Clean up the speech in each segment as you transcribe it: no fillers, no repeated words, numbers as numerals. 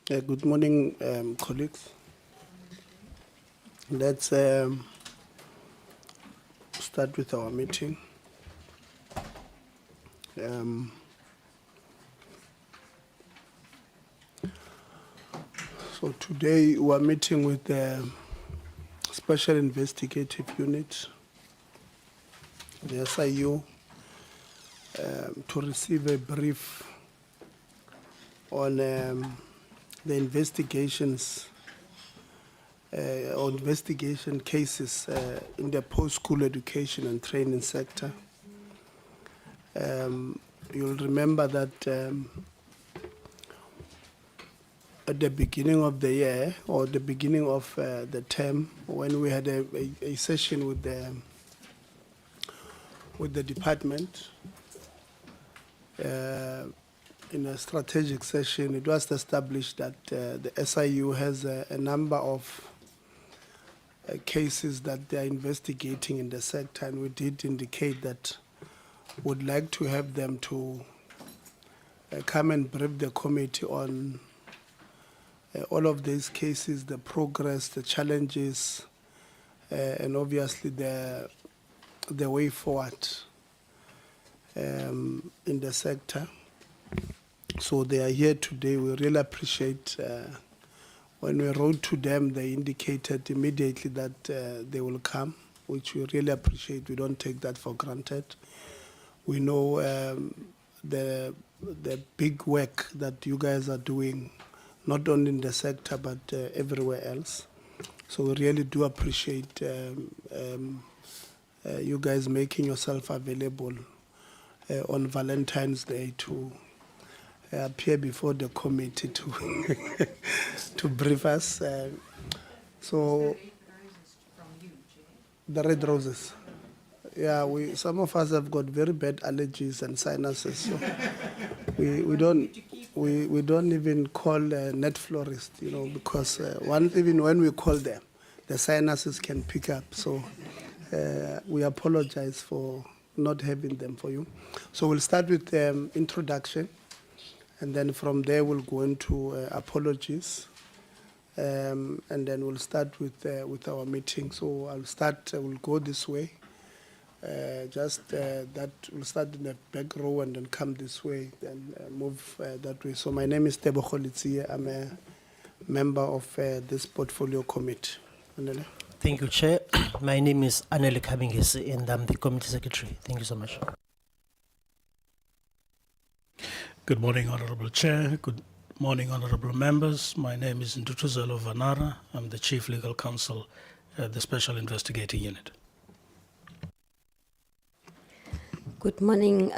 Good morning, colleagues. Let's start with our meeting. So today we are meeting with the Special Investigative Unit, the SIU, to receive a brief on the investigations or investigation cases in the post-school education and training sector. You'll remember that at the beginning of the year or the beginning of the term, when we had a session with the department, in a strategic session, it was established that the SIU has a number of cases that they are investigating in the sector, and we did indicate that we'd like to have them to come and brief the committee on all of these cases, the progress, the challenges, and obviously the way forward in the sector. So they are here today. We really appreciate. When we wrote to them, they indicated immediately that they will come, which we really appreciate. We don't take that for granted. We know the big work that you guys are doing, not only in the sector but everywhere else. So we really do appreciate you guys making yourself available on Valentine's Day to appear before the committee to to brief us. So the red roses. Yeah, some of us have got very bad allergies and sinuses, so we don't even call net florist, because even when we call them, the sinuses can pick up. So we apologize for not having them for you. So we'll start with introduction, and then from there we'll go into apologies, and then we'll start with our meeting. So we'll go this way. That we'll start in the back row and then come this way, then move that way. So my name is Tebo Kholitsie. I'm a member of this portfolio committee. Anele. Thank you, Chair. My name is Anele Kabingesi, and I'm the committee secretary. Thank you so much. Good morning, Honorable Chair. Good morning, Honorable Members. My name is Ndutuzelo Vanara. I'm the Chief Legal Counsel at the Special Investigative Unit. Good morning,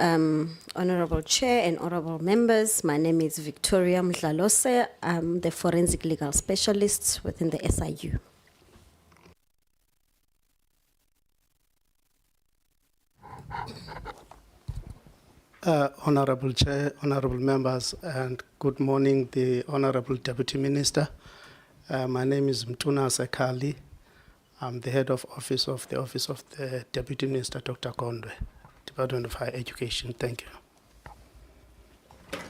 Honorable Chair and Honorable Members. My name is Victoria Mdlalose. I'm the Forensic Legal Specialist within the SIU. Honorable Chair, Honorable Members, and good morning, the Honorable Deputy Minister. My name is Mtuna Sekali. I'm the head of office of the Deputy Minister, Dr. Kondwe, Department of Higher Education. Thank you.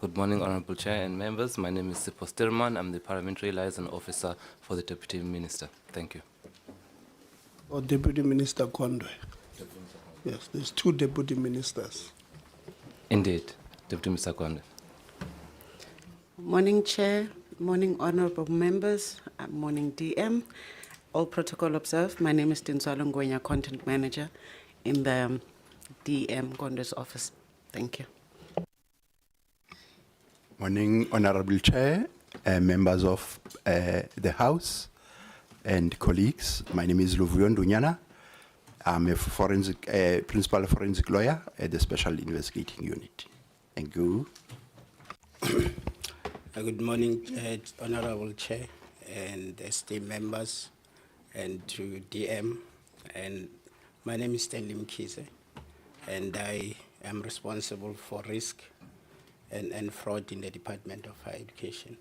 Good morning, Honorable Chair and members. My name is Sipho Stilman. I'm the Parliamentary Liaison Officer for the Deputy Minister. Thank you. Or Deputy Minister Kondwe. Yes, there's two Deputy Ministers. Indeed, Deputy Minister Kondwe. Morning, Chair. Morning, Honorable Members. Morning, DM. All protocol observed. My name is Tinswalo Ngwenya, Content Manager in the DM Kondwe's office. Thank you. Morning, Honorable Chair, members of the House and colleagues. My name is Luvuyo Ndunyana. I'm a principal forensic lawyer at the Special Investigating Unit. Thank you. Good morning, Honorable Chair and esteemed members, and to DM. And my name is Stanley Mkhize, and I am responsible for risk and fraud in the Department of Higher Education.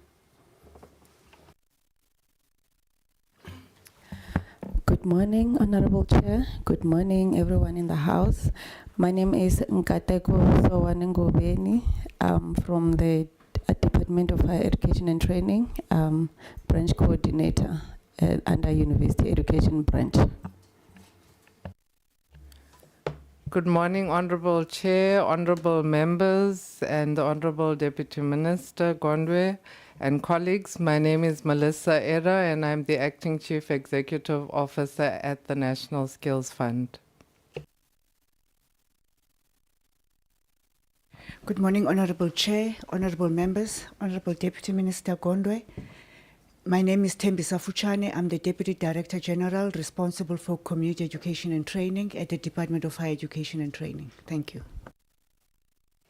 Good morning, Honorable Chair. Good morning, everyone in the House. My name is Nkateko Sowanengobeni. I'm from the Department of Higher Education and Training, branch coordinator under University Education branch. Good morning, Honorable Chair, Honorable members, and the Honorable Deputy Minister Gondwe and colleagues. My name is Melissa Era, and I'm the Acting Chief Executive Officer at the National Skills Fund. Good morning, Honorable Chair, Honorable members, Honorable Deputy Minister Gondwe. My name is Thembisa Fuchane. I'm the Deputy Director General responsible for Community Education and Training at the Department of Higher Education and Training. Thank you.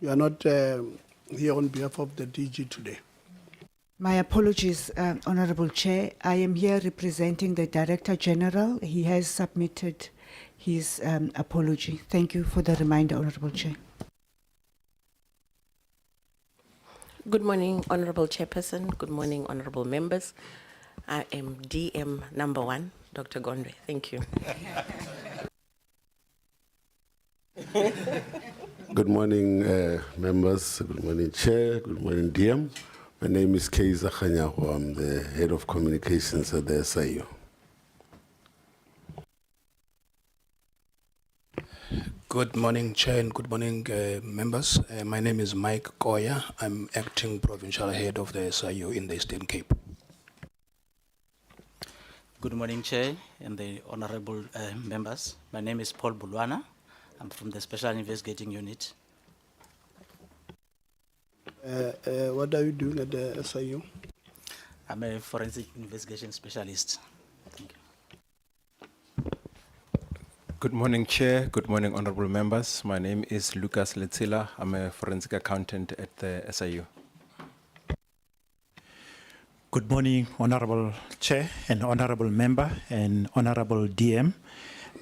You are not here on behalf of the DG today. My apologies, Honorable Chair. I am here representing the Director General. He has submitted his apology. Thank you for the reminder, Honorable Chair. Good morning, Honorable Chairperson. Good morning, Honorable members. I am DM number 1, Dr. Gondwe. Thank you. Good morning, members. Good morning, Chair. Good morning, DM. My name is Keiza Khanyaho. I'm the Head of Communications at the SIU. Good morning, Chair, and good morning, members. My name is Mike Koya. I'm Acting Provincial Head of the SIU in the Eastern Cape. Good morning, Chair, and the honorable members. My name is Paul Bulwana. I'm from the Special Investigating Unit. What are you doing at the SIU? I'm a forensic investigation specialist. Thank you. Good morning, Chair. Good morning, honorable members. My name is Lucas Letsila. I'm a forensic accountant at the SIU. Good morning, Honorable Chair and Honorable Member and Honorable DM.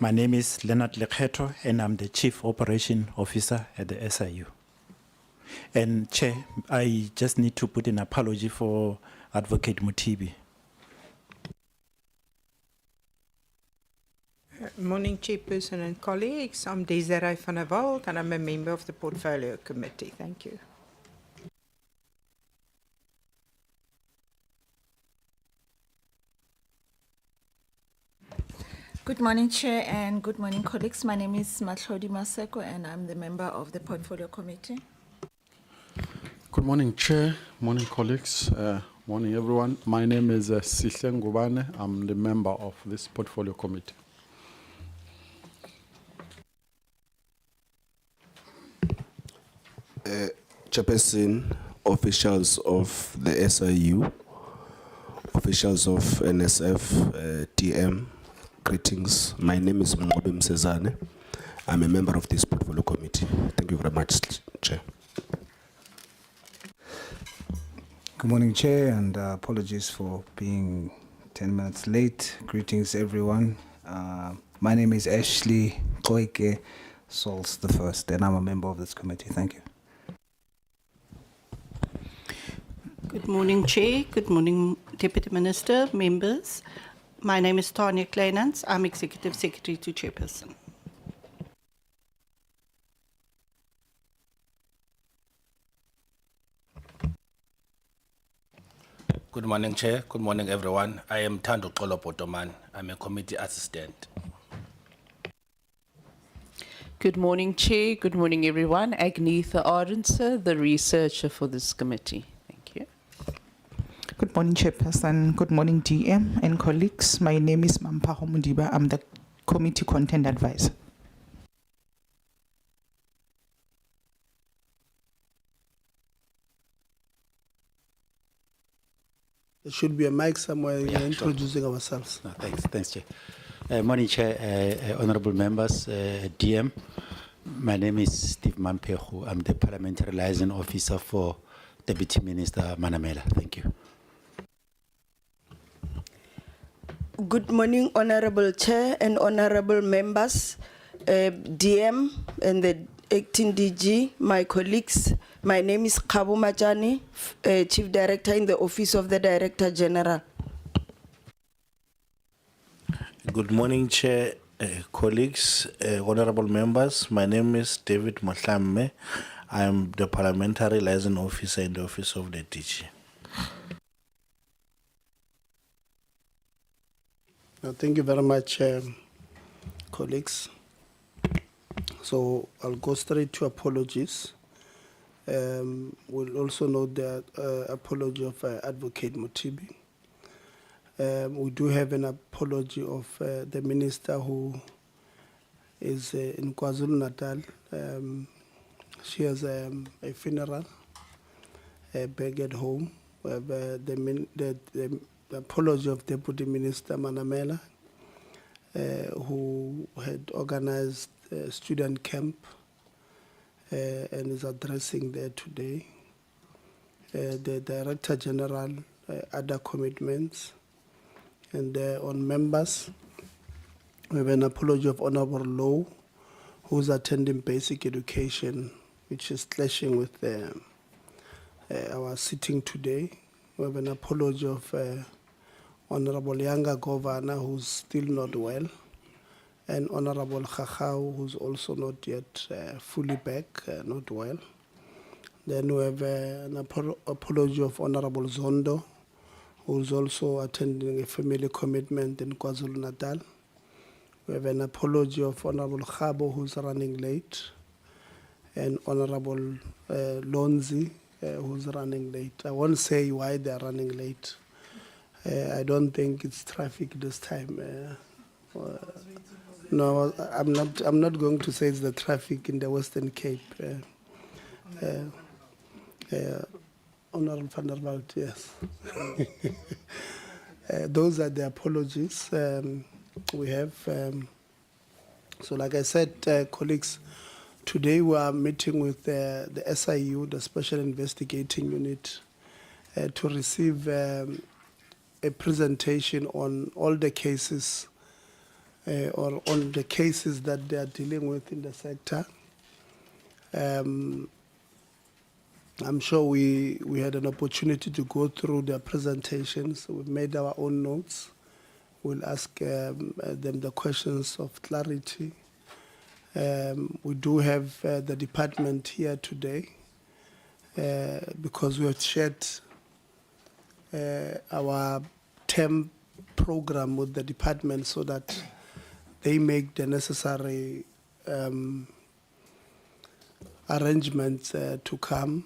My name is Leonard Lekheto and I'm the Chief Operation Officer at the SIU. And Chair, I just need to put an apology for Advocate Mutibi. Morning, Chairperson and colleagues. I'm Desiree van der Walt and I'm a member of the Portfolio Committee. Thank you. Good morning, Chair, and good morning, colleagues. My name is Matlhodi Maseko, and I'm the member of the Portfolio Committee. Good morning, Chair. Morning, colleagues. Morning, everyone. My name is Sihle Ngubane. I'm the member of this Portfolio Committee. Chairperson, officials of the SIU, officials of NSF, DM, greetings. My name is Mngobim Sezane. I'm a member of this Portfolio Committee. Thank you very much, Chair. Good morning, Chair, and apologies for being 10 minutes late. Greetings, everyone. My name is Ashley Koike Sols the First, and I'm a member of this committee. Thank you. Good morning, Chair. Good morning, Deputy Minister, members. My name is Tanya Kleinans. I'm Executive Secretary to Chairperson. Good morning, Chair. Good morning, everyone. I am Thando Xolo Potoman. I'm a committee assistant. Good morning, Chair. Good morning, everyone. Agnetha Arendse, the researcher for this committee. Thank you. Good morning, Chairperson. Good morning, DM and colleagues. My name is Mampaho Mudiba. I'm the Committee Content Advisor. There should be a mic somewhere. Yeah, We're introducing ourselves. No, thanks, Chair. Morning, Chair, honorable members, DM. My name is Steve Mampehu. I'm the Parliamentary Liaison Officer for Deputy Minister Manamela. Thank you. Good morning, Honorable Chair and Honorable members, DM and the Acting DG, my colleagues. My name is Khabu Majani, Chief Director in the Office of the Director General. Good morning, Chair, colleagues, honorable members, my name is David Mohlamme. I am the Parliamentary Liaison Officer in the Office of the DG. Thank you very much, colleagues. So I'll go straight to apologies. We'll also note the apology of Advocate Motibi. We do have an apology of the minister who is in KwaZulu-Natal. She has a funeral back at home. We have the apology of Deputy Minister Manamela, who had organized a student camp and is addressing there today. The Director General, other commitments. And on members, we have an apology of Honorable Low, who's attending basic education, which is clashing with our sitting today. We have an apology of Honorable Younger Governor, who's still not well, and Honorable Khachau, who's also not yet fully back, not well. Then we have an apology of Honorable Zondo, who's also attending a family commitment in KwaZulu-Natal. We have an apology of Honorable Khabo, who's running late, and Honorable Lonzi, who's running late. I won't say why they're running late. I don't think it's traffic this time. No, I'm not going to say it's the traffic in the Western Cape. Honorable van der Walt, yes. Those are the apologies we have. So like I said, colleagues, today we are meeting with the SIU, the Special Investigating Unit, to receive a presentation on all the cases or on the cases that they are dealing with in the sector. I'm sure we had an opportunity to go through their presentations. We've made our own notes. We'll ask them the questions of clarity. We do have the department here today because we have shared our term program with the department so that they make the necessary arrangements to come.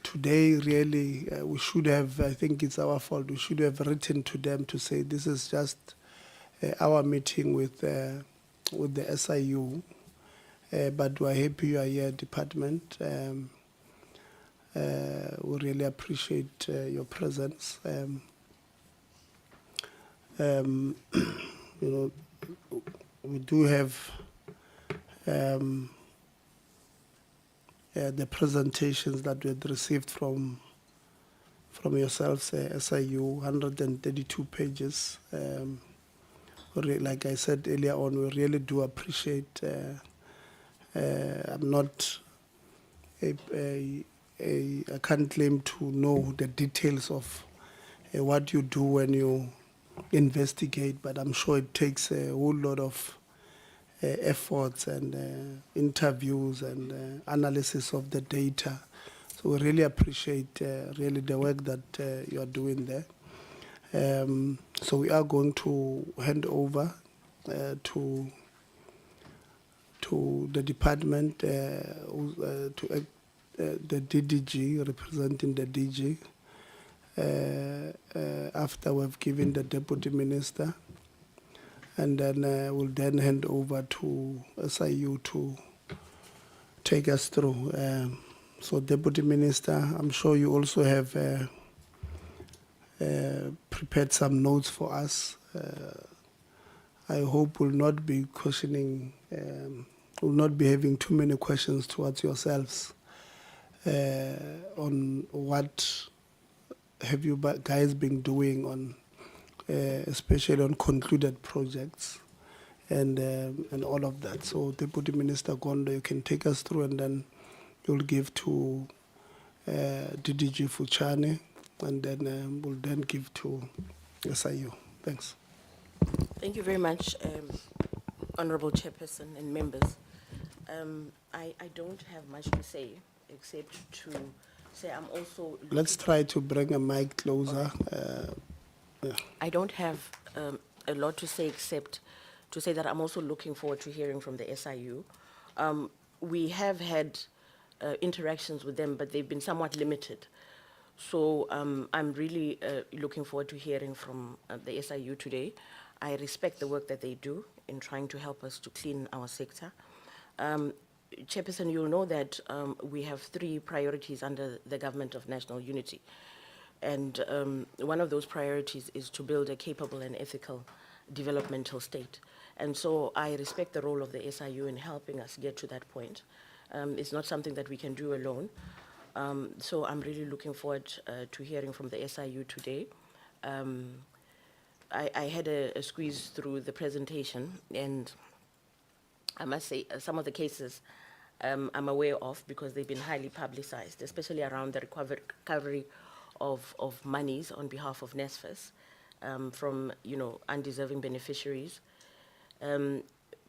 Today, really, we should have, I think it's our fault, we should have written to them to say this is just our meeting with the SIU, but we're happy you are here, department. We really appreciate your presence. You know, we do have the presentations that we had received from yourselves, SIU, 132 pages. Like I said earlier on, we really do appreciate. I'm not I can't claim to know the details of what you do when you investigate, but I'm sure it takes a whole lot of efforts and interviews and analysis of the data. So we really appreciate really the work that you are doing there. So we are going to hand over to the department, to the DDG, representing the DG, after we've given the Deputy Minister. And then we'll then hand over to SIU to take us through. So Deputy Minister, I'm sure you also have prepared some notes for us. I hope we'll not be questioning, we'll not be having too many questions towards yourselves on what have you guys been doing on especially on concluded projects and all of that. So Deputy Minister Gondo, you can take us through and then you'll give to DDG Fuchane and then we'll then give to SIU. Thanks. Thank you very much, Honorable Chairperson and members, I don't have much to say except to say I'm also. Let's try to bring a mic closer. Yeah. I don't have a lot to say except to say that I'm also looking forward to hearing from the SIU. We have had interactions with them, but they've been somewhat limited. So I'm really looking forward to hearing from the SIU today. I respect the work that they do in trying to help us to clean our sector. Chairperson, you'll know that we have 3 priorities under the Government of National Unity. And one of those priorities is to build a capable and ethical developmental state. And so I respect the role of the SIU in helping us get to that point. It's not something that we can do alone. So I'm really looking forward to hearing from the SIU today. I had a squeeze through the presentation, and I must say some of the cases I'm aware of because they've been highly publicized, especially around the recovery of monies on behalf of NSFAS from undeserving beneficiaries.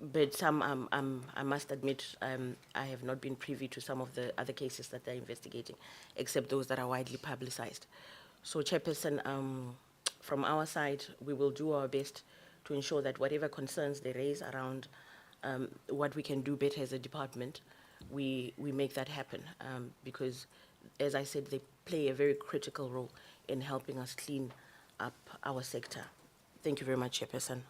But some, I must admit, I have not been privy to some of the other cases that they're investigating, except those that are widely publicized. So, Chairperson, from our side, we will do our best to ensure that whatever concerns they raise around what we can do better as a department, we make that happen. Because, as I said, they play a very critical role in helping us clean up our sector. Thank you very much, Chairperson.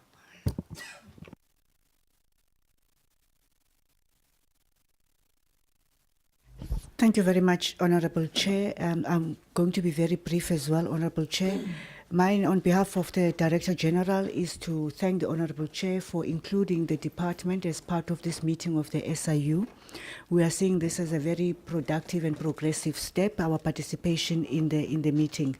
Thank you very much, Honorable Chair. I'm going to be very brief as well, Honorable Chair. Mine, on behalf of the Director General, is to thank the Honorable Chair for including the department as part of this meeting of the SIU. We are seeing this as a very productive and progressive step, our participation in the meeting.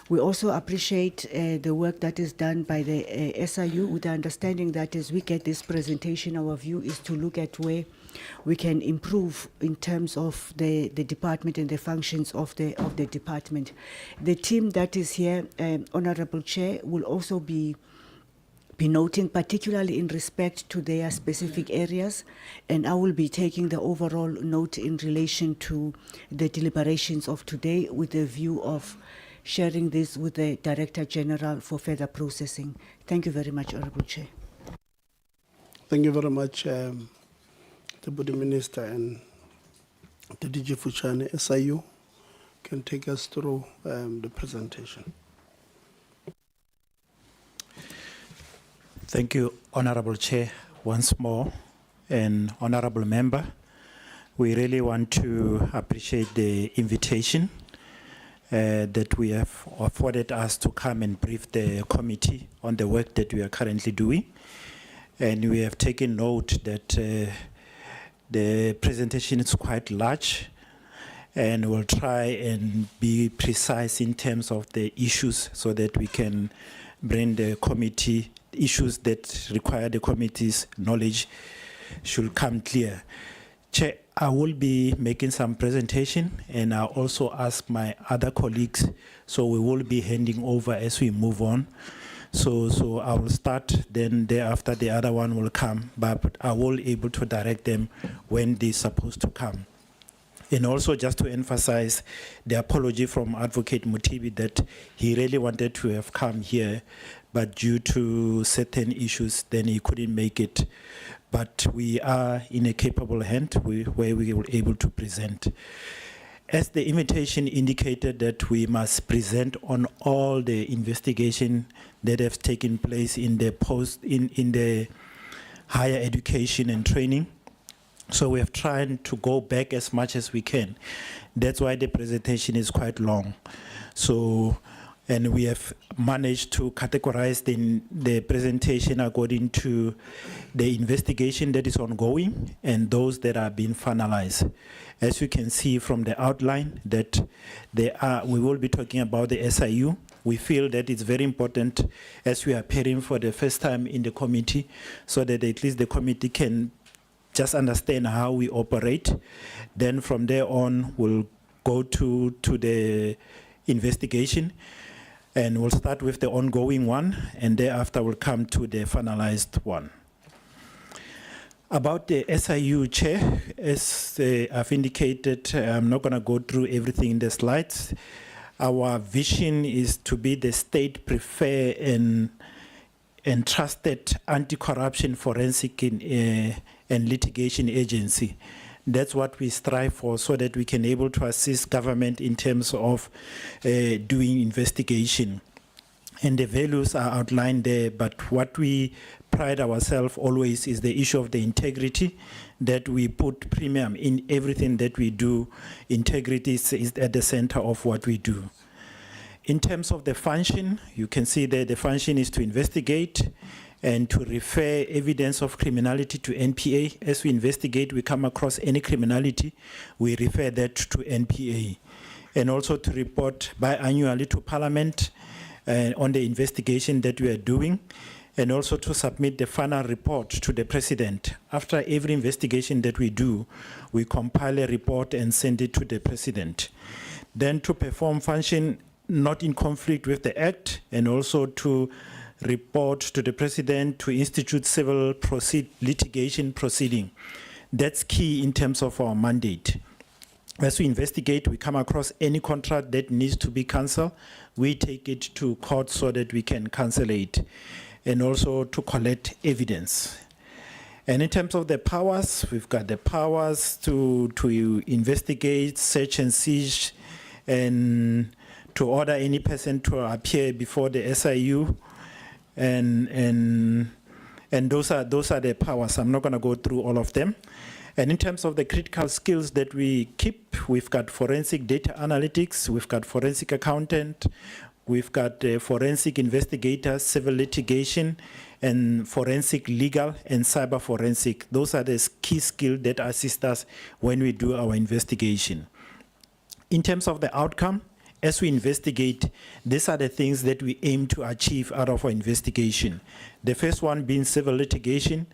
We also appreciate the work that is done by the SIU with the understanding that as we get this presentation, our view is to look at where we can improve in terms of the department and the functions of the department. The team that is here, Honorable Chair, will also be noting particularly in respect to their specific areas, and I will be taking the overall note in relation to the deliberations of today with the view of sharing this with the Director General for further processing. Thank you very much, Honorable Chair. Thank you very much, Deputy Minister, and the DG Fuchane. SIU can take us through the presentation. Thank you, Honorable Chair, once more, and Honorable Member. We really want to appreciate the invitation that we have afforded us to come and brief the committee on the work that we are currently doing. And we have taken note that the presentation is quite large, and we'll try and be precise in terms of the issues so that we can bring the committee issues that require the committee's knowledge should come clear. Chair, I will be making some presentation, and I'll also ask my other colleagues, so we will be handing over as we move on. So I will start, then thereafter the other one will come, but I will be able to direct them when they're supposed to come. And also just to emphasize the apology from Advocate Mutibi that he really wanted to have come here, but due to certain issues, then he couldn't make it. But we are in a capable hand where we were able to present. As the invitation indicated that we must present on all the investigation that have taken place in the in the higher education and training. So we have tried to go back as much as we can. That's why the presentation is quite long. So, and we have managed to categorize the presentation according to the investigation that is ongoing and those that are being finalized. As you can see from the outline that we will be talking about the SIU. We feel that it's very important as we are appearing for the first time in the committee so that at least the committee can just understand how we operate. Then from there on, we'll go to the investigation, and we'll start with the ongoing one, and thereafter we'll come to the finalized one. About the SIU chair, as I've indicated, I'm not going to go through everything in the slides. Our vision is to be the state preferred and trusted anti-corruption forensic and litigation agency. That's what we strive for, so that we can able to assist government in terms of doing investigation. And the values are outlined there, but what we pride ourselves always is the issue of the integrity, that we put premium in everything that we do. Integrity is at the center of what we do. In terms of the function, you can see that the function is to investigate and to refer evidence of criminality to NPA. As we investigate, we come across any criminality, we refer that to NPA. And also to report biannually to Parliament on the investigation that we are doing, and also to submit the final report to the President. After every investigation that we do, we compile a report and send it to the President. Then to perform function not in conflict with the Act, and also to report to the President to institute civil litigation proceeding. That's key in terms of our mandate. As we investigate, we come across any contract that needs to be cancelled, we take it to court so that we can cancel it, and also to collect evidence. And in terms of the powers, we've got the powers to investigate, search and seize, and to order any person to appear before the SIU, and those are the powers. I'm not going to go through all of them. And in terms of the critical skills that we keep, we've got forensic data analytics, we've got forensic accountant, we've got forensic investigators, civil litigation, and forensic legal and cyber forensic. Those are the key skills that assist us when we do our investigation. In terms of the outcome, as we investigate, these are the things that we aim to achieve out of our investigation. The first one being civil litigation,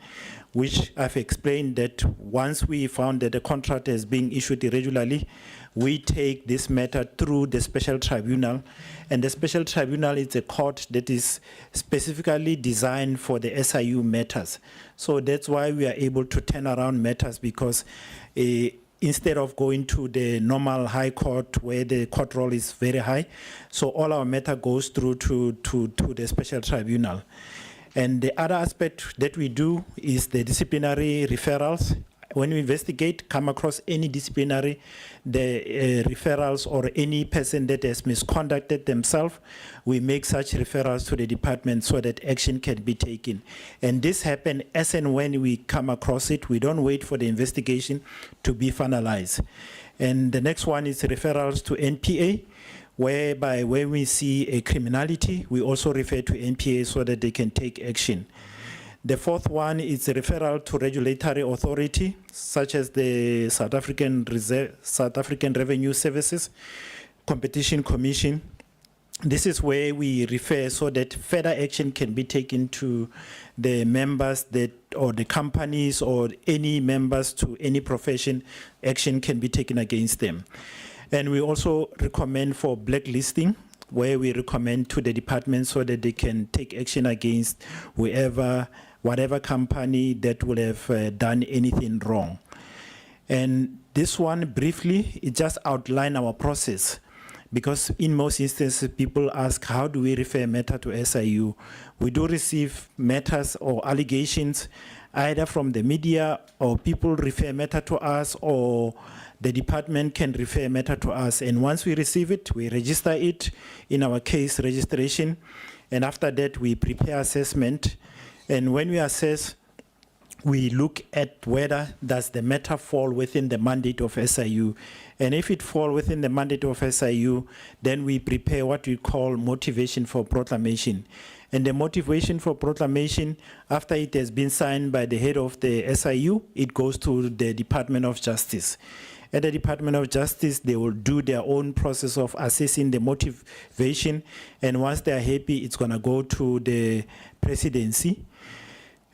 which I've explained that once we found that the contract is being issued irregularly, we take this matter through the special tribunal. And the special tribunal is a court that is specifically designed for the SIU matters. So that's why we are able to turn around matters, because instead of going to the normal high court where the court roll is very high, so all our matter goes through to the special tribunal. And the other aspect that we do is the disciplinary referrals. When we investigate, come across any disciplinary referrals or any person that has misconducted themselves, we make such referrals to the department so that action can be taken. And this happens as and when we come across it. We don't wait for the investigation to be finalized. And the next one is referrals to NPA, whereby when we see a criminality, we also refer to NPA so that they can take action. The fourth one is a referral to regulatory authority, such as the South African Revenue Services, Competition Commission. This is where we refer so that further action can be taken to the members or the companies or any members to any profession, action can be taken against them. And we also recommend for blacklisting, where we recommend to the department so that they can take action against whatever company that will have done anything wrong. And this one, briefly, it just outlines our process. Because in most instances, people ask, how do we refer matter to SIU? We do receive matters or allegations either from the media, or people refer matter to us, or the department can refer matter to us. And once we receive it, we register it in our case registration. And after that, we prepare assessment. And when we assess, we look at whether does the matter fall within the mandate of SIU. And if it falls within the mandate of SIU, then we prepare what we call motivation for proclamation. And the motivation for proclamation, after it has been signed by the head of the SIU, it goes to the Department of Justice. At the Department of Justice, they will do their own process of assessing the motivation. And once they are happy, it's going to go to the presidency.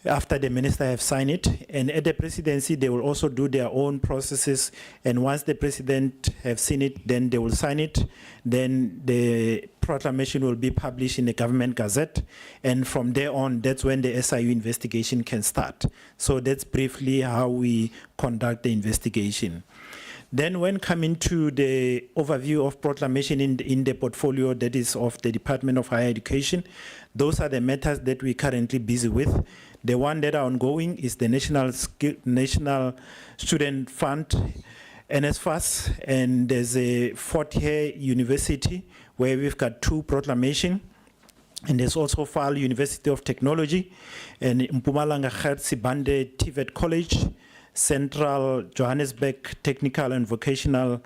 after the minister have signed it. And at the presidency, they will also do their own processes. And once the president have seen it, then they will sign it. Then the proclamation will be published in the government gazette. And from there on, that's when the SIU investigation can start. So that's briefly how we conduct the investigation. Then when coming to the overview of proclamation in the portfolio that is of the Department of Higher Education, those are the matters that we're currently busy with. The one that are ongoing is the National Student Fund, NSFAS, and there's a Fort Hare University where we've got 2 proclamations. And there's also Fal University of Technology and Mpumalanga Khertsi Bande TVET College, Central Johannesburg Technical and Vocational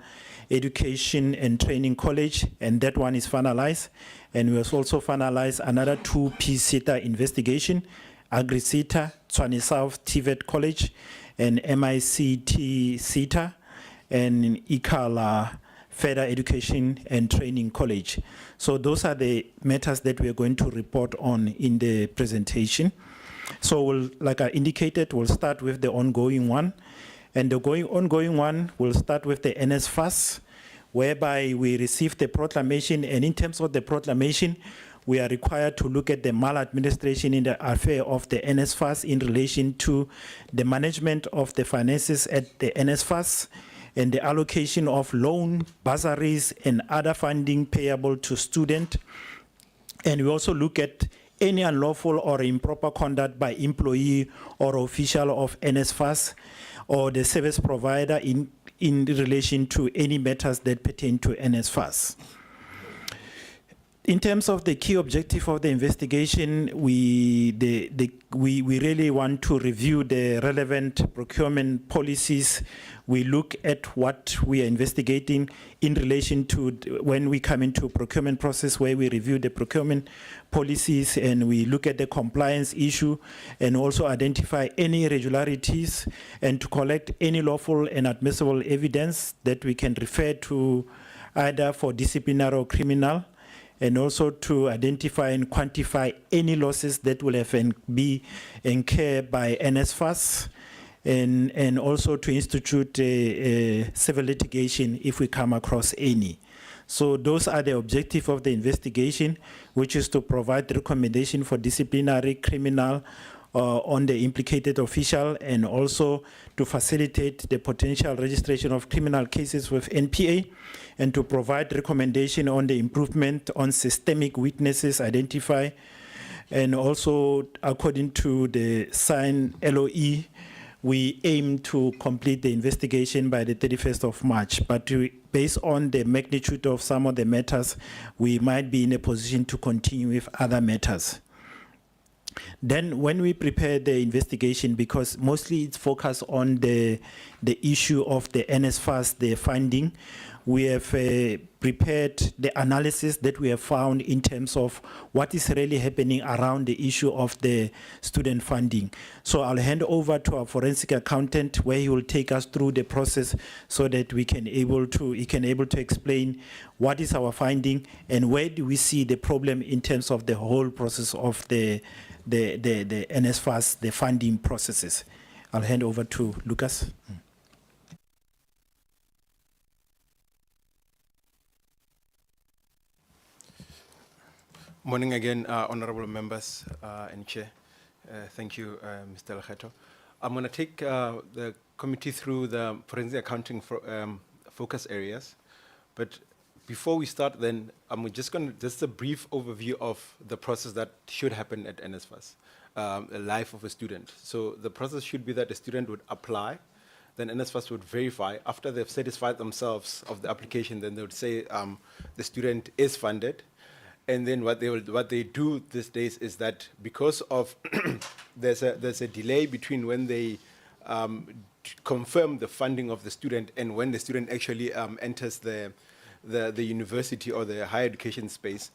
Education and Training College, and that one is finalized. And we also finalized another 2 PSET investigation, Agri-SETA, Tshwane South TVET College, and MICT SETA, and ICALA Further Education and Training College. So those are the matters that we are going to report on in the presentation. So we'll, like I indicated, we'll start with the ongoing one. And the ongoing one will start with the NSFAS, whereby we received the proclamation. And in terms of the proclamation, we are required to look at the maladministration in the affair of the NSFAS in relation to the management of the finances at the NSFAS and the allocation of loan, bursaries, and other funding payable to students. And we also look at any unlawful or improper conduct by employee or official of NSFAS or the service provider in relation to any matters that pertain to NSFAS. In terms of the key objective of the investigation, we really want to review the relevant procurement policies. We look at what we are investigating in relation to when we come into procurement process, where we review the procurement policies and we look at the compliance issue and also identify any irregularities and to collect any lawful and admissible evidence that we can refer to either for disciplinary or criminal, and also to identify and quantify any losses that will have be incurred by NSFAS, and also to institute a civil litigation if we come across any. So those are the objective of the investigation, which is to provide recommendation for disciplinary, criminal, on the implicated official, and also to facilitate the potential registration of criminal cases with NPA, and to provide recommendation on the improvement on systemic weaknesses identified. And also, according to the signed LOE, we aim to complete the investigation by the 31st of March. But based on the magnitude of some of the matters, we might be in a position to continue with other matters. Then when we prepare the investigation, because mostly it's focused on the issue of the NSFAS, the funding, we have prepared the analysis that we have found in terms of what is really happening around the issue of the student funding. So I'll hand over to our forensic accountant, where he will take us through the process so that he can able to explain what is our finding and where do we see the problem in terms of the whole process of the NSFAS, the funding processes. I'll hand over to Lucas. Morning again, honorable members and chair. Thank you, Mr. Lekgetho. I'm going to take the committee through the forensic accounting focus areas. But before we start then, I'm just going to, just a brief overview of the process that should happen at NSFAS, the life of a student. So the process should be that a student would apply, then NSFAS would verify. After they've satisfied themselves of the application, then they would say the student is funded. And then what they do these days is that because of there's a delay between when they confirm the funding of the student and when the student actually enters the university or the higher education space,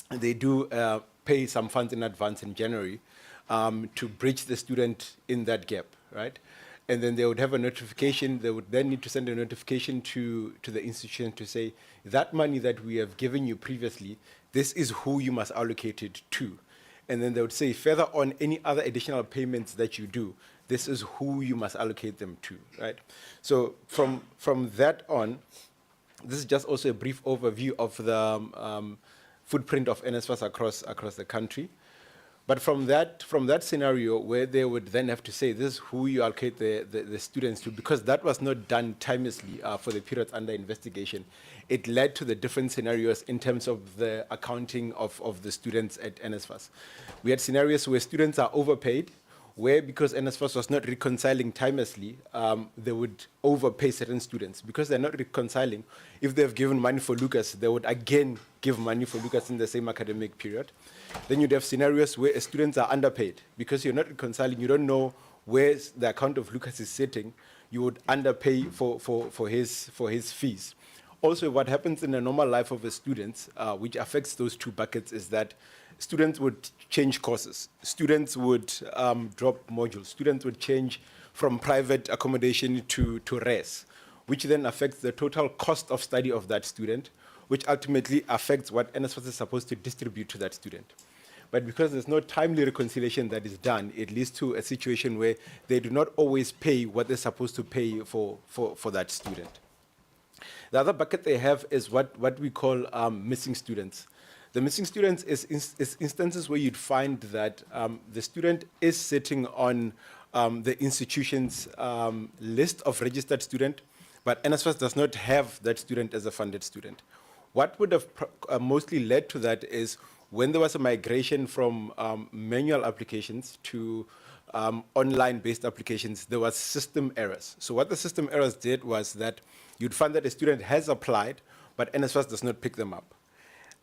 they do pay some funds in advance in January to bridge the student in that gap, right? And then they would have a notification. They would then need to send a notification to the institution to say, that money that we have given you previously, this is who you must allocate it to. And then they would say, further on, any other additional payments that you do, this is who you must allocate them to, right? So from that on, this is just also a brief overview of the footprint of NSFAS across the country. But from that scenario where they would then have to say this is who you allocate the students to, because that was not done timelessly for the periods under investigation, it led to the different scenarios in terms of the accounting of the students at NSFAS. We had scenarios where students are overpaid, where because NSFAS was not reconciling timelessly, they would overpay certain students. Because they're not reconciling, if they've given money for Lucas, they would again give money for Lucas in the same academic period. Then you'd have scenarios where students are underpaid. Because you're not reconciling, you don't know where the account of Lucas is sitting, you would underpay for his fees. Also, what happens in the normal life of a student, which affects those two buckets, is that students would change courses. Students would drop modules. Students would change from private accommodation to res, which then affects the total cost of study of that student, which ultimately affects what NSFAS is supposed to distribute to that student. But because there's no timely reconciliation that is done, it leads to a situation where they do not always pay what they're supposed to pay for that student. The other bucket they have is what we call missing students. The missing students is instances where you'd find that the student is sitting on the institution's list of registered student, but NSFAS does not have that student as a funded student. What would have mostly led to that is when there was a migration from manual applications to online-based applications, there was system errors. So what the system errors did was that you'd find that a student has applied, but NSFAS does not pick them up.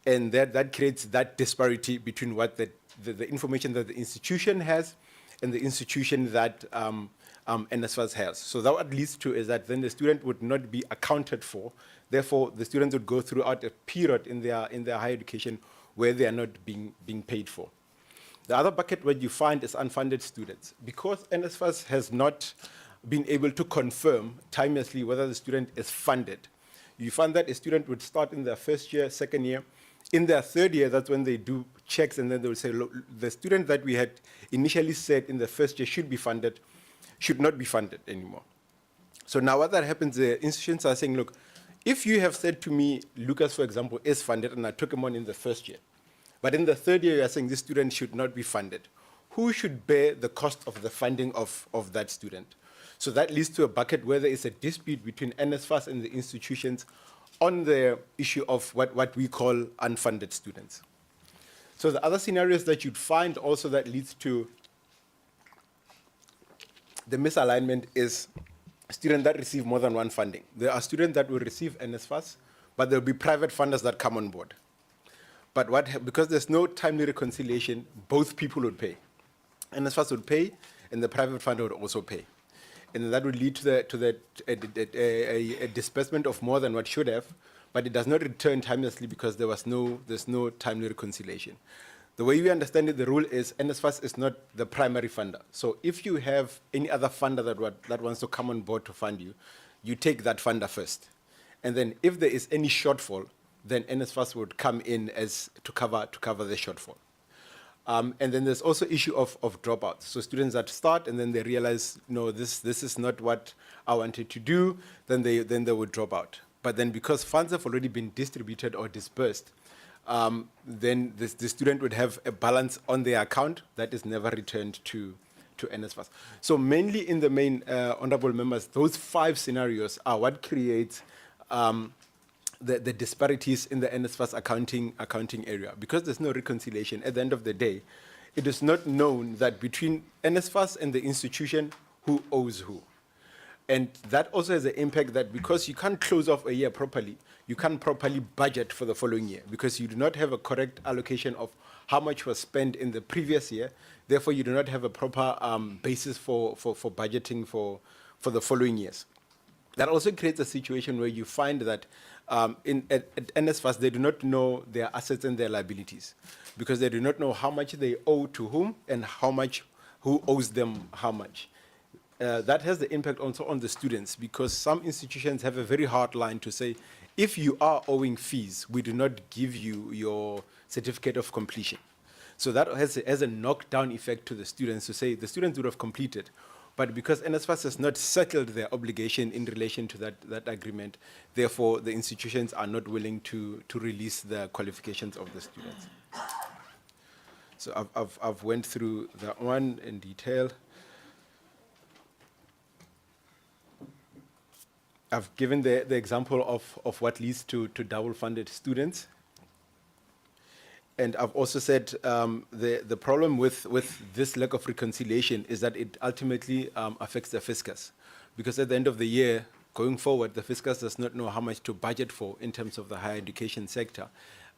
And that creates that disparity between what the information that the institution has and the institution that NSFAS has. So that what leads to is that then the student would not be accounted for. Therefore, the students would go throughout a period in their higher education where they are not being paid for. The other bucket what you find is unfunded students. Because NSFAS has not been able to confirm timelessly whether the student is funded, you find that a student would start in their first year, second year. In their third year, that's when they do checks, and then they will say, look, the student that we had initially said in the first year should be funded, should not be funded anymore. So now what that happens, the institutions are saying, look, if you have said to me, Lucas, for example, is funded, and I took him on in the first year, but in the third year, you're saying this student should not be funded, who should bear the cost of the funding of that student? So that leads to a bucket where there is a dispute between NSFAS and the institutions on the issue of what we call unfunded students. So the other scenarios that you'd find also that leads to the misalignment is students that receive more than one funding. There are students that will receive NSFAS, but there will be private funders that come on board. But because there's no timely reconciliation, both people would pay. NSFAS would pay, and the private funder would also pay. And that would lead to a disbursement of more than what should have, but it does not return timelessly because there's no timely reconciliation. The way we understand it, the rule is NSFAS is not the primary funder. So if you have any other funder that wants to come on board to fund you, you take that funder first. And then if there is any shortfall, then NSFAS would come in as to cover the shortfall. And then there's also issue of dropouts. So students that start and then they realize, no, this is not what I wanted to do, then they would drop out. But then because funds have already been distributed or dispersed, then the student would have a balance on their account that is never returned to NSFAS. So mainly in the main, honorable members, those 5 scenarios are what creates the disparities in the NSFAS accounting area. Because there's no reconciliation, at the end of the day, it is not known that between NSFAS and the institution, who owes who. And that also has an impact that because you can't close off a year properly, you can't properly budget for the following year because you do not have a correct allocation of how much was spent in the previous year. Therefore, you do not have a proper basis for budgeting for the following years. That also creates a situation where you find that at NSFAS, they do not know their assets and their liabilities because they do not know how much they owe to whom and who owes them how much. That has the impact also on the students because some institutions have a very hard line to say, if you are owing fees, we do not give you your certificate of completion. So that has a knockdown effect to the students, to say the students would have completed, but because NSFAS has not settled their obligation in relation to that agreement, therefore the institutions are not willing to release the qualifications of the students. So I've went through that one in detail. I've given the example of what leads to double-funded students. And I've also said the problem with this lack of reconciliation is that it ultimately affects the fiscus. Because at the end of the year, going forward, the fiscus does not know how much to budget for in terms of the higher education sector.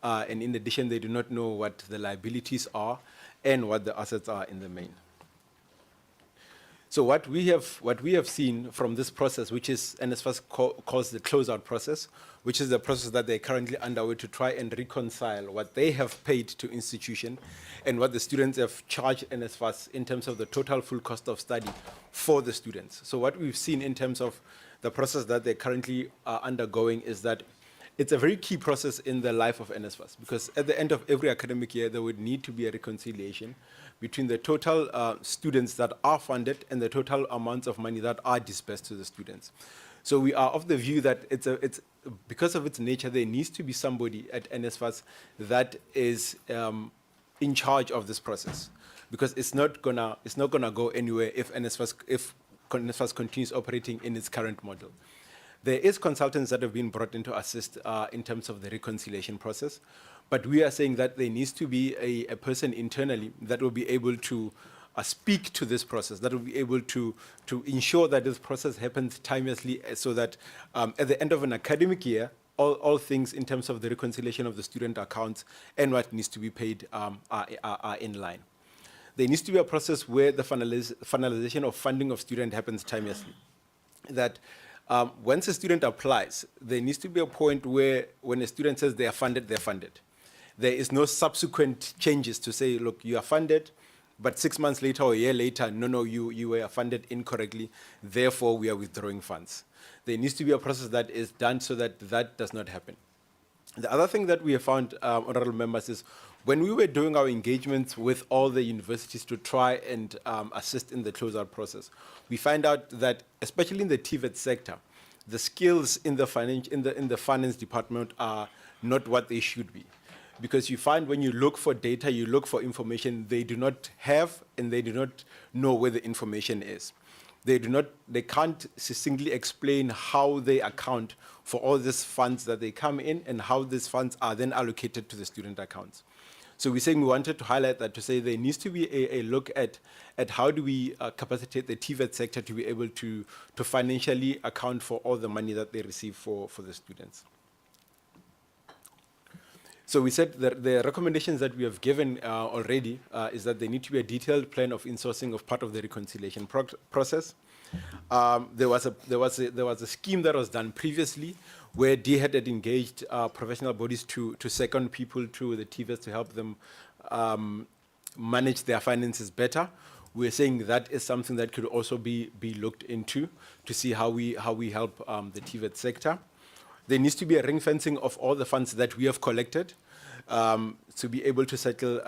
And in addition, they do not know what the liabilities are and what the assets are in the main. So what we have seen from this process, which is NSFAS calls the closeout process, which is the process that they're currently underway to try and reconcile what they have paid to institution and what the students have charged NSFAS in terms of the total full cost of study for the students. So what we've seen in terms of the process that they're currently undergoing is that it's a very key process in the life of NSFAS, because at the end of every academic year, there would need to be a reconciliation between the total students that are funded and the total amounts of money that are dispersed to the students. So we are of the view that it's because of its nature, there needs to be somebody at NSFAS that is in charge of this process, because it's not gonna go anywhere if NSFAS continues operating in its current model. There is consultants that have been brought in to assist in terms of the reconciliation process, but we are saying that there needs to be a person internally that will be able to speak to this process, that will be able to ensure that this process happens timelessly, so that at the end of an academic year, all things in terms of the reconciliation of the student accounts and what needs to be paid are in line. There needs to be a process where the finalization of funding of student happens timelessly. That once a student applies, there needs to be a point where when a student says they are funded, they're funded. There is no subsequent changes to say, look, you are funded, but 6 months later or a year later, no, you were funded incorrectly, therefore we are withdrawing funds. There needs to be a process that is done so that that does not happen. The other thing that we have found, honorable members, is when we were doing our engagements with all the universities to try and assist in the closeout process, we find out that, especially in the TVET sector, the skills in the finance department are not what they should be. Because you find when you look for data, you look for information, they do not have and they do not know where the information is. They can't succinctly explain how they account for all these funds that they come in and how these funds are then allocated to the student accounts. So we're saying we wanted to highlight that, to say there needs to be a look at how do we capacitate the TVET sector to be able to financially account for all the money that they receive for the students. So we said that the recommendations that we have given already is that there need to be a detailed plan of insourcing of part of the reconciliation process. There was a scheme that was done previously where DHET had engaged professional bodies to second people to the TVETs to help them manage their finances better. We're saying that is something that could also be looked into to see how we help the TVET sector. There needs to be a ring fencing of all the funds that we have collected to be able to settle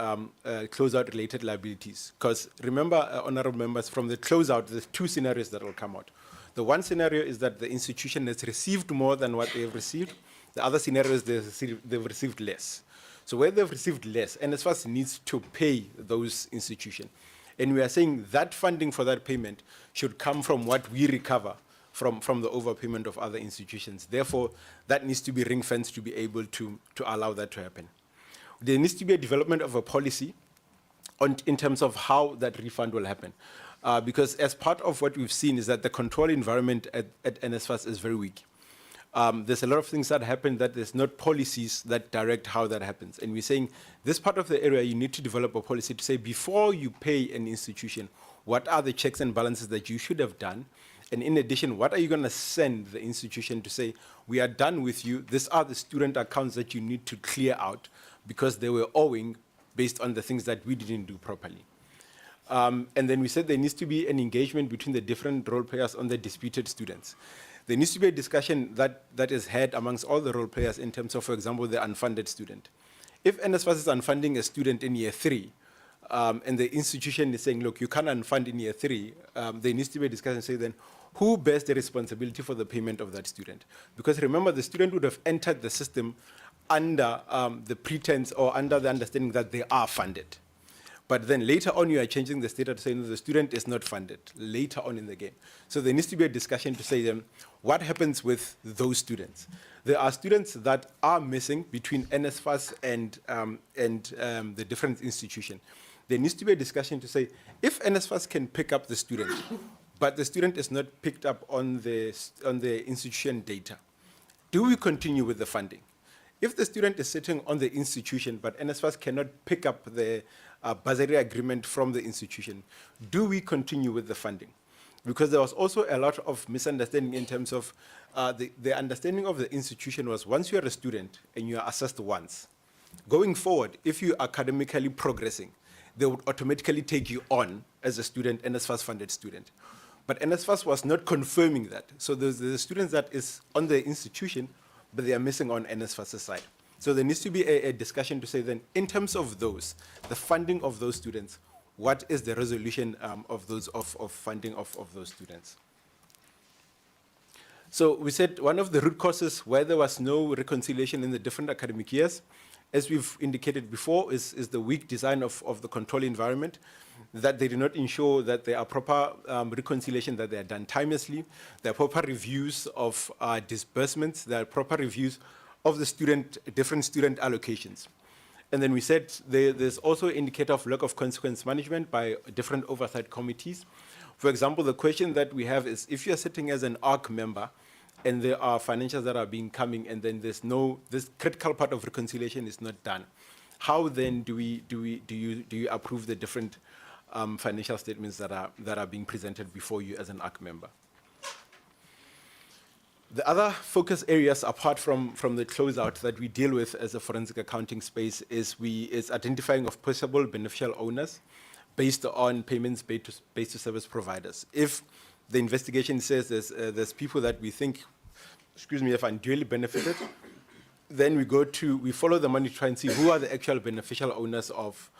closeout related liabilities. Because remember, honorable members, from the closeout, there's two scenarios that will come out. The one scenario is that the institution has received more than what they have received. The other scenario is they've received less. So where they've received less, NSFAS needs to pay those institutions. And we are saying that funding for that payment should come from what we recover from the overpayment of other institutions. Therefore, that needs to be ring-fenced to be able to allow that to happen. There needs to be a development of a policy in terms of how that refund will happen. Because as part of what we've seen is that the control environment at NSFAS is very weak. There's a lot of things that happen that there's not policies that direct how that happens. And we're saying this part of the area, you need to develop a policy to say before you pay an institution, what are the checks and balances that you should have done? And in addition, what are you going to send the institution to say, we are done with you, these are the student accounts that you need to clear out because they were owing based on the things that we didn't do properly. And then we said there needs to be an engagement between the different role players on the disputed students. There needs to be a discussion that is had amongst all the role players in terms of, for example, the unfunded student. If NSFAS is unfunding a student in year 3, and the institution is saying, look, you can't unfund in year 3, there needs to be a discussion and say then, who bears the responsibility for the payment of that student? Because remember, the student would have entered the system under the pretense or under the understanding that they are funded. But then later on, you are changing the status to say no, the student is not funded later on in the game. So there needs to be a discussion to say what happens with those students. There are students that are missing between NSFAS and the different institution. There needs to be a discussion to say if NSFAS can pick up the student, but the student is not picked up on the institution data, do we continue with the funding? If the student is sitting on the institution, but NSFAS cannot pick up the bursary agreement from the institution, do we continue with the funding? Because there was also a lot of misunderstanding in terms of the understanding of the institution was once you are a student and you are assessed once, going forward, if you are academically progressing, they would automatically take you on as a student, NSFAS funded student. But NSFAS was not confirming that. So there's the students that is on the institution, but they are missing on NSFAS's side. So there needs to be a discussion to say then, in terms of those, the funding of those students, what is the resolution of funding of those students? So we said one of the root causes where there was no reconciliation in the different academic years, as we've indicated before, is the weak design of the control environment, that they do not ensure that there are proper reconciliation, that they are done timelessly, there are proper reviews of disbursements, there are proper reviews of the different student allocations. And then we said there's also an indicator of lack of consequence management by different oversight committees. For example, the question that we have is if you're sitting as an ARC member and there are financials that are coming and then this critical part of reconciliation is not done, how then do you approve the different financial statements that are being presented before you as an ARC member? The other focus areas, apart from the closeout that we deal with as a forensic accounting space, is identifying of possible beneficial owners based on payments based to service providers. If the investigation says there's people that we think, have unduly benefited, then we follow the money to try and see who are the actual beneficial owners of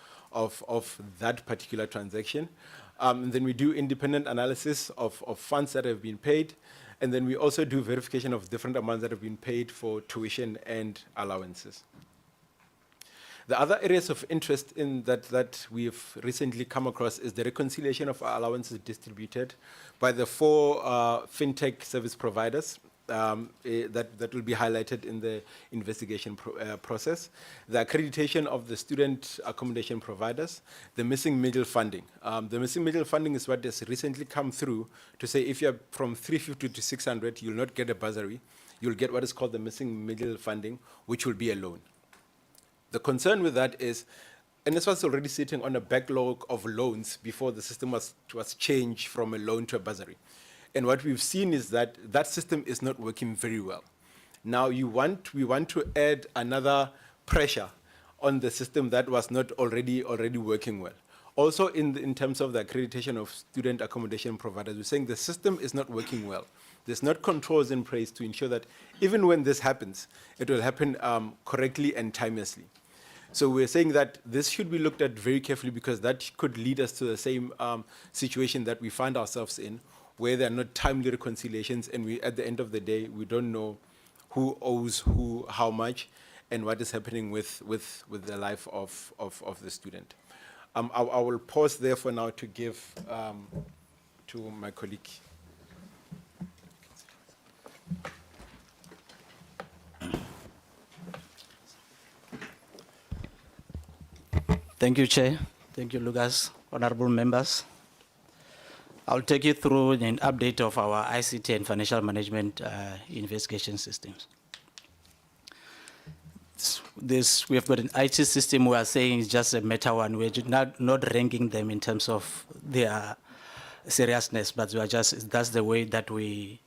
that particular transaction. And then we do independent analysis of funds that have been paid. And then we also do verification of different amounts that have been paid for tuition and allowances. The other areas of interest in that we've recently come across is the reconciliation of allowances distributed by the 4 fintech service providers that will be highlighted in the investigation process, the accreditation of the student accommodation providers, the missing middle funding. The missing middle funding is what has recently come through to say if you're from 350 to 600, you'll not get a bursary. You'll get what is called the missing middle funding, which will be a loan. The concern with that is NSFAS was already sitting on a backlog of loans before the system was changed from a loan to a bursary. And what we've seen is that that system is not working very well. Now we want to add another pressure on the system that was not already working well. Also in terms of the accreditation of student accommodation providers, we're saying the system is not working well. There's not controls in place to ensure that even when this happens, it will happen correctly and timelessly. So we're saying that this should be looked at very carefully because that could lead us to the same situation that we find ourselves in, where there are not timely reconciliations, and at the end of the day, we don't know who owes who how much and what is happening with the life of the student. I will pause there for now to give to my colleague. Thank you, Chair. Thank you, Lucas. Honorable members. I'll take you through an update of our ICT and financial management investigation systems. We have got an IT system we are saying is just a meta one. We're not ranking them in terms of their seriousness, but that's the way that we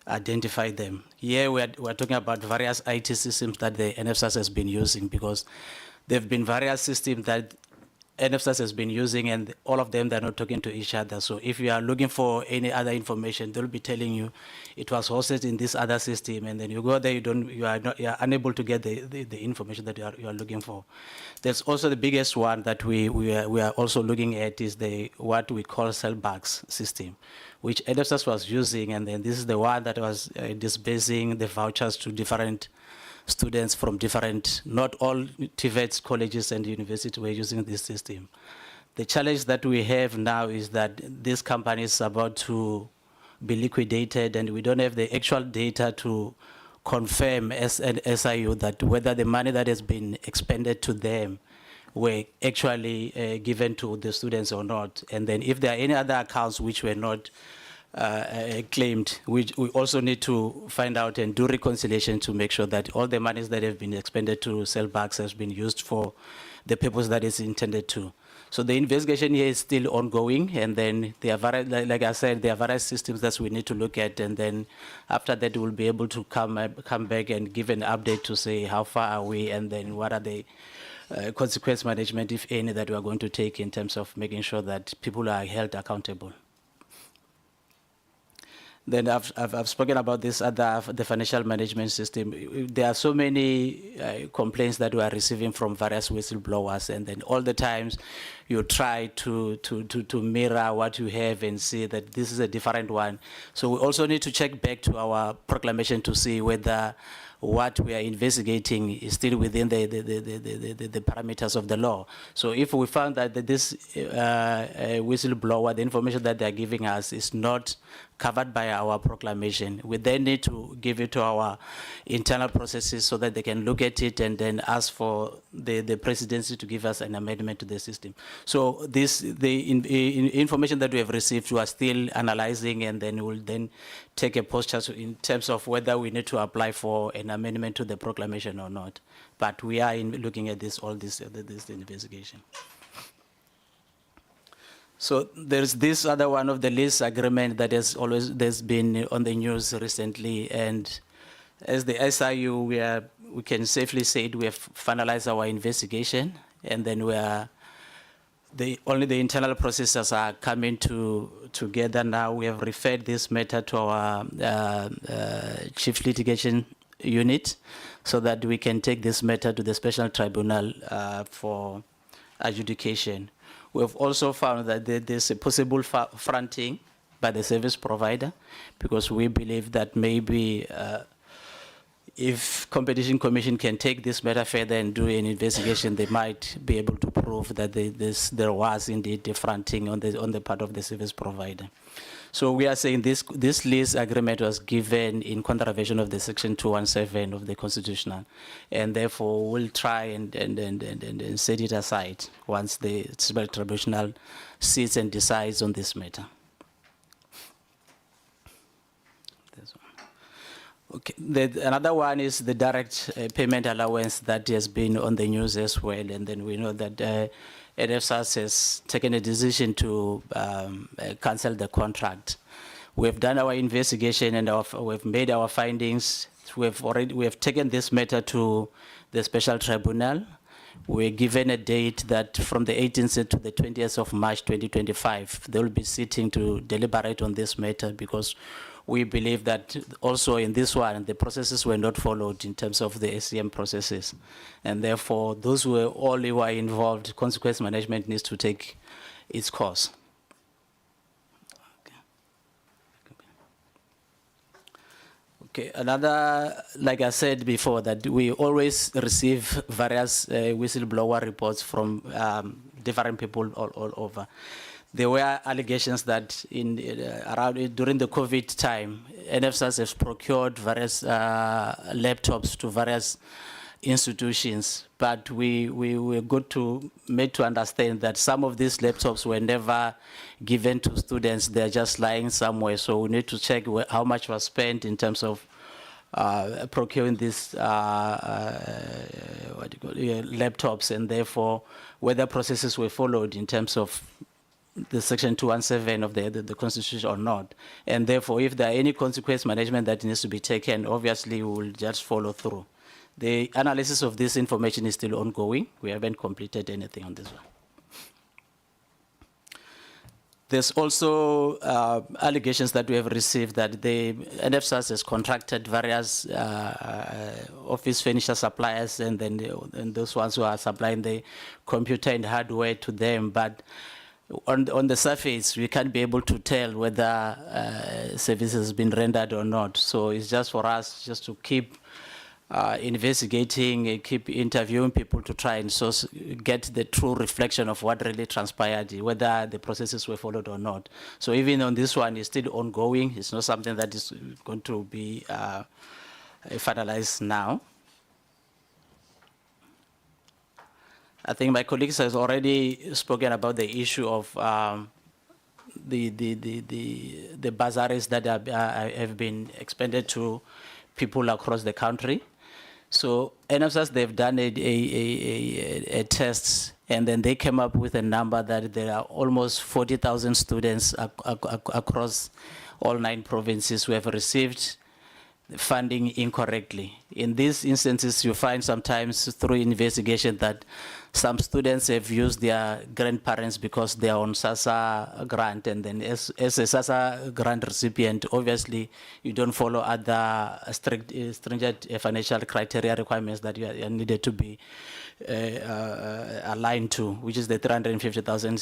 identify them. Here we're talking about various IT systems that the NFSAS has been using because there have been various systems that NFSAS has been using, and all of them, they're not talking to each other. So if you are looking for any other information, they'll be telling you it was hosted in this other system, and then you go there, you are unable to get the information that you are looking for. There's also the biggest one that we are also looking at is what we call cellbox system, which NFSAS was using, and then this is the one that was disbursing the vouchers to different students from different, not all TVETs, colleges and universities were using this system. The challenge that we have now is that this company is about to be liquidated, and we don't have the actual data to confirm as an SIU that whether the money that has been expended to them were actually given to the students or not. And then if there are any other accounts which were not claimed, we also need to find out and do reconciliation to make sure that all the monies that have been expended to sell bags has been used for the purpose that is intended to. So the investigation here is still ongoing, and then there are like I said, there are various systems that we need to look at, and then after that we'll be able to come back and give an update to say how far are we, and then what are the consequence management, if any, that we are going to take in terms of making sure that people are held accountable. Then I've spoken about this the financial management system. There are so many complaints that we are receiving from various whistleblowers, and then all the times you try to mirror what you have and see that this is a different one. So we also need to check back to our proclamation to see whether what we are investigating is still within the parameters of the law. So if we found that this whistleblower, the information that they are giving us is not covered by our proclamation, we then need to give it to our internal processes so that they can look at it and then ask for the presidency to give us an amendment to the system. So the information that we have received, we are still analyzing, and then we'll then take a posture in terms of whether we need to apply for an amendment to the proclamation or not. But we are looking at this investigation. So there's this other one of the lease agreement that there's been on the news recently, and as the SIU, we can safely say we have finalized our investigation, and then only the internal processes are coming together now. We have referred this matter to our Chief Litigation Unit so that we can take this matter to the Special Tribunal for adjudication. We have also found that there's a possible fronting by the service provider, because we believe that maybe if Competition Commission can take this matter further and do an investigation, they might be able to prove that there was indeed a fronting on the part of the service provider. So we are saying this lease agreement was given in contravention of the Section 217 of the Constitutional, and therefore we'll try and set it aside once the Special Tribunal sits and decides on this matter. Okay. Another one is the direct payment allowance that has been on the news as well, and then we know that NFSAS has taken a decision to cancel the contract. We have done our investigation and we've made our findings. We have taken this matter to the Special Tribunal. We're given a date that from the 18th to the 20th of March 2025, they will be sitting to deliberate on this matter, because we believe that also in this one, the processes were not followed in terms of the SCM processes. And therefore, those who were involved, consequence management needs to take its course. Okay, another, like I said before, that we always receive various whistleblower reports from different people all over. There were allegations that during the COVID time, NFSAS has procured various laptops to various institutions, but we were made to understand that some of these laptops were never given to students. They're just lying somewhere. So we need to check how much was spent in terms of procuring these laptops, and therefore whether processes were followed in terms of the Section 217 of the Constitution or not. And therefore, if there are any consequence management that needs to be taken, obviously we will just follow through. The analysis of this information is still ongoing. We haven't completed anything on this one. There's also allegations that we have received that the NFSAS has contracted various office furniture suppliers and then and those ones who are supplying the computer and hardware to them. But on the surface, we can't be able to tell whether services has been rendered or not. So it's just for us just to keep investigating, keep interviewing people to try and get the true reflection of what really transpired, whether the processes were followed or not. So even on this one, it's still ongoing. It's not something that is going to be finalized now. I think my colleagues has already spoken about the issue of the bursaries that have been expended to people across the country. So NFSAS, they've done a test, and then they came up with a number that there are almost 40,000 students across all 9 provinces who have received funding incorrectly. In these instances, you find sometimes through investigation that some students have used their grandparents because they are on SASA grant, and then as a SASA grant recipient, obviously you don't follow other stringent financial criteria requirements that you are needed to be aligned to, which is the 350,000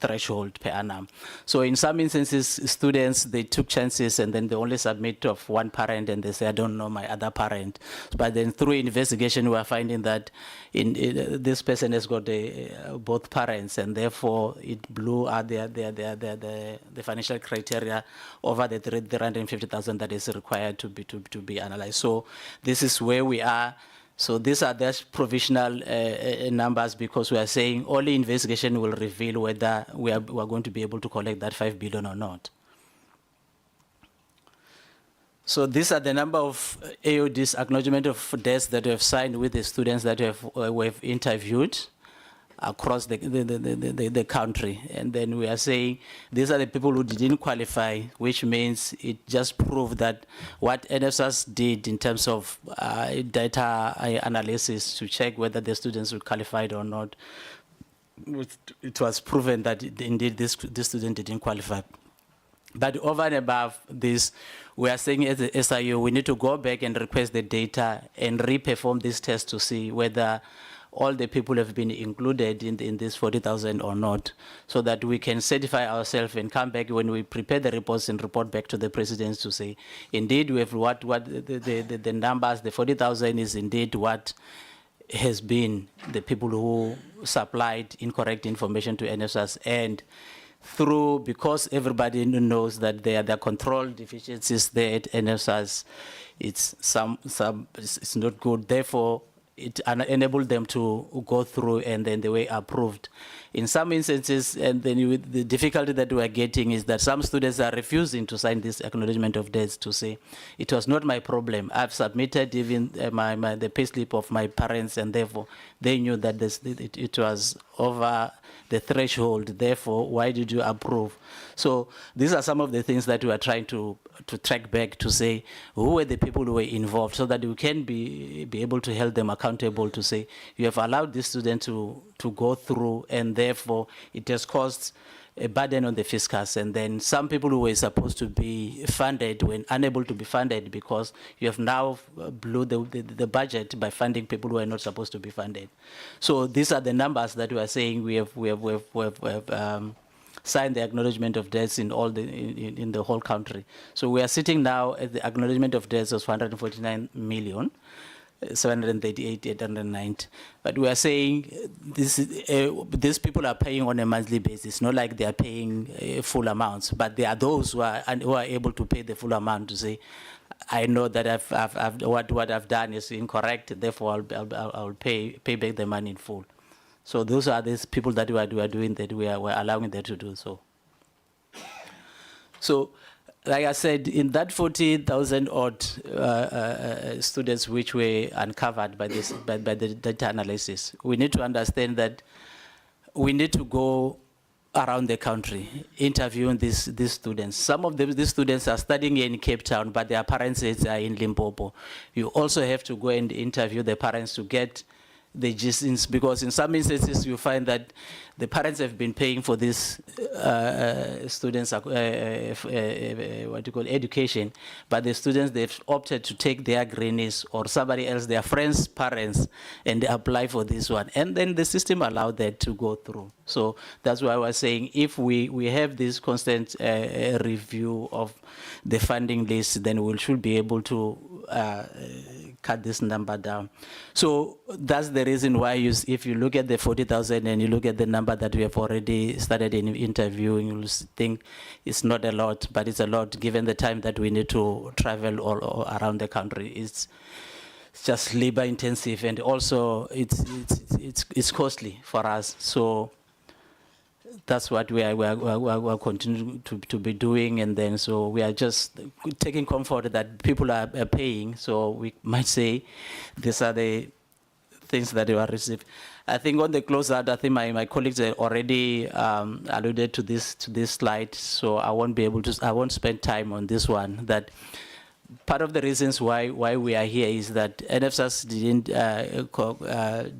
threshold per annum. So in some instances, students, they took chances and then they only submit of one parent and they say, I don't know my other parent. But then through investigation, we are finding that this person has got both parents, and therefore it blew out the financial criteria over the 350,000 that is required to be analyzed. So this is where we are. So these are just provisional numbers, because we are saying only investigation will reveal whether we are going to be able to collect that 5 billion or not. So these are the number of AODs, acknowledgement of debts, that we have signed with the students that we have interviewed across the country. And then we are saying these are the people who didn't qualify, which means it just proved that what NFSAS did in terms of data analysis to check whether the students would qualify or not, it was proven that indeed this student didn't qualify. But over and above this, we are saying as the SIU, we need to go back and request the data and re-perform this test to see whether all the people have been included in this 40,000 or not, so that we can certify ourselves and come back when we prepare the reports and report back to the president to say, indeed, we have what the numbers, the 40,000 is indeed what has been the people who supplied incorrect information to NSS, and because everybody knows that there are control deficiencies there at NSS, it's not good. Therefore, it enabled them to go through, and then they were approved. In some instances, and then the difficulty that we are getting is that some students are refusing to sign this acknowledgement of debts to say, it was not my problem. I've submitted even the payslip of my parents, and therefore they knew that it was over the threshold. Therefore, why did you approve? So these are some of the things that we are trying to track back to say who were the people who were involved, so that we can be able to hold them accountable to say you have allowed this student to go through, and therefore it has caused a burden on the fiscus, and then some people who were supposed to be funded were unable to be funded because you have now blew the budget by funding people who are not supposed to be funded. So these are the numbers that we are saying we have signed the acknowledgement of debts in the whole country. So we are sitting now at the acknowledgement of debts of 149 million. 738,890. But we are saying these people are paying on a monthly basis, not like they are paying full amounts, but there are those who are able to pay the full amount to say, I know that what I've done is incorrect, therefore I'll pay back the money in full. So those are these people that we are doing that, we're allowing them to do so. So, like I said, in that 40,000 odd students which were uncovered by the data analysis, we need to understand that we need to go around the country interviewing these students. Some of these students are studying in Cape Town, but their parents are in Limpopo. You also have to go and interview the parents to get the distance, because in some instances you find that the parents have been paying for these students, education, but the students, they've opted to take their grannies or somebody else, their friends' parents, and they apply for this one. And then the system allowed that to go through. So that's why I was saying, if we have this constant review of the funding list, then we should be able to cut this number down. So that's the reason why if you look at the 40,000 and you look at the number that we have already started in interviewing, you'll think it's not a lot, but it's a lot given the time that we need to travel all around the country. It's just labor intensive, and also it's costly for us. So that's what we are continuing to be doing, and then so we are just taking comfort that people are paying. So we might say these are the things that you are received. I think on the closeout, I think my colleagues have already alluded to this slide, so I won't spend time on this one. That part of the reasons why we are here is that NFSAS didn't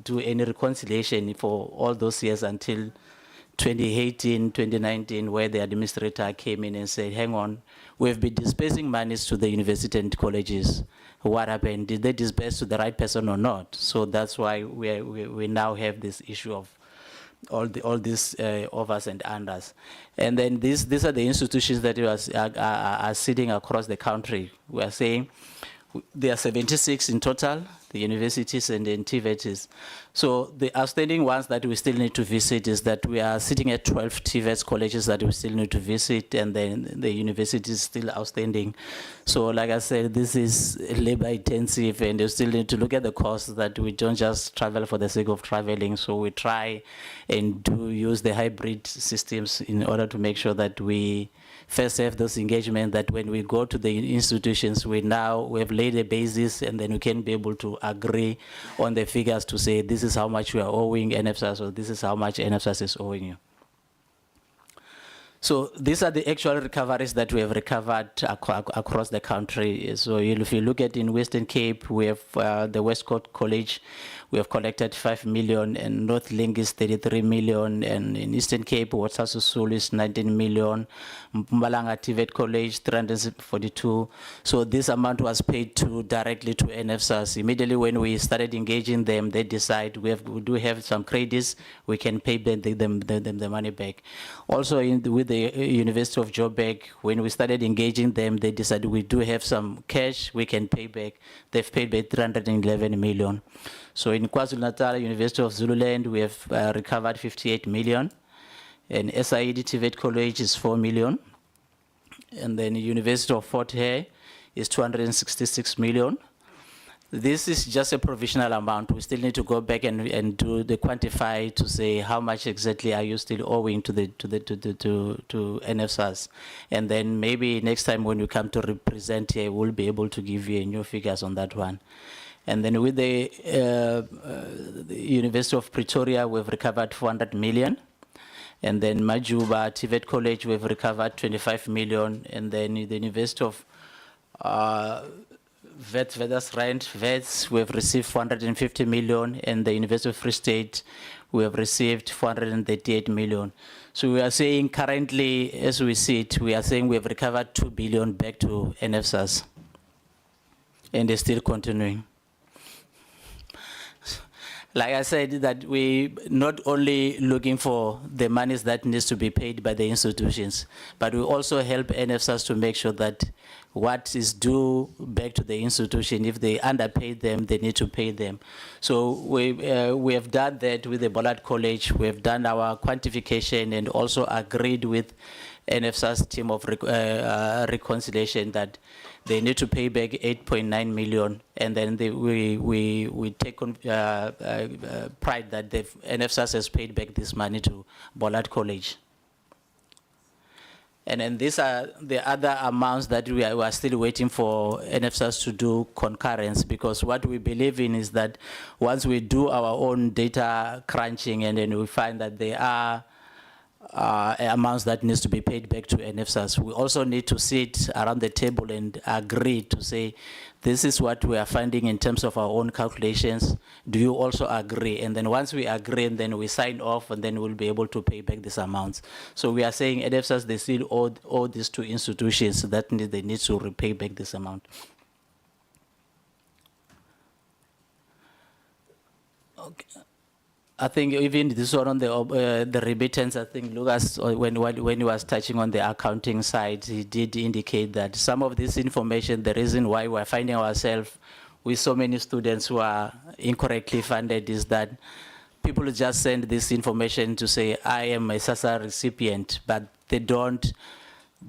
do any reconciliation for all those years until 2018, 2019, where the administrator came in and said, hang on, we've been dispersing monies to the university and colleges. What happened? Did they disperse to the right person or not? So that's why we now have this issue of all these overs and unders. And then these are the institutions that are sitting across the country. We are saying there are 76 in total, the universities and the TVETs. So the outstanding ones that we still need to visit is that we are sitting at 12 TVET colleges that we still need to visit, and then the university is still outstanding. So like I said, this is labor intensive, and you still need to look at the costs, that we don't just travel for the sake of traveling. So we try and use the hybrid systems in order to make sure that we first have those engagement, that when we go to the institutions, we have laid a basis, and then we can be able to agree on the figures to say this is how much we are owing NFSAS, or this is how much NFSAS is owing you. So these are the actual recoveries that we have recovered across the country. So if you look at in Western Cape, we have the Westcoast College, we have collected 5 million, and North Link is 33 million, and in Eastern Cape, Watsasusul is 19 million, Mpumalanga TVET College, 342. So this amount was paid directly to NFSAS. Immediately when we started engaging them, they decide we do have some credits, we can pay them the money back. Also with the University of Joburg, when we started engaging them, they decided we do have some cash we can pay back. They've paid back 311 million. So in KwaZulu-Natal, University of Zululand, we have recovered 58 million. And SIED TVET College is 4 million. And then University of Fort Hare is 266 million. This is just a provisional amount. We still need to go back and do the quantify to say how much exactly are you still owing to NFSAS. And then maybe next time when we come to represent here, we'll be able to give you new figures on that one. And then with the University of Pretoria, we've recovered 400 million. And then Majuba TVET College, we've recovered 25 million. And then the University of Vets, we've received 450 million. And the University of Free State, we have received 438 million. So we are saying currently, as we see it, we are saying we have recovered 2 billion back to NFSAS. And they're still continuing. Like I said, that we not only looking for the monies that needs to be paid by the institutions, but we also help NFSAS to make sure that what is due back to the institution, if they underpaid them, they need to pay them. So we have done that with the Bollard College. We have done our quantification and also agreed with NFSAS team of reconciliation that they need to pay back 8.9 million, and then we take pride that NFSAS has paid back this money to Bollard College. And then these are the other amounts that we are still waiting for NFSAS to do concurrence, because what we believe in is that once we do our own data crunching and then we find that they are amounts that needs to be paid back to NFSAS. We also need to sit around the table and agree to say, this is what we are finding in terms of our own calculations. Do you also agree? And then once we agree, and then we sign off, and then we'll be able to pay back these amounts. So we are saying NFSAS, they still owe these two institutions that they need to repay back this amount. Okay. I think even this one on the remittance, I think Lucas, when he was touching on the accounting side, he did indicate that some of this information, the reason why we're finding ourselves with so many students who are incorrectly funded is that people just send this information to say, I am a SASSA recipient, but they don't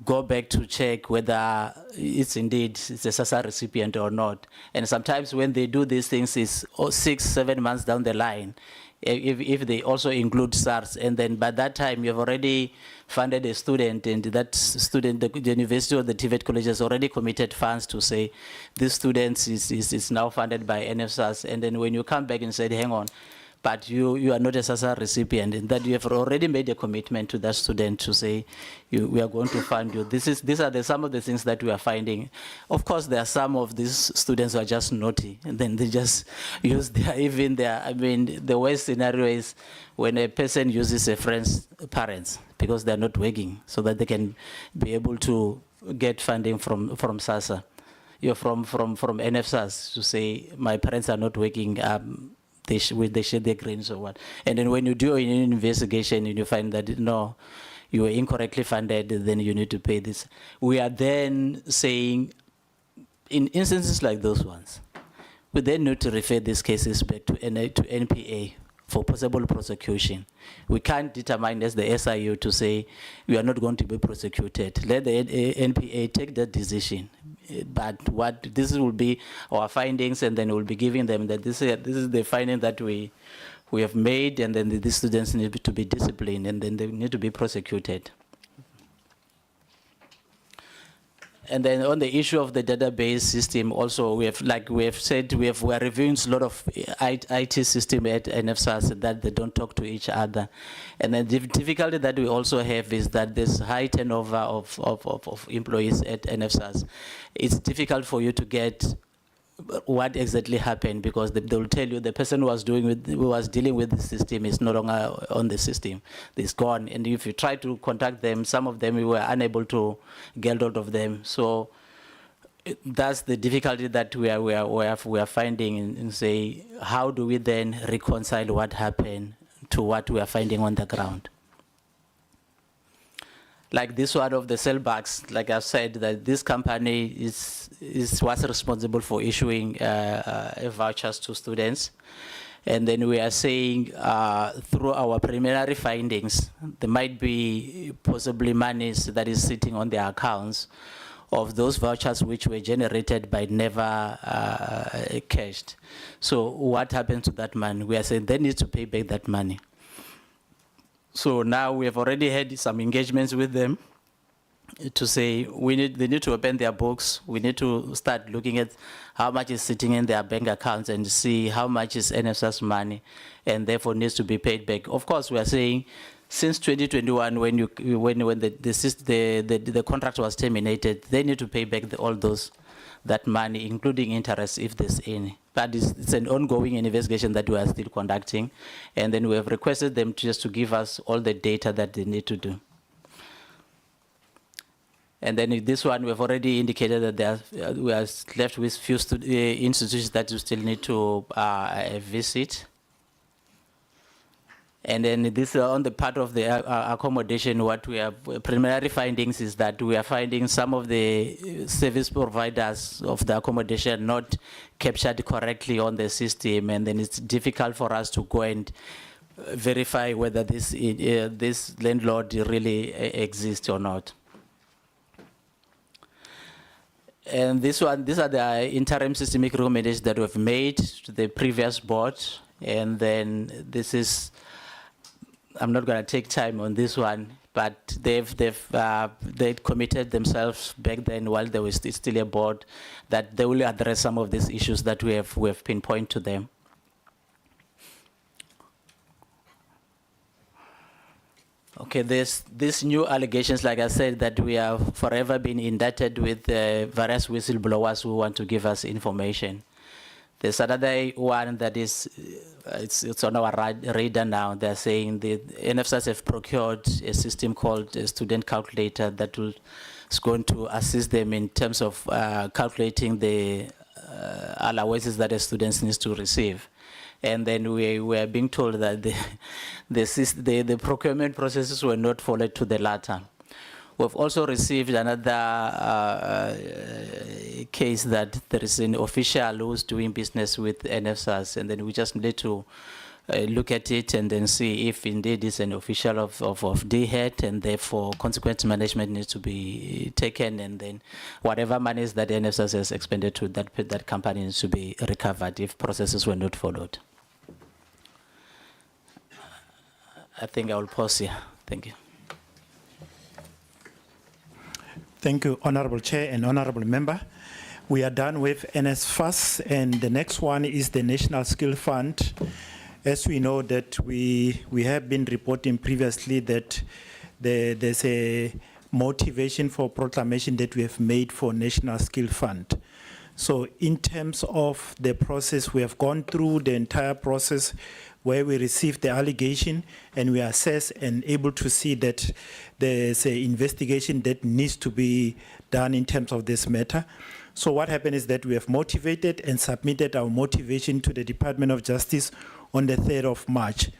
go back to check whether it's a SASSA recipient or not. And sometimes when they do these things, it's 6-7 months down the line, if they also include SARS, and then by that time you've already funded a student, and that student, the university or the TVET college has already committed funds to say this student is now funded by NFSAS, and then when you come back and say, hang on, but you are not a SASSA recipient, and that you have already made a commitment to that student to say, we are going to fund you. These are some of the things that we are finding. Of course, there are some of these students who are just naughty, and then they just use the worst scenario is when a person uses a friend's parents because they're not working, so that they can be able to get funding from SASSA, from NFSAS to say, my parents are not working, they share their grains or what. And then when you do an investigation and you find that, no, you were incorrectly funded, then you need to pay this. We are then saying, in instances like those ones, we then need to refer these cases back to NPA for possible prosecution. We can't determine as the SIU to say, we are not going to be prosecuted. Let the NPA take that decision. But this will be our findings, and then we'll be giving them that this is the finding that we have made, and then the students need to be disciplined, and then they need to be prosecuted. And then on the issue of the database system, also we are reviewing a lot of IT system at NFSAS that they don't talk to each other. And then the difficulty that we also have is that there's high turnover of employees at NFSAS. It's difficult for you to get what exactly happened, because they will tell you the person who was dealing with the system is no longer on the system. It's gone. And if you try to contact them, some of them we were unable to get hold of them. So that's the difficulty that we are finding in say, how do we then reconcile what happened to what we are finding on the ground? Like this one of the sellbacks, like I said, that this company was responsible for issuing vouchers to students. And then we are saying through our preliminary findings, there might be possibly monies that is sitting on their accounts of those vouchers which were generated but never cashed. So what happened to that money? We are saying they need to pay back that money. So now we have already had some engagements with them to say they need to open their books. We need to start looking at how much is sitting in their bank accounts and see how much is NFSAS money, and therefore needs to be paid back. Of course, we are saying since 2021, when the contract was terminated, they need to pay back all that money, including interest if there's any. But it's an ongoing investigation that we are still conducting, and then we have requested them just to give us all the data that they need to do. And then in this one, we have already indicated that we are left with few institutions that we still need to visit. And then this on the part of the accommodation, what we have preliminary findings is that we are finding some of the service providers of the accommodation not captured correctly on the system, and then it's difficult for us to go and verify whether this landlord really exists or not. And these are the interim systemic recommendations that we've made to the previous board, and then this is. I'm not going to take time on this one, but they committed themselves back then while there was still a board that they will address some of these issues that we have pinpointed to them. Okay, there's these new allegations, like I said, that we have forever been indebted with various whistleblowers who want to give us information. There's another one that is, it's on our radar now. They're saying the NFSAs have procured a system called a student calculator that is going to assist them in terms of calculating the allowances that a student needs to receive. And then we were being told that the procurement processes were not followed to the latter. We've also received another case that there is an official who's doing business with NFSAS, and then we just need to look at it and then see if indeed it's an official of DHET, and therefore consequent management needs to be taken, and then whatever monies that NFSAS has expended to that company needs to be recovered if processes were not followed. I think I will pause here. Thank you. Thank you, Honorable Chair and Honorable Member. We are done with NSFAS, and the next one is the National Skill Fund. As we know that we have been reporting previously that there's a motivation for proclamation that we have made for National Skill Fund. So in terms of the process, we have gone through the entire process where we received the allegation and we assess and able to see that there's an investigation that needs to be done in terms of this matter. So what happened is that we have motivated and submitted our motivation to the Department of Justice on the 3rd of March.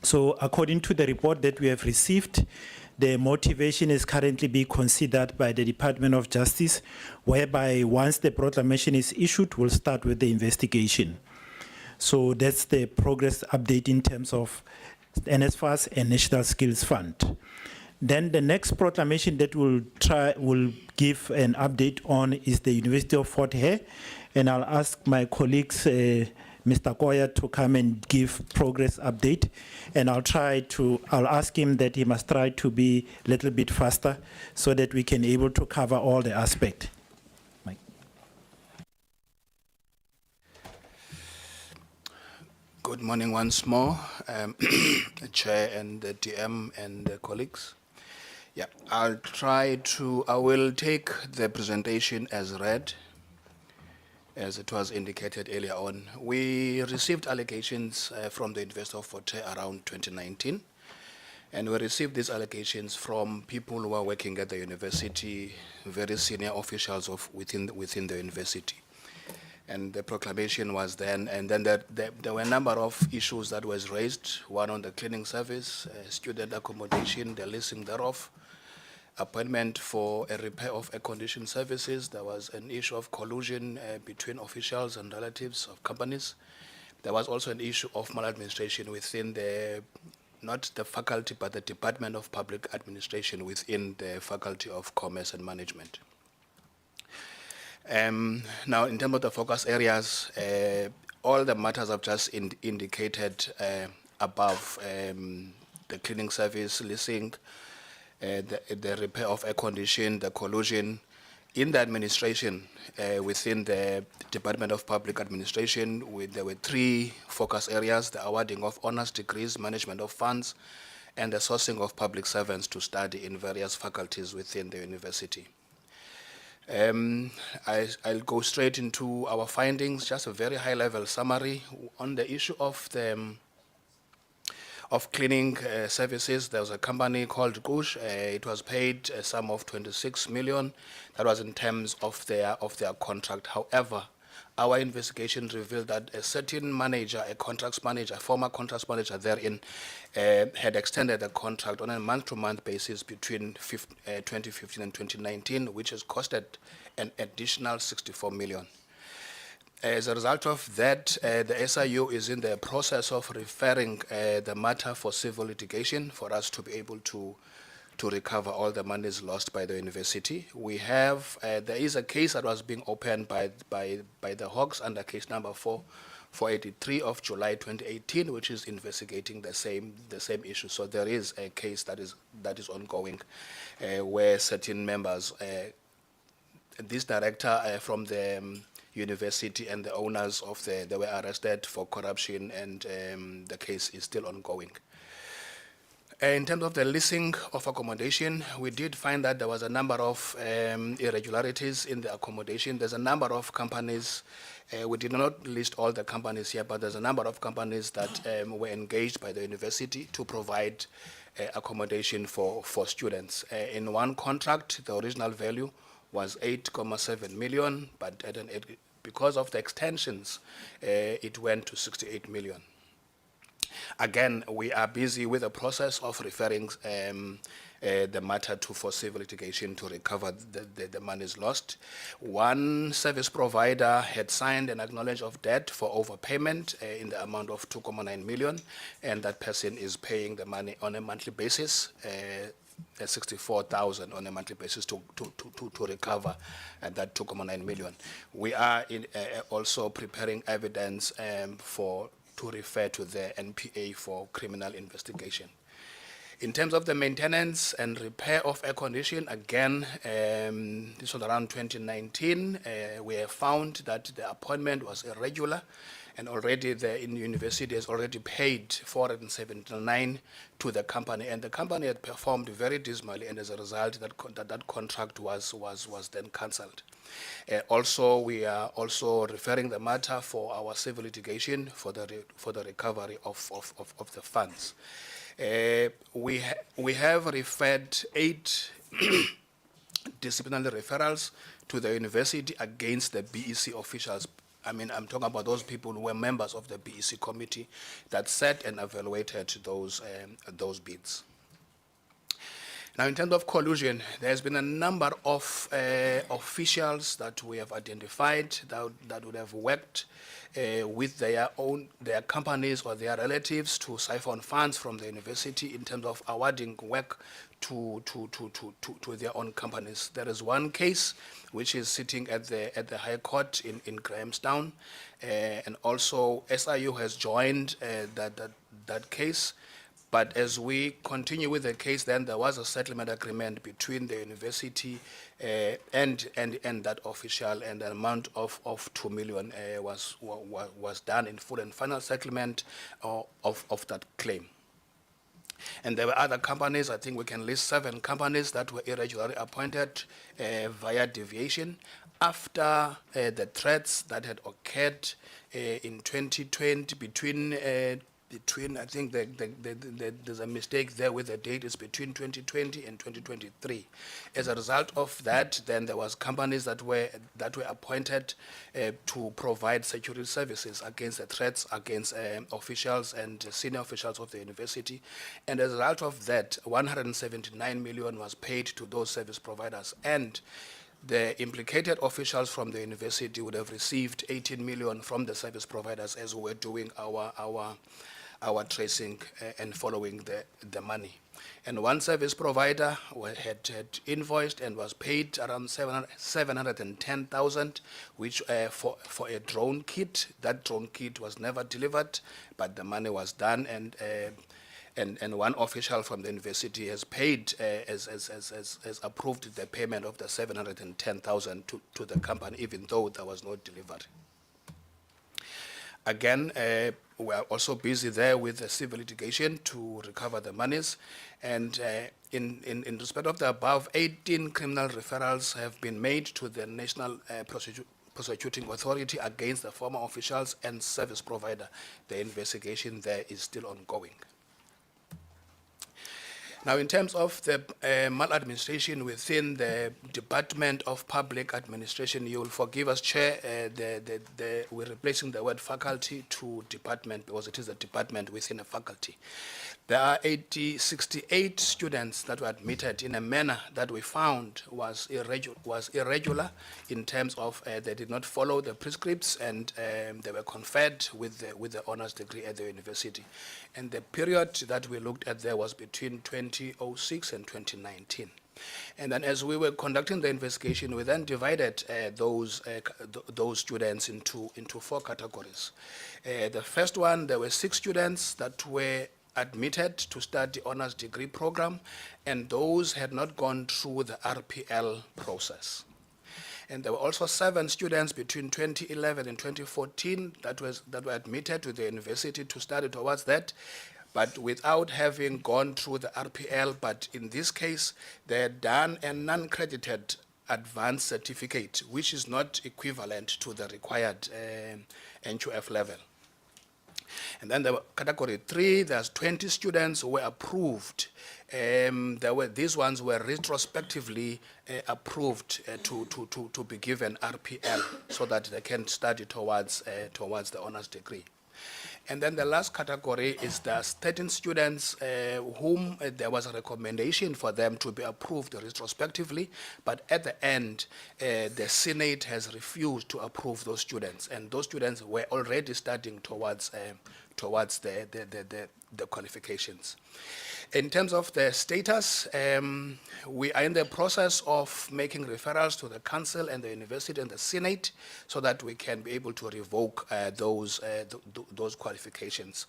So according to the report that we have received, the motivation is currently being considered by the Department of Justice, whereby once the proclamation is issued, we'll start with the investigation. So that's the progress update in terms of NSFAS and National Skills Fund. Then the next proclamation that we'll give an update on is the University of Fort Hare, and I'll ask my colleagues, Mr. Koya, to come and give progress update, and I'll ask him that he must try to be a little bit faster so that we can able to cover all the aspects. Good morning once more, Chair and the DM and the colleagues. Yeah, I will take the presentation as read, as it was indicated earlier on. We received allegations from the University of Fort Hare around 2019, and we received these allegations from people who are working at the university, very senior officials within the university. And the proclamation was then, and then there were a number of issues that was raised, one on the cleaning service, student accommodation, the leasing thereof, appointment for a repair of air-conditioned services. There was an issue of collusion between officials and relatives of companies. There was also an issue of maladministration within not the faculty, but the Department of Public Administration within the Faculty of Commerce and Management. Now, in terms of the focus areas, all the matters I've just indicated above, the cleaning service, leasing, the repair of air condition, the collusion, in the administration, within the Department of Public Administration, there were 3 focus areas: the awarding of honors degrees, management of funds, and the sourcing of public servants to study in various faculties within the university. I'll go straight into our findings, just a very high-level summary. On the issue of cleaning services, there was a company called Gush. It was paid a sum of 26 million. That was in terms of their contract. However, our investigation revealed that a certain manager, a former contracts manager therein, had extended the contract on a month-to-month basis between 2015 and 2019, which has costed an additional 64 million. As a result of that, the SIU is in the process of referring the matter for civil litigation for us to be able to recover all the monies lost by the university. We have, there is a case that was being opened by the Hawks under case number 483 of July 2018, which is investigating the same issue. So there is a case that is ongoing, where certain members, this director from the university and the owners of they were arrested for corruption, and the case is still ongoing. In terms of the leasing of accommodation, we did find that there was a number of irregularities in the accommodation. There's a number of companies, we did not list all the companies here, but there's a number of companies that were engaged by the university to provide accommodation for students. In one contract, the original value was 8.7 million, but because of the extensions, it went to 68 million. Again, we are busy with the process of referring the matter for civil litigation to recover the monies lost. One service provider had signed an acknowledgement of debt for overpayment in the amount of 2.9 million, and that person is paying the money on a monthly basis, 64,000 on a monthly basis to recover that 2.9 million. We are also preparing evidence to refer to the NPA for criminal investigation. In terms of the maintenance and repair of air condition, again, this was around 2019, we have found that the appointment was irregular, and already the university has already paid 479 to the company, and the company had performed very dismally, and as a result, that contract was then cancelled. Also, we are also referring the matter for our civil litigation for the recovery of the funds. We have referred 8 disciplinary referrals to the university against the BEC officials. I mean, I'm talking about those people who were members of the BEC committee that sat and evaluated those bids. Now, in terms of collusion, there's been a number of officials that we have identified that would have worked with their companies or their relatives to siphon funds from the university in terms of awarding work to their own companies. There is one case which is sitting at the High Court in Grahamstown, and also SIU has joined that case. But as we continue with the case, then there was a settlement agreement between the university and that official, and the amount of 2 million was done in full and final settlement of that claim. And there were other companies, I think we can list 7 companies that were irregularly appointed via deviation after the threats that had occurred in 2020 between, I think there's a mistake there with the date, it's between 2020 and 2023. As a result of that, then there was companies that were appointed to provide security services against the threats against officials and senior officials of the university. And as a result of that, 179 million was paid to those service providers, and the implicated officials from the university would have received 18 million from the service providers as we were doing our tracing and following the money. And one service provider had invoiced and was paid around 710,000, which for a drone kit. That drone kit was never delivered, but the money was done, and one official from the university has paid, has approved the payment of the 710,000 to the company, even though there was no delivery. Again, we are also busy there with the civil litigation to recover the monies. And in respect of the above, 18 criminal referrals have been made to the National Prosecuting Authority against the former officials and service provider. The investigation there is still ongoing. Now, in terms of the maladministration within the Department of Public Administration, you will forgive us, Chair, we're replacing the word faculty to department because it is a department within a faculty. There are 68 students that were admitted in a manner that we found was irregular in terms of they did not follow the prescripts, and they were conferred with the honors degree at the university. And the period that we looked at there was between 2006 and 2019. And then as we were conducting the investigation, we then divided those students into 4 categories. The first one, there were 6 students that were admitted to study honors degree program, and those had not gone through the RPL process. And there were also 7 students between 2011 and 2014 that were admitted to the university to study towards that, but without having gone through the RPL. But in this case, they had done a non-credited advanced certificate, which is not equivalent to the required NQF level. And then the category 3, there's 20 students who were approved. These ones were retrospectively approved to be given RPL so that they can study towards the honors degree. And then the last category is there's 13 students whom there was a recommendation for them to be approved retrospectively, but at the end, the Senate has refused to approve those students, and those students were already studying towards the qualifications. In terms of the status, we are in the process of making referrals to the council and the university and the Senate so that we can be able to revoke those qualifications.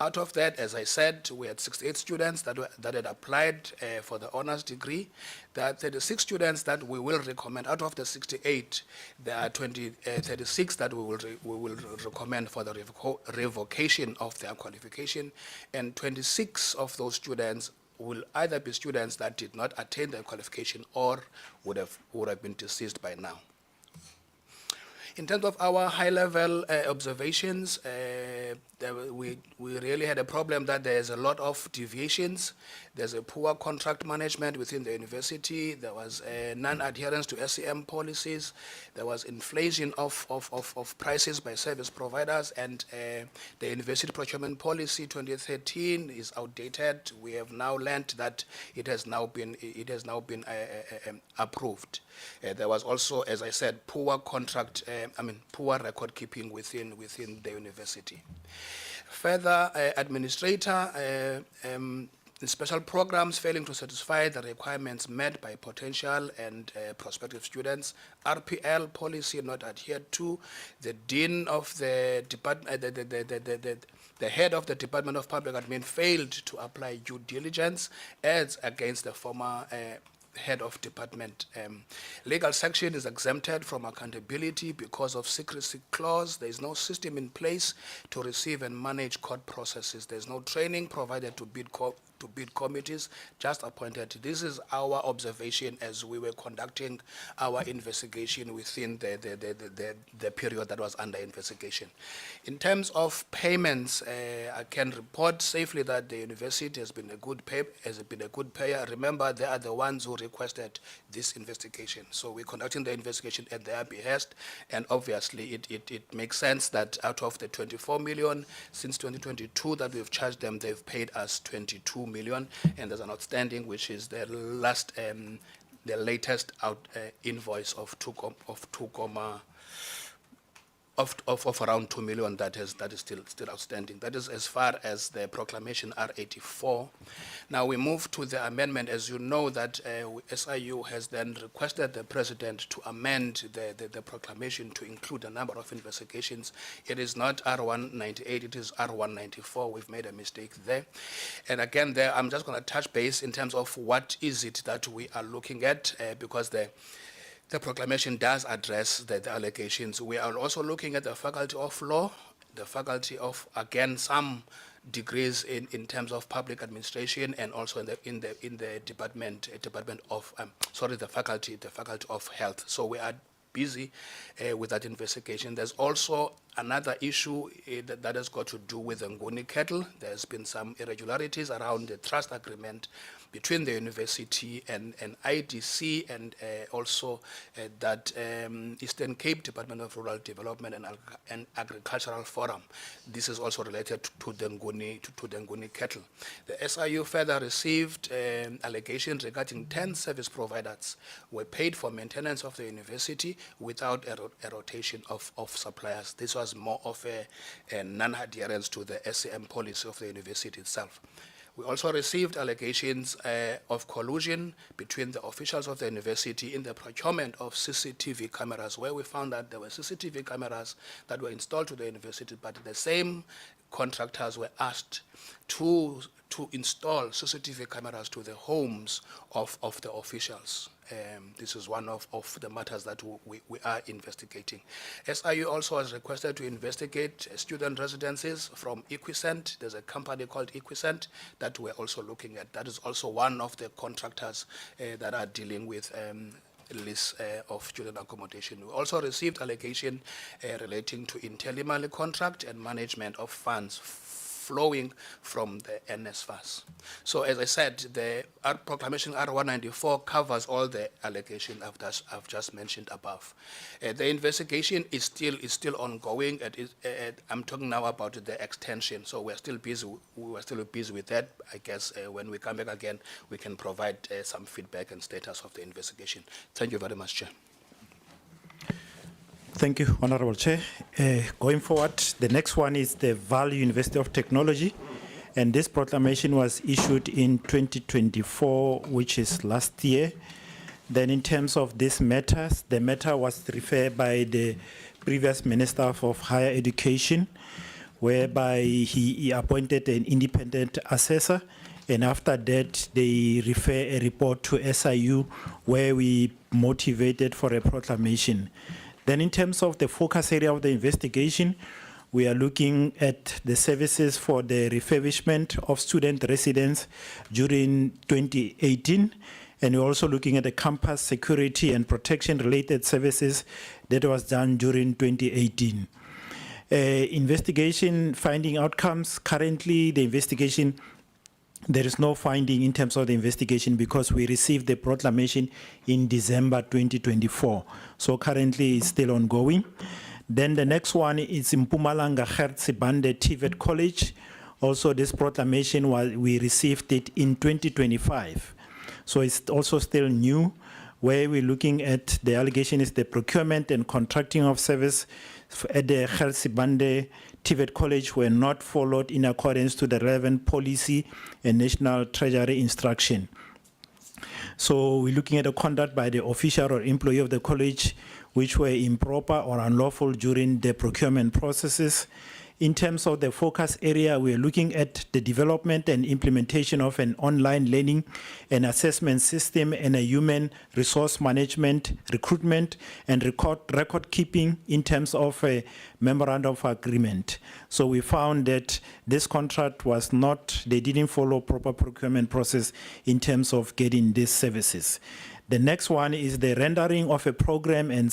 Out of that, as I said, we had 68 students that had applied for the honors degree. There are 36 students that we will recommend. Out of the 68, there are 36 that we will recommend for the revocation of their qualification, and 26 of those students will either be students that did not attain their qualification or would have been deceased by now. In terms of our high-level observations, we really had a problem that there's a lot of deviations. There's a poor contract management within the university. There was non-adherence to SEM policies. There was inflation of prices by service providers, and the university procurement policy 2013 is outdated. We have now learned that it has now been approved. There was also, as I said, poor poor record keeping within the university. Further, administrator, special programs failing to satisfy the requirements met by potential and prospective students. RPL policy not adhered to. The dean of the department, the head of the Department of Public Admin failed to apply due diligence as against the former head of department. Legal section is exempted from accountability because of secrecy clause. There is no system in place to receive and manage court processes. There's no training provided to bid committees, just appointed. This is our observation as we were conducting our investigation within the period that was under investigation. In terms of payments, I can report safely that the university has been a good payer. Remember, they are the ones who requested this investigation. So we're conducting the investigation at their behest, and obviously it makes sense that out of the 24 million since 2022 that we've charged them, they've paid us 22 million, and there's an outstanding which is the latest invoice of around 2 million that is still outstanding. That is as far as the proclamation R84. Now we move to the amendment. As you know, that SIU has then requested the president to amend the proclamation to include a number of investigations. It is not R198, it is R194. We've made a mistake there. And again, there I'm just going to touch base in terms of what is it that we are looking at, because the proclamation does address the allegations. We are also looking at the faculty of law, the faculty of, again, some degrees in terms of public administration, and also in the faculty of health. So we are busy with that investigation. There's also another issue that has got to do with the Nguni cattle. There's been some irregularities around the trust agreement between the university and IDC, and also that Eastern Cape Department of Rural Development and Agricultural Forum. This is also related to the Nguni cattle. The SIU further received allegations regarding 10 service providers were paid for maintenance of the university without a rotation of suppliers. This was more of a non-adherence to the SEM policy of the university itself. We also received allegations of collusion between the officials of the university in the procurement of CCTV cameras, where we found that there were CCTV cameras that were installed to the university, but the same contractors were asked to install CCTV cameras to the homes of the officials. This is one of the matters that we are investigating. SIU also has requested to investigate student residences from Equicent. There's a company called Equicent that we're also looking at. That is also one of the contractors that are dealing with lease of student accommodation. We also received allegation relating to IntelliMali contract and management of funds flowing from the NSFAS. So as I said, the proclamation R194 covers all the allegations I've just mentioned above. The investigation is still ongoing. I'm talking now about the extension. So we're still busy. We're still busy with that. I guess when we come back again, we can provide some feedback and status of the investigation. Thank you very much, Chair. Thank you, Honorable Chair. Going forward, the next one is the Valley University of Technology. And this proclamation was issued in 2024, which is last year. Then in terms of these matters, the matter was referred by the previous Minister of Higher Education, whereby he appointed an independent assessor. And after that, they refer a report to SIU, where we motivated for a proclamation. Then in terms of the focus area of the investigation, we are looking at the services for the refurbishment of student residence during 2018. And we're also looking at the campus security and protection related services that was done during 2018. Investigation finding outcomes. Currently, the investigation, there is no finding in terms of the investigation because we received the proclamation in December 2024. So currently it's still ongoing. Then the next one is in Mpumalanga Hertzibande TVET College. Also this proclamation, we received it in 2025. So it's also still new, where we're looking at the allegation is the procurement and contracting of service at the Hertzibande TVET College were not followed in accordance to the relevant policy and National Treasury instruction. So we're looking at the conduct by the official or employee of the college which were improper or unlawful during the procurement processes. In terms of the focus area, we're looking at the development and implementation of an online learning and assessment system and a human resource management, recruitment, and record keeping in terms of a memorandum of agreement. So we found that this contract was not, they didn't follow proper procurement process in terms of getting these services. The next one is the rendering of a program and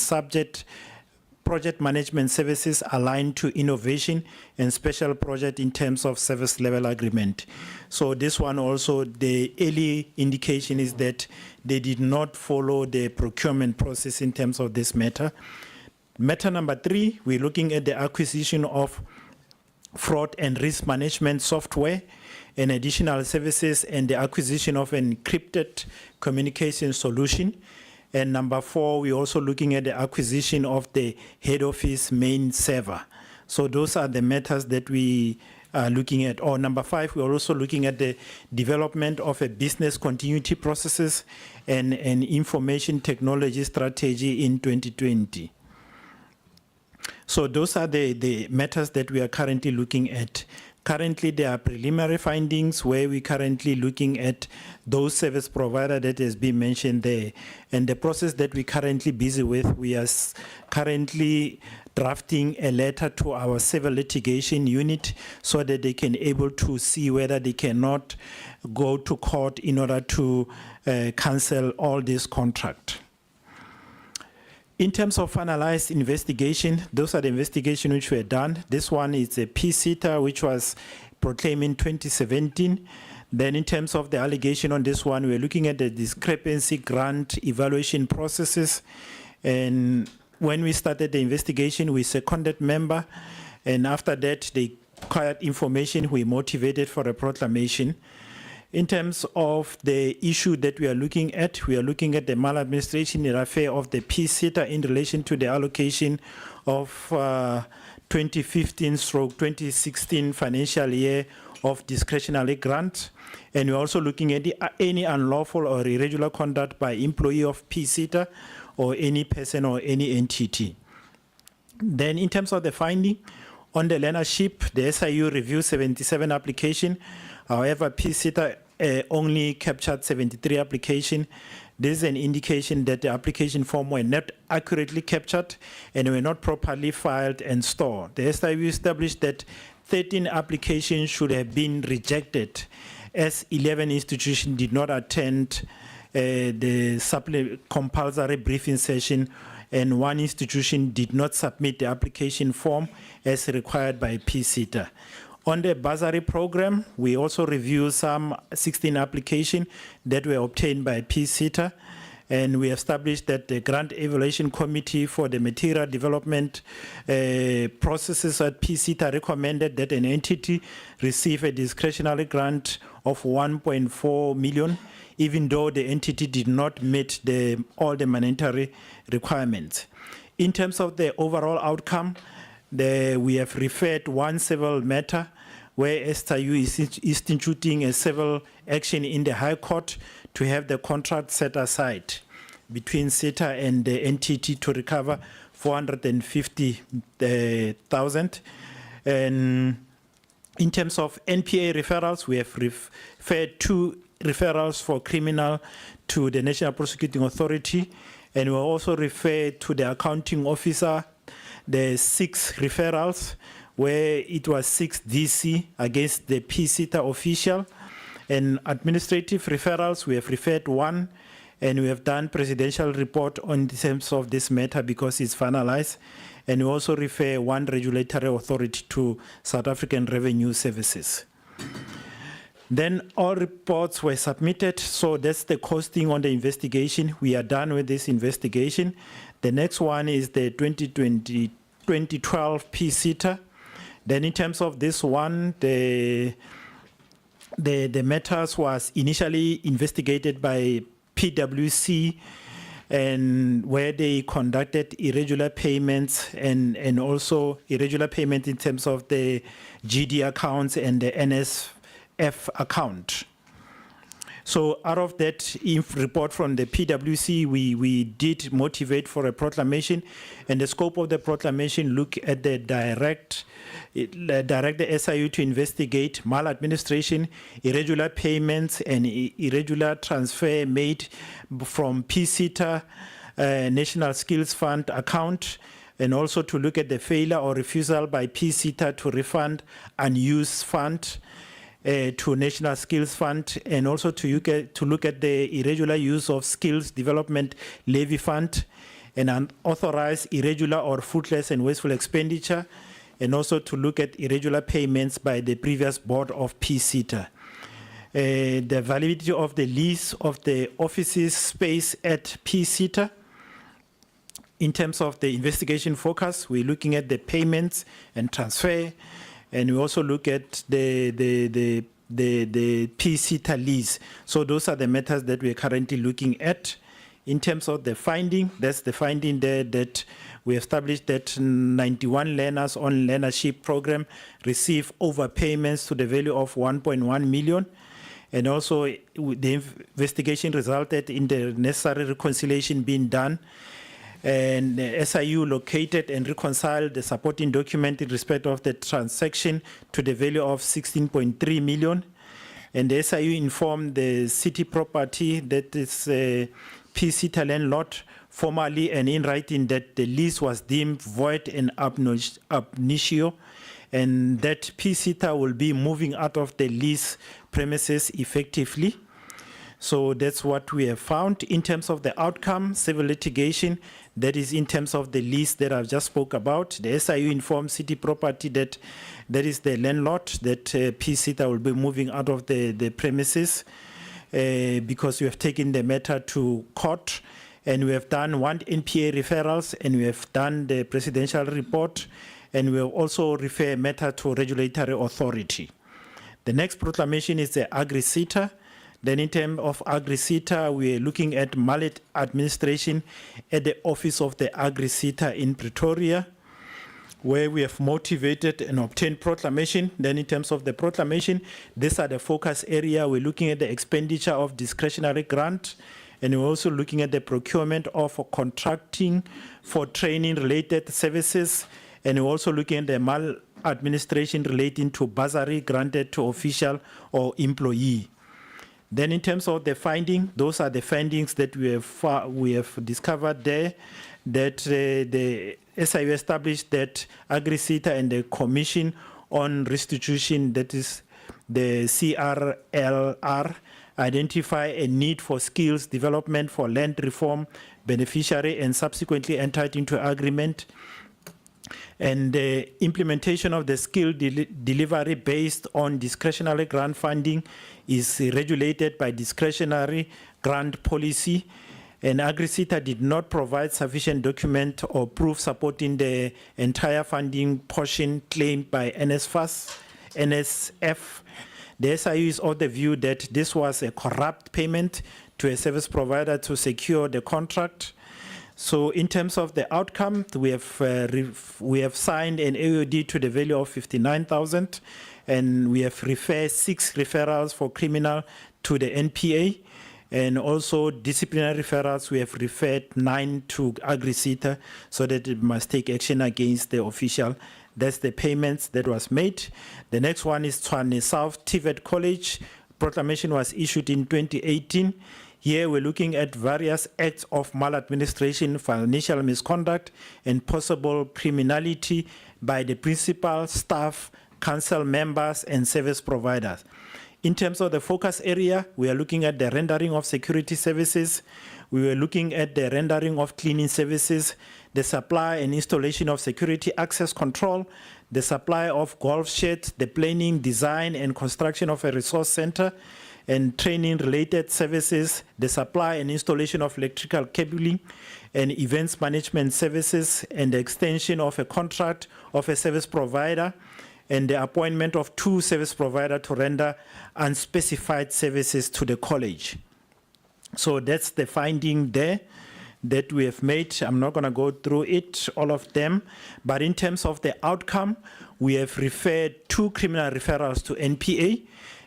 project management services aligned to innovation and special project in terms of service level agreement. So this one also, the early indication is that they did not follow the procurement process in terms of this matter. Matter number 3, we're looking at the acquisition of fraud and risk management software and additional services and the acquisition of an encrypted communication solution. And number 4, we're also looking at the acquisition of the head office main server. So those are the matters that we are looking at. Or number 5, we're also looking at the development of a business continuity processes and an information technology strategy in 2020. So those are the matters that we are currently looking at. Currently, there are preliminary findings where we're currently looking at those service provider that has been mentioned there. And the process that we're currently busy with, we are currently drafting a letter to our civil litigation unit so that they can able to see whether they cannot go to court in order to cancel all this contract. In terms of finalized investigation, those are the investigations which were done. This one is a PSET which was proclaimed in 2017. Then in terms of the allegation on this one, we're looking at the discrepancy grant evaluation processes. And when we started the investigation, we seconded member. And after that, they acquired information, we motivated for a proclamation. In terms of the issue that we are looking at the maladministration in affair of the PSET in relation to the allocation of 2015/2016 financial year of discretionary grant. And we're also looking at any unlawful or irregular conduct by employee of PSET or any person or any entity. Then in terms of the finding, on the learnership, the SIU reviewed 77 applications. However, PSET only captured 73 applications. This is an indication that the application form were not accurately captured and were not properly filed and stored. The SIU established that 13 applications should have been rejected as 11 institutions did not attend the compulsory briefing session, and 1 institution did not submit the application form as required by PSET. On the bursary program, we also reviewed some 16 applications that were obtained by PSET, and we established that the Grant Evaluation Committee for the Material Development processes at PSET recommended that an entity receive a discretionary grant of 1.4 million, even though the entity did not meet all the mandatory requirements. In terms of the overall outcome, we have referred 1 civil matter where SIU is instituting a civil action in the High Court to have the contract set aside between SETA and the entity to recover 450,000. And in terms of NPA referrals, we have referred 2 referrals for criminal to the National Prosecuting Authority, and we also referred to the accounting officer the 6 referrals where it was 6 DC against the PSET official. And administrative referrals, we have referred 1, and we have done presidential report on terms of this matter because it's finalized. And we also refer 1 regulatory authority to South African Revenue Services. Then all reports were submitted, so that's the costing on the investigation. We are done with this investigation. The next one is the 2012 PSET. Then in terms of this one, the matters was initially investigated by PwC, and where they conducted irregular payments and also irregular payment in terms of the GD accounts and the NSF account. So out of that report from the PwC, we did motivate for a proclamation, and the scope of the proclamation look at the direct the SIU to investigate maladministration, irregular payments, and irregular transfer made from PSET National Skills Fund account, and also to look at the failure or refusal by PSET to refund unused fund to National Skills Fund, and also to look at the irregular use of Skills Development Levy Fund, and unauthorized, irregular or fruitless and wasteful expenditure, and also to look at irregular payments by the previous board of PSET. The validity of the lease of the offices space at PSET. In terms of the investigation focus, we're looking at the payments and transfer, and we also look at the PSET lease. So those are the matters that we're currently looking at. In terms of the finding, that's the finding there that we established that 91 learners on learnership program receive overpayments to the value of 1.1 million. And also the investigation resulted in the necessary reconciliation being done. And the SIU located and reconciled the supporting document in respect of the transaction to the value of 16.3 million. And the SIU informed the city property that is PSET landlord formally and in writing that the lease was deemed void and ab initio, and that PSET will be moving out of the lease premises effectively. So that's what we have found. In terms of the outcome, civil litigation, that is in terms of the lease that I've just spoke about. The SIU informed city property that that is the landlord, that PSET will be moving out of the premises because we have taken the matter to court, and we have done 1 NPA referrals, and we have done the presidential report, and we have also referred matter to regulatory authority. The next proclamation is the Agri-SETA. Then in terms of Agri-SETA, we are looking at maladministration at the office of the Agri-SETA in Pretoria, where we have motivated and obtained proclamation. Then in terms of the proclamation, these are the focus area. We're looking at the expenditure of discretionary grant, and we're also looking at the procurement of contracting for training related services, and we're also looking at the maladministration relating to bursary granted to official or employee. Then in terms of the finding, those are the findings that we have discovered there, that the SIU established that AgriSeta and the Commission on Restitution, that is the CRLR, identify a need for skills development for land reform beneficiary and subsequently entered into agreement. And the implementation of the skill delivery based on discretionary grant funding is regulated by discretionary grant policy. And AgriSeta did not provide sufficient document or proof supporting the entire funding portion claimed by NSF. The SIU is of the view that this was a corrupt payment to a service provider to secure the contract. So in terms of the outcome, we have signed an AOD to the value of 59,000, and we have referred 6 referrals for criminal to the NPA, and also disciplinary referrals. We have referred 9 to AgriSeta so that it must take action against the official. That's the payments that was made. The next one is Tshwane South TVET College. Proclamation was issued in 2018. Here we're looking at various acts of maladministration, financial misconduct, and possible criminality by the principal, staff, council members, and service providers. In terms of the focus area, we are looking at the rendering of security services. We were looking at the rendering of cleaning services, the supply and installation of security access control, the supply of golf sheds, the planning, design, and construction of a resource center, and training-related services, the supply and installation of electrical cabling, and events management services, and the extension of a contract of a service provider, and the appointment of 2 service providers to render unspecified services to the college. So that's the finding there that we have made. I'm not going to go through it, all of them, but in terms of the outcome, we have referred 2 criminal referrals to NPA,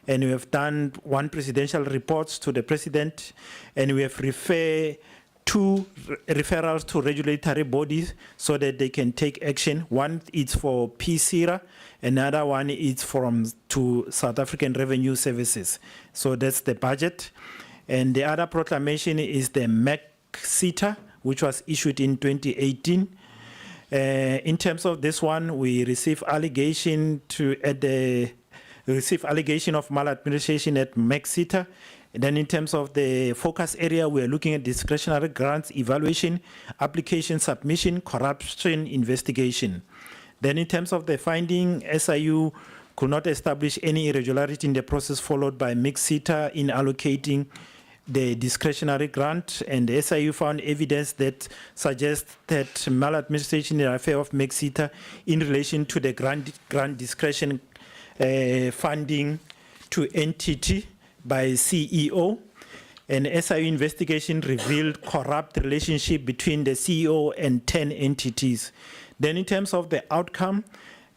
and we have done 1 presidential reports to the president, and we have referred 2 referrals to regulatory bodies so that they can take action. One is for PSET, another one is to South African Revenue Services. So that's the budget. And the other proclamation is the MECSETA, which was issued in 2018. In terms of this one, we received allegation of maladministration at MECSETA. And then in terms of the focus area, we are looking at discretionary grants evaluation, application submission, corruption investigation. Then in terms of the finding, SIU could not establish any irregularity in the process followed by MECSETA in allocating the discretionary grant, and the SIU found evidence that suggests that maladministration in the affair of MECSETA in relation to the grant discretion funding to entity by CEO. An SIU investigation revealed corrupt relationship between the CEO and 10 entities. Then in terms of the outcome,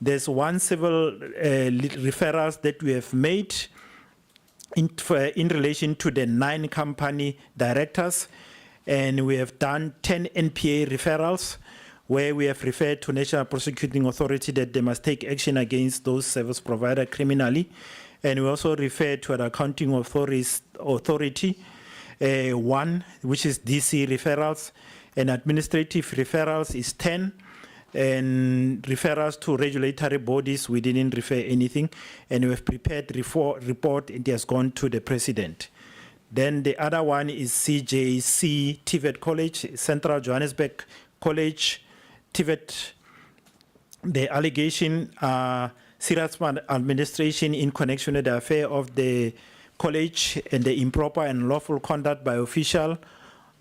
there's 1 civil referrals that we have made in relation to the 9 company directors, and we have done 10 NPA referrals where we have referred to National Prosecuting Authority that they must take action against those service providers criminally. And we also referred to an accounting authority, 1, which is DC referrals, and administrative referrals is 10, and referrals to regulatory bodies, we didn't refer anything, and we have prepared report, it has gone to the president. Then the other one is CJC TVET College, Central Johannesburg College, TVET. The allegation serious maladministration in connection with the affair of the college and the improper and unlawful conduct by official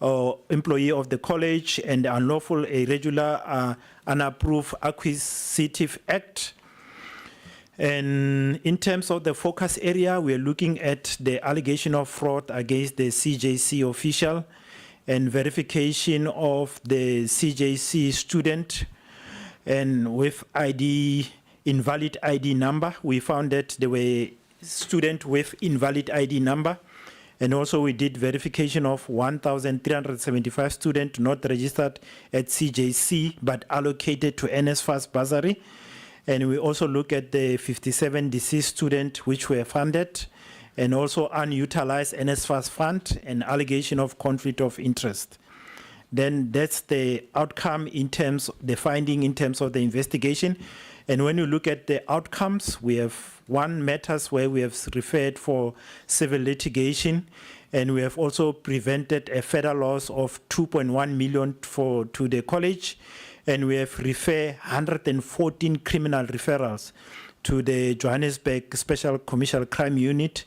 or employee of the college and the unlawful, irregular, unapproved acquisitive act. And in terms of the focus area, we are looking at the allegation of fraud against the CJC official and verification of the CJC student, and with invalid ID number. We found that there were students with invalid ID number. And also we did verification of 1,375 students not registered at CJC but allocated to NSFAS bursary. And we also look at the 57 deceased students which were funded. and also unutilized NSFAS fund and allegation of conflict of interest. Then that's the outcome in terms, the finding in terms of the investigation. And when you look at the outcomes, we have one matters where we have referred for civil litigation, and we have also prevented a further loss of 2.1 million to the college, and we have referred 114 criminal referrals to the Johannesburg Special Commercial Crime Unit,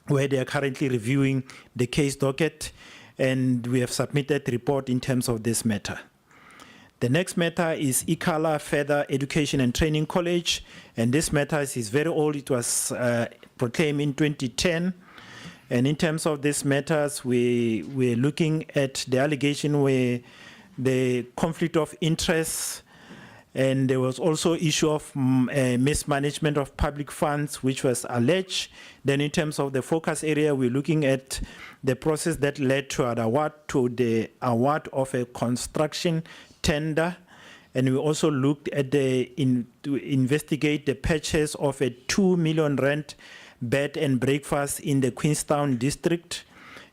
where they are currently reviewing the case docket, and we have submitted a report in terms of this matter. The next matter is Ikala Further Education and Training College, and this matter is very old. It was proclaimed in 2010. And in terms of these matters, we're looking at the allegation where the conflict of interest, and there was also issue of mismanagement of public funds, which was alleged. Then in terms of the focus area, we're looking at the process that led to the award of a construction tender. And we also looked at to investigate the purchase of a 2 million rand bed and breakfast in the Queenstown district.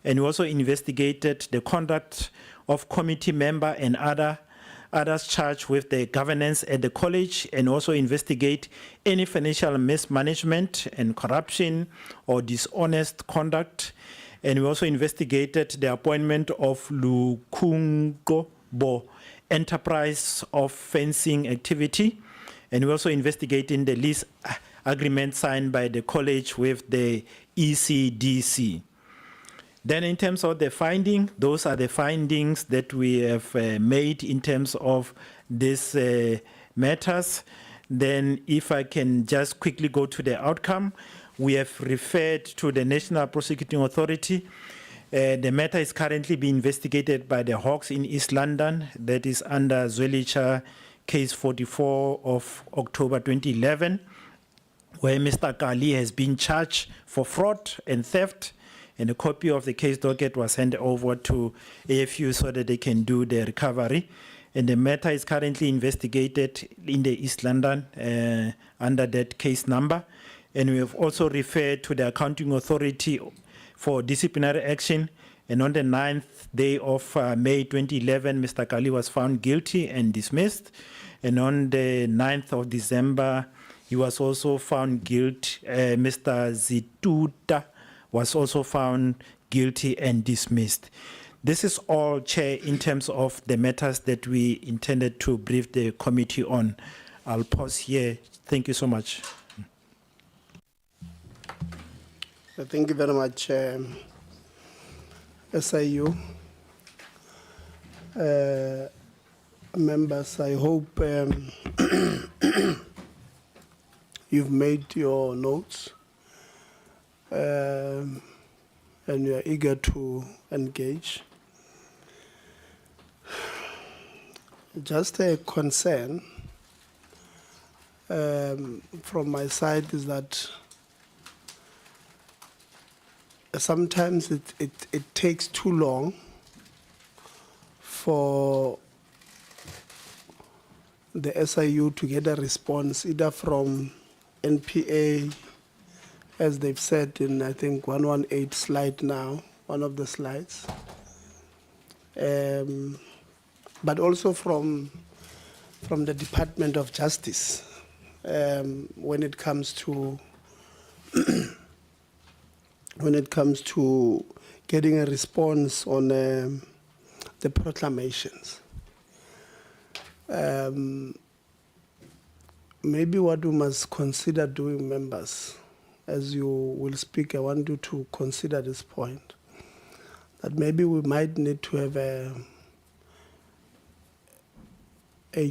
And we also investigated the conduct of committee member and others charged with the governance at the college, and also investigate any financial mismanagement and corruption or dishonest conduct. And we also investigated the appointment of Lukungo Bo enterprise of fencing activity. And we also investigating the lease agreement signed by the college with the ECDC. Then in terms of the finding, those are the findings that we have made in terms of these matters. Then if I can just quickly go to the outcome, we have referred to the National Prosecuting Authority. The matter is currently being investigated by the Hawks in East London, that is under Zwelicha case 44 of October 2011, where Mr. Kali has been charged for fraud and theft, and a copy of the case docket was handed over to AFU so that they can do the recovery. And the matter is currently investigated in the East London under that case number. And we have also referred to the Accounting Authority for disciplinary action. And on the 9th day of May 2011, Mr. Kali was found guilty and dismissed. And on the 9th of December, he was also found guilty. Mr. Zituta was also found guilty and dismissed. This is all, Chair, in terms of the matters that we intended to brief the committee on. I'll pause here. Thank you so much. Thank you very much, SIU. Members, I hope you've made your notes and you are eager to engage. Just a concern from my side is that sometimes it takes too long for the SIU to get a response either from NPA, as they've said in, I think, 118 slide now, one of the slides, but also from the Department of Justice when it comes to getting a response on the proclamations. Maybe what we must consider doing, members, as you will speak, I want you to consider this point, that maybe we might need to have a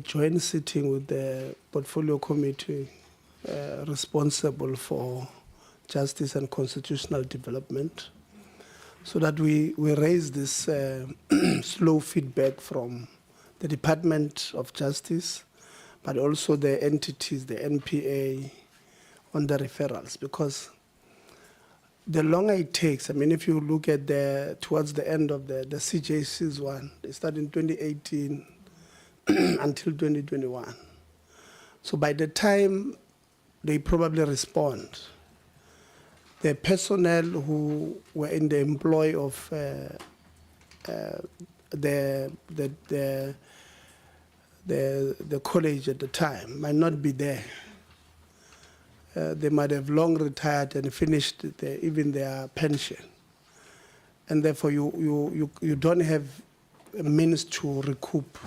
joint sitting with the portfolio committee responsible for justice and constitutional development, so that we raise this slow feedback from the Department of Justice, but also the entities, the NPA, on the referrals. Because the longer it takes, I mean, if you look at towards the end of the CJC's one, they started in 2018 until 2021. So by the time they probably respond, the personnel who were in the employ of the college at the time might not be there. They might have long retired and finished even their pension. And therefore you don't have a means to recoup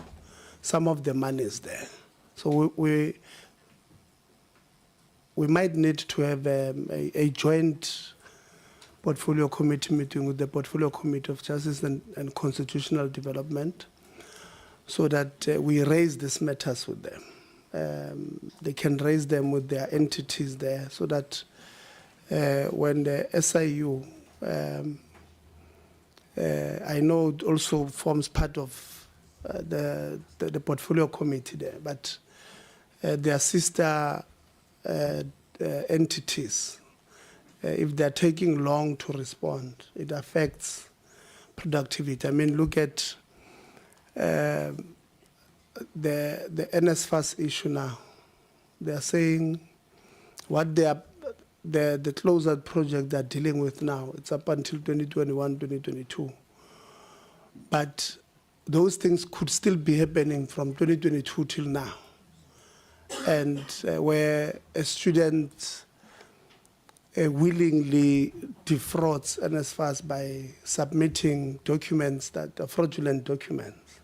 some of the monies there. So we might need to have a joint portfolio committee meeting with the Portfolio Committee of Justice and Constitutional Development so that we raise these matters with them. They can raise them with their entities there so that when the SIU, I know it also forms part of the portfolio committee there, but their sister entities, if they're taking long to respond, it affects productivity. I mean, look at the NSFAS issue now. They're saying what they are, the closeout project they're dealing with now, it's up until 2021, 2022. But those things could still be happening from 2022 till now. And where a student willingly defrauds NSFAS by submitting documents that are fraudulent documents.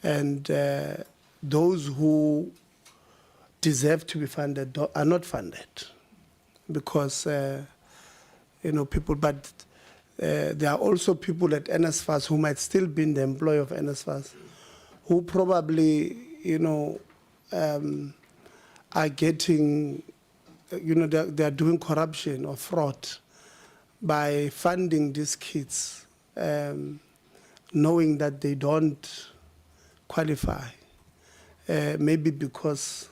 And those who deserve to be funded are not funded because, people, but there are also people at NSFAS who might still be in the employ of NSFAS who probably, are getting, they are doing corruption or fraud by funding these kids, knowing that they don't qualify, maybe because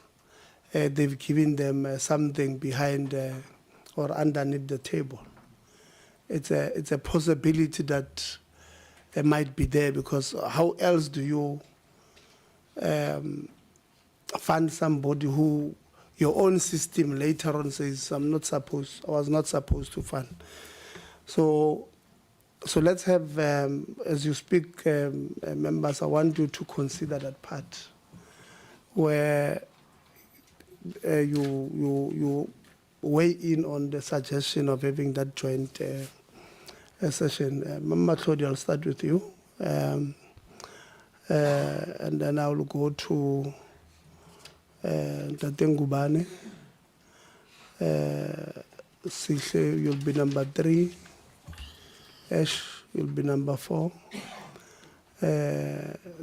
they've given them something behind or underneath the table. It's a possibility that it might be there because how else do you fund somebody who your own system later on says I was not supposed to fund. So let's have, as you speak, members, I want you to consider that part where you weigh in on the suggestion of having that joint session. Mama Claudia, I'll start with you. And then I will go to Tatengubane. Sihle, you'll be number 3. Ash, you'll be number 4.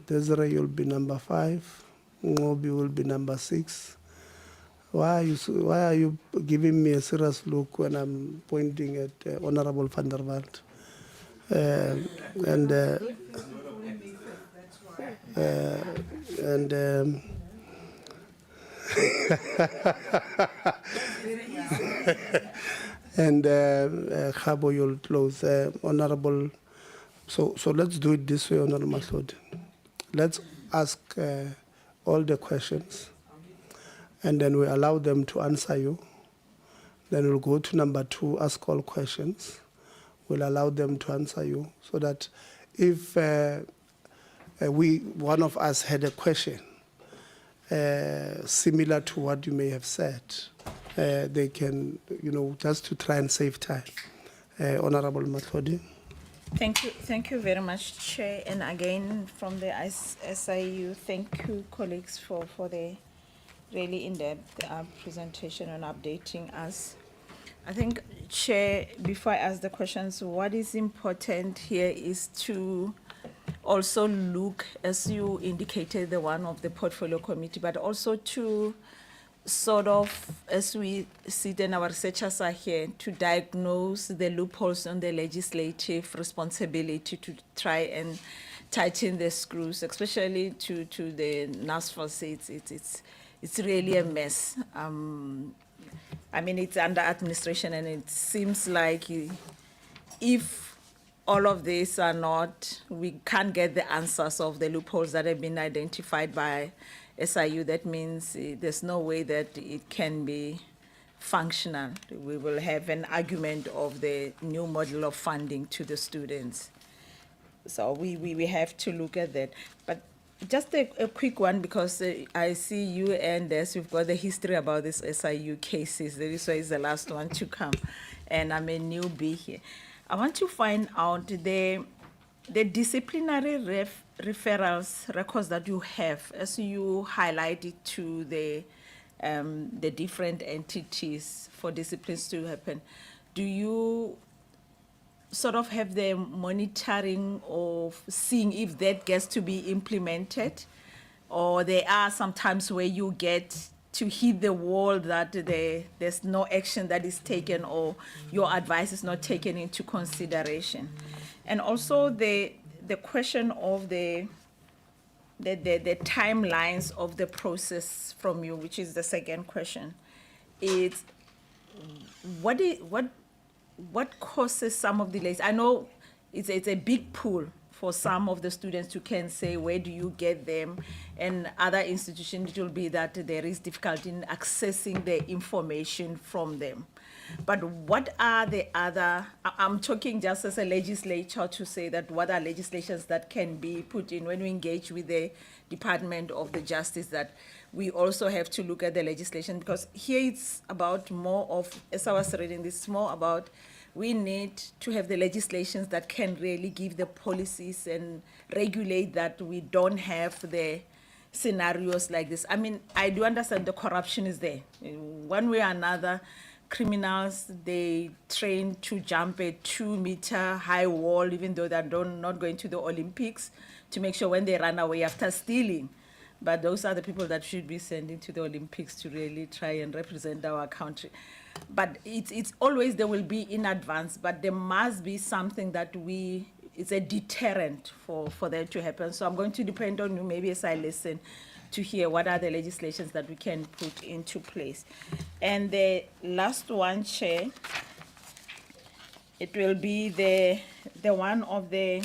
Desiree, you'll be number 5. Ngobi will be number 6. Why are you giving me a serious look when I'm pointing at Honorable van der Walt? And Khabo, you'll close. Honorable, so let's do it this way, Honorable Mahlodi. Let's ask all the questions, and then we allow them to answer you. Then we'll go to number 2, ask all questions. We'll allow them to answer you, so that if one of us had a question similar to what you may have said, they can, just to try and save time. Honorable Mahlodi. Thank you very much, Chair. And again, from the SIU, thank you, colleagues, for the really in-depth presentation and updating us. I think, Chair, before I ask the questions, what is important here is to also look, as you indicated, the one of the portfolio committee, but also to sort of, as we sit and our researchers are here, to diagnose the loopholes on the legislative responsibility to try and tighten the screws, especially to the NSFAS. It's really a mess. I mean, it's under administration, and it seems like if all of these are not, we can't get the answers of the loopholes that have been identified by SIU. That means there's no way that it can be functional. We will have an argument of the new model of funding to the students. So we have to look at that. But just a quick one, because I see you and this, we've got the history about these SIU cases. This is the last one to come, and I'm a newbie here. I want to find out the disciplinary referrals records that you have, as you highlighted to the different entities for disciplines to happen. Do you sort of have the monitoring of seeing if that gets to be implemented, or there are some times where you get to hit the wall that there's no action that is taken or your advice is not taken into consideration? And also the question of the timelines of the process from you, which is the second question, is what causes some of the delays? I know it's a big pool for some of the students who can say, where do you get them? And other institutions, it will be that there is difficulty in accessing the information from them. But what are the other, I'm talking just as a legislature to say that what are legislations that can be put in when we engage with the Department of the Justice, that we also have to look at the legislation, because here it's about more of, as I was reading this, more about we need to have the legislations that can really give the policies and regulate that we don't have the scenarios like this. I mean, I do understand the corruption is there. One way or another, criminals, they train to jump a 2-meter high wall, even though they're not going to the Olympics, to make sure when they run away after stealing. But those are the people that should be sending to the Olympics to really try and represent our country. But it's always, there will be in advance, but there must be something that it's a deterrent for that to happen. So I'm going to depend on you, maybe as I listen, to hear what are the legislations that we can put into place. And the last one, Chair, it will be the one of the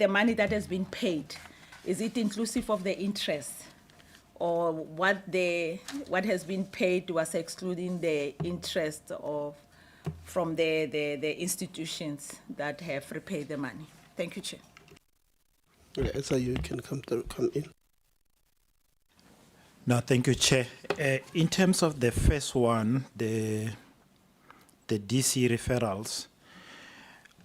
money that has been paid. Is it inclusive of the interest, or what has been paid was excluding the interest from the institutions that have repaid the money? Thank you, Chair. Yeah, so you can come in. No, thank you, Chair. In terms of the first one, the DC referrals,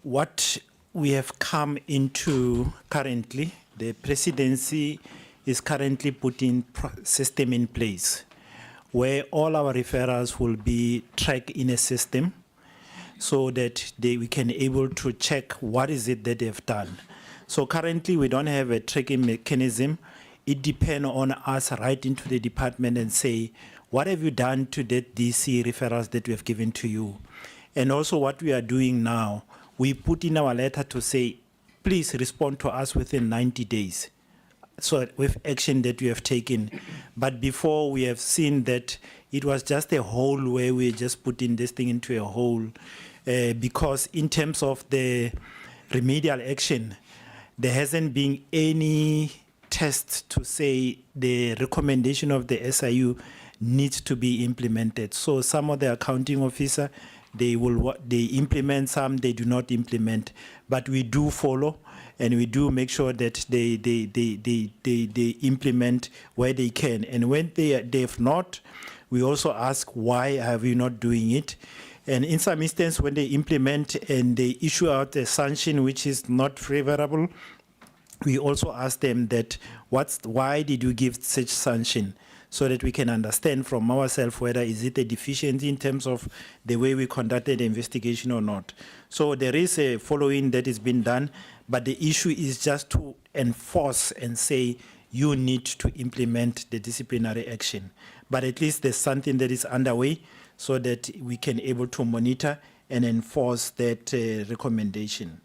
what we have come into currently, the presidency is currently putting system in place where all our referrals will be tracked in a system, so that we can able to check what is it that they've done. So currently we don't have a tracking mechanism. It depends on us right into the department and say, what have you done to that DC referrals that we have given to you? And also what we are doing now, we put in our letter to say, please respond to us within 90 days. So with action that we have taken. But before, we have seen that it was just a hole where we just putting this thing into a hole, because in terms of the remedial action, there hasn't been any test to say the recommendation of the SIU needs to be implemented. So some of the accounting officer, they implement, some they do not implement, but we do follow and we do make sure that they implement where they can. And when they've not, we also ask, why have you not doing it? And in some instances, when they implement and they issue out a sanction which is not favorable, we also ask them that why did you give such sanction, so that we can understand from ourselves whether is it a deficiency in terms of the way we conducted the investigation or not. So there is a following that is being done, but the issue is just to enforce and say you need to implement the disciplinary action. But at least there's something that is underway so that we can able to monitor and enforce that recommendation.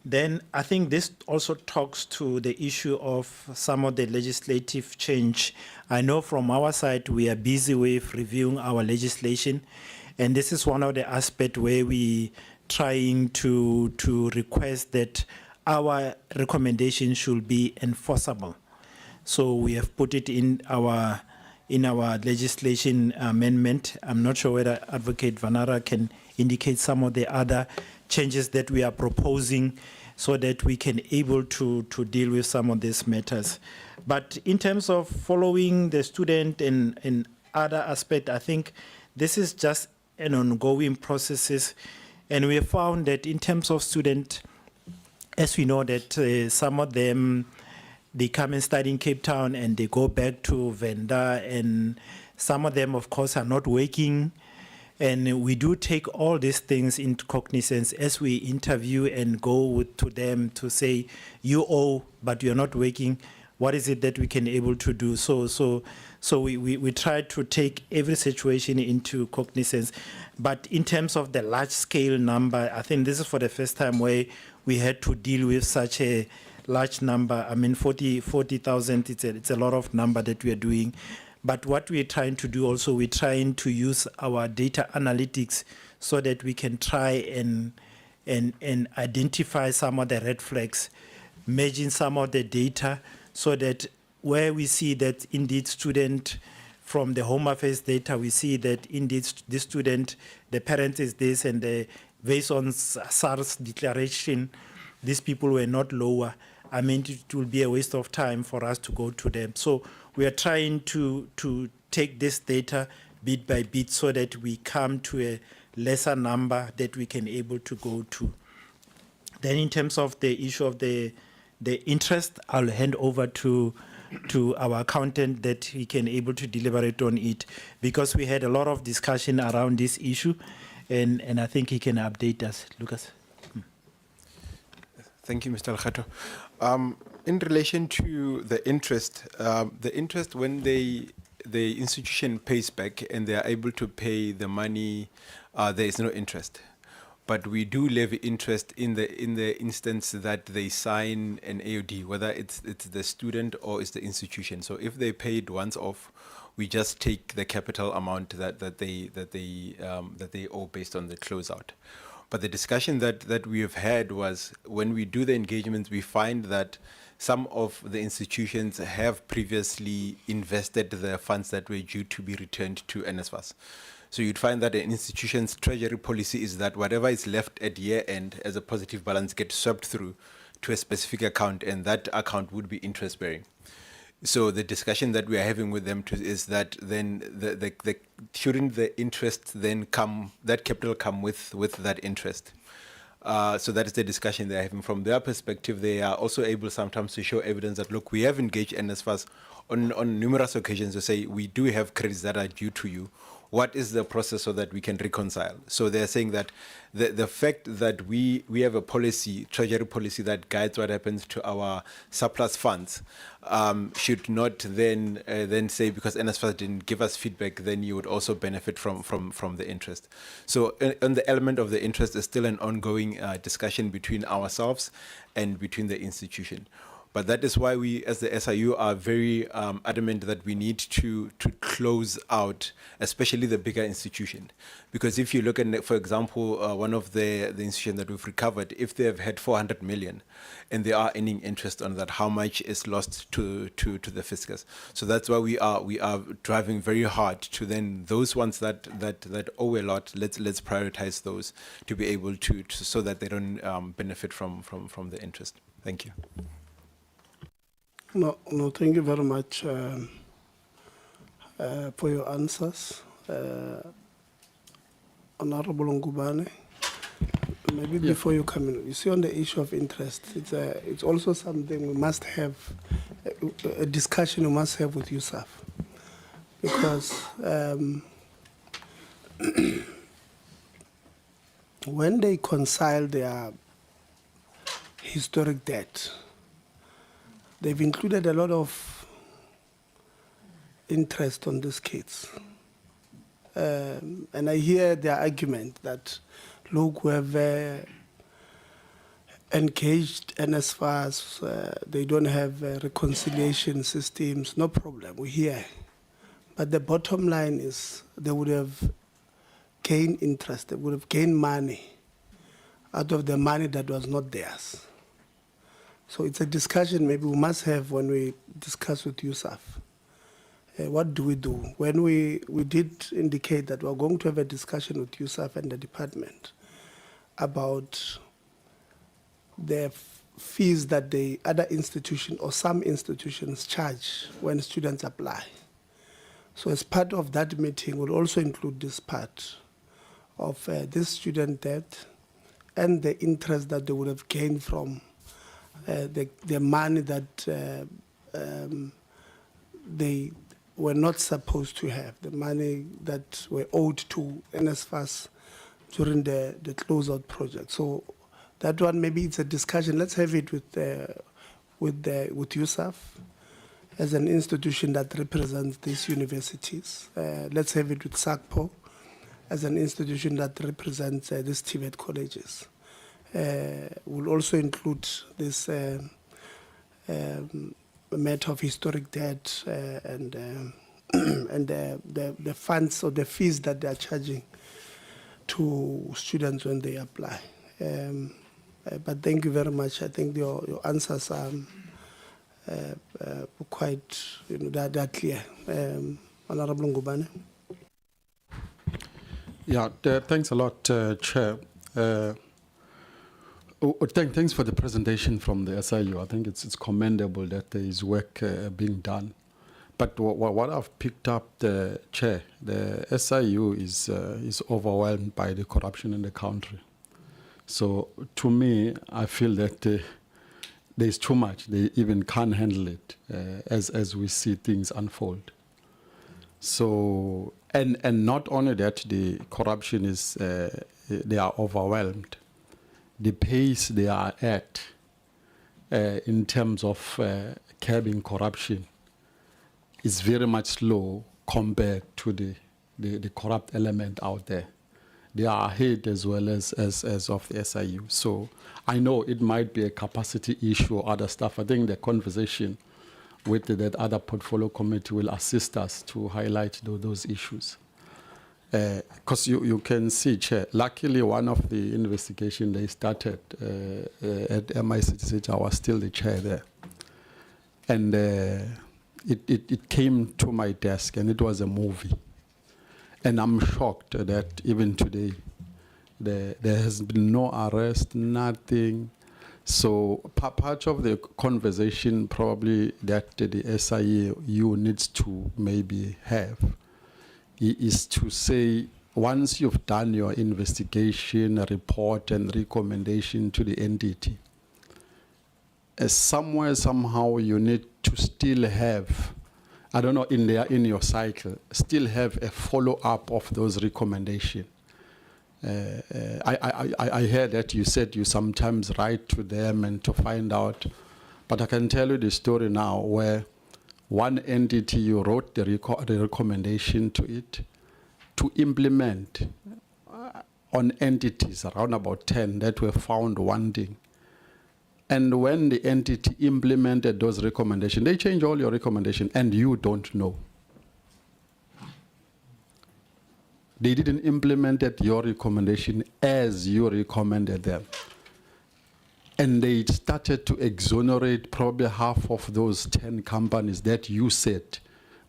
Then I think this also talks to the issue of some of the legislative change. I know from our side we are busy with reviewing our legislation, and this is one of the aspects where we trying to request that our recommendation should be enforceable. So we have put it in our legislation amendment. I'm not sure whether Advocate Vanara can indicate some of the other changes that we are proposing so that we can able to deal with some of these matters. But in terms of following the student and other aspect, I think this is just an ongoing process. And we have found that in terms of student, as we know that some of them, they come and study in Cape Town and they go back to Venda, and some of them, of course, are not working. And we do take all these things into cognizance as we interview and go to them to say, you owe, but you're not working. What is it that we can able to do? So we try to take every situation into cognizance. But in terms of the large scale number, I think this is for the first time where we had to deal with such a large number. I mean, 40,000, it's a lot of number that we are doing. But what we're trying to do also, we're trying to use our data analytics so that we can try and identify some of the red flags, merging some of the data so that where we see that indeed student from the Home Affairs data, we see that indeed this student, the parent is this, and based on SARS declaration, these people were not lower. I mean, it will be a waste of time for us to go to them. So we are trying to take this data bit by bit so that we come to a lesser number that we can able to go to. Then in terms of the issue of the interest, I'll hand over to our accountant that he can able to deliberate on it, because we had a lot of discussion around this issue, and I think he can update us. Lucas. Thank you, Mr. Lekgetho. In relation to the interest when the institution pays back and they are able to pay the money, there is no interest. But we do levy interest in the instance that they sign an AOD, whether it's the student or it's the institution. So if they paid once off, we just take the capital amount that they owe based on the closeout. But the discussion that we have had was when we do the engagements, we find that some of the institutions have previously invested the funds that were due to be returned to NSFAS. So you'd find that an institution's treasury policy is that whatever is left at year end as a positive balance gets swept through to a specific account, and that account would be interest bearing. So the discussion that we are having with them is that then shouldn't the interest then come, that capital come with that interest? So that is the discussion they're having. From their perspective, they are also able sometimes to show evidence that, look, we have engaged NSFAS on numerous occasions to say, we do have credits that are due to you. What is the process so that we can reconcile? So they're saying that the fact that we have a policy, treasury policy, that guides what happens to our surplus funds should not then say because NSFAS didn't give us feedback, then you would also benefit from the interest. So on the element of the interest is still an ongoing discussion between ourselves and between the institution. But that is why we, as the SIU, are very adamant that we need to close out, especially the bigger institution. Because if you look at, for example, one of the institutions that we've recovered, if they have had 400 million and they are earning interest on that, how much is lost to the fiscus? So that's why we are driving very hard to then those ones that owe a lot. Let's prioritize those to be able to so that they don't benefit from the interest. Thank you. No, thank you very much for your answers. Honorable Ngubane, maybe before you come in, you see on the issue of interest, it's also something we must have, a discussion we must have with USAF. Because when they reconcile their historic debt, they've included a lot of interest on these kids. And I hear their argument that, look, we have engaged NSFAS, they don't have reconciliation systems, no problem, we're here. But the bottom line is they would have gained interest, they would have gained money out of the money that was not theirs. So it's a discussion maybe we must have when we discuss with USAF. What do we do? When we did indicate that we're going to have a discussion with USAF and the department about the fees that the other institution or some institutions charge when students apply. So as part of that meeting, we'll also include this part of this student debt and the interest that they would have gained from the money that they were not supposed to have, the money that were owed to NSFAS during the closeout project. So that one, maybe it's a discussion. Let's have it with USAF as an institution that represents these universities. Let's have it with SACPO as an institution that represents these TVET colleges. We'll also include this matter of historic debt and the funds or the fees that they are charging to students when they apply. But thank you very much. I think your answers are quite, they're clear. Honorable Ngubane. Yeah, thanks a lot, Chair. Thanks for the presentation from the SIU. I think it's commendable that there is work being done. But what I've picked up, the Chair, the SIU is overwhelmed by the corruption in the country. So to me, I feel that there's too much. They even can't handle it as we see things unfold. So, and not only that, the corruption is, they are overwhelmed. The pace they are at in terms of curbing corruption is very much slow compared to the corrupt element out there. They are ahead as well as of the SIU. So I know it might be a capacity issue or other stuff. I think the conversation with that other portfolio committee will assist us to highlight those issues. Because you can see, Chair, luckily one of the investigation they started at MICTC, I was still the chair there. And it came to my desk and it was a movie. And I'm shocked that even today, there has been no arrest, nothing. So part of the conversation probably that the SIU needs to maybe have is to say, once you've done your investigation, report, and recommendation to the entity, somewhere, somehow, you need to still have, I don't know, in your cycle, still have a follow-up of those recommendations. I heard that you said you sometimes write to them and to find out, but I can tell you the story now where one entity, you wrote the recommendation to it to implement on entities, around about 10 that were found wanting. And when the entity implemented those recommendations, they changed all your recommendations and you don't know. They didn't implement your recommendation as you recommended them. And they started to exonerate probably half of those 10 companies that you said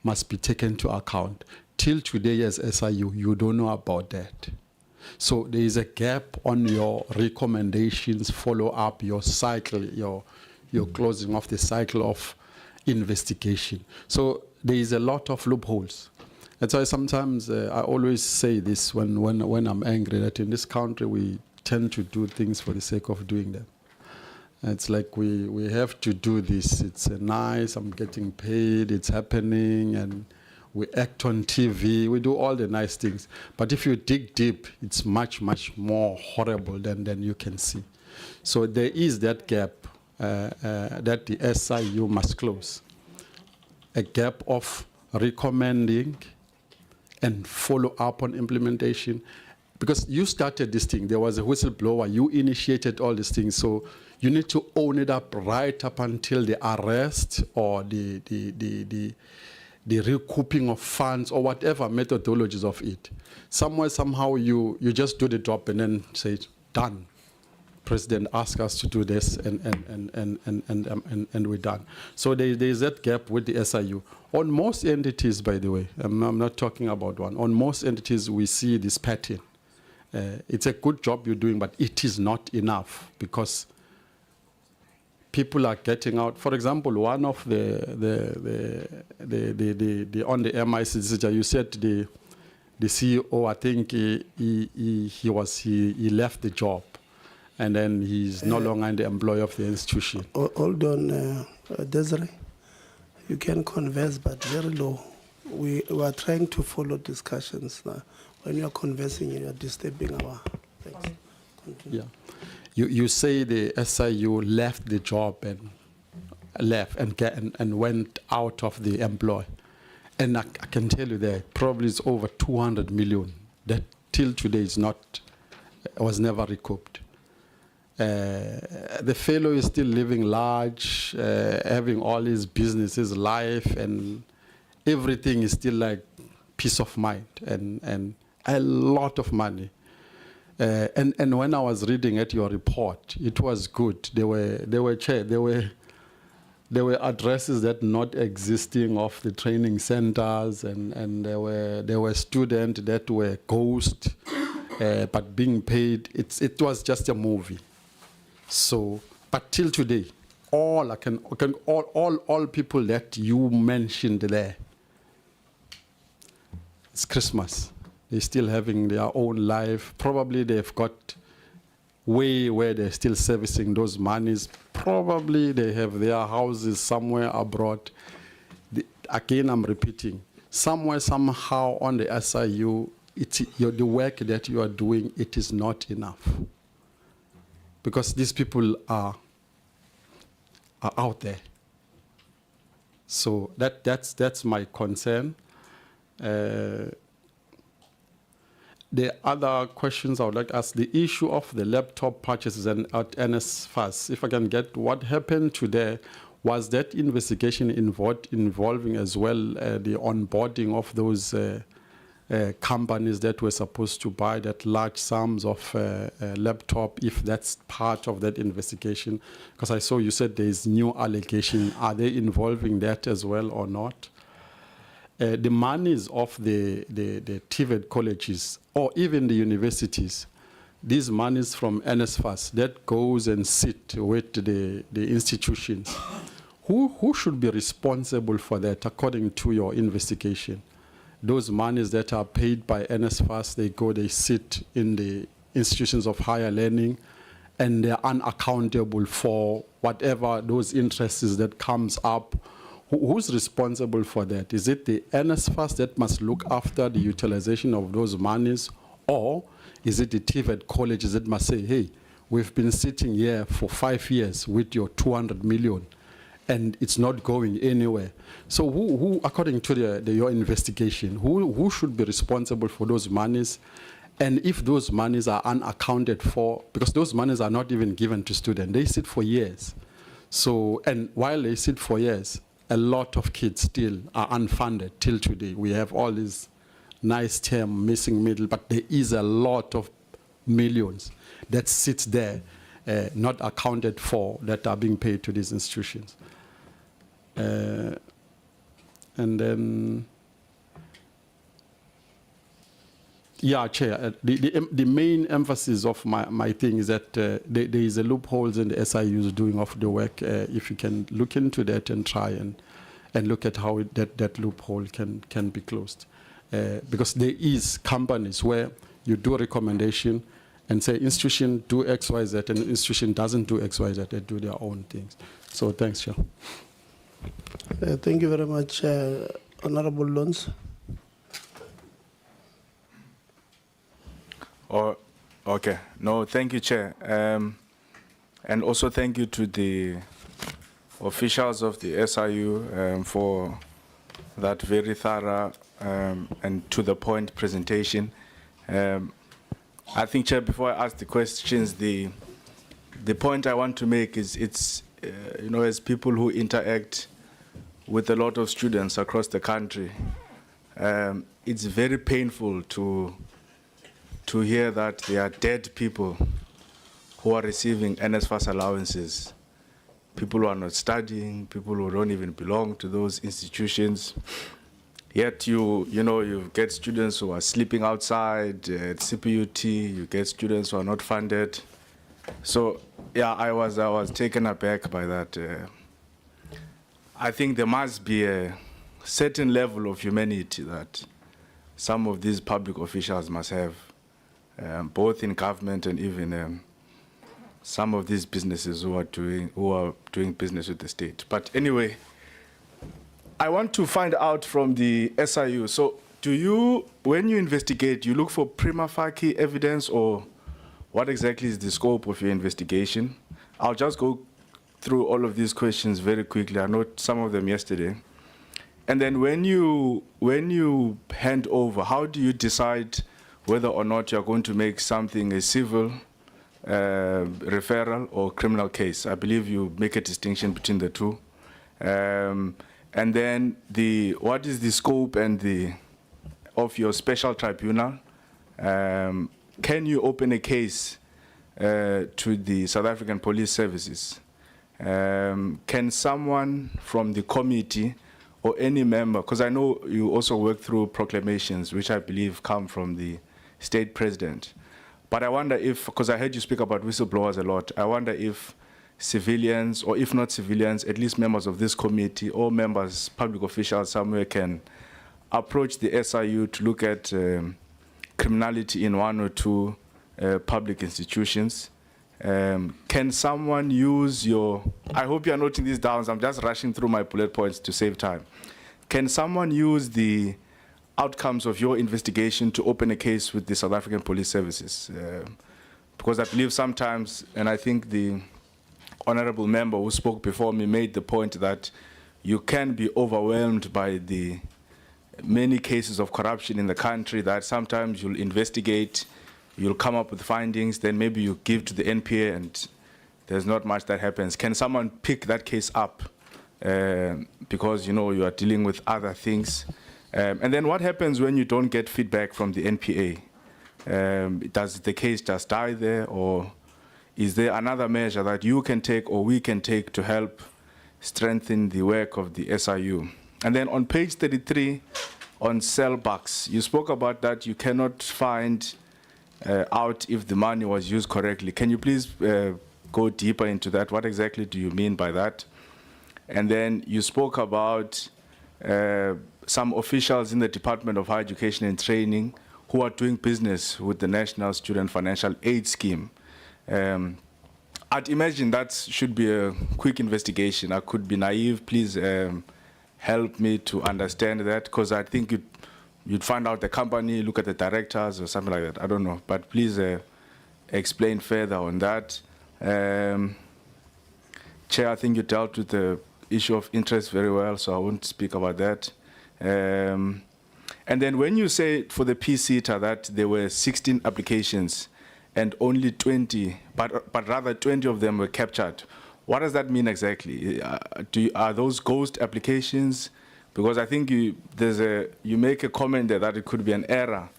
must be taken to account. Till today, as SIU, you don't know about that. So there is a gap on your recommendations, follow up, your cycle, your closing of the cycle of investigation. So there is a lot of loopholes. That's why sometimes I always say this when I'm angry, that in this country we tend to do things for the sake of doing them. It's like we have to do this. It's nice, I'm getting paid, it's happening, and we act on TV, we do all the nice things. But if you dig deep, it's much, much more horrible than you can see. So there is that gap that the SIU must close. A gap of recommending and follow up on implementation. Because you started this thing, there was a whistleblower, you initiated all these things, so you need to own it up right up until the arrest or the recouping of funds or whatever methodologies of it. Somewhere, somehow, you just do the job and then say, done. President asked us to do this, and we're done. So there's that gap with the SIU. On most entities, by the way, I'm not talking about one. On most entities, we see this pattern. It's a good job you're doing, but it is not enough because people are getting out. For example, one of the on the MIC, you said the CEO, I think he left the job, and then he's no longer the employee of the institution. Hold on, Desiree. You can converse, but very low. We are trying to follow discussions now. When you are conversing, you are disturbing our. Thanks. Yeah, you say the SIU left the job and went out of the employ, and I can tell you that probably it's over 200 million that till today was never recouped. The fellow is still living large, having all his businesses, life, and everything is still like peace of mind and a lot of money. And when I was reading at your report, it was good. There were addresses that not existing of the training centers, and there were students that were ghost, but being paid. It was just a movie. So, but till today, all people that you mentioned there, it's Christmas. They're still having their own life. Probably they've got way where they're still servicing those monies. Probably they have their houses somewhere abroad. Again, I'm repeating, somewhere, somehow on the SIU, the work that you are doing, it is not enough. Because these people are out there. So that's my concern. The other questions I would like to ask, the issue of the laptop purchases and at NSFAS, if I can get what happened today, was that investigation involving as well the onboarding of those companies that were supposed to buy that large sums of laptop, if that's part of that investigation? Because I saw you said there is new allegation. Are they involving that as well or not? The monies of the TVET colleges or even the universities, these monies from NSFAS that goes and sit with the institutions, who should be responsible for that according to your investigation? Those monies that are paid by NSFAS, they sit in the institutions of higher learning, and they're unaccountable for whatever those interests that comes up. Who's responsible for that? Is it the NSFAS that must look after the utilization of those monies, or is it the TVET colleges that must say, hey, we've been sitting here for 5 years with your 200 million, and it's not going anywhere? So who according to your investigation, who should be responsible for those monies? And if those monies are unaccounted for, because those monies are not even given to students, they sit for years. So, and while they sit for years, a lot of kids still are unfunded till today. We have all these nice term missing middle, but there is a lot of millions that sits there, not accounted for, that are being paid to these institutions. And then, yeah, Chair, the main emphasis of my thing is that there is a loopholes in the SIUs doing of the work. If you can look into that and try and look at how that loophole can be closed. Because there is companies where you do a recommendation and say institution do X, Y, Z, and the institution doesn't do X, Y, Z, they do their own things. So thanks, Chair. Thank you very much, Honorable Lons. Oh, okay. No, thank you, Chair. And also thank you to the officials of the SIU for that very thorough and to the point presentation. I think, Chair, before I ask the questions, the point I want to make is it's, you know, as people who interact with a lot of students across the country, it's very painful to hear that there are dead people who are receiving NSFAS allowances, people who are not studying, people who don't even belong to those institutions. Yet you get students who are sleeping outside at CPUT, you get students who are not funded. So yeah, I was taken aback by that. I think there must be a certain level of humanity that some of these public officials must have, both in government and even some of these businesses who are doing business with the state. But anyway, I want to find out from the SIU. So, do you, when you investigate, you look for prima facie evidence, or what exactly is the scope of your investigation? I'll just go through all of these questions very quickly. I noted some of them yesterday. And then when you hand over, how do you decide whether or not you're going to make something a civil referral or criminal case? I believe you make a distinction between the two. And then what is the scope and of your special tribunal? Can you open a case to the South African Police Services? Can someone from the committee or any member, because I know you also work through proclamations, which I believe come from the state president. But I wonder if, because I heard you speak about whistleblowers a lot, I wonder if civilians, or if not civilians, at least members of this committee or members, public officials somewhere can approach the SIU to look at criminality in one or two public institutions. Can someone use your, I hope you're noting these down, I'm just rushing through my bullet points to save time. Can someone use the outcomes of your investigation to open a case with the South African Police Services? Because I believe sometimes, and I think the honorable member who spoke before me made the point that you can be overwhelmed by the many cases of corruption in the country, that sometimes you'll investigate, you'll come up with findings, then maybe you give to the NPA and there's not much that happens. Can someone pick that case up because you are dealing with other things? And then what happens when you don't get feedback from the NPA? Does the case just die there, or is there another measure that you can take or we can take to help strengthen the work of the SIU? And then on page 33, on cell bucks, you spoke about that you cannot find out if the money was used correctly. Can you please go deeper into that? What exactly do you mean by that? And then you spoke about some officials in the Department of Higher Education and Training who are doing business with the National Student Financial Aid Scheme. I'd imagine that should be a quick investigation. I could be naive. Please help me to understand that, because I think you'd find out the company, look at the directors or something like that. I don't know. But please explain further on that. Chair, I think you dealt with the issue of interest very well, so I won't speak about that. And then when you say for the PSET that there were 16 applications and only 20, but rather 20 of them were captured, what does that mean exactly? Are those ghost applications? Because I think you make a comment there that it could be an error,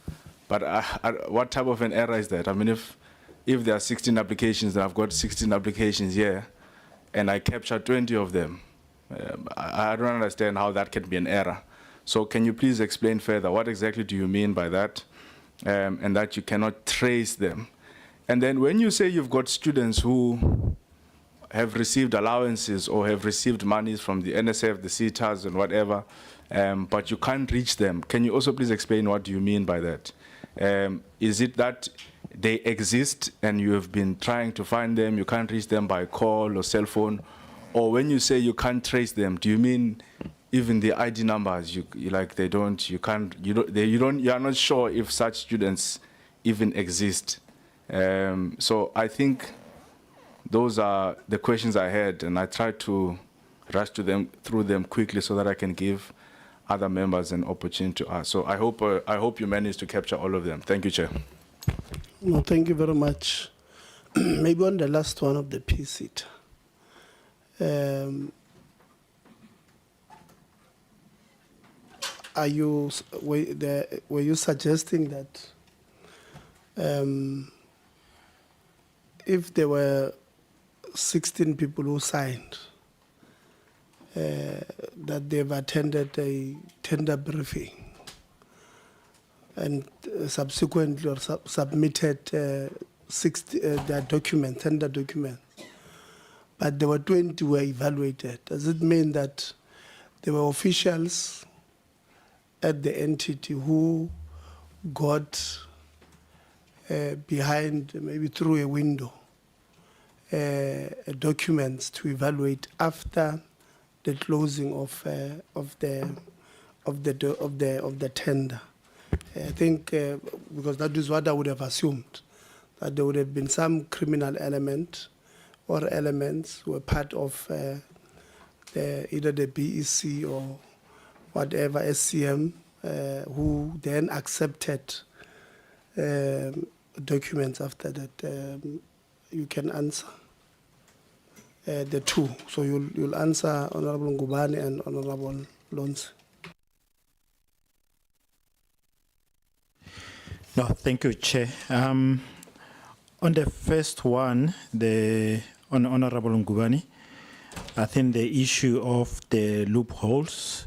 but what type of an error is that? I mean, if there are 16 applications, then I've got 16 applications here, and I capture 20 of them. I don't understand how that can be an error. So can you please explain further, what exactly do you mean by that, and that you cannot trace them? And then when you say you've got students who have received allowances or have received monies from the NSF, the CETAs and whatever, but you can't reach them, can you also please explain what you mean by that? Is it that they exist and you have been trying to find them, you can't reach them by call or cell phone? Or when you say you can't trace them, do you mean even the ID numbers, you are not sure if such students even exist? So I think those are the questions I had, and I tried to rush through them quickly so that I can give other members an opportunity to ask. So I hope you managed to capture all of them. Thank you, Chair. No, thank you very much. Maybe on the last one of the PSET. Were you suggesting that if there were 16 people who signed, that they've attended a tender briefing and subsequently or submitted their documents, tender documents, but there were 20 were evaluated. Does it mean that there were officials at the entity who got behind, maybe through a window, documents to evaluate after the closing of the tender? I think because that is what I would have assumed, that there would have been some criminal element or elements were part of either the BEC or whatever SCM who then accepted documents after that. You can answer the two. So you'll answer Honorable Ngubane and Honorable Lonsi. No, thank you, Chair. On the first one, the Honorable Ngubane, I think the issue of the loopholes,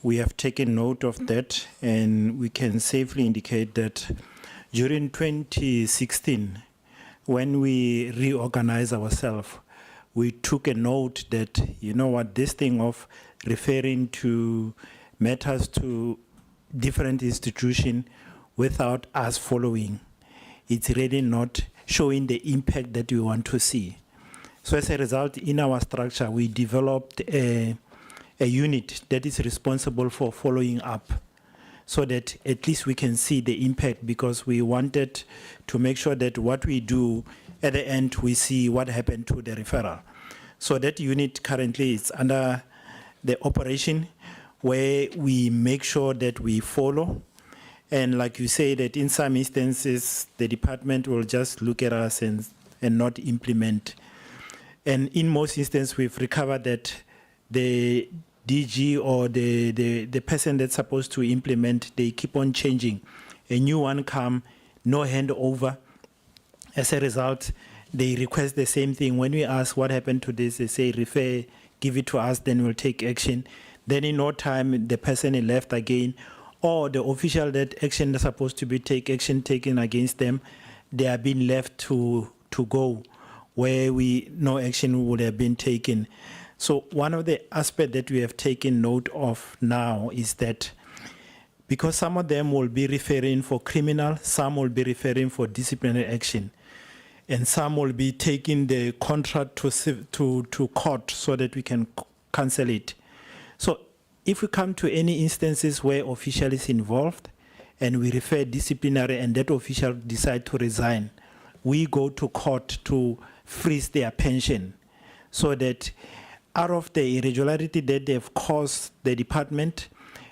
we have taken note of that, and we can safely indicate that during 2016, when we reorganized ourselves, we took a note that, you know what, this thing of referring to matters to different institutions without us following, it's really not showing the impact that we want to see. So as a result, in our structure, we developed a unit that is responsible for following up, so that at least we can see the impact, because we wanted to make sure that what we do at the end, we see what happened to the referral. So that unit currently is under the operation, where we make sure that we follow. And like you say, that in some instances, the department will just look at us and not implement. And in most instances, we've recovered that the DG or the person that's supposed to implement, they keep on changing. A new one come, no handover. As a result, they request the same thing. When we ask what happened to this, they say refer, give it to us, then we'll take action. Then in no time, the person is left again, or the official that action is supposed to be action taken against them, they are being left to go where no action would have been taken. So one of the aspects that we have taken note of now is that because some of them will be referring for criminal, some will be referring for disciplinary action, and some will be taking the contract to court so that we can cancel it. So if we come to any instances where official is involved and we refer disciplinary and that official decide to resign, we go to court to freeze their pension, so that out of the irregularity that they've caused the department,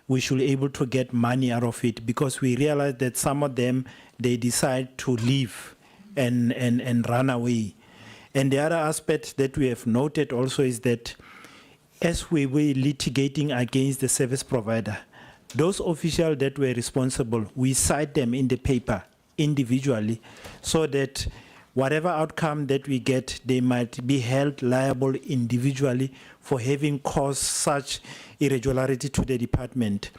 we should be able to get money out of it, because we realize that some of them, they decide to leave and run away. And the other aspect that we have noted also is that as we were litigating against the service provider, those officials that were responsible, we cite them in the paper individually, so that whatever outcome that we get, they might be held liable individually for having caused such irregularity to the department.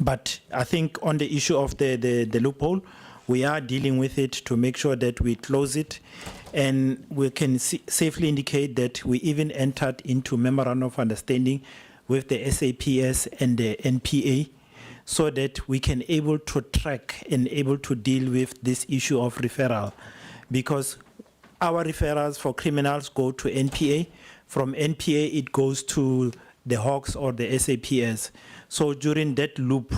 But I think on the issue of the loophole, we are dealing with it to make sure that we close it. And we can safely indicate that we even entered into memorandum of understanding with the SAPS and the NPA, so that we can able to track and able to deal with this issue of referral. Because our referrals for criminals go to NPA. From NPA, it goes to the Hawks or the SAPS. So during that loop,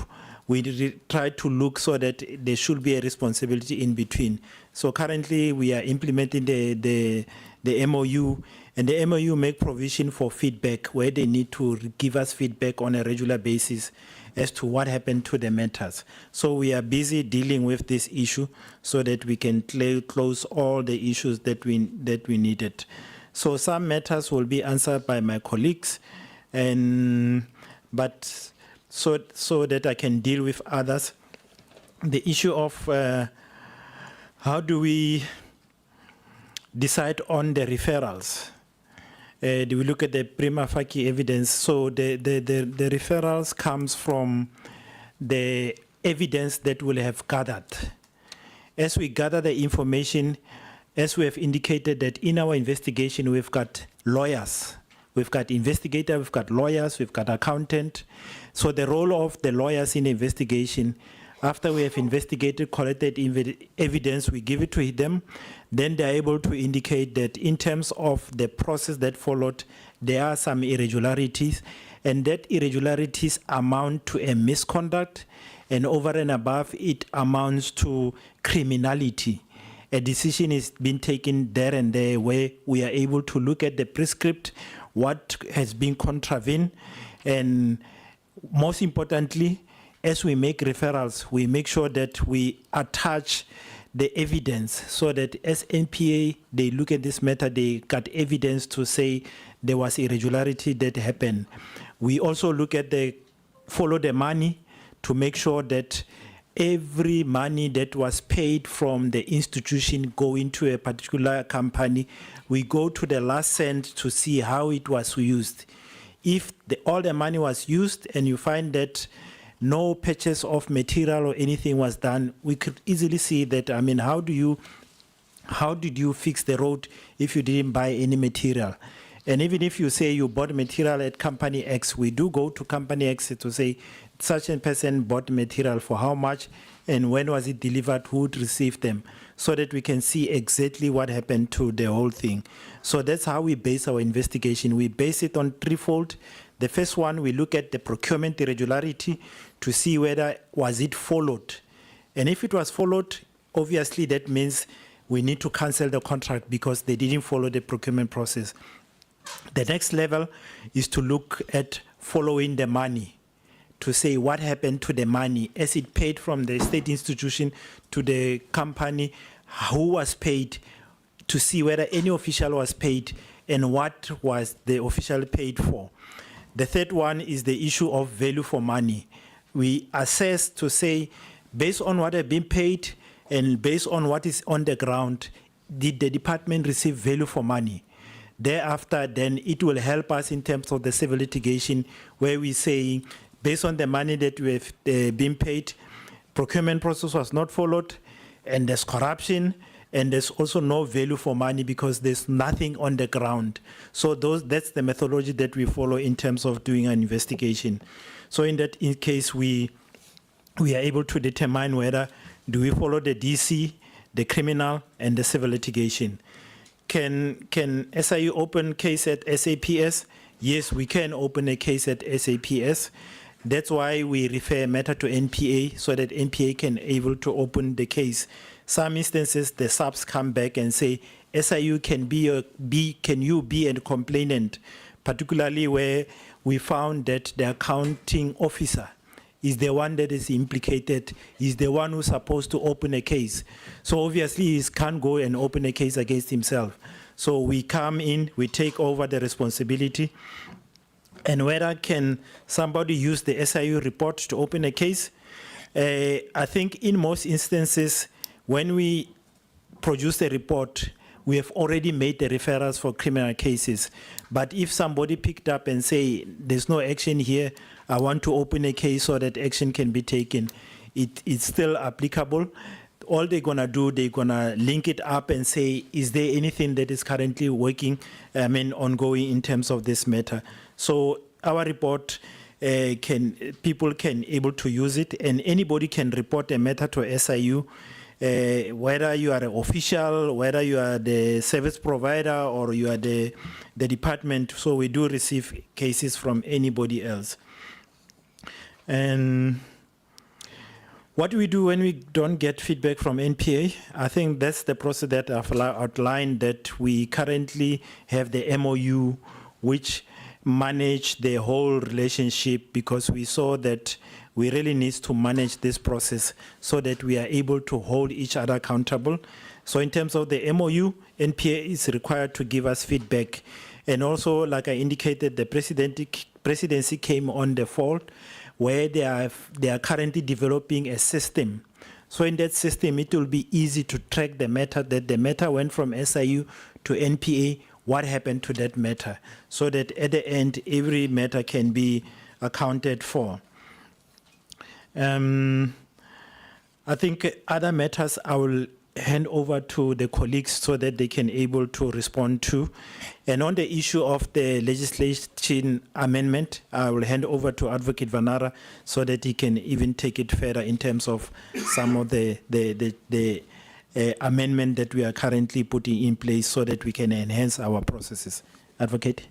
we try to look so that there should be a responsibility in between. So currently, we are implementing the MOU, and the MOU make provision for feedback, where they need to give us feedback on a regular basis as to what happened to the matters. So we are busy dealing with this issue so that we can close all the issues that we needed. So some matters will be answered by my colleagues, but so that I can deal with others. The issue of how do we decide on the referrals. Do we look at the prima facie evidence? So the referrals comes from the evidence that we'll have gathered. As we gather the information, as we have indicated that in our investigation, we've got lawyers, we've got investigators, we've got lawyers, we've got accountant. So the role of the lawyers in the investigation, after we have investigated, collected evidence, we give it to them, then they're able to indicate that in terms of the process that followed, there are some irregularities, and that irregularities amount to a misconduct, and over and above, it amounts to criminality. A decision is being taken there and there where we are able to look at the prescript, what has been contravened, and most importantly, as we make referrals, we make sure that we attach the evidence so that as NPA, they look at this matter, they got evidence to say there was irregularity that happened. We also look at follow the money to make sure that every money that was paid from the institution going to a particular company, we go to the last cent to see how it was used. If all the money was used and you find that no purchase of material or anything was done, we could easily see that, I mean, how did you fix the road if you didn't buy any material? And even if you say you bought material at company X, we do go to company X to say such a person bought material for how much and when was it delivered, who would receive them, so that we can see exactly what happened to the whole thing. So that's how we base our investigation. We base it on threefold. The first one, we look at the procurement irregularity to see whether was it followed. And if it was followed, obviously that means we need to cancel the contract because they didn't follow the procurement process. The next level is to look at following the money, to say what happened to the money as it paid from the state institution to the company, who was paid, to see whether any official was paid and what was the official paid for. The third one is the issue of value for money. We assess to say, based on what has been paid and based on what is on the ground, did the department receive value for money? Thereafter, then it will help us in terms of the civil litigation where we say, based on the money that we have been paid, procurement process was not followed, and there's corruption, and there's also no value for money because there's nothing on the ground. So that's the methodology that we follow in terms of doing an investigation. So in that case, we are able to determine whether do we follow the DC, the criminal, and the civil litigation. Can SIU open case at SAPS? Yes, we can open a case at SAPS. That's why we refer a matter to NPA so that NPA can able to open the case. Some instances, the subs come back and say, SIU can you be a complainant, particularly where we found that the accounting officer is the one that is implicated, is the one who's supposed to open a case. So obviously he can't go and open a case against himself. So we come in, we take over the responsibility. And whether can somebody use the SIU report to open a case? I think in most instances, when we produce a report, we have already made the referrals for criminal cases. But if somebody picked up and say, there's no action here, I want to open a case so that action can be taken, it's still applicable. All they're gonna do, they're gonna link it up and say, is there anything that is currently working, ongoing in terms of this matter? So our report, people can able to use it, and anybody can report a matter to SIU, whether you are an official, whether you are the service provider, or you are the department. So we do receive cases from anybody else. And what do we do when we don't get feedback from NPA? I think that's the process that I've outlined, that we currently have the MOU, which manage the whole relationship, because we saw that we really need to manage this process so that we are able to hold each other accountable. So in terms of the MOU, NPA is required to give us feedback. And also, like I indicated, the presidency came on the fall, where they are currently developing a system So in that system, it will be easy to track the matter, that the matter went from SIU to NPA, what happened to that matter, so that at the end, every matter can be accounted for. I think other matters I will hand over to the colleagues so that they can able to respond to. And on the issue of the legislation amendment, I will hand over to Advocate Vanara so that he can even take it further in terms of some of the amendment that we are currently putting in place so that we can enhance our processes. Advocate.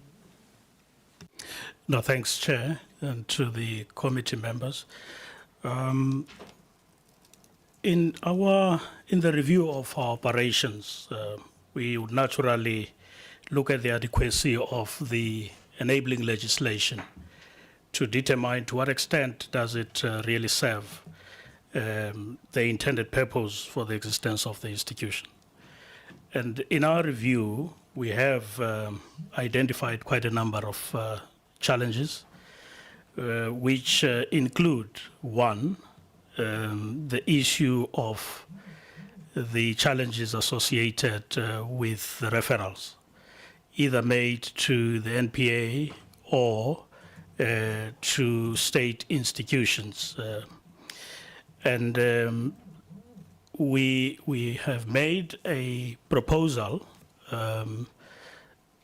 No, thanks, Chair, and to the committee members. In the review of our operations, we would naturally look at the adequacy of the enabling legislation to determine to what extent does it really serve the intended purpose for the existence of the institution. And in our review, we have identified quite a number of challenges, which include, one, the issue of the challenges associated with the referrals, either made to the NPA or to state institutions. And we have made a proposal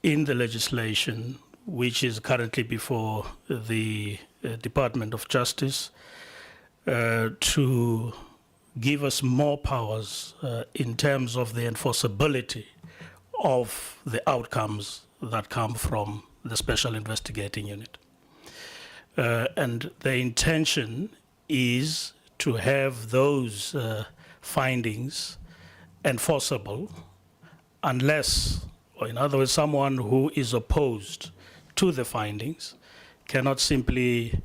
in the legislation, which is currently before the Department of Justice, to give us more powers in terms of the enforceability of the outcomes that come from the Special Investigating Unit. And the intention is to have those findings enforceable unless, or in other words, someone who is opposed to the findings cannot simply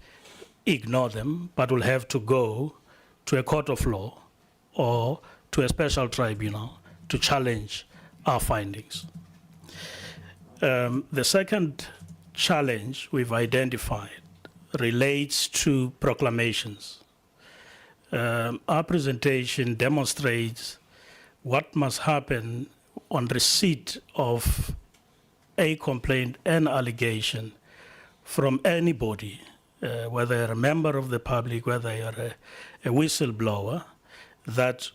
ignore them, but will have to go to a court of law or to a special tribunal to challenge our findings. The second challenge we've identified relates to proclamations. Our presentation demonstrates what must happen on receipt of a complaint and allegation from anybody, whether you're a member of the public, whether you're a whistleblower, that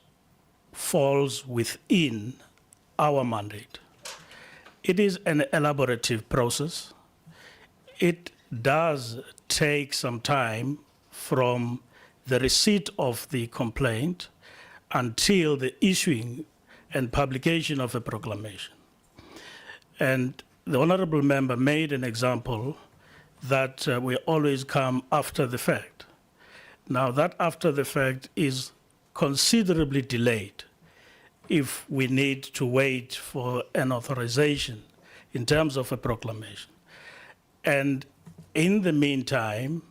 falls within our mandate. It is an elaborative process. It does take some time from the receipt of the complaint until the issuing and publication of a proclamation. And the honorable member made an example that we always come after the fact. Now, that after the fact is considerably delayed if we need to wait for an authorization in terms of a proclamation. And in the meantime,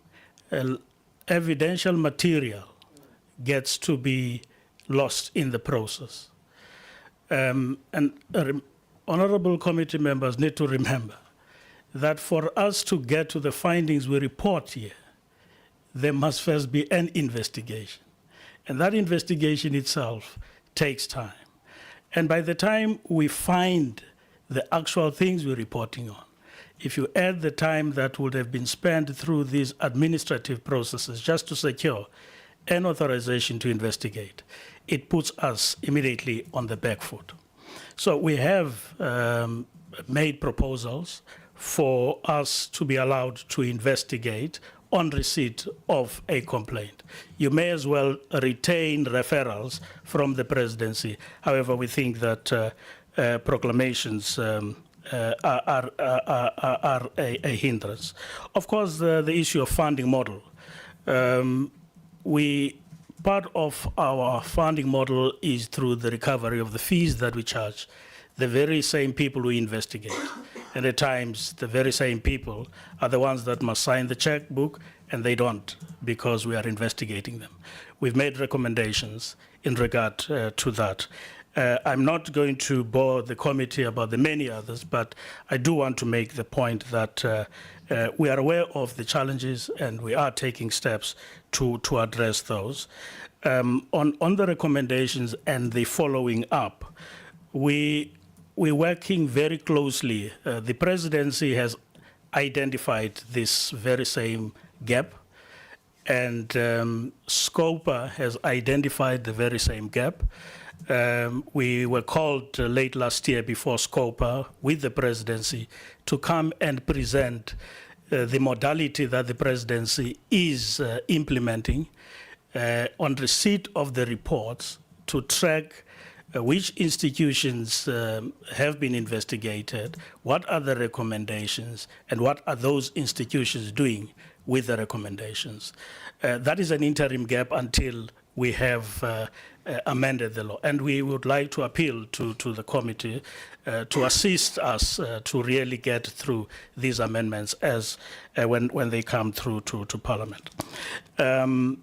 evidential material gets to be lost in the process. Honorable committee members need to remember that for us to get to the findings we report here, there must first be an investigation. And that investigation itself takes time. And by the time we find the actual things we're reporting on, if you add the time that would have been spent through these administrative processes just to secure an authorization to investigate, it puts us immediately on the back foot. So we have made proposals for us to be allowed to investigate on receipt of a complaint. You may as well retain referrals from the presidency. However, we think that proclamations are a hindrance. Of course, the issue of funding model. Part of our funding model is through the recovery of the fees that we charge the very same people who investigate. And at times, the very same people are the ones that must sign the checkbook, and they don't because we are investigating them. We've made recommendations in regard to that. I'm not going to bore the committee about the many others, but I do want to make the point that we are aware of the challenges and we are taking steps to address those. On the recommendations and the following up, we're working very closely. The presidency has identified this very same gap, and SCOPA has identified the very same gap. We were called late last year before SCOPA with the presidency to come and present the modality that the presidency is implementing on receipt of the reports to track which institutions have been investigated, what are the recommendations, and what are those institutions doing with the recommendations. That is an interim gap until we have amended the law. And we would like to appeal to the committee to assist us to really get through these amendments as when they come through to Parliament. And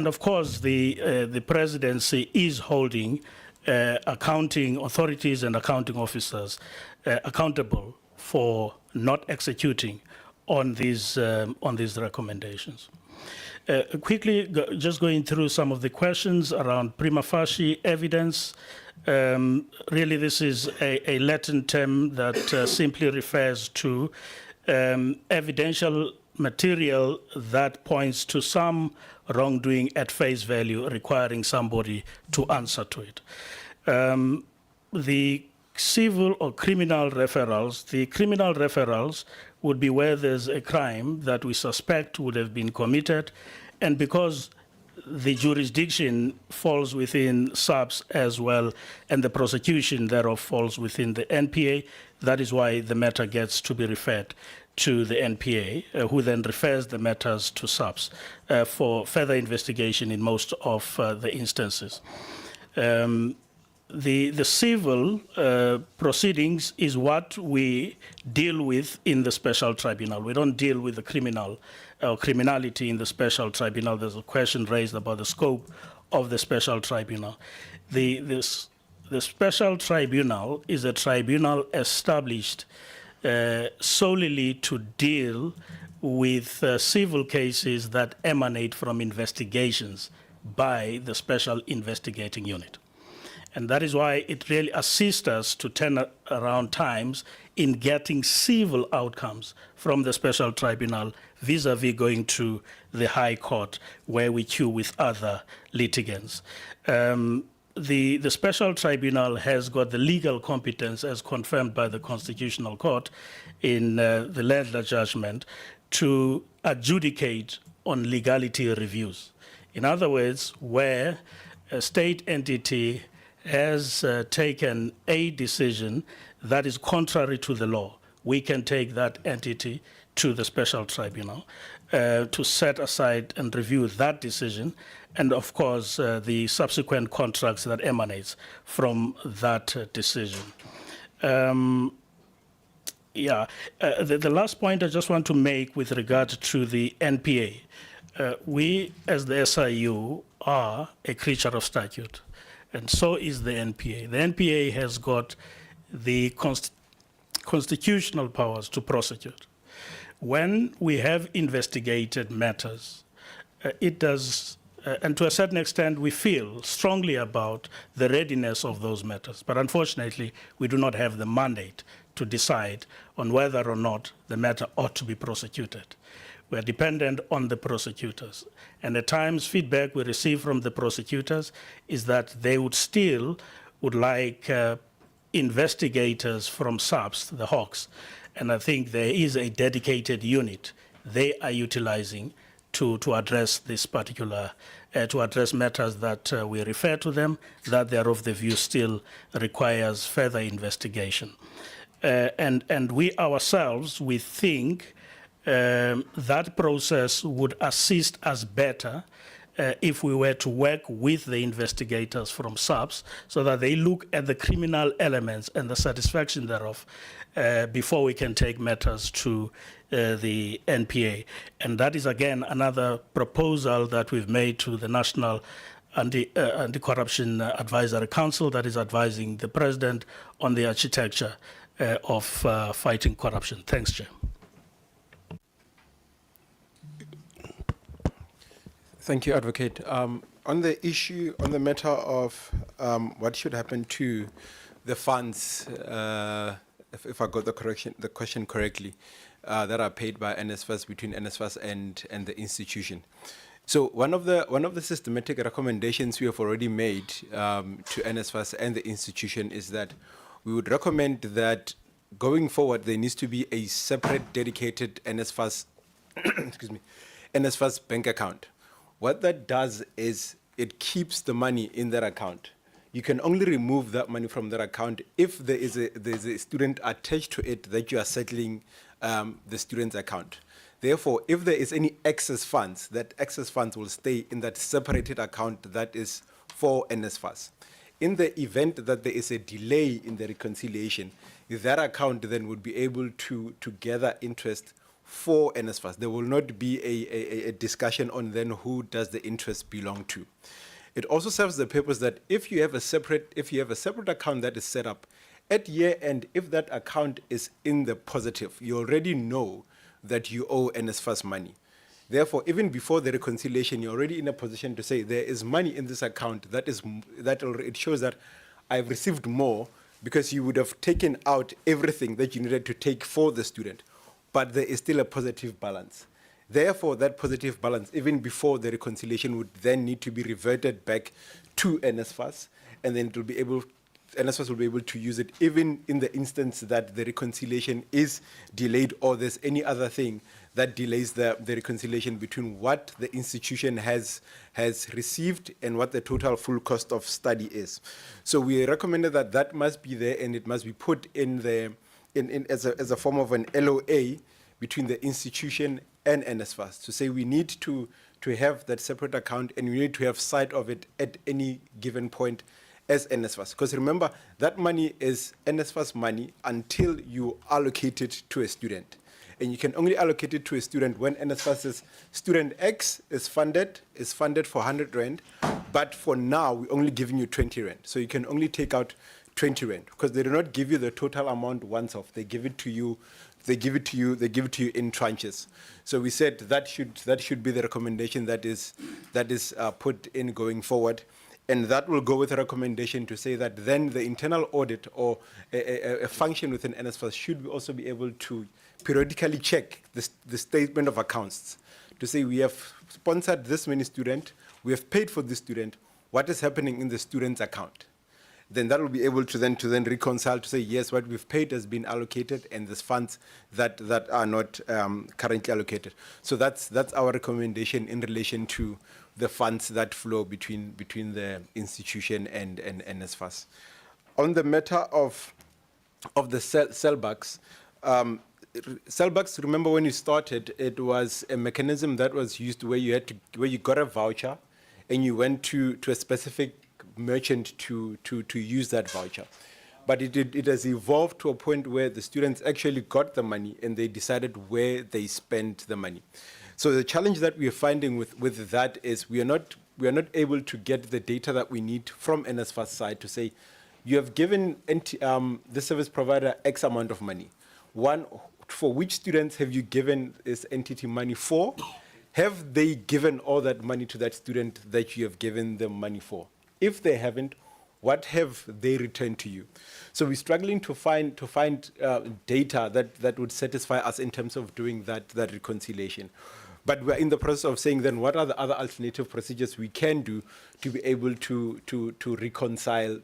of course, the presidency is holding accounting authorities and accounting officers accountable for not executing on these recommendations. Quickly, just going through some of the questions around prima facie evidence. Really, this is a Latin term that simply refers to evidential material that points to some wrongdoing at face value, requiring somebody to answer to it. The civil or criminal referrals, the criminal referrals would be where there's a crime that we suspect would have been committed, and because the jurisdiction falls within SAPS as well, and the prosecution thereof falls within the NPA, that is why the matter gets to be referred to the NPA, who then refers the matters to SAPS for further investigation in most of the instances. The civil proceedings is what we deal with in the special tribunal. We don't deal with the criminal or criminality in the special tribunal. There's a question raised about the scope of the special tribunal. The special tribunal is a tribunal established solely to deal with civil cases that emanate from investigations by the Special Investigating Unit. And that is why it really assists us to turn around times in getting civil outcomes from the special tribunal vis-a-vis going to the High Court, where we queue with other litigants. The special tribunal has got the legal competence, as confirmed by the Constitutional Court in the Ledler judgment, to adjudicate on legality reviews. In other words, where a state entity has taken a decision that is contrary to the law, we can take that entity to the special tribunal to set aside and review that decision, and of course the subsequent contracts that emanates from that decision. The last point I just want to make with regard to the NPA, we as the SIU are a creature of statute, and so is the NPA. The NPA has got the constitutional powers to prosecute. When we have investigated matters, it does, and to a certain extent, we feel strongly about the readiness of those matters. But unfortunately, we do not have the mandate to decide on whether or not the matter ought to be prosecuted. We are dependent on the prosecutors. And at times, feedback we receive from the prosecutors is that they would like investigators from SAPS, the Hawks, and I think there is a dedicated unit they are utilizing to address this particular, to address matters that we refer to them, that they are of the view still requires further investigation. And we ourselves, we think that process would assist us better if we were to work with the investigators from SAPS so that they look at the criminal elements and the satisfaction thereof before we can take matters to the NPA. And that is, again, another proposal that we've made to the National Anti-Corruption Advisory Council that is advising the President on the architecture of fighting corruption. Thanks, Chair. Thank you, Advocate. On the issue, on the matter of what should happen to the funds, if I got the question correctly, that are paid by NSFAS between NSFAS and the institution. So one of the systematic recommendations we have already made to NSFAS and the institution is that we would recommend that going forward there needs to be a separate dedicated NSFAS excuse me, NSFAS bank account. What that does is it keeps the money in that account. You can only remove that money from that account if there's a student attached to it that you are settling the student's account. Therefore, if there is any excess funds, that excess funds will stay in that separated account that is for NSFAS. In the event that there is a delay in the reconciliation, that account then would be able to gather interest for NSFAS. There will not be a discussion on then who does the interest belong to. It also serves the purpose that if you have a separate account that is set up, at year end, if that account is in the positive, you already know that you owe NSFAS money. Therefore, even before the reconciliation, you're already in a position to say there is money in this account it shows that I've received more because you would have taken out everything that you needed to take for the student, but there is still a positive balance. Therefore, that positive balance, even before the reconciliation, would then need to be reverted back to NSFAS, and then NSFAS will be able to use it even in the instance that the reconciliation is delayed or there's any other thing that delays the reconciliation between what the institution has received and what the total full cost of study is. So we recommended that must be there and it must be put in as a form of an LOA between the institution and NSFAS to say we need to have that separate account and we need to have sight of it at any given point as NSFAS. Because remember, that money is NSFAS money until you allocate it to a student. And you can only allocate it to a student when NSFAS says student X is funded for 100 Rand, but for now we're only giving you 20 Rand. So you can only take out 20 Rand because they do not give you the total amount once off. They give it to you. They give it to you in tranches. So we said that should be the recommendation that is put in going forward. And that will go with a recommendation to say that then the internal audit or a function within NSFAS should also be able to periodically check the statement of accounts to say we have sponsored this many students, we have paid for this student, what is happening in the student's account? Then that will be able to then reconcile to say, yes, what we've paid has been allocated and there's funds that are not currently allocated. So that's our recommendation in relation to the funds that flow between the institution and NSFAS. On the matter of the sellbacks, sellbacks, remember when you started, it was a mechanism that was used where you got a voucher and you went to a specific merchant to use that voucher. But it has evolved to a point where the students actually got the money and they decided where they spent the money. So the challenge that we are finding with that is we are not able to get the data that we need from NSFAS side to say, you have given the service provider X amount of money. One, for which students have you given this entity money for? Have they given all that money to that student that you have given them money for? If they haven't, what have they returned to you? So we're struggling to find data that would satisfy us in terms of doing that reconciliation. But we're in the process of saying then what are the other alternative procedures we can do to be able to reconcile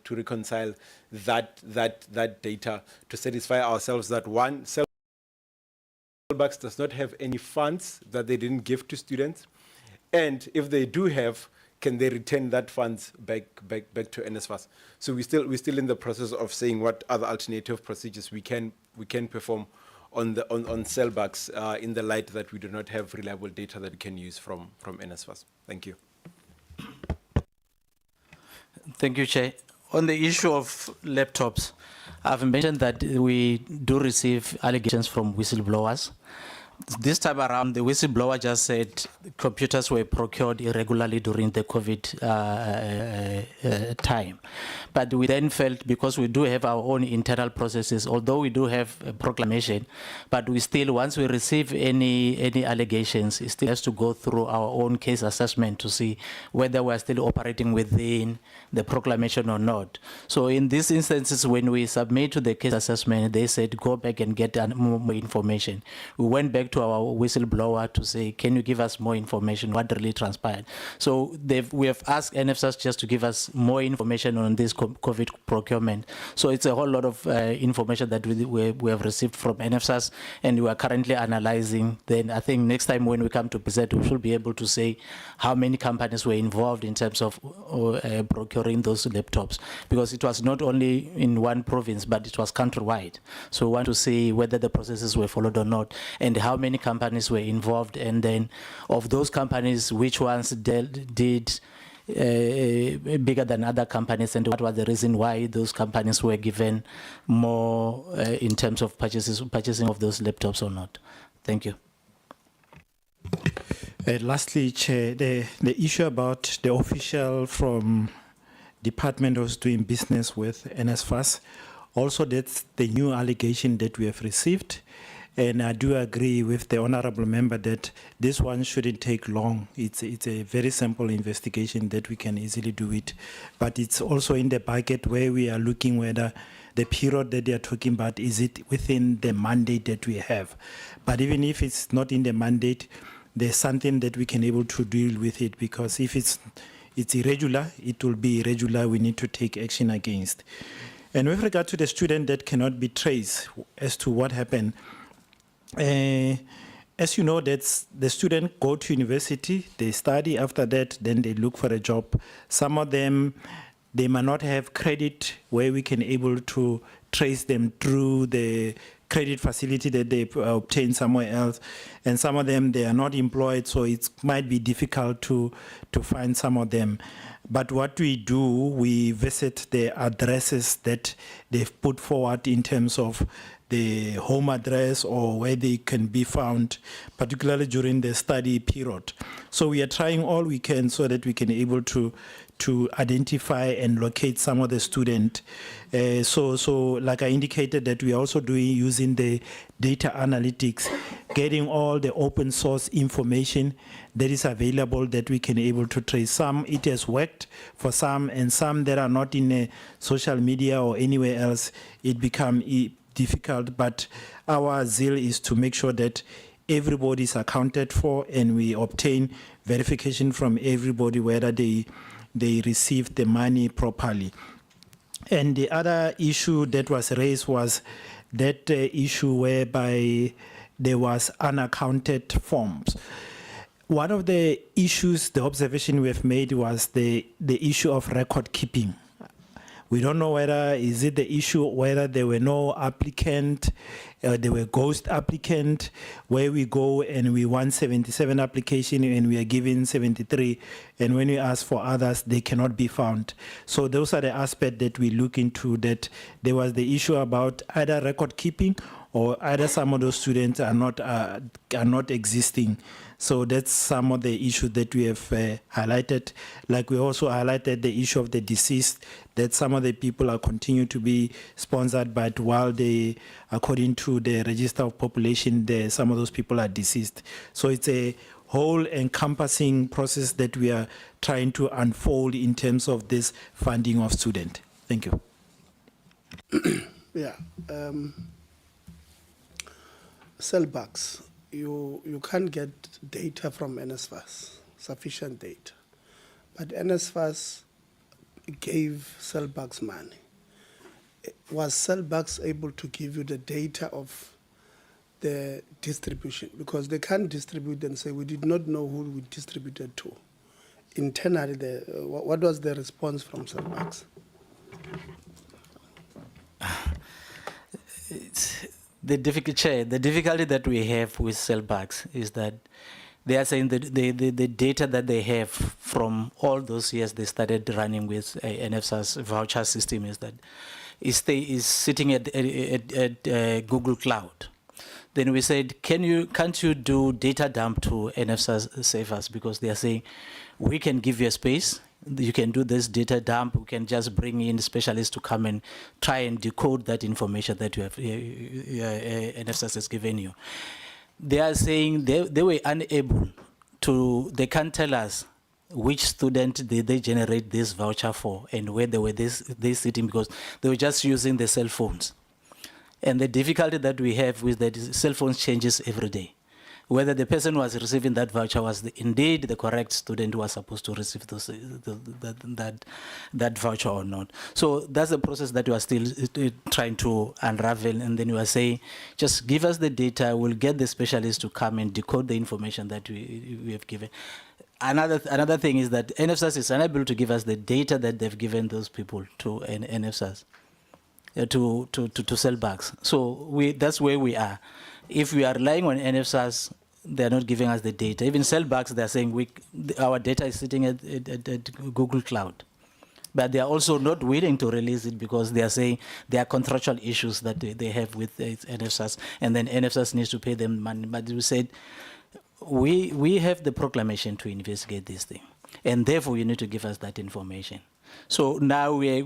that data to satisfy ourselves that one, sellbacks does not have any funds that they didn't give to students, and if they do have, can they return that funds back to NSFAS? So we're still in the process of saying what other alternative procedures we can perform on sellbacks in the light that we do not have reliable data that we can use from NSFAS. Thank you. Thank you, Chair. On the issue of laptops, I've mentioned that we do receive allegations from whistleblowers, This time around, the whistleblower just said computers were procured irregularly during the COVID time. But we then felt, because we do have our own internal processes, although we do have a proclamation, but we still, once we receive any allegations, it still has to go through our own case assessment to see whether we're still operating within the proclamation or not. So in these instances, when we submit to the case assessment, they said, go back and get more information. We went back to our whistleblower to say, can you give us more information, what really transpired? So we have asked NFSAS just to give us more information on this COVID procurement. So it's a whole lot of information that we have received from NFSAS, and we are currently analyzing. Then I think next time when we come to PSET, we should be able to say how many companies were involved in terms of procuring those laptops, because it was not only in one province, but it was countrywide. So we want to see whether the processes were followed or not, and how many companies were involved, and then of those companies, which ones did bigger than other companies, and what was the reason why those companies were given more in terms of purchasing of those laptops or not. Thank you. Lastly, Chair, the issue about the official from department was doing business with NSFAS, also that's the new allegation that we have received. And I do agree with the honorable member that this one shouldn't take long. It's a very simple investigation that we can easily do it. But it's also in the bucket where we are looking whether the period that they are talking about, is it within the mandate that we have? But even if it's not in the mandate, there's something that we can able to deal with it, because if it's irregular, it will be irregular. We need to take action against. And with regard to the student that cannot be traced as to what happened, as you know, that's the student go to university, they study, after that, then they look for a job. Some of them, they might not have credit where we can able to trace them through the credit facility that they obtain somewhere else. And some of them, they are not employed, so it might be difficult to find some of them. But what we do, we visit the addresses that they've put forward in terms of the home address or where they can be found, particularly during the study period. So we are trying all we can so that we can able to identify and locate some of the student. So like I indicated, that we are also using the data analytics, getting all the open source information that is available that we can able to trace. Some it has worked for some, and some that are not in social media or anywhere else, it become difficult. But our zeal is to make sure that everybody is accounted for, and we obtain verification from everybody whether they received the money properly. And the other issue that was raised was that issue whereby there was unaccounted forms. One of the issues, the observation we have made was the issue of record keeping. We don't know whether is it the issue whether there were no applicant, there were ghost applicant, where we go and we want 77 application and we are given 73, and when we ask for others, they cannot be found. So those are the aspects that we look into, that there was the issue about either record keeping or either some of those students are not existing. So that's some of the issues that we have highlighted. Like we also highlighted the issue of the deceased, that some of the people are continue to be sponsored, but while they, according to the register of population, some of those people are deceased. So it's a whole encompassing process that we are trying to unfold in terms of this funding of students. Thank you. Yeah. Cellbacks. You can't get data from NSFAS, sufficient data. But NSFAS gave Cellbacks money. Was Cellbacks able to give you the data of the distribution? Because they can't distribute and say, we did not know who we distributed to. Internally, what was the response from Cellbacks? The difficulty that we have with Cellbacks is that they are saying that the data that they have from all those years they started running with NFSA's voucher system is that is sitting at Google Cloud. Then we said, can't you do data dump to NFSAS savers? Because they are saying, we can give you a space, you can do this data dump, we can just bring in specialists to come and try and decode that information that you have, NFSAS has given you. They are saying they were unable to, they can't tell us which student did they generate this voucher for and where they sitting, because they were just using the cell phones. And the difficulty that we have with that is cell phones changes every day. Whether the person who was receiving that voucher was indeed the correct student who was supposed to receive that voucher or not. So that's the process that we are still trying to unravel. And then we are saying, just give us the data, we'll get the specialists to come and decode the information that we have given. Another thing is that NFSAS is unable to give us the data that they've given those people to NFSAS. To sell bags. So that's where we are. If we are relying on NFSAS, they're not giving us the data. Even sell bags, they're saying our data is sitting at Google Cloud. But they are also not willing to release it because they are saying there are contractual issues that they have with NFSAS, and then NFSAS needs to pay them money. But we said, we have the proclamation to investigate this thing, and therefore you need to give us that information. So now we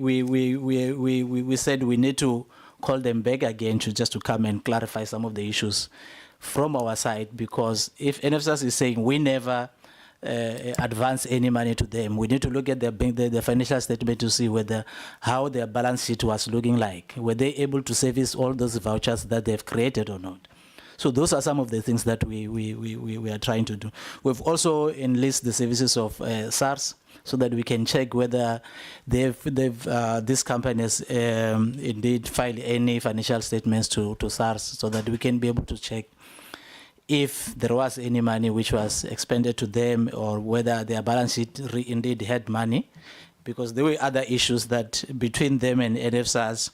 said we need to call them back again to come and clarify some of the issues from our side, because if NFSAS is saying we never advance any money to them, we need to look at the financial statement to see how their balance sheet was looking like. Were they able to service all those vouchers that they've created or not? So those are some of the things that we are trying to do. We've also enlisted the services of SARS, so that we can check whether this company has indeed filed any financial statements to SARS, so that we can be able to check if there was any money which was expended to them, or whether their balance sheet indeed had money, because there were other issues that between them and NFSAS,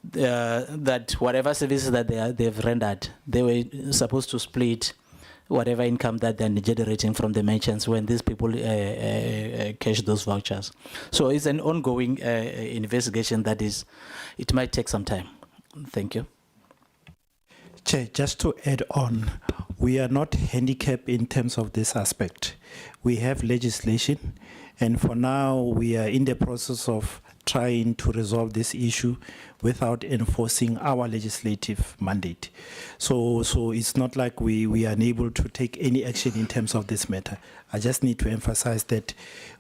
that whatever services that they've rendered, they were supposed to split whatever income that they're generating from the merchants when these people cash those vouchers. So it's an ongoing investigation it might take some time. Thank you. Chair, just to add on, we are not handicapped in terms of this aspect. We have legislation, and for now we are in the process of trying to resolve this issue without enforcing our legislative mandate. So it's not like we are unable to take any action in terms of this matter. I just need to emphasize that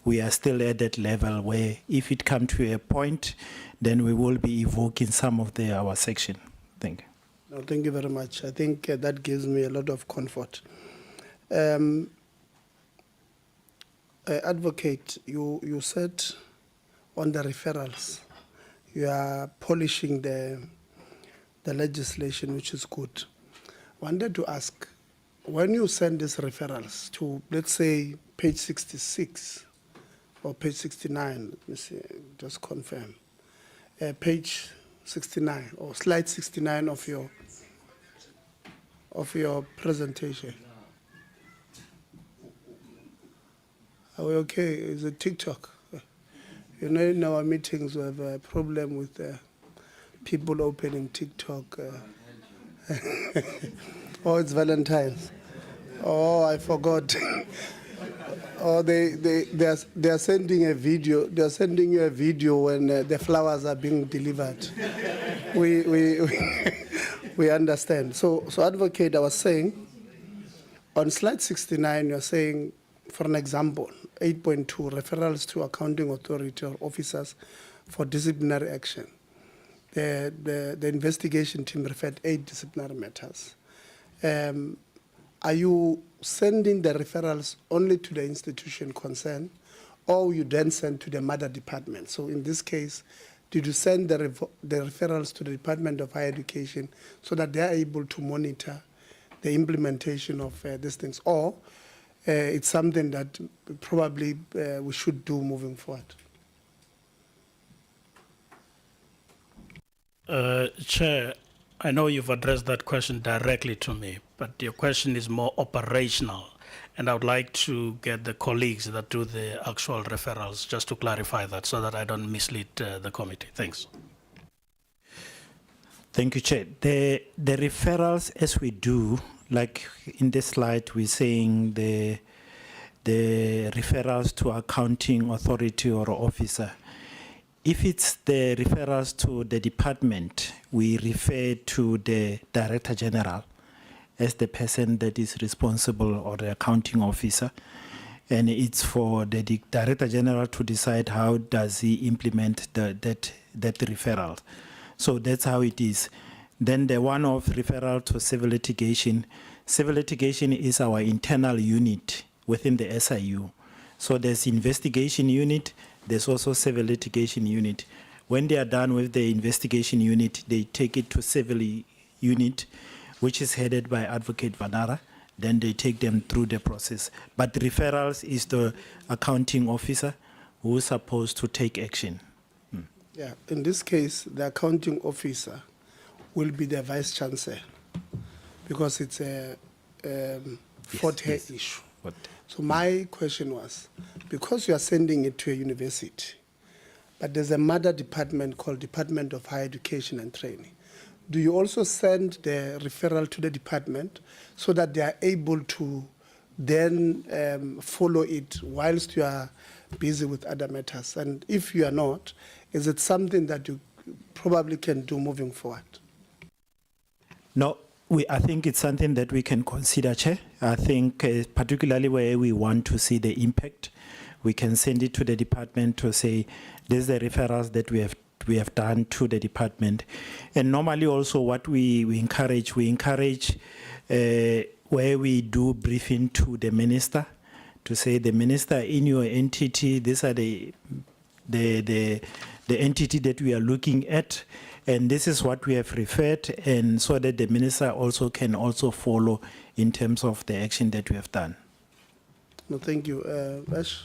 we are still at that level where if it comes to a point, then we will be evoking some of our section. Thank you. No, thank you very much. I think that gives me a lot of comfort. Advocate, you said on the referrals, you are polishing the legislation, which is good. Wanted to ask, when you send these referrals to, let's say, page 66 or page 69, let me see, just confirm, page 69 or slide 69 of your presentation. Are we okay? Is it TikTok? You know, in our meetings we have a problem with people opening TikTok. Oh, it's Valentine's. Oh, I forgot. Oh, they are sending a video. They are sending you a video when the flowers are being delivered. We understand. So advocate, I was saying, on slide 69, you're saying, for an example, 8.2, referrals to accounting authority or officers for disciplinary action. The investigation team referred 8 disciplinary matters. Are you sending the referrals only to the institution concerned, or you then send to the mother department? So in this case, did you send the referrals to the Department of Higher Education so that they are able to monitor the implementation of these things, or it's something that probably we should do moving forward? Chair, I know you've addressed that question directly to me, but your question is more operational, and I would like to get the colleagues that do the actual referrals just to clarify that so that I don't mislead the committee. Thanks. Thank you, Chair. The referrals, as we do, like in the slide, we're saying the referrals to accounting authority or officer. If it's the referrals to the department, we refer to the Director General as the person that is responsible, or the accounting officer. And it's for the Director General to decide how does he implement that referral. So that's how it is. Then the one of referral to civil litigation. Civil litigation is our internal unit within the SIU. So there's investigation unit, there's also civil litigation unit. When they are done with the investigation unit, they take it to civil unit, which is headed by Advocate Vanara. Then they take them through the process. But referrals is the accounting officer who is supposed to take action. Yeah, in this case, the accounting officer will be the vice chancellor because it's a Fort-Hare issue. So my question was, because you are sending it to a university, but there's a mother department called Department of Higher Education and Training, do you also send the referral to the department so that they are able to then follow it whilst you are busy with other matters? And if you are not, is it something that you probably can do moving forward? No, I think it's something that we can consider, Chair. I think particularly where we want to see the impact, we can send it to the department to say, these are the referrals that we have done to the department. And normally also what we encourage where we do briefing to the minister, to say the minister in your entity, these are the entity that we are looking at, and this is what we have referred, and so that the minister also can also follow in terms of the action that we have done. No, thank you. Ash?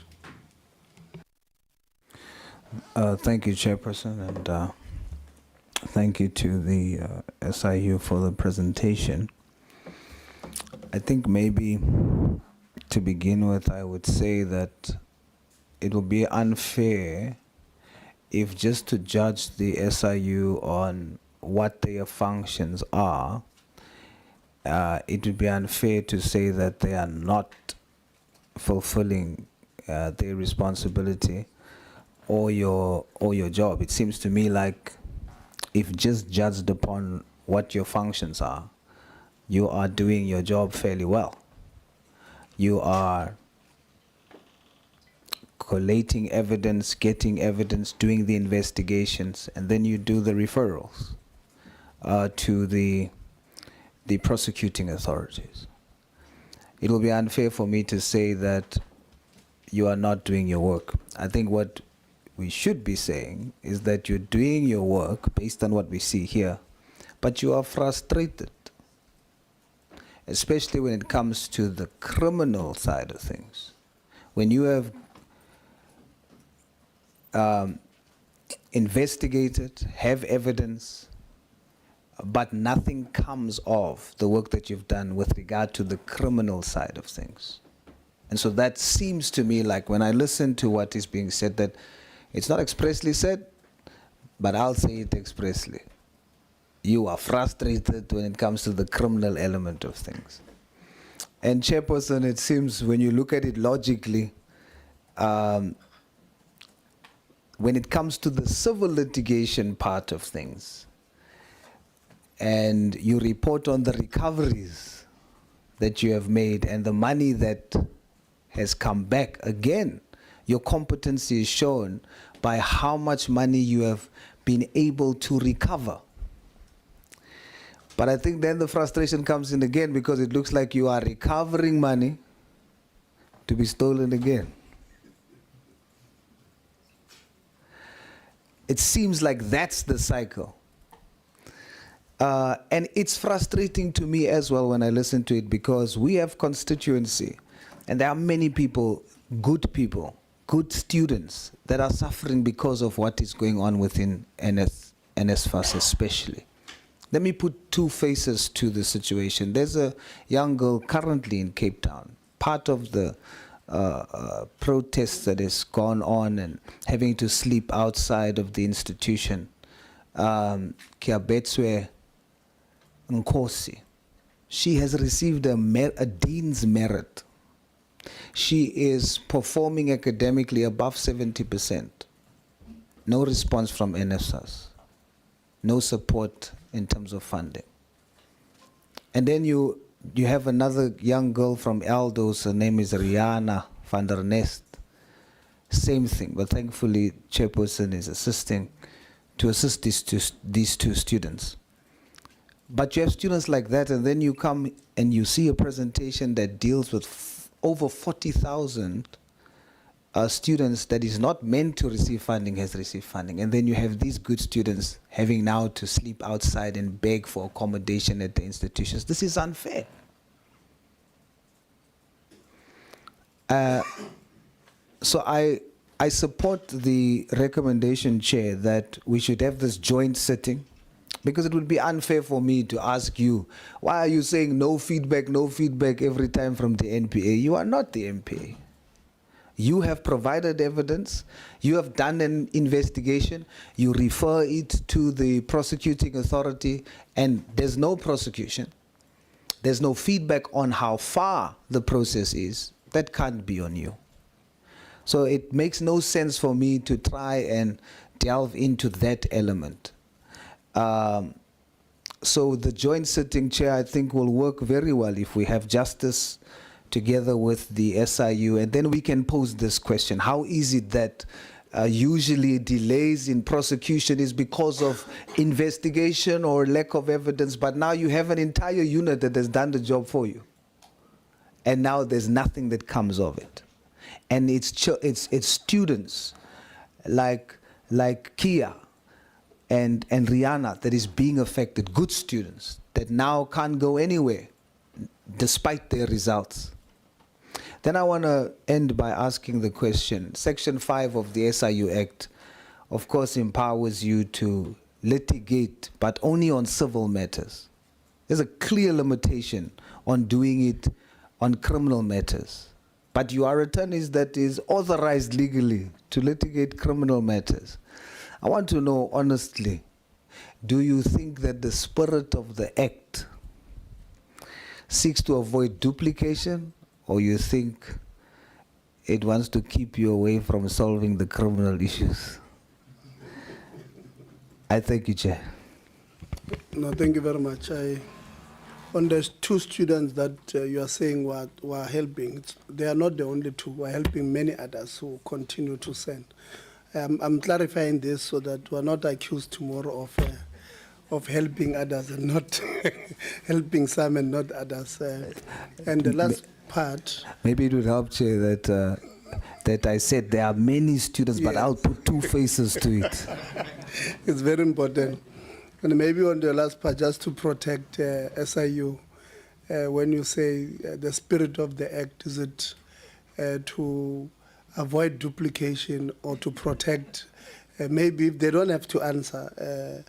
Thank you, Chairperson, and thank you to the SIU for the presentation. I think maybe to begin with, I would say that it will be unfair if just to judge the SIU on what their functions are, it would be unfair to say that they are not fulfilling their responsibility or your job. It seems to me like if just judged upon what your functions are, you are doing your job fairly well. You are collating evidence, getting evidence, doing the investigations, and then you do the referrals to the prosecuting authorities. It will be unfair for me to say that you are not doing your work. I think what we should be saying is that you're doing your work based on what we see here, but you are frustrated, especially when it comes to the criminal side of things. When you have investigated, have evidence, but nothing comes of the work that you've done with regard to the criminal side of things. And so that seems to me like, when I listen to what is being said, that it's not expressly said, but I'll say it expressly. You are frustrated when it comes to the criminal element of things. And Chairperson, it seems when you look at it logically, when it comes to the civil litigation part of things, and you report on the recoveries that you have made and the money that has come back, again, your competency is shown by how much money you have been able to recover. But I think then the frustration comes in again, because it looks like you are recovering money to be stolen again. It seems like that's the cycle. And it's frustrating to me as well when I listen to it, because we have constituency, and there are many people, good students, that are suffering because of what is going on within NSFAS especially. Let me put two faces to the situation. There's a young girl currently in Cape Town, part of the protests that has gone on and having to sleep outside of the institution. Kiabetswe Nkosi. She has received a Dean's Merit. She is performing academically above 70%. No response from NSFAS. No support in terms of funding. And then you have another young girl from Eldos, her name is Rihanna van der Nest. Same thing, but thankfully chairperson is assisting to assist these two students. But you have students like that, and then you come and you see a presentation that deals with over 40,000 students that is not meant to receive funding, has received funding. And then you have these good students having now to sleep outside and beg for accommodation at the institutions. This is unfair. So I support the recommendation, Chair, that we should have this joint sitting, because it would be unfair for me to ask you, why are you saying no feedback every time from the NPA? You are not the NPA. You have provided evidence, you have done an investigation, you refer it to the prosecuting authority, and there's no prosecution. There's no feedback on how far the process is. That can't be on you. So it makes no sense for me to try and delve into that element. So the joint sitting, Chair, I think will work very well if we have justice together with the SIU, and then we can pose this question: how is it that usually delays in prosecution is because of investigation or lack of evidence, but now you have an entire unit that has done the job for you, and now there's nothing that comes of it? And it's students like Kia and Rihanna that is being affected, good students that now can't go anywhere despite their results. Then I want to end by asking the question. Section 5 of the SIU Act, of course, empowers you to litigate, but only on civil matters. There's a clear limitation on doing it on criminal matters. But you are attorneys that is authorized legally to litigate criminal matters. I want to know honestly, do you think that the spirit of the Act seeks to avoid duplication, or you think it wants to keep you away from solving the criminal issues? I thank you, Chair. No, thank you very much. On the two students that you are saying were helping, they are not the only two. We're helping many others who continue to send. I'm clarifying this so that we're not accused tomorrow of helping others and not helping some and not others. And the last part. Maybe it would help, Chair, that I said there are many students, but I'll put two faces to it. It's very important. And maybe on the last part, just to protect SIU, when you say the spirit of the Act, is it to avoid duplication or to protect? Maybe if they don't have to answer,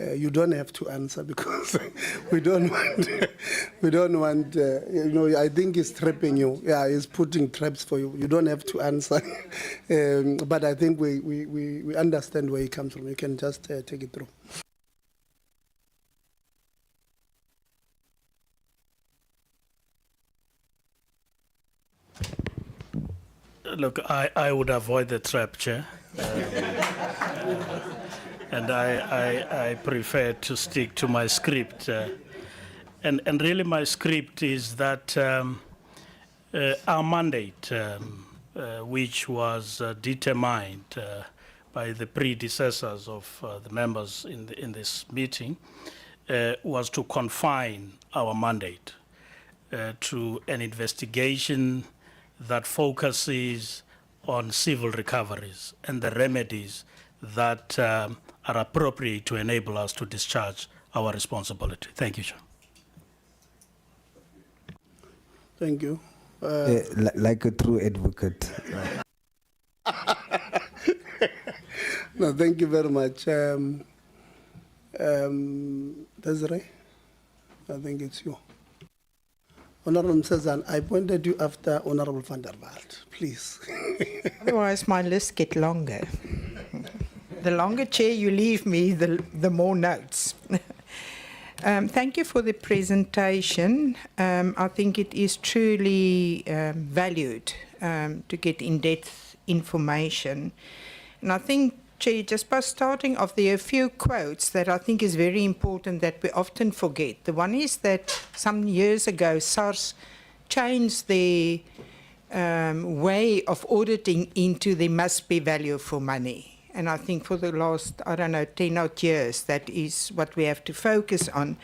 you don't have to answer, because we don't want, you know, I think it's trapping you. Yeah, it's putting traps for you. You don't have to answer. But I think we understand where it comes from. You can just take it through. Look, I would avoid the trap, Chair. And I prefer to stick to my script. And really my script is that our mandate, which was determined by the predecessors of the members in this meeting, was to confine our mandate to an investigation that focuses on civil recoveries and the remedies that are appropriate to enable us to discharge our responsibility. Thank you, Chair. Thank you. Like a true advocate. No, thank you very much. Desiree, I think it's you. Honorable Msezan, I pointed you after Honorable van der Walt, please. Otherwise, my list get longer. The longer, Chair, you leave me, the more notes. Thank you for the presentation. I think it is truly valued to get in-depth information. And I think, Chair, just by starting off, there are a few quotes that I think is very important that we often forget. The one is that some years ago, SARS changed their way of auditing into there must be value for money. And I think for the last, 10 odd years, that is what we have to focus on.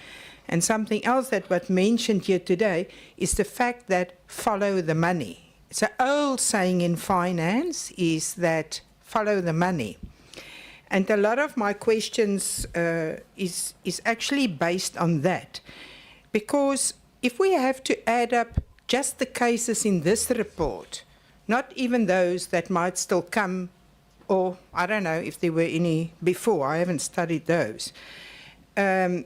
And something else that was mentioned here today is the fact that follow the money. It's an old saying in finance is that follow the money. And a lot of my questions is actually based on that. Because if we have to add up just the cases in this report, not even those that might still come, or I don't know if there were any before, I haven't studied those. We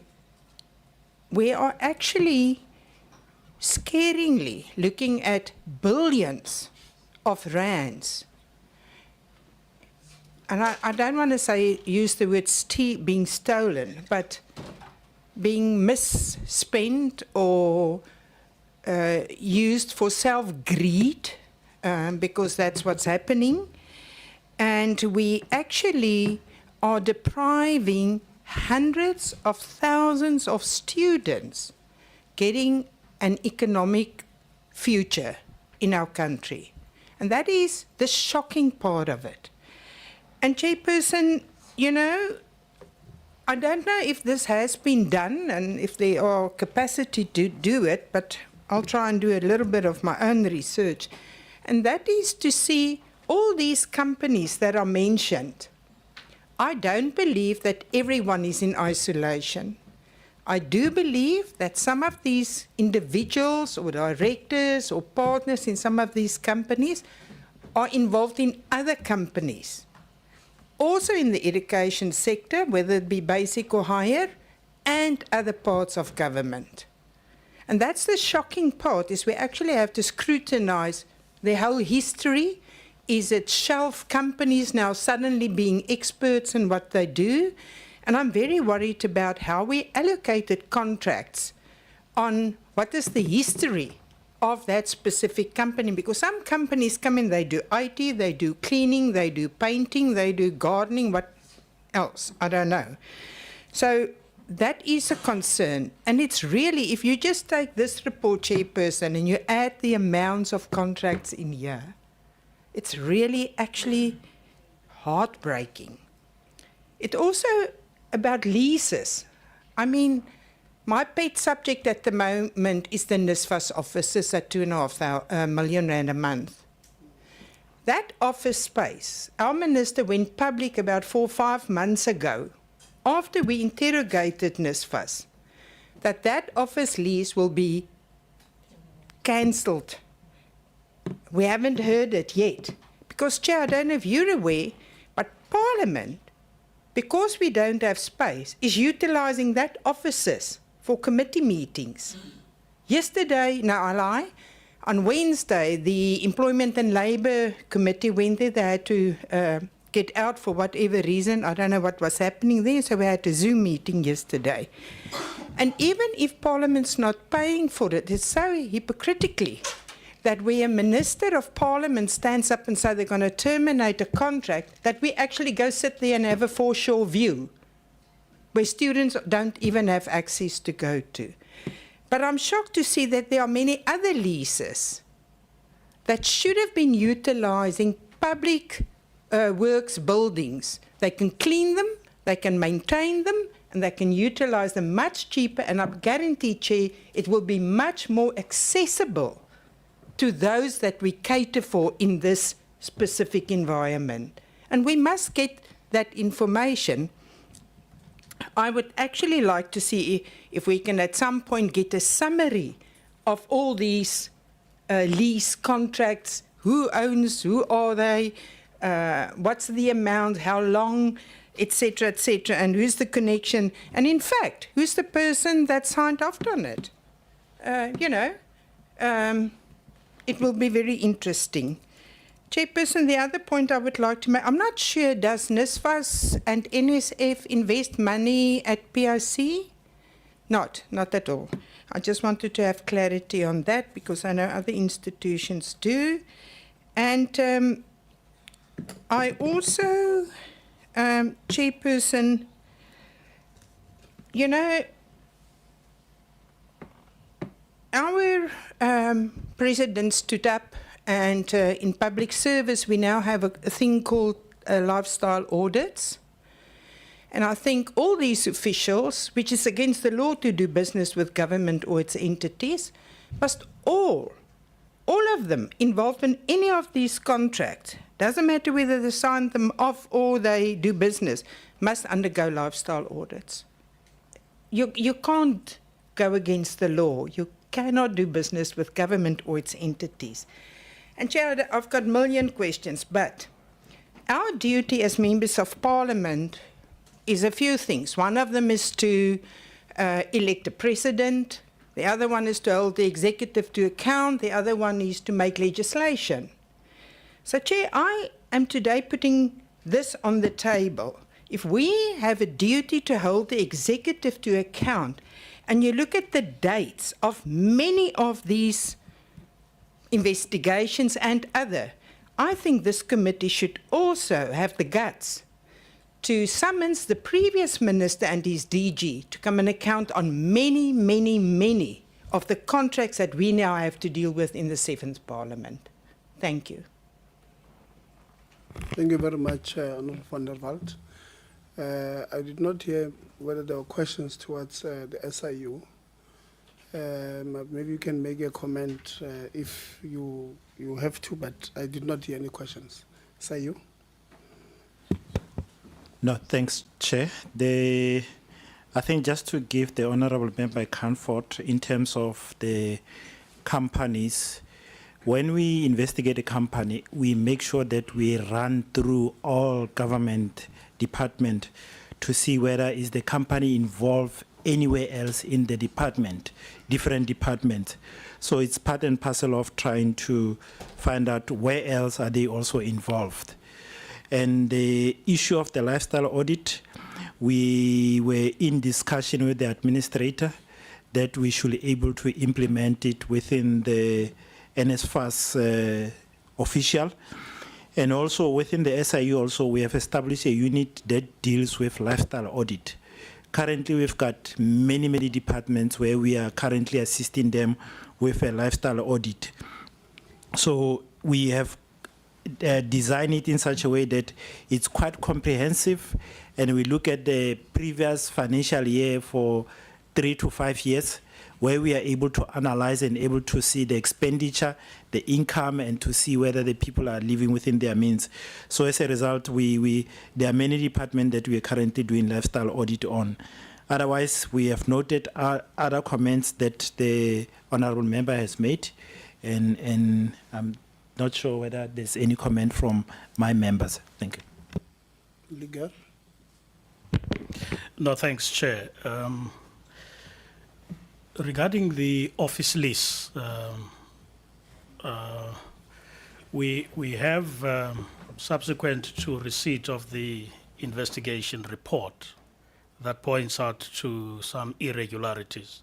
are actually scaringly looking at billions of rands. And I don't want to use the word being stolen, but being misspent or used for self-greed, because that's what's happening. And we actually are depriving hundreds of thousands of students getting an economic future in our country. And that is the shocking part of it. And Chairperson, you know, I don't know if this has been done and if there are capacity to do it, but I'll try and do a little bit of my own research. And that is to see all these companies that are mentioned. I don't believe that everyone is in isolation. I do believe that some of these individuals or directors or partners in some of these companies are involved in other companies. Also in the education sector, whether it be basic or higher, and other parts of government. And that's the shocking part, is we actually have to scrutinize the whole history. Is it shelf companies now suddenly being experts in what they do? And I'm very worried about how we allocated contracts on what is the history of that specific company. Because some companies come in, they do IT, they do cleaning, they do painting, they do gardening, what else? I don't know. So that is a concern. And it's really, if you just take this report, Chairperson, and you add the amounts of contracts in here, it's really actually heartbreaking. It's also about leases. I mean, my pet subject at the moment is the NSFAS offices at R2.5 million a month. That office space, our minister went public about 4 or 5 months ago, after we interrogated NSFAS, that office lease will be cancelled. We haven't heard it yet. Because, Chair, I don't know if you're aware, but Parliament, because we don't have space, is utilising that offices for committee meetings. Yesterday, no, I lie, on Wednesday, the Employment and Labour Committee went there. They had to get out for whatever reason. I don't know what was happening there, so we had a Zoom meeting yesterday. And even if Parliament's not paying for it, it's so hypocritically that where a Minister of Parliament stands up and says they're going to terminate a contract, that we actually go sit there and have a foreshore view, where students don't even have access to go to. But I'm shocked to see that there are many other leases that should have been utilising public works buildings. They can clean them, they can maintain them, and they can utilise them much cheaper, and I guarantee, Chair, it will be much more accessible to those that we cater for in this specific environment. And we must get that information. I would actually like to see if we can at some point get a summary of all these lease contracts, who owns, who are they, what's the amount, how long, etc., and who's the connection, and in fact, who's the person that signed off on it? It will be very interesting. Chairperson, the other point I would like to make, I'm not sure, does NSFAS and NSF invest money at PIC? Not at all. I just wanted to have clarity on that because I know other institutions do. And I also, Chairperson, you know, our president stood up and in public service we now have a thing called lifestyle audits. And I think all these officials, which is against the law to do business with government or its entities, must all of them involved in any of these contracts, doesn't matter whether they sign them off or they do business, must undergo lifestyle audits. You can't go against the law. You cannot do business with government or its entities. And Chair, I've got a million questions, but our duty as members of Parliament is a few things. One of them is to elect a president. The other one is to hold the executive to account. The other one is to make legislation. So, Chair, I am today putting this on the table. If we have a duty to hold the executive to account, and you look at the dates of many of these investigations and other, I think this committee should also have the guts to summons the previous minister and his DG to come and account on many of the contracts that we now have to deal with in the 7th Parliament. Thank you. Thank you very much, Honourable van der Walt. I did not hear whether there were questions towards the SIU. Maybe you can make a comment if you have to, but I did not hear any questions. SIU? No, thanks, Chair. I think just to give the Honourable Member comfort in terms of the companies, when we investigate a company, we make sure that we run through all government department to see whether is the company involved anywhere else in the department, different departments. So it's part and parcel of trying to find out where else are they also involved. And the issue of the lifestyle audit, we were in discussion with the administrator that we should be able to implement it within the NSFAS official. And also within the SIU also, we have established a unit that deals with lifestyle audit. Currently, we've got many departments where we are currently assisting them with a lifestyle audit. So we have designed it in such a way that it's quite comprehensive, and we look at the previous financial year for 3 to 5 years, where we are able to analyze and able to see the expenditure, the income, and to see whether the people are living within their means. So as a result, there are many departments that we are currently doing lifestyle audit on. Otherwise, we have noted other comments that the Honourable Member has made, and I'm not sure whether there's any comment from my members. Thank you. Liga? No, thanks, Chair. Regarding the office lease, we have, subsequent to receipt of the investigation report that points out to some irregularities,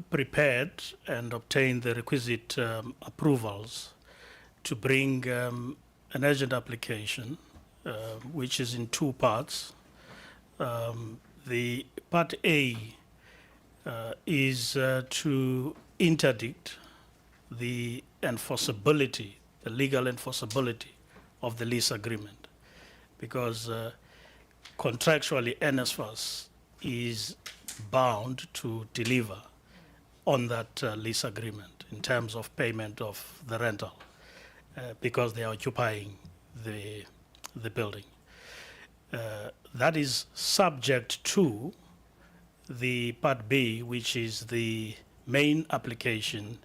prepared and obtained the requisite approvals to bring an urgent application, which is in 2 parts. The part A is to interdict the enforceability, the legal enforceability of the lease agreement, because contractually NSFAS is bound to deliver on that lease agreement in terms of payment of the rental, because they are occupying the building. That is subject to the Part B, which is the main application,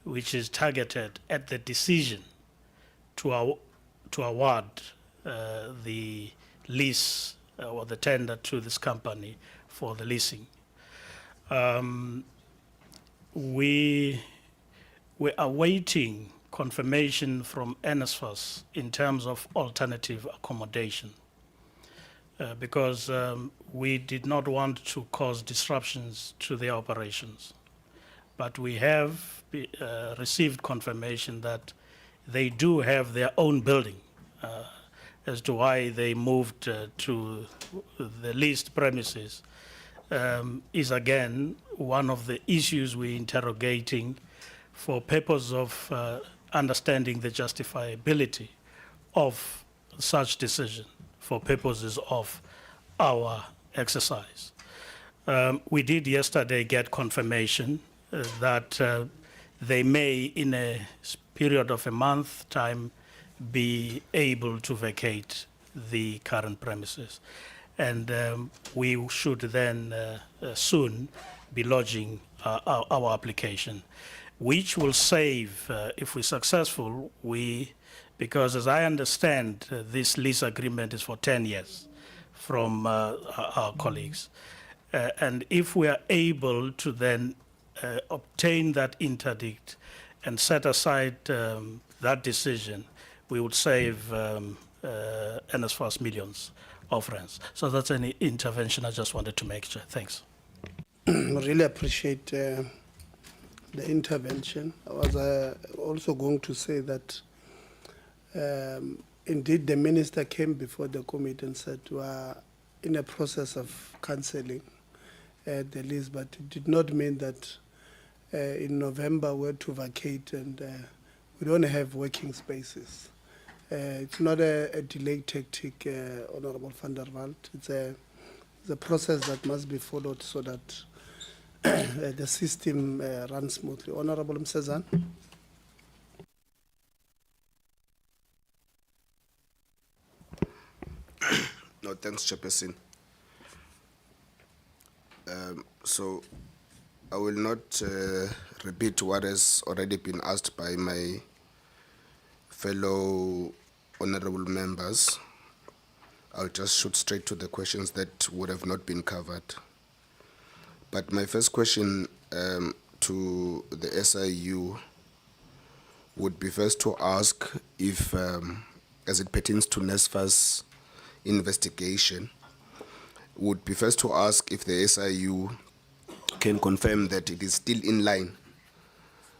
which is targeted at the decision to award the lease or the tender to this company for the leasing. We were awaiting confirmation from NSFAS in terms of alternative accommodation. because we did not want to cause disruptions to their operations. But we have received confirmation that they do have their own building. As to why they moved to the leased premises is again one of the issues we're interrogating for purpose of understanding the justifiability of such decision for purposes of our exercise. We did yesterday get confirmation that they may, in a period of a month time, be able to vacate the current premises. And we should then soon be lodging our application, which will save, if we're successful, because as I understand, this lease agreement is for 10 years from our colleagues. And if we are able to then obtain that interdict and set aside that decision, we would save NSFAS millions of rands. So that's an intervention I just wanted to make, Chair. Thanks. I really appreciate the intervention. I was also going to say that indeed the minister came before the committee and said we are in a process of cancelling the lease, but it did not mean that in November we're to vacate and we don't have working spaces. It's not a delay tactic, Honorable van der Walt. It's a process that must be followed so that the system runs smoothly. Honorable Msezan. No, thanks, Chairperson. So I will not repeat what has already been asked by my fellow honorable members. I'll just shoot straight to the questions that would have not been covered. But my first question to the SIU would be first to ask if, as it pertains to NSFAS investigation, would be first to ask if the SIU can confirm that it is still in line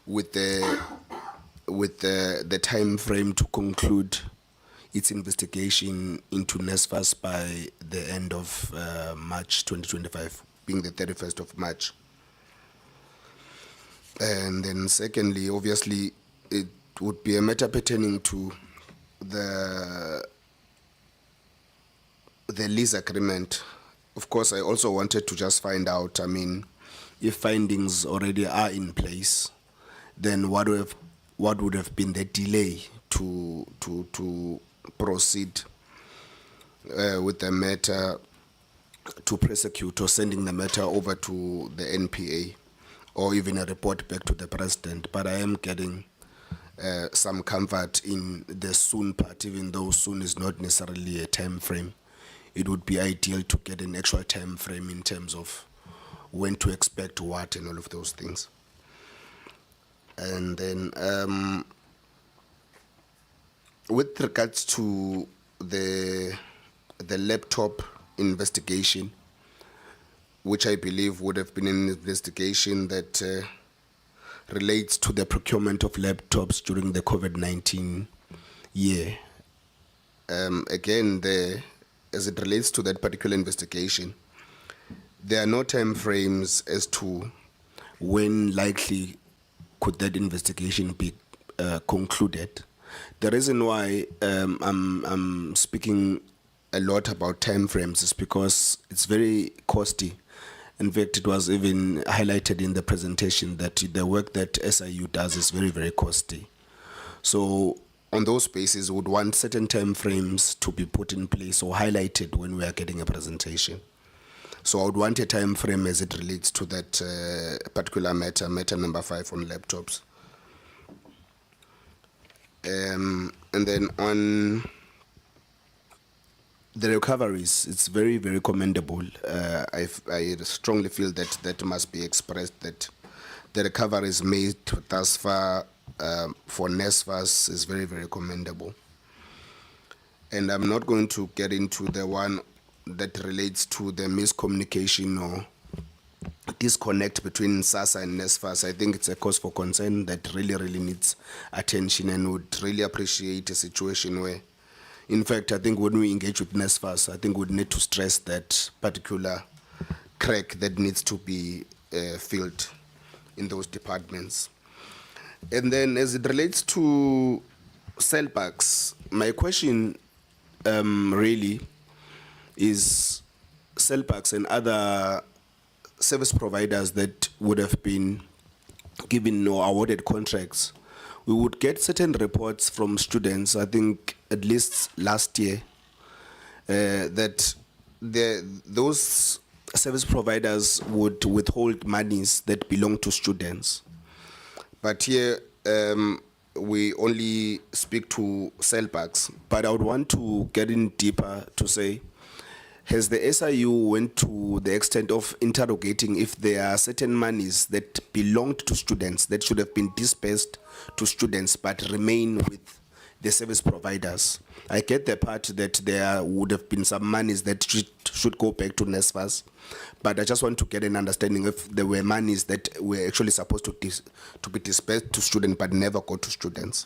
with the time frame to conclude its investigation into NSFAS by the end of March 2025, being the 31st of March. And then secondly, obviously, it would be a matter pertaining to the lease agreement. Of course, I also wanted to just find out, if findings already are in place, then what would have been the delay to proceed with the matter, to prosecute or sending the matter over to the NPA or even a report back to the president. But I am getting some comfort in the soon part, even though soon is not necessarily a time frame. It would be ideal to get an actual time frame in terms of when to expect what and all of those things. And then with regards to the laptop investigation, which I believe would have been an investigation that relates to the procurement of laptops during the COVID-19 year. Again, as it relates to that particular investigation, there are no time frames as to when likely could that investigation be concluded. The reason why I'm speaking a lot about time frames is because it's very costly. In fact, it was even highlighted in the presentation that the work that SIU does is very, very costly. So on those bases, we would want certain time frames to be put in place or highlighted when we are getting a presentation. So I would want a time frame as it relates to that particular matter number 5 on laptops. And then on the recoveries, it's very, very commendable. I strongly feel that must be expressed, that the recoveries made thus far for NSFAS is very, very commendable. And I'm not going to get into the one that relates to the miscommunication or disconnect between SASSA and NSFAS. I think it's a cause for concern that really needs attention, and would really appreciate a situation where, in fact, I think when we engage with NSFAS, I think we'd need to stress that particular crack that needs to be filled in those departments. And then as it relates to cellbacks, my question really is cellbacks and other service providers that would have been given or awarded contracts. We would get certain reports from students, I think at least last year, that those service providers would withhold monies that belong to students. But here, we only speak to cellbacks. But I would want to get in deeper to say, has the SIU went to the extent of interrogating if there are certain monies that belonged to students that should have been dispersed to students but remain with the service providers? I get the part that there would have been some monies that should go back to NSFAS, but I just want to get an understanding if there were monies that were actually supposed to be dispersed to students but never go to students.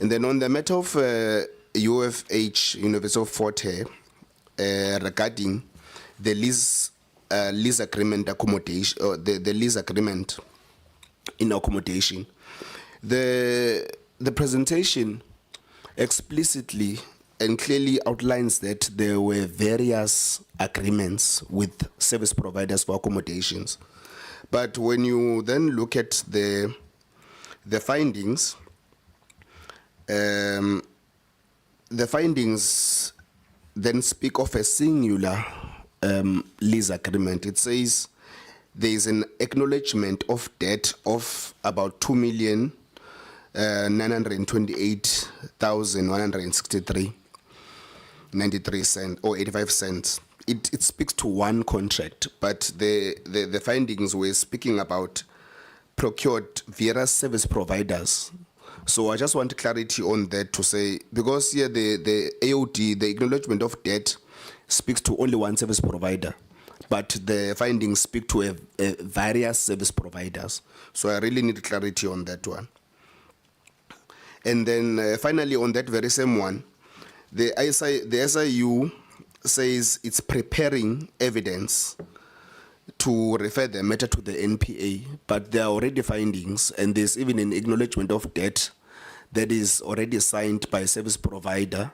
And then on the matter of UFH, University of Fort Hare, regarding the lease agreement accommodation, or the lease agreement in accommodation, the presentation explicitly and clearly outlines that there were various agreements with service providers for accommodations. But when you then look at the findings, the findings then speak of a singular lease agreement. It says there is an acknowledgement of debt of about 2,928,163.93 cents or 85 cents. It speaks to one contract, but the findings were speaking about procured various service providers. So I just want clarity on that to say, because here the AOD, the acknowledgement of debt, speaks to only one service provider, but the findings speak to a various service providers. So I really need clarity on that one. And then finally, on that very same one, the SIU says it's preparing evidence to refer the matter to the NPA, but there are already findings, and there's even an acknowledgement of debt that is already signed by a service provider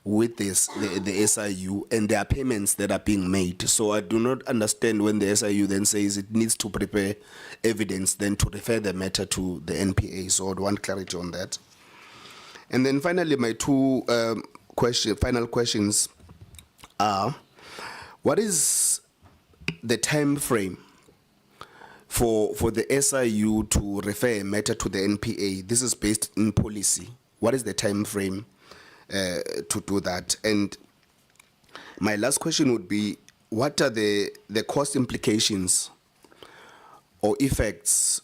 with the SIU, and there are payments that are being made. So I do not understand when the SIU then says it needs to prepare evidence then to refer the matter to the NPA. So I'd want clarity on that. And then finally, my two final questions are, what is the time frame for the SIU to refer a matter to the NPA? This is based in policy. What is the time frame to do that? And my last question would be, what are the cost implications or effects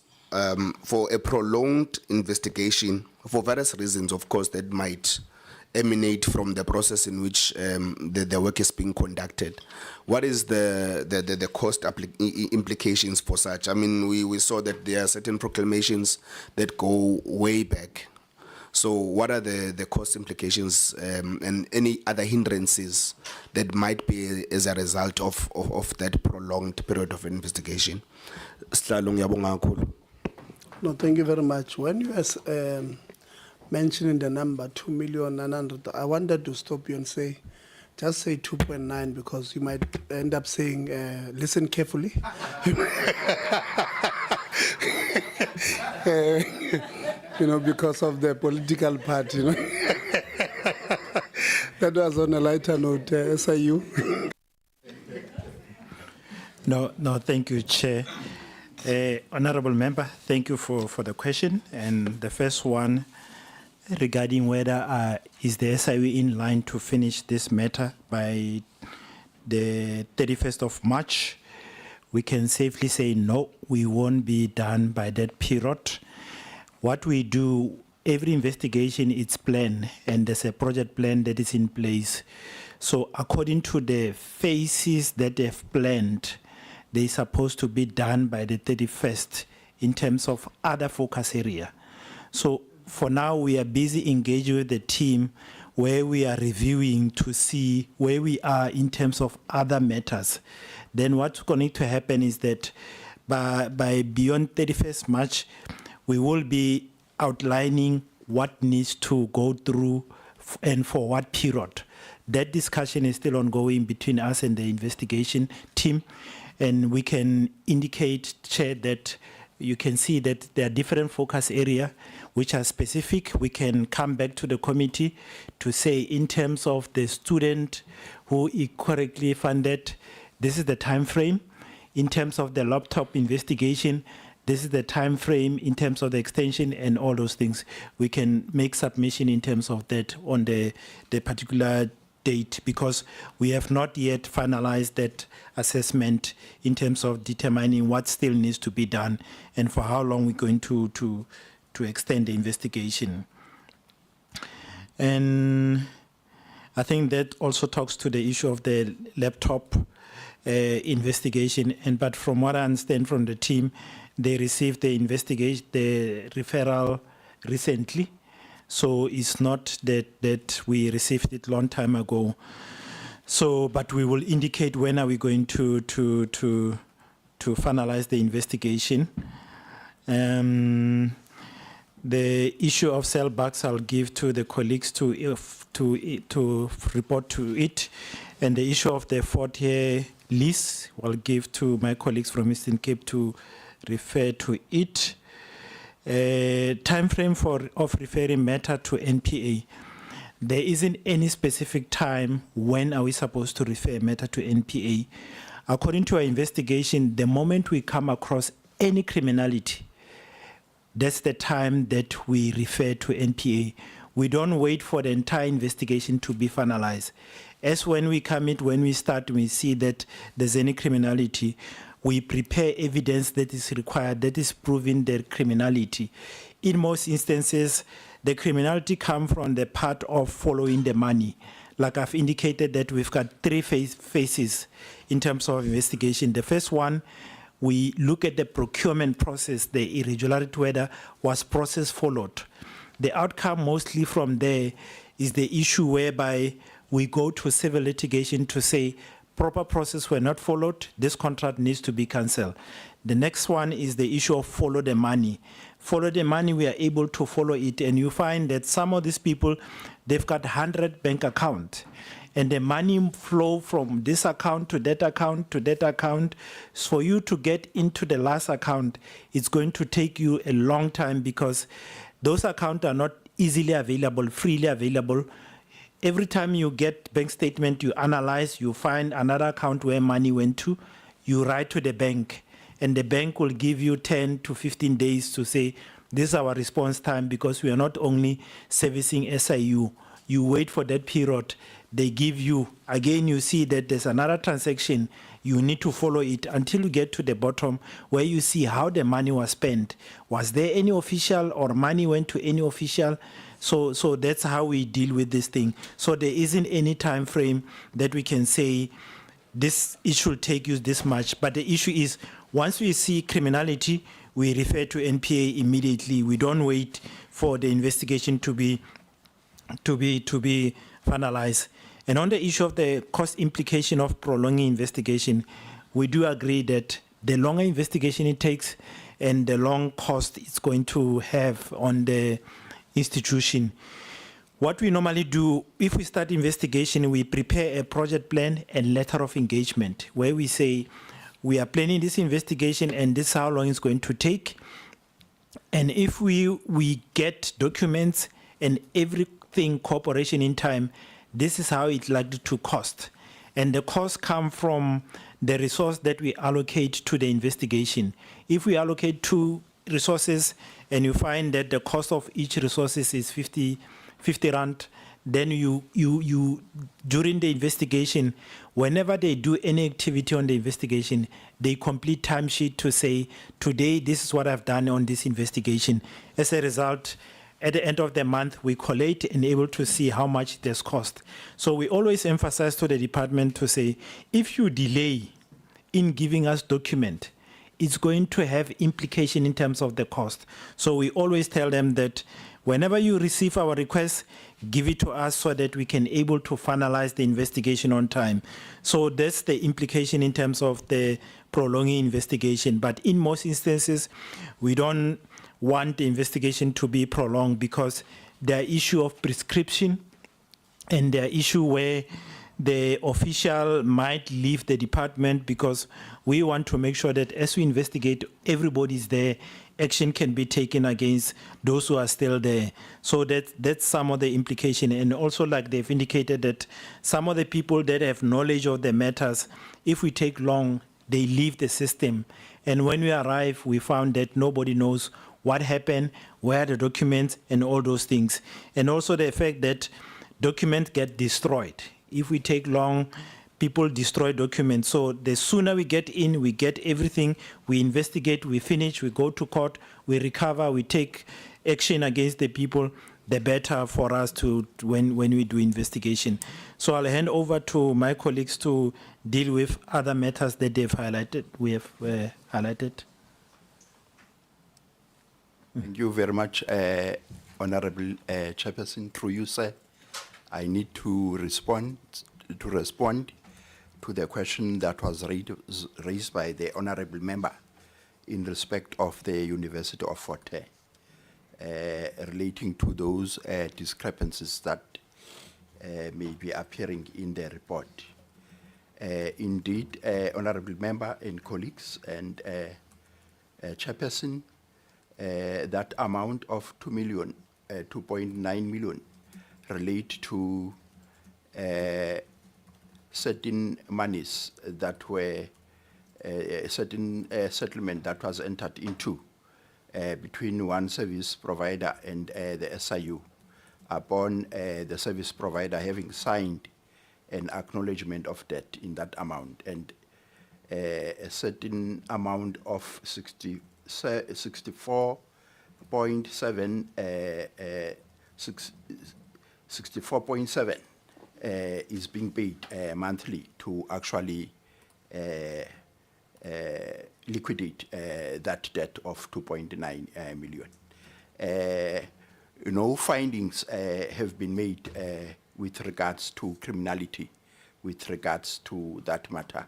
for a prolonged investigation for various reasons, of course, that might emanate from the process in which the work is being conducted? What is the cost implications for such? I mean, we saw that there are certain proclamations that go way back. So what are the cost implications and any other hindrances that might be as a result of that prolonged period of investigation? No, thank you very much. When you were mentioning the number 2,900,000, I wanted to stop you and say, just say 2.9, because you might end up saying, listen carefully. You know, because of the political part, you know. That was on a lighter note, SIU. No, thank you, Chair. Honorable Member, thank you for the question. And the first one, regarding whether is the SIU in line to finish this matter by the 31st of March, we can safely say no, we won't be done by that period. What we do, every investigation is planned, and there's a project plan that is in place. So according to the phases that they've planned, they're supposed to be done by the 31st in terms of other focus area. So for now, we are busy engaging with the team where we are reviewing to see where we are in terms of other matters. Then what's going to happen is that by beyond 31st March, we will be outlining what needs to go through and for what period. That discussion is still ongoing between us and the investigation team, and we can indicate, Chair, that you can see that there are different focus areas which are specific. We can come back to the committee to say in terms of the student who is correctly funded, this is the time frame. In terms of the laptop investigation, this is the time frame. In terms of the extension and all those things, we can make submission in terms of that on the particular date, because we have not yet finalized that assessment in terms of determining what still needs to be done and for how long we're going to extend the investigation. And I think that also talks to the issue of the laptop investigation. But from what I understand from the team, they received the referral recently. So it's not that we received it long time ago. So, but we will indicate when are we going to finalize the investigation. The issue of cell bugs, I'll give to the colleagues to report to it, and the issue of the 4th-year lease, I'll give to my colleagues from Eastern Cape to refer to it. Time frame of referring matter to NPA. There isn't any specific time when are we supposed to refer matter to NPA. According to our investigation, the moment we come across any criminality, that's the time that we refer to NPA. We don't wait for the entire investigation to be finalized. As when we start, we see that there's any criminality, we prepare evidence that is required, that is proving the criminality. In most instances, the criminality comes from the part of following the money. Like I've indicated that we've got 3 phases in terms of investigation. The first one, we look at the procurement process, the irregularity, whether was process followed. The outcome mostly from there is the issue whereby we go to civil litigation to say proper process were not followed, this contract needs to be cancelled. The next one is the issue of follow the money. Follow the money, we are able to follow it, and you find that some of these people, they've got 100 bank accounts, and the money flow from this account to that account to that account. So for you to get into the last account, it's going to take you a long time because those accounts are not easily available, freely available. Every time you get bank statement, you analyze, you find another account where money went to, you write to the bank, and the bank will give you 10 to 15 days to say, this is our response time, because we are not only servicing SIU. You wait for that period, they give you, again you see that there's another transaction, you need to follow it until you get to the bottom where you see how the money was spent. Was there any official or money went to any official? So that's how we deal with this thing. So there isn't any time frame that we can say this, it should take you this much. But the issue is, once we see criminality, we refer to NPA immediately. We don't wait for the investigation to be finalized. And on the issue of the cost implication of prolonging investigation, we do agree that the longer investigation it takes and the long cost it's going to have on the institution. What we normally do, if we start investigation, we prepare a project plan and letter of engagement where we say, we are planning this investigation and this is how long it's going to take. And if we get documents and everything cooperation in time, this is how it's likely to cost. And the costs come from the resource that we allocate to the investigation. If we allocate 2 resources and you find that the cost of each resource is 50 Rand, then you during the investigation, whenever they do any activity on the investigation, they complete timesheet to say, today this is what I've done on this investigation. As a result, at the end of the month, we collate and able to see how much this cost. So we always emphasize to the department to say, if you delay in giving us document, it's going to have implication in terms of the cost. So we always tell them that whenever you receive our request, give it to us so that we can able to finalize the investigation on time. So that's the implication in terms of the prolonging investigation. But in most instances, we don't want the investigation to be prolonged because there are issue of prescription and there are issue where the official might leave the department, because we want to make sure that as we investigate, everybody's there, action can be taken against those who are still there. So that's some of the implication. And also, like they've indicated, that some of the people that have knowledge of the matters, if we take long, they leave the system. And when we arrive, we found that nobody knows what happened, where are the documents, and all those things. And also the fact that documents get destroyed. If we take long, people destroy documents. So the sooner we get in, we get everything, we investigate, we finish, we go to court, we recover, we take action against the people, the better for us to when we do investigation. So I'll hand over to my colleagues to deal with other matters that they've highlighted. We have highlighted. Thank you very much, Honorable Chairperson. Through you, sir, I need to respond to the question that was raised by the honorable member in respect of the University of Fort Hare, relating to those discrepancies that may be appearing in the report. Indeed, honorable member and colleagues and chairperson, that amount of 2.9 million relate to certain monies that were certain settlement that was entered into between one service provider and the SIU upon the service provider having signed an acknowledgement of debt in that amount, and a certain amount of 64.7 is being paid monthly to actually liquidate that debt of 2.9 million. No findings have been made with regards to criminality, with regards to that matter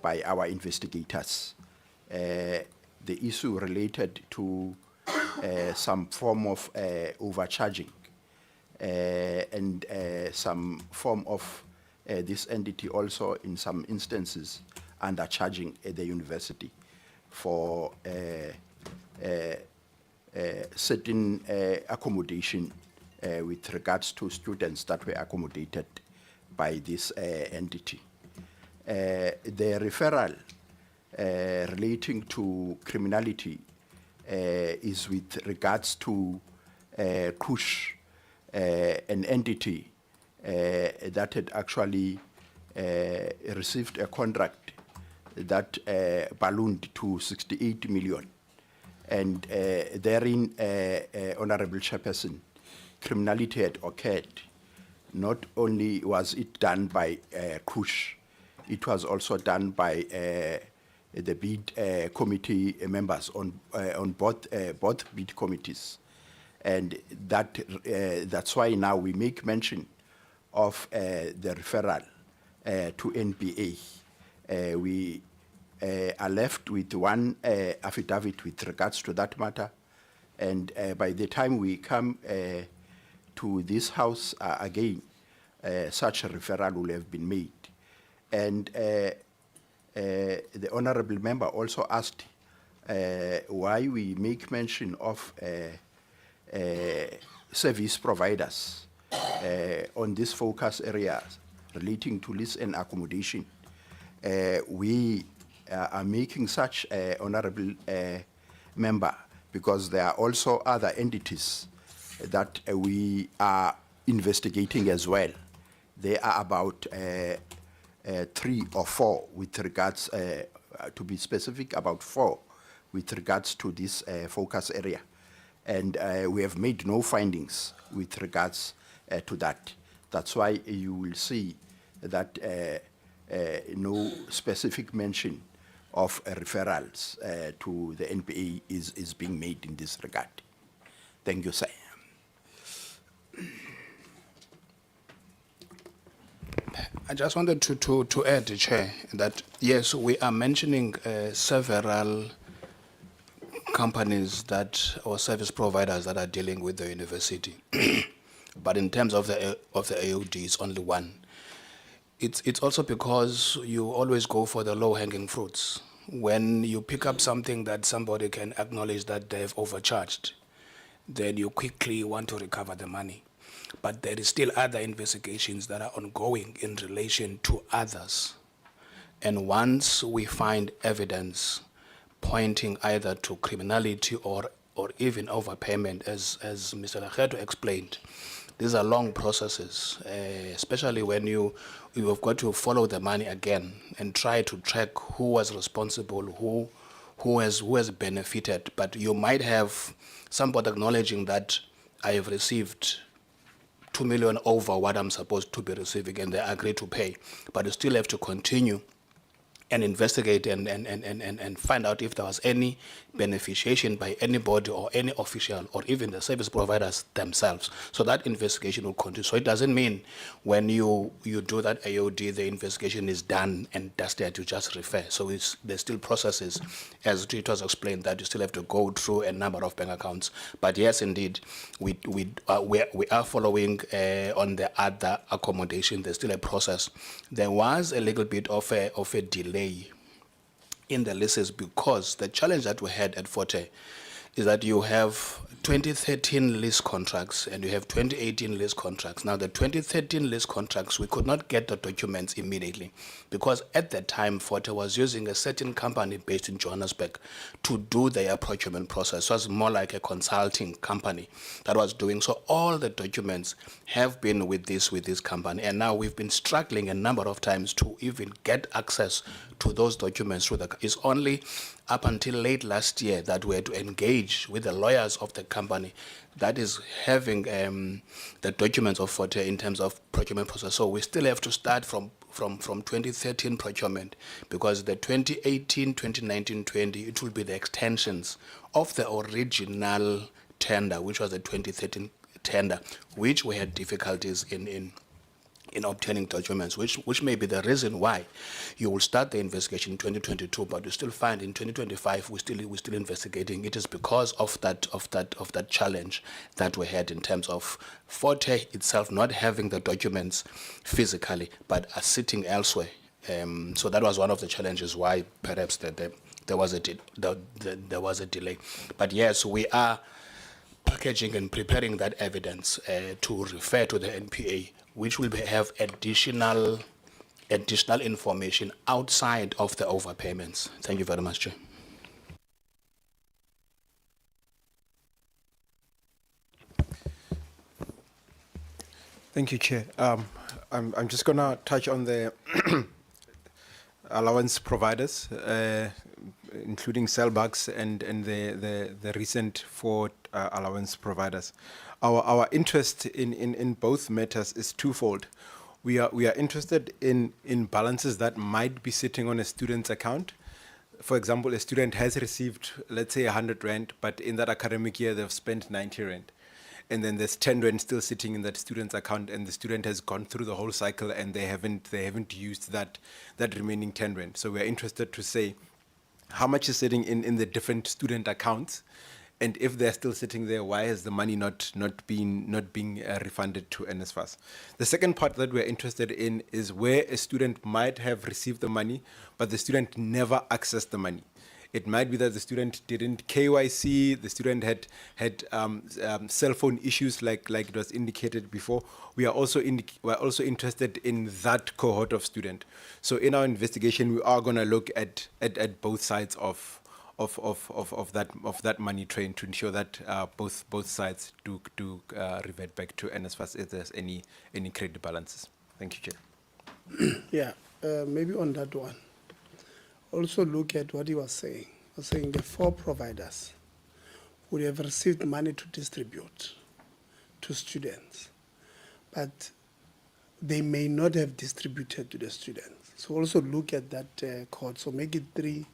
by our investigators. The issue related to some form of overcharging and some form of this entity also in some instances undercharging at the university for certain accommodation with regards to students that were accommodated by this entity. The referral relating to criminality is with regards to KUSH, an entity that had actually received a contract that ballooned to 68 million. And therein, Honorable Chairperson, criminality had occurred. Not only was it done by KUSH, it was also done by the bid committee members on both bid committees. And that's why now we make mention of the referral to NPA. We are left with one affidavit with regards to that matter. And by the time we come to this house again, such a referral will have been made. And the honorable member also asked why we make mention of service providers on this focus area relating to lease and accommodation. We are making such honorable member because there are also other entities that we are investigating as well. There are about 3 or 4 with regards, to be specific, about 4 with regards to this focus area. And we have made no findings with regards to that. That's why you will see that no specific mention of referrals to the NPA is being made in this regard. Thank you, sir. I just wanted to add, Chair, that yes, we are mentioning several companies that or service providers that are dealing with the university, but in terms of the AOD, it's only one. It's also because you always go for the low-hanging fruits. When you pick up something that somebody can acknowledge that they've overcharged, then you quickly want to recover the money. But there is still other investigations that are ongoing in relation to others. And once we find evidence pointing either to criminality or even overpayment, as Mr. Lekgetho explained, these are long processes, especially when you've got to follow the money again and try to track who was responsible, who has benefited. But you might have somebody acknowledging that I have received 2 million over what I'm supposed to be receiving, and they agree to pay. But you still have to continue and investigate and find out if there was any beneficiation by anybody or any official or even the service providers themselves. So that investigation will continue. So it doesn't mean when you do that AOD, the investigation is done and dusted, you just refer. So there's still processes, as it was explained, that you still have to go through a number of bank accounts. But yes, indeed, we are following on the other accommodation. There's still a process. There was a little bit of a delay in the leases because the challenge that we had at Forte is that you have 2013 lease contracts and you have 2018 lease contracts. Now, the 2013 lease contracts, we could not get the documents immediately because at that time, Forte was using a certain company based in Johannesburg to do their procurement process. So it was more like a consulting company that was doing. So all the documents have been with this company. And now we've been struggling a number of times to even get access to those documents through it's only up until late last year that we had to engage with the lawyers of the company that is having the documents of Forte in terms of procurement process. So we still have to start from 2013 procurement because the 2018, 2019, 20, it will be the extensions of the original tender, which was the 2013 tender, which we had difficulties in obtaining documents, which may be the reason why you will start the investigation in 2022, but you still find in 2025 we're still investigating. It is because of that challenge that we had in terms of Forte itself not having the documents physically, but are sitting elsewhere. So that was one of the challenges why perhaps there was a delay. But yes, we are packaging and preparing that evidence to refer to the NPA, which will have additional information outside of the overpayments. Thank you very much, Chair. Thank you, Chair. I'm just going to touch on the allowance providers, including Cellbugs and the recent 4 allowance providers. Our interest in both matters is twofold. We are interested in balances that might be sitting on a student's account. For example, a student has received, let's say, 100 rand, but in that academic year they've spent 90 rand. And then there's 10 rand still sitting in that student's account, and the student has gone through the whole cycle and they haven't used that remaining 10 rand. So we're interested to say how much is sitting in the different student accounts, and if they're still sitting there, why is the money not being refunded to NSFAS? The second part that we're interested in is where a student might have received the money, but the student never accessed the money. It might be that the student didn't KYC, the student had cell phone issues like it was indicated before. We are also interested in that cohort of student. So in our investigation, we are going to look at both sides of that money train to ensure that both sides do revert back to NSFAS if there's any credit balances. Thank you, Chair. Yeah, maybe on that one. Also look at what he was saying. He was saying the 4 providers. would have received money to distribute to students, but they may not have distributed to the students. So also look at that cohort. So make it 3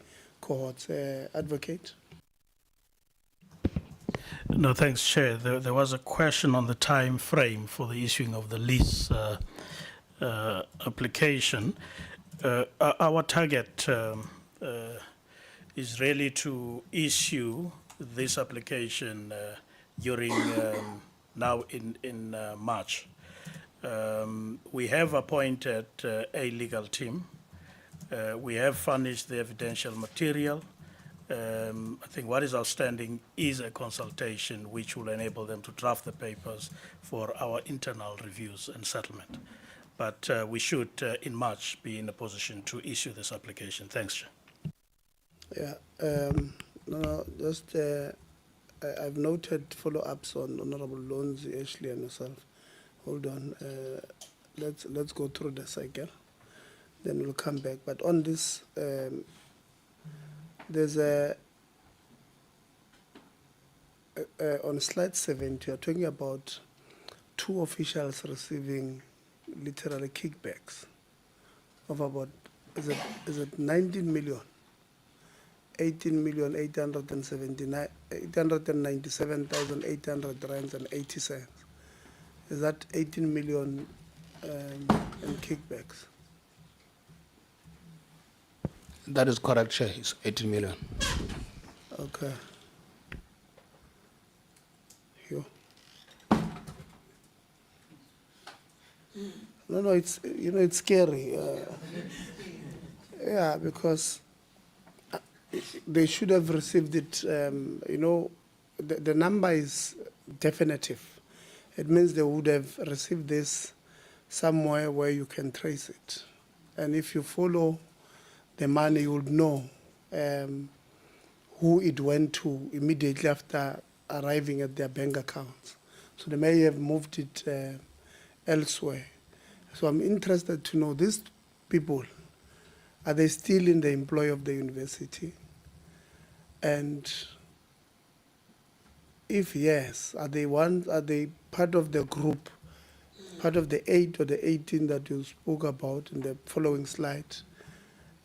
cohorts. Advocate. No, thanks, Chair. There was a question on the time frame for the issuing of the lease application. Our target is really to issue this application during now in March. We have appointed a legal team. We have furnished the evidential material. I think what is outstanding is a consultation which will enable them to draft the papers for our internal reviews and settlement. But we should, in March, be in a position to issue this application. Thanks, Chair. Yeah, no, just I've noted follow-ups on Honorable Lonzi, Ashley, and yourself. Hold on, let's go through the cycle, then we'll come back. But on this, there's on slide 70, you're talking about 2 officials receiving literally kickbacks of about, is it 19 million? 18,897,800 rands and 80 cents. Is that 18 million in kickbacks? That is correct, Chair. It's 18 million. Okay. Here. No, it's, it's scary. Yeah, because they should have received it, the number is definitive. It means they would have received this somewhere where you can trace it. And if you follow the money, you would know who it went to immediately after arriving at their bank accounts. So they may have moved it elsewhere. So I'm interested to know, these people, are they still in the employ of the university? And if yes, are they part of the group, part of the 8 or the 18 that you spoke about in the following slide,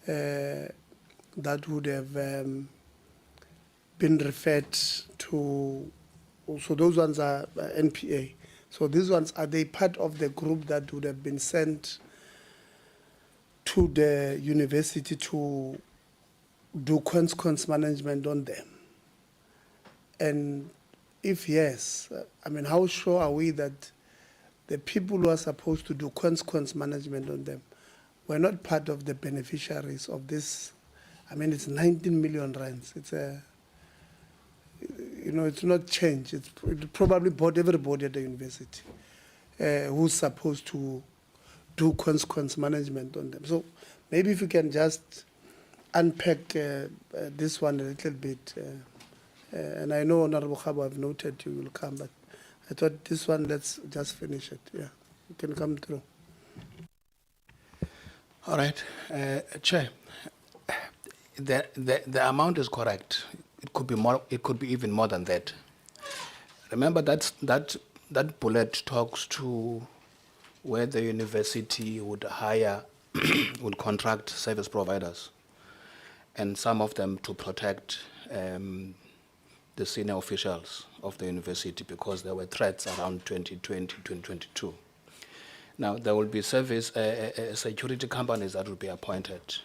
that would have been referred to? So those ones are NPA. So these ones, are they part of the group that would have been sent to the university to do consequence management on them? And if yes, how sure are we that the people who are supposed to do consequence management on them were not part of the beneficiaries of this? It's 19 million rands. It's it's not change. It probably bought everybody at the university who's supposed to do consequence management on them. So maybe if you can just unpack this one a little bit. And I know, Honorable Khabo, I've noted you will come, but I thought this one, let's just finish it. Yeah, you can come through. All right, Chair. The amount is correct. It could be more. It could be even more than that. Remember that bullet talks to where the university would hire, would contract service providers, and some of them to protect the senior officials of the university because there were threats around 2020, 2022. Now, there will be security companies that will be appointed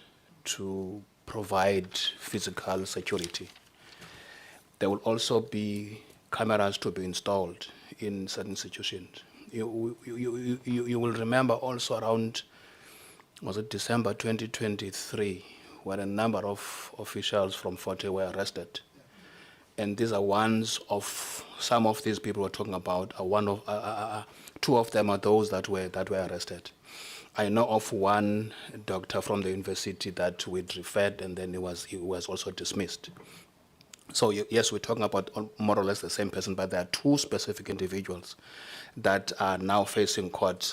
to provide physical security. There will also be cameras to be installed in certain institutions. You will remember also around, was it December 2023, where a number of officials from Forte were arrested. And these are ones of, some of these people we're talking about, are two of them are those that were arrested. I know of one doctor from the university that we'd referred, and then he was also dismissed. So yes, we're talking about more or less the same person, but there are two specific individuals that are now facing court.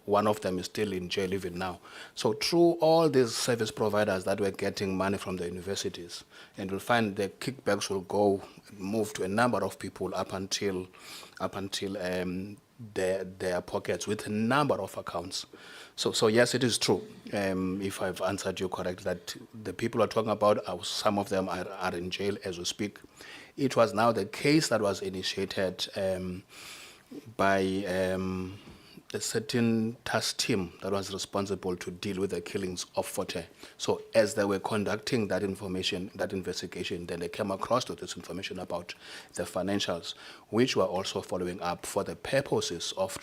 One of them is still in jail even now. So through all these service providers that were getting money from the universities, and you'll find the kickbacks will move to a number of people up until their pockets with a number of accounts. So yes, it is true. If I've answered you correct, that the people we're talking about, some of them are in jail as we speak. It was now the case that was initiated by a certain task team that was responsible to deal with the killings of Forte. So as they were conducting that investigation, then they came across to this information about the financials, which were also following up for the purposes of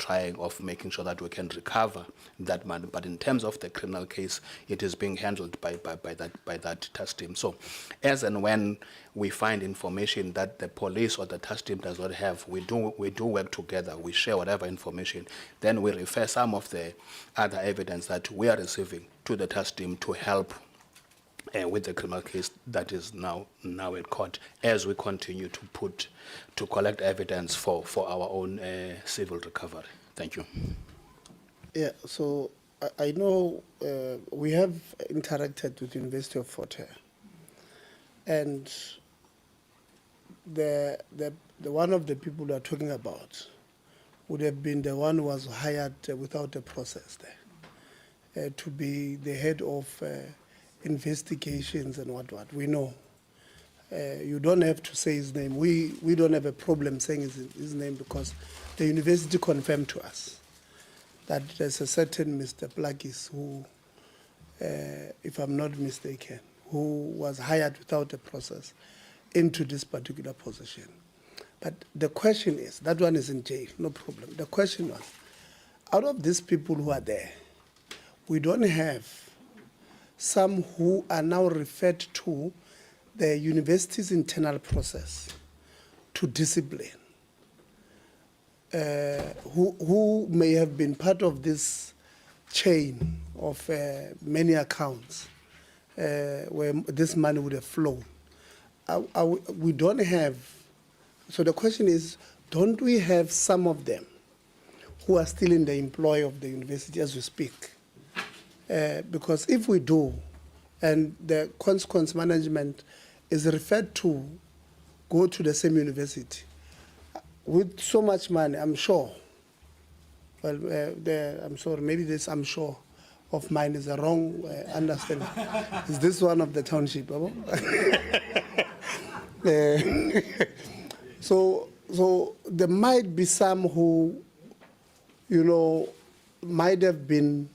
making sure that we can recover that money. But in terms of the criminal case, it is being handled by that task team. So as and when we find information that the police or the task team does not have, we do work together. We share whatever information. Then we refer some of the other evidence that we are receiving to the task team to help with the criminal case that is now in court, as we continue to collect evidence for our own civil recovery. Thank you. Yeah, so I know we have interacted with the University of Fort Hare, and the one of the people we are talking about would have been the one who was hired without a process there to be the head of investigations and what. We know. You don't have to say his name. We don't have a problem saying his name because the university confirmed to us that there's a certain Mr. Plakis who, if I'm not mistaken, who was hired without a process into this particular position. But the question is, that one is in jail, no problem. The question was, out of these people who are there, we don't have some who are now referred to the university's internal process to discipline, who may have been part of this chain of many accounts where this money would have flown. We don't have, so the question is, don't we have some of them who are still in the employ of the university as we speak? Because if we do, and the consequence management is referred to go to the same university, with so much money, I'm sure, well, I'm sorry, maybe this I'm sure of mine is a wrong understanding. Is this one of the township? So there might be some who, might have been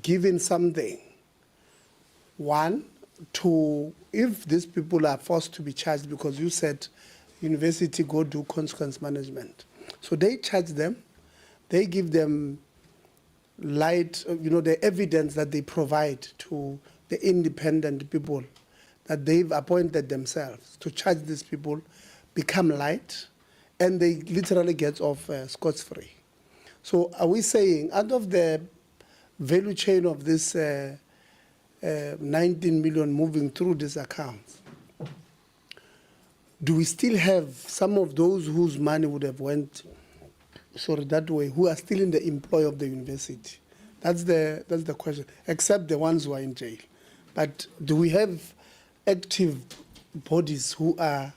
given something. One, if these people are forced to be charged, because you said university go do consequence management. So they charge them, they give them the evidence that they provide to the independent people that they've appointed themselves to charge these people, become light, and they literally get off scot-free. So are we saying, out of the value chain of this 19 million moving through these accounts, do we still have some of those whose money would have went that way, who are still in the employ of the university? That's the question, except the ones who are in jail. But do we have active bodies who are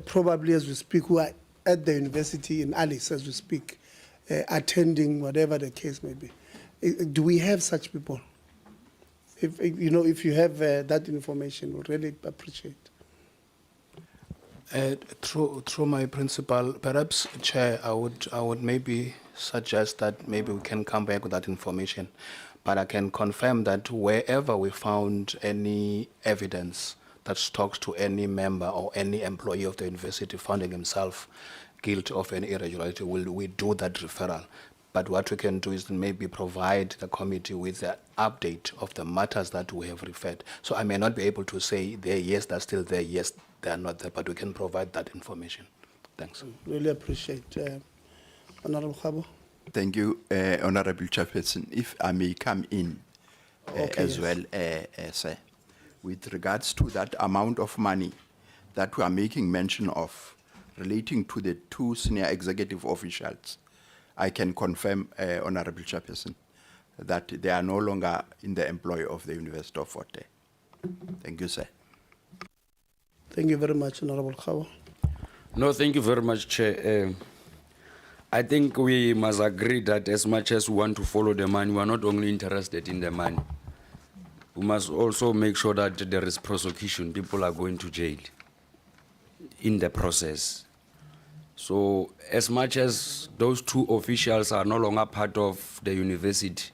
probably, as we speak, who are at the university in Alice as we speak, attending whatever the case may be? Do we have such people? If you have that information, we'll really appreciate. Through my principal, perhaps, Chair, I would maybe suggest that maybe we can come back with that information. But I can confirm that wherever we found any evidence that talks to any member or any employee of the university finding himself guilty of any irregularity, we do that referral. But what we can do is maybe provide the committee with the update of the matters that we have referred. So I may not be able to say yes, they're still there, yes, they're not there, but we can provide that information. Thanks. Really appreciate. Honorable Khabo. Thank you, Honorable Chairperson. If I may come in Okay, as yes. well, sir. With regards to that amount of money that we are making mention of relating to the two senior executive officials, I can confirm, Honorable Chairperson, that they are no longer in the employ of the University of Fort Hare. Thank you, sir. Thank you very much, Honorable Khawa. No, thank you very much, Chair. I think we must agree that as much as we want to follow the money, we are not only interested in the money. We must also make sure that there is prosecution. People are going to jail in the process. So as much as those two officials are no longer part of the university,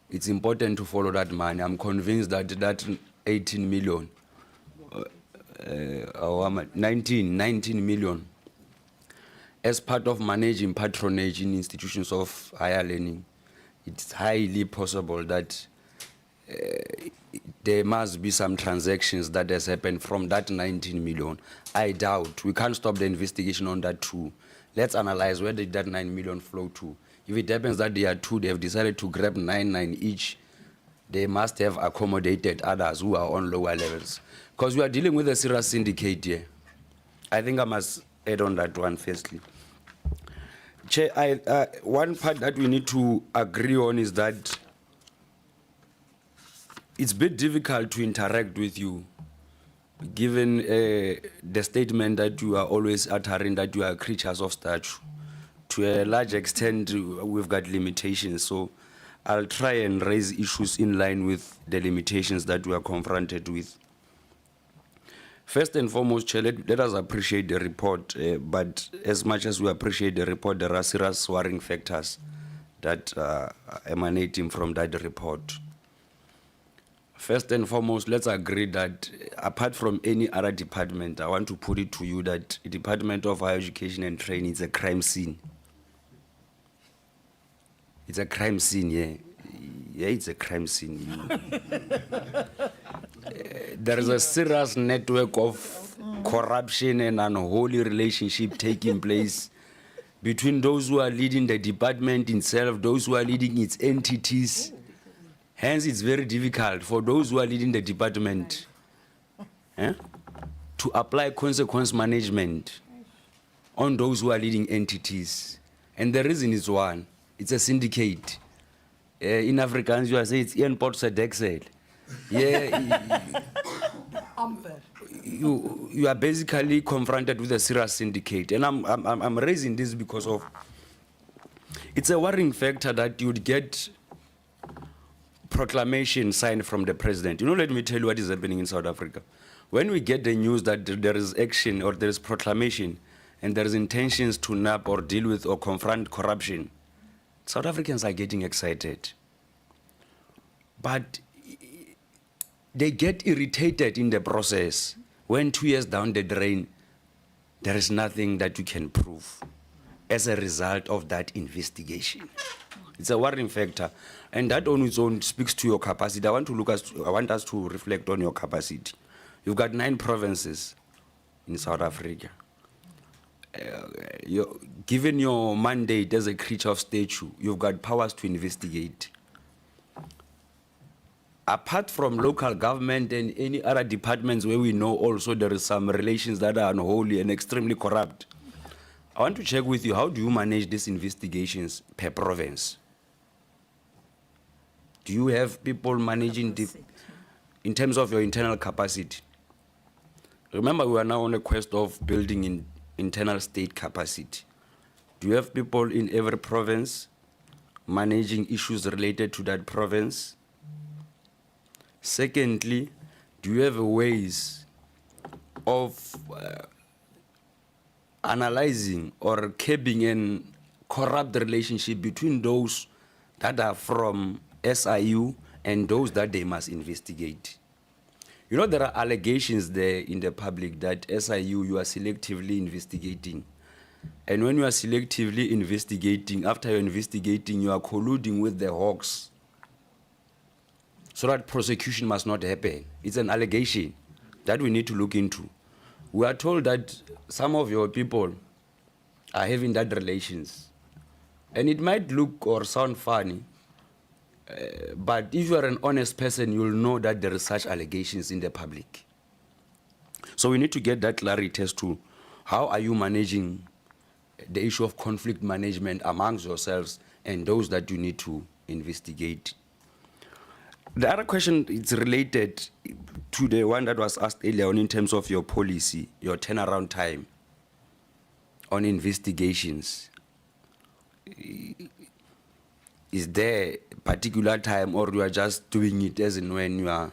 it's important to follow that money. I'm convinced that that 18 million, 19 million, as part of managing patronage in institutions of higher learning, it's highly possible that there must be some transactions that has happened from that 19 million. I doubt. We can't stop the investigation on that too. Let's analyze where did that 9 million flow to. If it happens that they are two, they have decided to grab 9 each, they must have accommodated others who are on lower levels. Because we are dealing with a serious syndicate here. I think I must add on that one firstly. Chair, one part that we need to agree on is that it's a bit difficult to interact with you, given the statement that you are always uttering that you are creatures of statute. To a large extent, we've got limitations, so I'll try and raise issues in line with the limitations that we are confronted with. First and foremost, Chair, let us appreciate the report, but as much as we appreciate the report, there are serious worrying factors that are emanating from that report. First and foremost, let's agree that apart from any other department, I want to put it to you that the Department of Higher Education and Training is a crime scene. It's a crime scene, yeah. Yeah, it's a crime scene. There is a serious network of corruption and unholy relationship taking place between those who are leading the department itself, those who are leading its entities. Hence, it's very difficult for those who are leading the department to apply consequence management on those who are leading entities. And the reason is one, it's a syndicate. In Afrikaans, you are saying it's Ian Port Sedexel. Yeah, you are basically confronted with a serious syndicate. And I'm raising this because of, it's a worrying factor that you'd get proclamation signed from the president. You know, let me tell you what is happening in South Africa. When we get the news that there is action or there is proclamation and there is intentions to nab or deal with or confront corruption, South Africans are getting excited. But they get irritated in the process when 2 years down the drain, there is nothing that you can prove as a result of that investigation. It's a worrying factor. And that on its own speaks to your capacity. I want us to reflect on your capacity. You've got 9 provinces in South Africa. Given your mandate as a creature of statute, you've got powers to investigate. Apart from local government and any other departments where we know also there is some relations that are unholy and extremely corrupt, I want to check with you, how do you manage these investigations per province? Do you have people managing in terms of your internal capacity? Remember, we are now on a quest of building in internal state capacity. Do you have people in every province managing issues related to that province? Secondly, do you have ways of analyzing or curbing a corrupt relationship between those that are from SIU and those that they must investigate? You know, there are allegations there in the public that SIU, you are selectively investigating. And when you are selectively investigating, after you're investigating, you are colluding with the hawks so that prosecution must not happen. It's an allegation that we need to look into. We are told that some of your people are having that relations. And it might look or sound funny, but if you are an honest person, you'll know that there are such allegations in the public. So So we need to get that clarity as to how are you managing the issue of conflict management amongst yourselves and those that you need to investigate. The other question is related to the one that was asked earlier on in terms of your policy, your turnaround time on investigations. Is there a particular time, or you are just doing it as and when you are,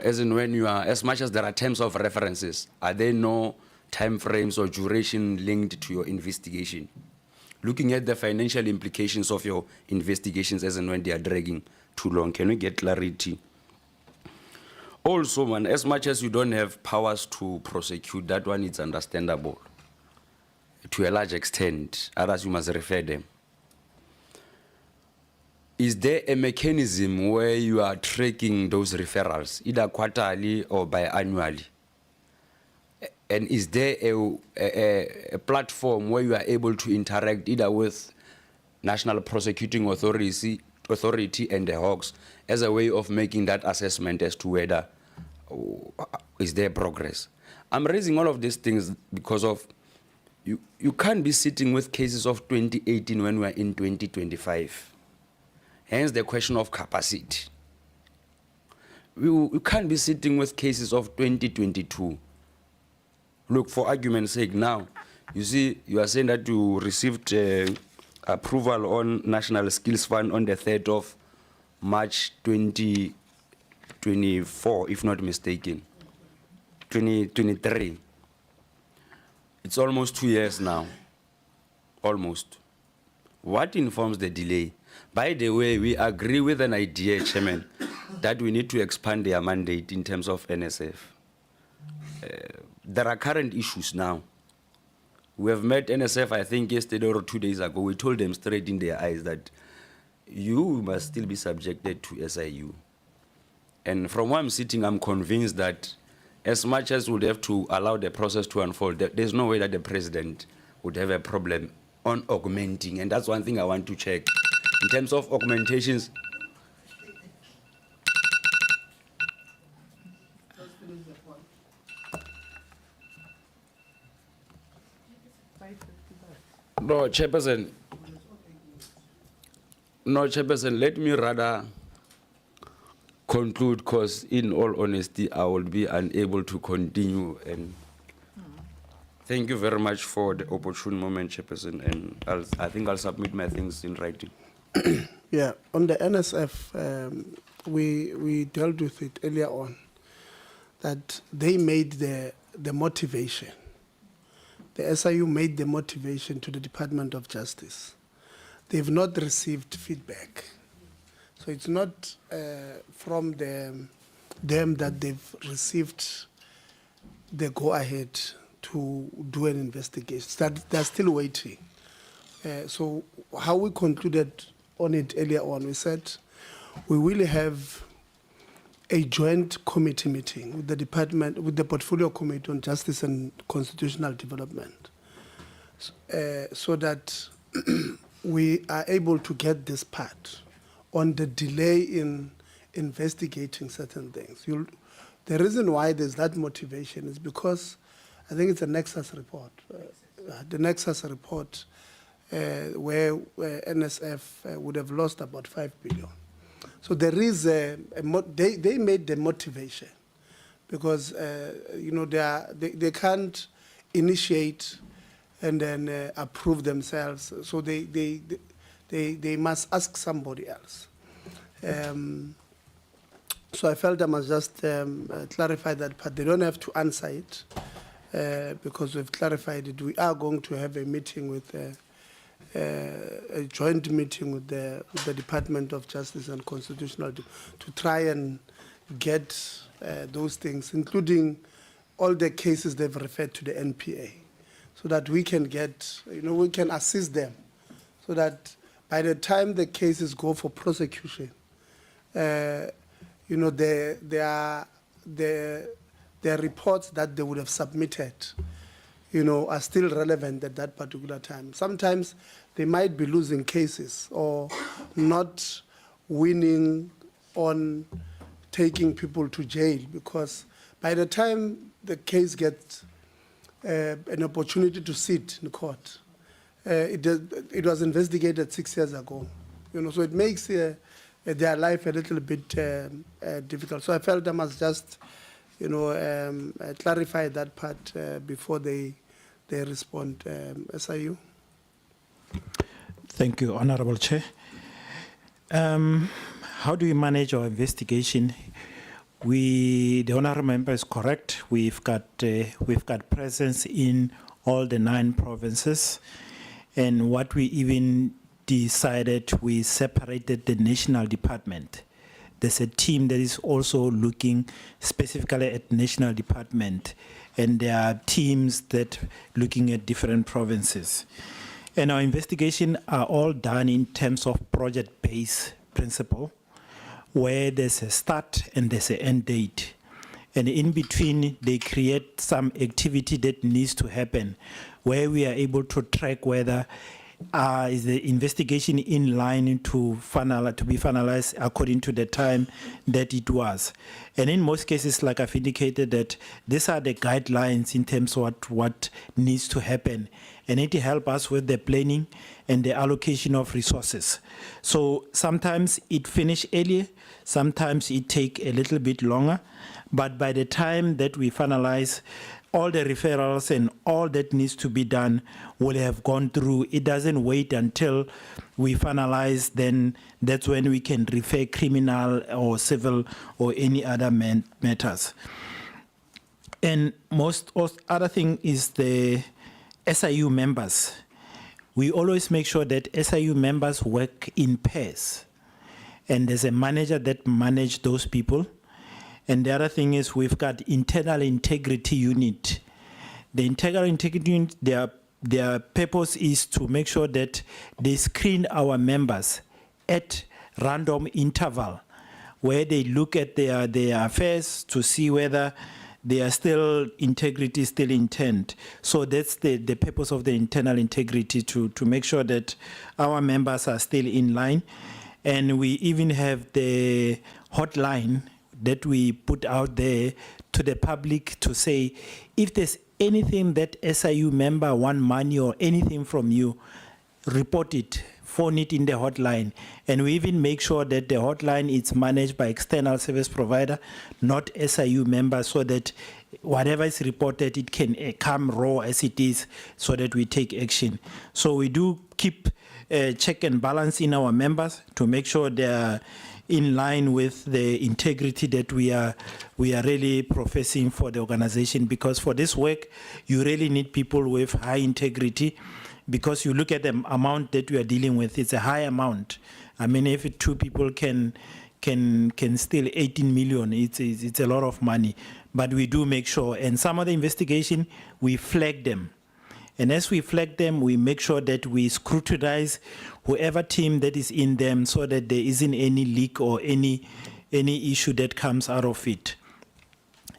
as and when you are, as much as there are terms of references, are there no time frames or duration linked to your investigation? Looking at the financial implications of your investigations as and when they are dragging too long, can we get clarity? Also, man, as much as you don't have powers to prosecute, that one is understandable to a large extent, otherwise you must refer them. Is there a mechanism where you are tracking those referrals, either quarterly or biannually? And is there a platform where you are able to interact either with National Prosecuting Authority and the Hawks as a way of making that assessment as to whether is there progress? I'm raising all of these things because of you can't be sitting with cases of 2018 when we're in 2025. Hence the question of capacity. You can't be sitting with cases of 2022. Look, for argument's sake now, you see, you are saying that you received approval on National Skills Fund on the 3rd of March 2024, if not mistaken, 2023. It's almost 2 years now, almost. What informs the delay? By the way, we agree with an idea, Chairman, that we need to expand their mandate in terms of NSF. There are current issues now. We have met NSF, I think, yesterday or 2 days ago. We told them straight in their eyes that you must still be subjected to SIU. And from where I'm sitting, I'm convinced that as much as we'd have to allow the process to unfold, there's no way that the president would have a problem on augmenting. And that's one thing I want to check. In terms of augmentations, no, Chairperson, let me rather conclude, because in all honesty, I will be unable to continue. And thank you very much for the opportune moment, Chairperson, and I think I'll submit my things in writing. Yeah, on the NSF, we dealt with it earlier on, that they made the motivation. The SIU made the motivation to the Department of Justice. They've not received feedback. So it's not from them that they've received the go-ahead to do an investigation. They're still waiting. So how we concluded on it earlier on, we said we will have a joint committee meeting with the department, with the Portfolio Committee on Justice and Constitutional Development, so that we are able to get this part on the delay in investigating certain things. The reason why there's that motivation is because I think it's a Nexus report. The Nexus report where NSF would have lost about 5 billion. So there is they made the motivation because they can't initiate and then approve themselves. So they must ask somebody else. So I felt I must just clarify that part. They don't have to answer it because we've clarified it. We are going to have a meeting with a joint meeting with the Department of Justice and Constitutional to try and get those things, including all the cases they've referred to the NPA, so that we can get, we can assist them, so that by the time the cases go for prosecution, the reports that they would have submitted, are still relevant at that particular time. Sometimes they might be losing cases or not winning on taking people to jail because By the time the case gets an opportunity to sit in court, it was investigated 6 years ago. So it makes their life a little bit difficult. So I felt I must just, clarify that part before they respond. SIU. Thank you, Honorable Chair. How do we manage our investigation? The honourable member is correct. We've got presence in all the 9 provinces, and what we even decided, we separated the national department. There's a team that is also looking specifically at national department, and there are teams that looking at different provinces. And our investigation are all done in terms of project-based principle, where there's a start and there's an end date. And in between, they create some activity that needs to happen, where we are able to track whether is the investigation in line to be finalized according to the time that it was. And in most cases, like I've indicated, that these are the guidelines in terms of what needs to happen. And it helps us with the planning and the allocation of resources. So sometimes it finish earlier, sometimes it take a little bit longer, but by the time that we finalize, all the referrals and all that needs to be done will have gone through. It doesn't wait until we finalize, then that's when we can refer criminal or civil or any other matters. And most other thing is the SIU members. We always make sure that SIU members work in pairs, and there's a manager that manages those people. And the other thing is we've got internal integrity unit. The internal integrity unit, their purpose is to make sure that they screen our members at random interval, where they look at their affairs to see whether their integrity is still intact. So that's the purpose of the internal integrity, to make sure that our members are still in line. And we even have the hotline that we put out there to the public to say, if there's anything that SIU member want money or anything from you, report it, phone it in the hotline. And we even make sure that the hotline is managed by external service provider, not SIU members, so that whatever is reported, it can come raw as it is, so that we take action. So we do keep check and balance in our members to make sure they are in line with the integrity that we are really professing for the organization. Because for this work, you really need people with high integrity, because you look at the amount that we are dealing with, it's a high amount. I mean, if 2 people can steal 18 million, it's a lot of money. But we do make sure, and some of the investigation, we flag them. And as we flag them, we make sure that we scrutinize whoever team that is in them, so that there isn't any leak or any issue that comes out of it.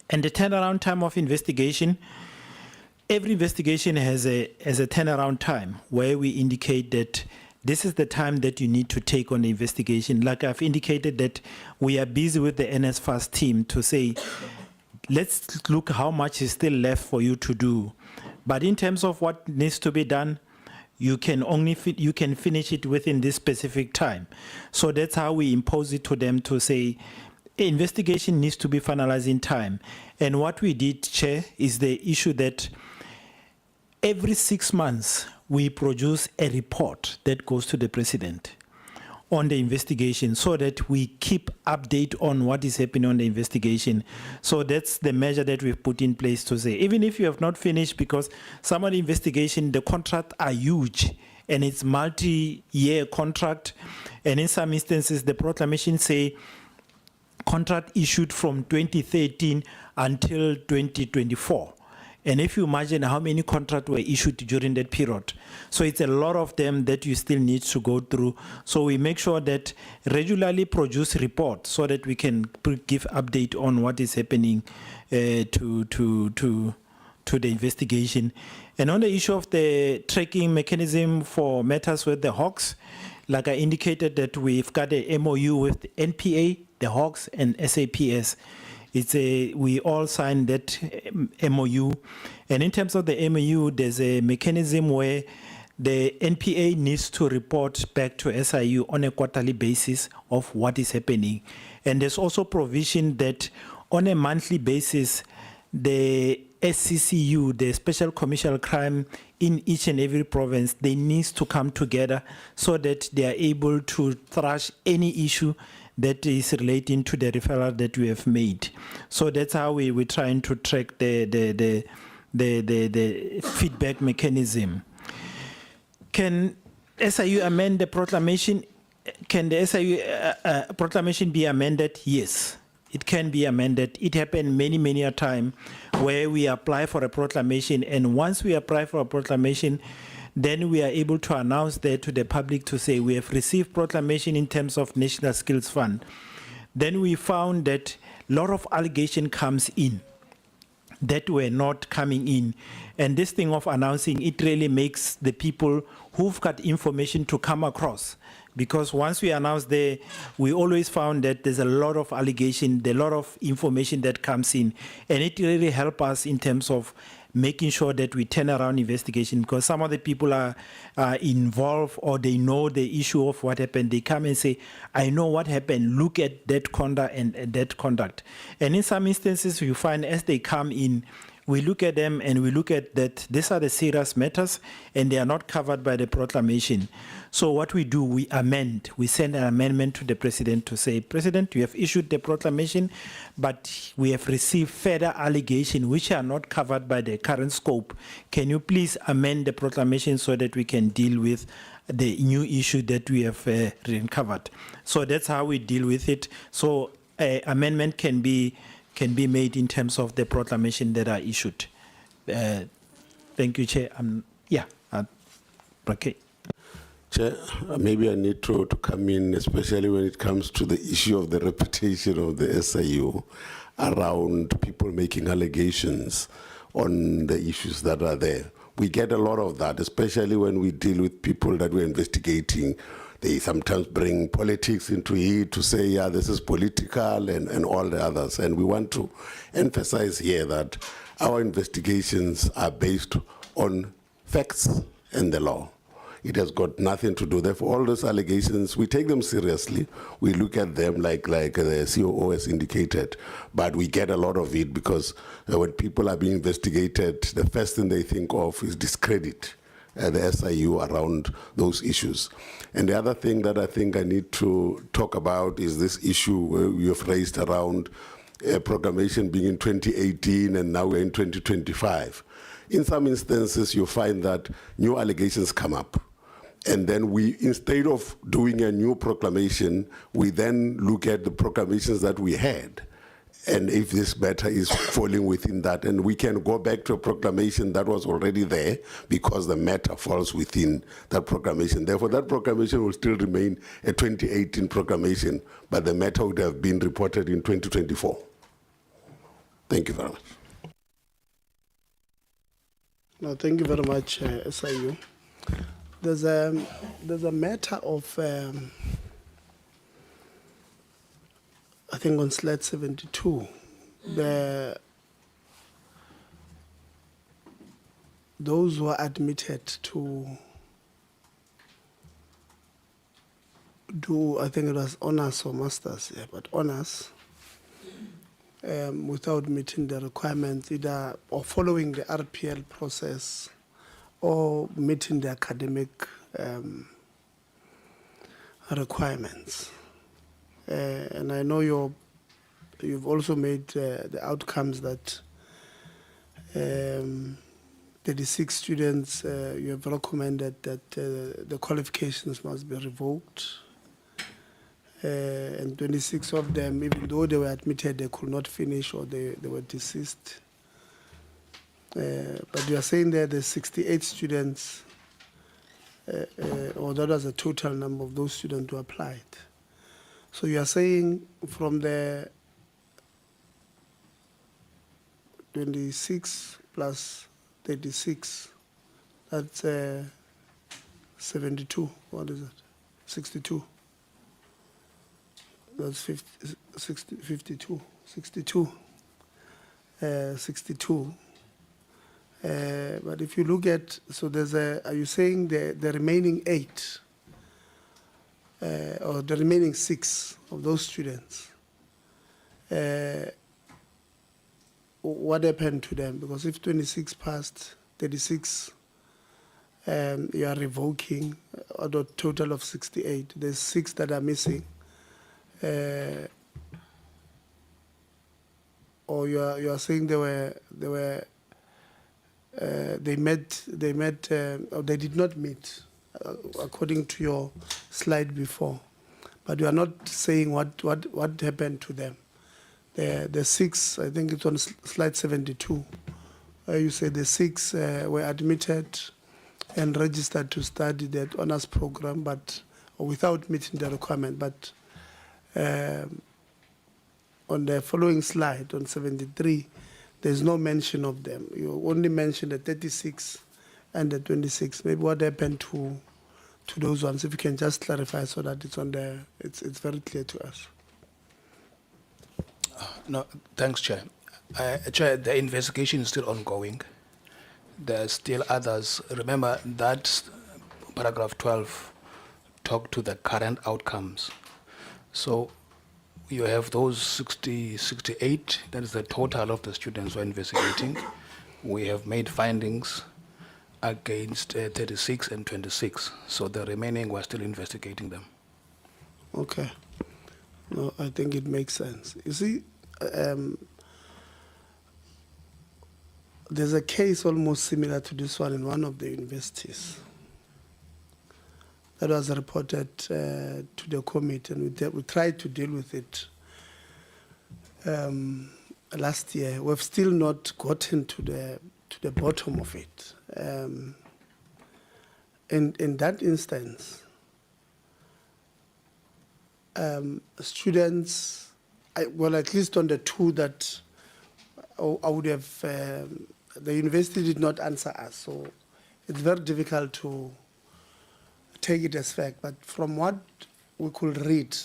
And the turnaround time of investigation, every investigation has a turnaround time where we indicate that this is the time that you need to take on the investigation. Like I've indicated, that we are busy with the NSFAS team to say, let's look how much is still left for you to do. But in terms of what needs to be done, you can finish it within this specific time. So that's how we impose it to them, to say, investigation needs to be finalized in time. And what we did, Chair, is the issue that every 6 months we produce a report that goes to the President on the investigation, so that we keep update on what is happening on the investigation. So that's the measure that we've put in place to say, even if you have not finished, because some of the investigation, the contract are huge, and it's multi-year contract. And in some instances, the proclamation say contract issued from 2013 until 2024. And if you imagine how many contracts were issued during that period. So it's a lot of them that you still need to go through. So we make sure that regularly produce reports, so that we can give update on what is happening to the investigation. And on the issue of the tracking mechanism for matters with the Hawks, like I indicated, that we've got a MOU with the NPA, the Hawks, and SAPS. We all signed that MOU. And in terms of the MOU, there's a mechanism where the NPA needs to report back to SIU on a quarterly basis of what is happening. And there's also provision that on a monthly basis, the SCCU, the Special Commercial Crime in each and every province, they need to come together so that they are able to thrash any issue that is relating to the referral that we have made. So that's how we're trying to track the feedback mechanism. Can SIU amend the proclamation? Can the SIU proclamation be amended? Yes, it can be amended. It happened many a time where we apply for a proclamation, and once we apply for a proclamation, then we are able to announce that to the public to say we have received proclamation in terms of National Skills Fund. Then we found that a lot of allegation comes in that were not coming in. And this thing of announcing, it really makes the people who've got information to come across. Because once we announce there, we always found that there's a lot of allegation, a lot of information that comes in. And it really helps us in terms of making sure that we turn around investigation, because some of the people are involved or they know the issue of what happened. They come and say, I know what happened, look at that conduct and that conduct. And in some instances, you find as they come in, we look at them and we look at that these are the serious matters and they are not covered by the proclamation. So what we do, we amend. We send an amendment to the President to say, President, you have issued the proclamation, but we have received further allegations which are not covered by the current scope. Can you please amend the proclamation so that we can deal with the new issue that we have uncovered? So that's how we deal with it. So amendment can be made in terms of the proclamation that are issued. Thank you, Chair. Okay. Chair, maybe I need to come in, especially when it comes to the issue of the reputation of the SIU around people making allegations on the issues that are there. We get a lot of that, especially when we deal with people that we're investigating. They sometimes bring politics into it to say, yeah, this is political and all the others. And we want to emphasize here that our investigations are based on facts and the law. It has got nothing to do. Therefore, all those allegations, we take them seriously. We look at them like the COO has indicated. But we get a lot of it because when people are being investigated, the first thing they think of is discredit the SIU around those issues. And the other thing that I think I need to talk about is this issue where you have raised around proclamation being in 2018 and now we're in 2025. In some instances, you find that new allegations come up. And then we, instead of doing a new proclamation, we then look at the proclamations that we had. And if this matter is falling within that, and we can go back to a proclamation that was already there because the matter falls within that proclamation. Therefore, that proclamation will still remain a 2018 proclamation, but the matter would have been reported in 2024. Thank you very much. No, thank you very much, SIU. There's a matter of, I think on slide 72, those who are admitted to do, I think it was honors or masters, yeah, but honors, without meeting the requirements, either or following the RPL process or meeting the academic requirements. And I know you've also made the outcomes that 36 students, you have recommended that the qualifications must be revoked. And 26 of them, even though they were admitted, they could not finish or they were deceased. But you are saying that there's 68 students, or that was the total number of those students who applied. So you are saying from the 26 plus 36, that's 72. What is it? 62. That's 52. 62. 62. But if you look at, so there's are you saying the remaining 8 or the remaining 6 of those students? What happened to them? Because if 26 passed, 36, you are revoking out of total of 68. There's 6 that are missing. Or you are saying they met or they did not meet according to your slide before, but you are not saying what happened to them. The 6, I think it's on slide 72. You say the 6 were admitted and registered to study that honors program, but without meeting the requirement. But on the following slide, on 73, there's no mention of them. You only mention the 36 and the 26. Maybe what happened to those ones? If you can just clarify so that it's on the, it's very clear to us. No, thanks, Chair. Chair, the investigation is still ongoing. There are still others. Remember that paragraph 12 talked to the current outcomes. So you have those 68, that is the total of the students we're investigating. We have made findings against 36 and 26. So the remaining, we're still investigating them. Okay. No, I think it makes sense. You see, there's a case almost similar to this one in one of the universities that was reported to the committee, and we tried to deal with it last year. We've still not gotten to the bottom of it. In that instance, students, well, at least on the 2 that I would have, the university did not answer us, so it's very difficult to take it as fact. But from what we could read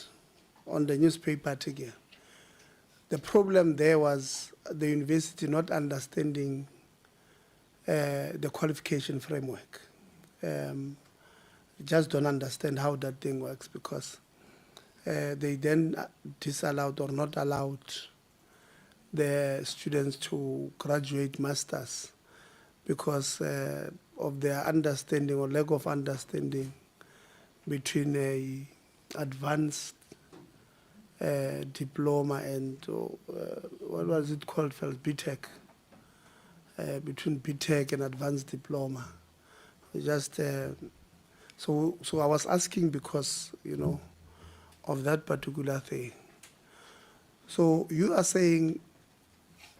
on the newspaper article, the problem there was the university not understanding the qualification framework. Just don't understand how that thing works, because they then disallowed or not allowed the students to graduate masters because of their understanding or lack of understanding between a advanced diploma and what was it called, BTech, between BTech and advanced diploma. Just so I was asking because, you know, of that particular thing. So you are saying,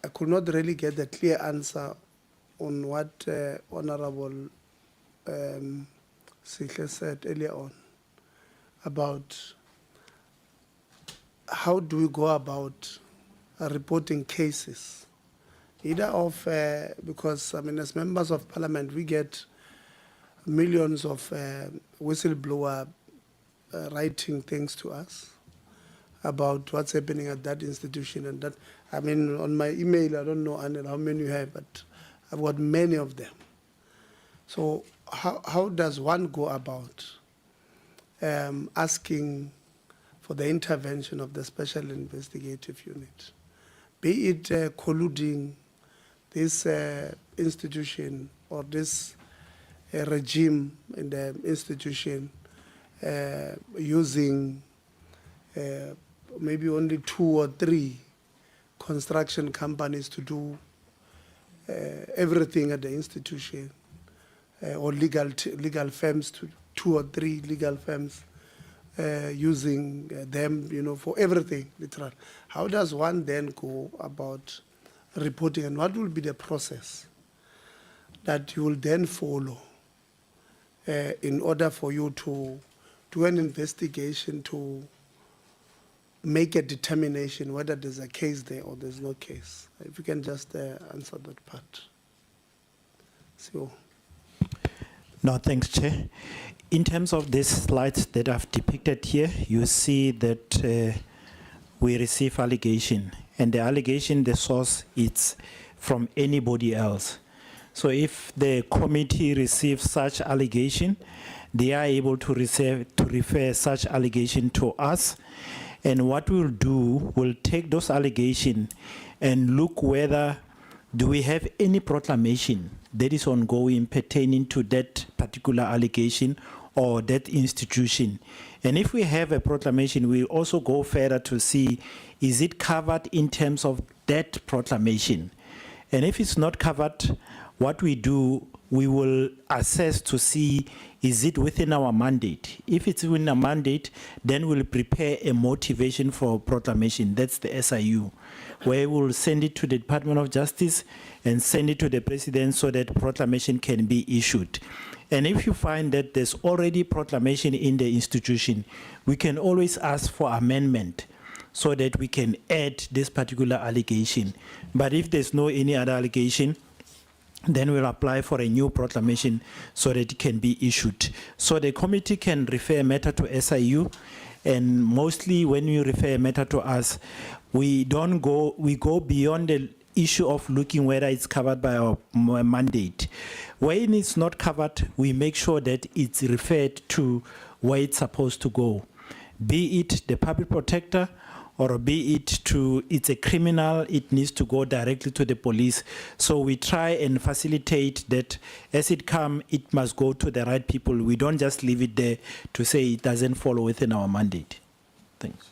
I could not really get a clear answer on what Honorable Sikhe said earlier on about how do we go about reporting cases, either of, because I mean as members of parliament we get millions of whistleblower writing things to us about what's happening at that institution and that. I mean, on my email, I don't know, Anil, how many you have, but I've got many of them. So how does one go about asking for the intervention of the Special Investigative Unit? Be it colluding this institution or this regime in the institution using maybe only 2 or 3 construction companies to do everything at the institution, or legal firms, 2 or 3 legal firms using them, you know, for everything, literally. How does one then go about reporting, and what will be the process that you will then follow in order for you to do an investigation to make a determination whether there's a case there or there's no case? If you can just answer that part. So. No, thanks, Chair. In terms of these slides that I've depicted here, you see that we receive allegation, and the allegation, the source, it's from anybody else. So if the committee receives such allegation, they are able to refer such allegation to us. And what we'll do, we'll take those allegations and look whether do we have any proclamation that is ongoing pertaining to that particular allegation or that institution. And if we have a proclamation, we'll also go further to see, is it covered in terms of that proclamation? And if it's not covered, what we do, we will assess to see, is it within our mandate? If it's within a mandate, then we'll prepare a motivation for proclamation. That's the SIU, where we'll send it to the Department of Justice and send it to the President so that proclamation can be issued. And if you find that there's already proclamation in the institution, we can always ask for amendment so that we can add this particular allegation. But if there's no any other allegation, then we'll apply for a new proclamation so that it can be issued. So the committee can refer a matter to SIU, and mostly when you refer a matter to us, we go beyond the issue of looking whether it's covered by our mandate. When it's not covered, we make sure that it's referred to where it's supposed to go, be it the public protector, or be it to, it's a criminal, it needs to go directly to the police. So we try and facilitate that as it comes, it must go to the right people. We don't just leave it there to say it doesn't fall within our mandate. Thanks.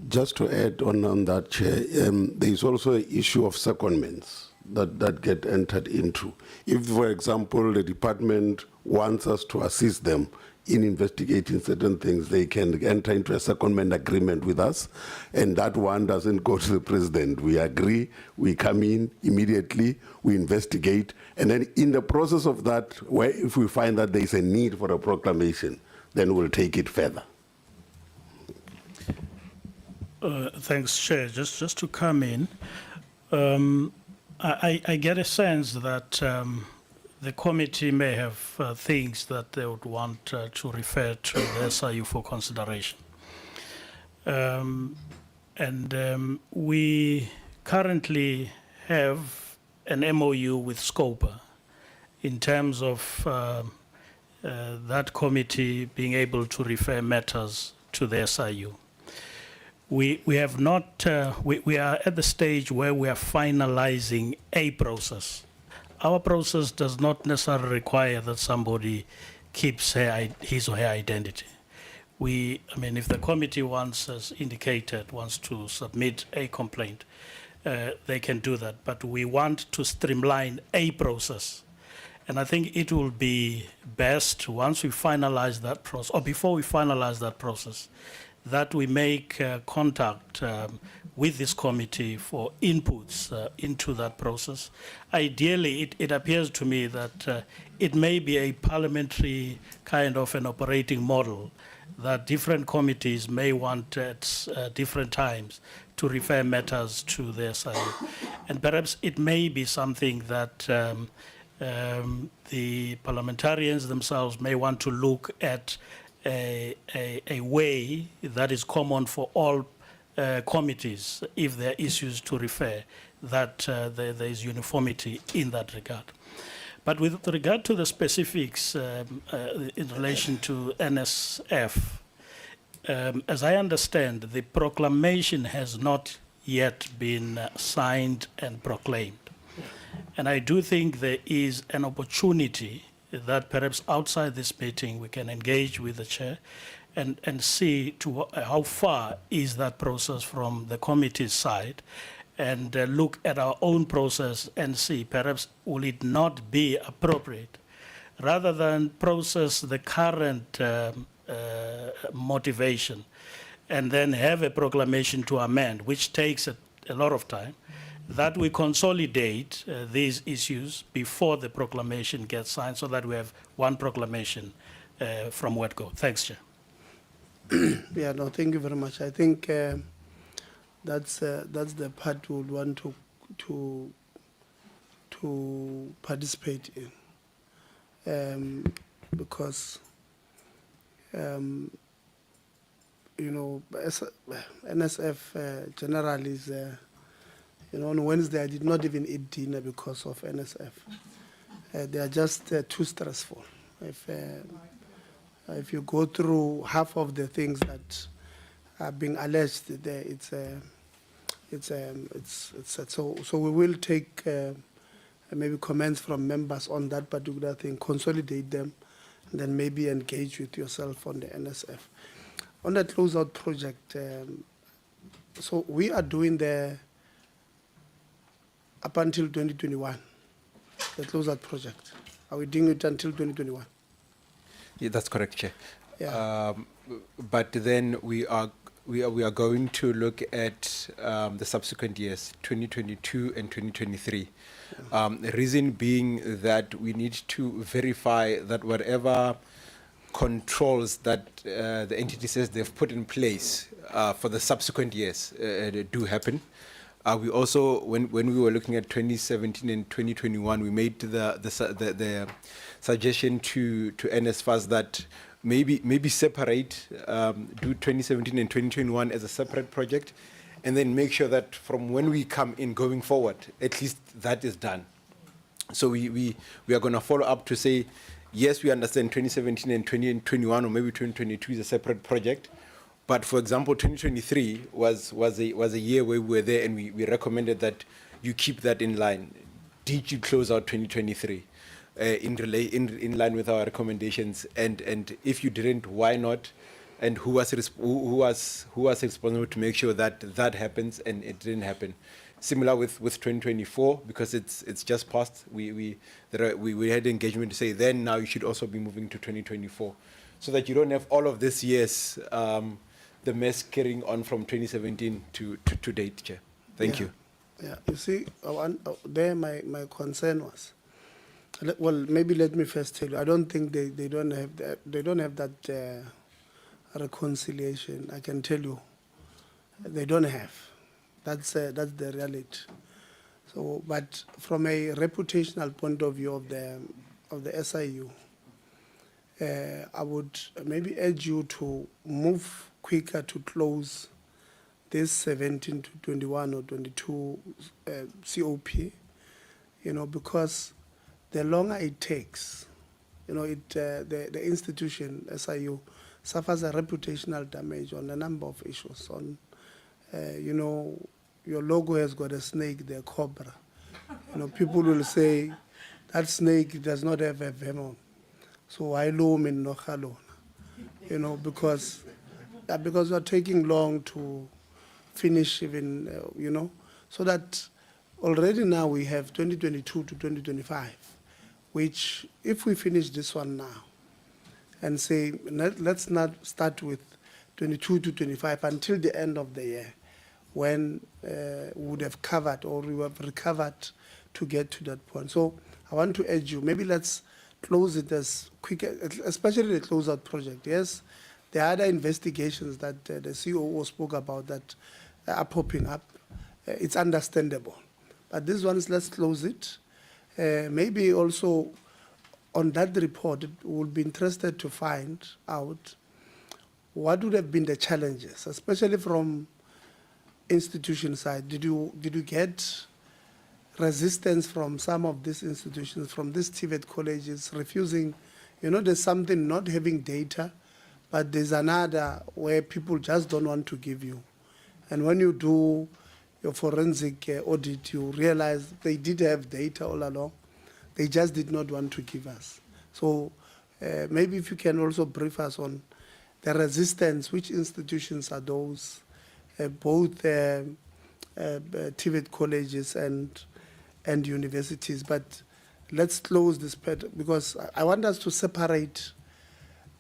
Just to add on that, Chair, there is also an issue of secondments that get entered into. If, for example, the department wants us to assist them in investigating certain things, they can enter into a secondment agreement with us, and that one doesn't go to the president. We agree, we come in immediately, we investigate, and then in the process of that, where if we find that there is a need for a proclamation, then we'll take it further. Thanks, Chair. Just to come in, I get a sense that the committee may have things that they would want to refer to the SIU for consideration. We currently have an MOU with SCOPA in terms of that committee being able to refer matters to the SIU. We have not, we are at the stage where we are finalizing a process. Our process does not necessarily require that somebody keeps his or her identity. I mean, if the committee wants, as indicated, wants to submit a complaint, they can do that. But we want to streamline a process. And I think it will be best once we finalize that process, or before we finalize that process, that we make contact with this committee for inputs into that process. Ideally, it appears to me that it may be a parliamentary kind of an operating model that different committees may want at different times to refer matters to the SIU. And perhaps it may be something that the parliamentarians themselves may want to look at a way that is common for all committees, if there are issues to refer, that there is uniformity in that regard. But with regard to the specifics in relation to NSF, as I understand, the proclamation has not yet been signed and proclaimed. And I do think there is an opportunity that perhaps outside this meeting we can engage with the chair and see to how far is that process from the committee's side, and look at our own process and see perhaps will it not be appropriate, rather than process the current motivation and then have a proclamation to amend, which takes a lot of time, that we consolidate these issues before the proclamation gets signed so that we have one proclamation from word go. Thanks, Chair. Yeah, no, thank you very much. I think that's the part we would want to participate in, because you know, NSF generally is, you know, on Wednesday I did not even eat dinner because of NSF. They are just too stressful. If you go through half of the things that are being alleged there, so we will take maybe comments from members on that particular thing, consolidate them, and then maybe engage with yourself on the NSF. On the closeout project, so we are doing the up until 2021, the closeout project. Are we doing it until 2021? Yeah, that's correct, Chair. Yeah. But then we are going to look at the subsequent years, 2022 and 2023. The reason being that we need to verify that whatever controls that the entity says they've put in place for the subsequent years do happen. We also, when we were looking at 2017 and 2021, we made the suggestion to NSFAS that maybe separate, do 2017 and 2021 as a separate project, and then make sure that from when we come in going forward, at least that is done. So we are going to follow up to say, yes, we understand 2017 and 2021, or maybe 2022 is a separate project. But for example, 2023 was a year where we were there, and we recommended that you keep that in line. Did you close out 2023 in line with our recommendations? And if you didn't, why not? And who was responsible to make sure that that happens and it didn't happen? Similar with 2024, because it's just passed. We had engagement to say then now you should also be moving to 2024, so that you don't have all of this years the mess carrying on from 2017 to date, Chair. Thank you. Yeah, you see, there my concern was. Well, maybe let me first tell you. I don't think they don't have that reconciliation. I can tell you, they don't have. That's the reality. So, but from a reputational point of view of the SIU, I would maybe urge you to move quicker to close this 17 to 21 or 22 COP, you know, because the longer it takes, you know, the institution, SIU, suffers a reputational damage on a number of issues. On, you know, your logo has got a snake, the cobra. You know, people will say that snake does not have a venom. So I loam in Nochalona, you know, because we are taking long to finish even, you know, so that already now we have 2022 to 2025, which if we finish this one now and say, let's not start with 22 to 25 until the end of the year, when we would have covered or we have recovered to get to that point. So I want to urge you, maybe let's close it as quick, especially the closeout project. Yes, there are other investigations that the COO spoke about that are popping up. It's understandable. But these ones, let's close it. Maybe also on that report, we'll be interested to find out what would have been the challenges, especially from institution side. Did you get resistance from some of these institutions, from these TVET colleges refusing? You know, there's something not having data, but there's another where people just don't want to give you. And when you do your forensic audit, you realize they did have data all along. They just did not want to give us. So maybe if you can also brief us on the resistance, which institutions are those, both TVET colleges and universities. But let's close this part, because I want us to separate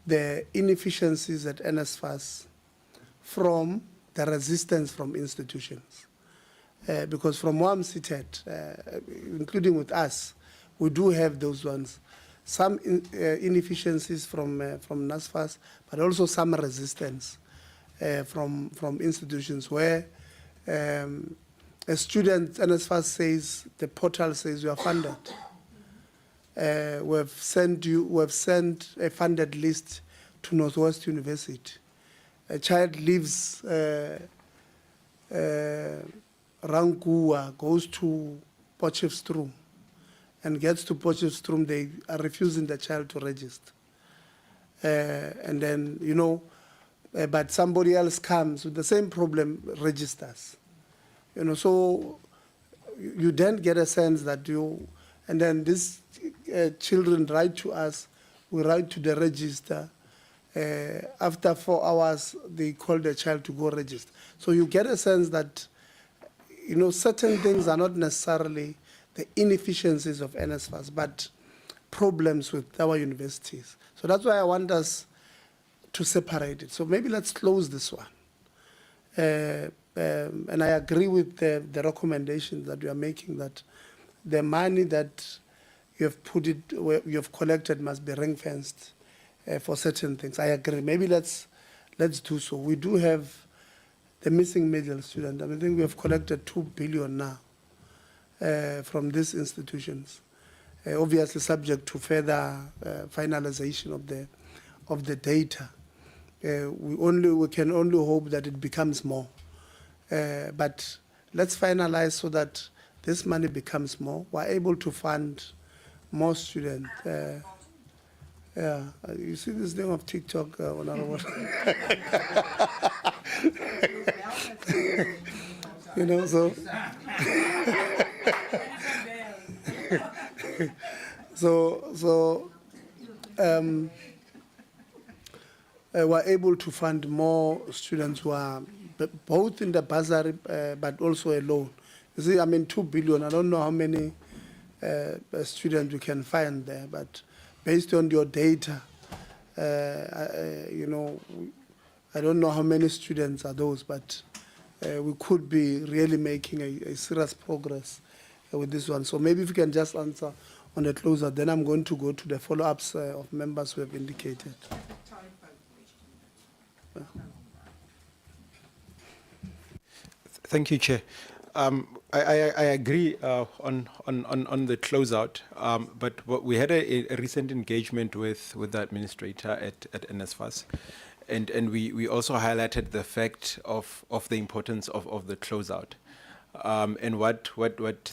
the inefficiencies at NSFAS from the resistance from institutions. Because from where I'm seated, including with us, we do have those ones. Some inefficiencies from NSFAS, but also some resistance from institutions where a student, NSFAS says, the portal says you are funded. We have sent a funded list to Northwest University. a child leaves Rankua, goes to Potchefstroom, and gets to Potchefstroom, they are refusing the child to register. And then, you know, but somebody else comes with the same problem, registers. You know, so you then get a sense that you, and then these children write to us, we write to the register. After 4 hours, they call the child to go register. So you get a sense that, you know, certain things are not necessarily the inefficiencies of NSFAS, but problems with our universities. So that's why I want us to separate it. So maybe let's close this one. And I agree with the recommendations that you are making, that the money that you have put it, where you have collected, must be ring-fenced for certain things. I agree. Maybe let's do so. We do have the missing middle student. I think we have collected 2 billion now from these institutions. Obviously subject to further finalization of the data. We can only hope that it becomes more. But let's finalize so that this money becomes more. We're able to fund more students. Yeah, you see this name of TikTok, Honorable. You know, so. We're able to fund more students who are both in the bursary but also a loan. You see, I mean, 2 billion, I don't know how many students we can find there, but based on your data, you know, I don't know how many students are those, but we could be really making a serious progress with this one. So maybe if you can just answer on the closer, then I'm going to go to the follow-ups of members who have indicated. Thank you, Chair. I agree on the closeout, but we had a recent engagement with the administrator at NSFAS, and we also highlighted the fact of the importance of the closeout. And what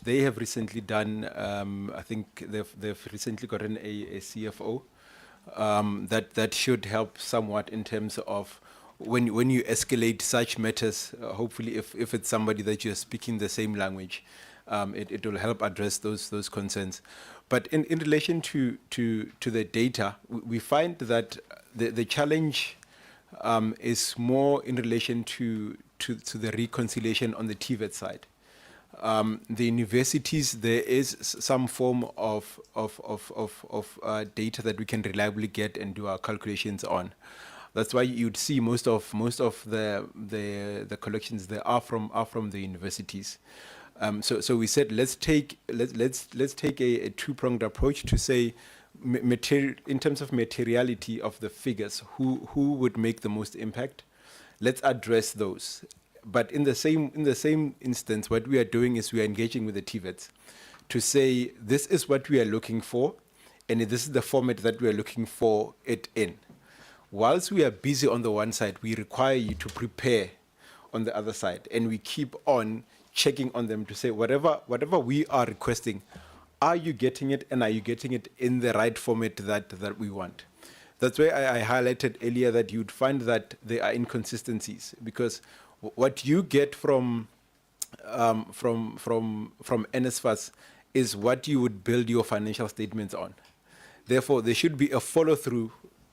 they have recently done, I think they've recently gotten a CFO that should help somewhat in terms of when you escalate such matters. Hopefully, if it's somebody that you're speaking the same language, it will help address those concerns. But in relation to the data, we find that the challenge is more in relation to the reconciliation on the TVET side. The universities, there is some form of data that we can reliably get and do our calculations on. That's why you'd see most of the collections there are from the universities. So we said let's take a two-pronged approach to say, in terms of materiality of the figures, who would make the most impact. Let's address those. But in the same instance, what we are doing is we are engaging with the TVETs to say this is what we are looking for, and this is the format that we are looking for it in. Whilst we are busy on the one side, we require you to prepare on the other side, and we keep on checking on them to say whatever we are requesting, are you getting it, and are you getting it in the right format that we want? That's why I highlighted earlier that you'd find that there are inconsistencies, because what you get from NSFAS is what you would build your financial statements on. Therefore, there should be a follow-through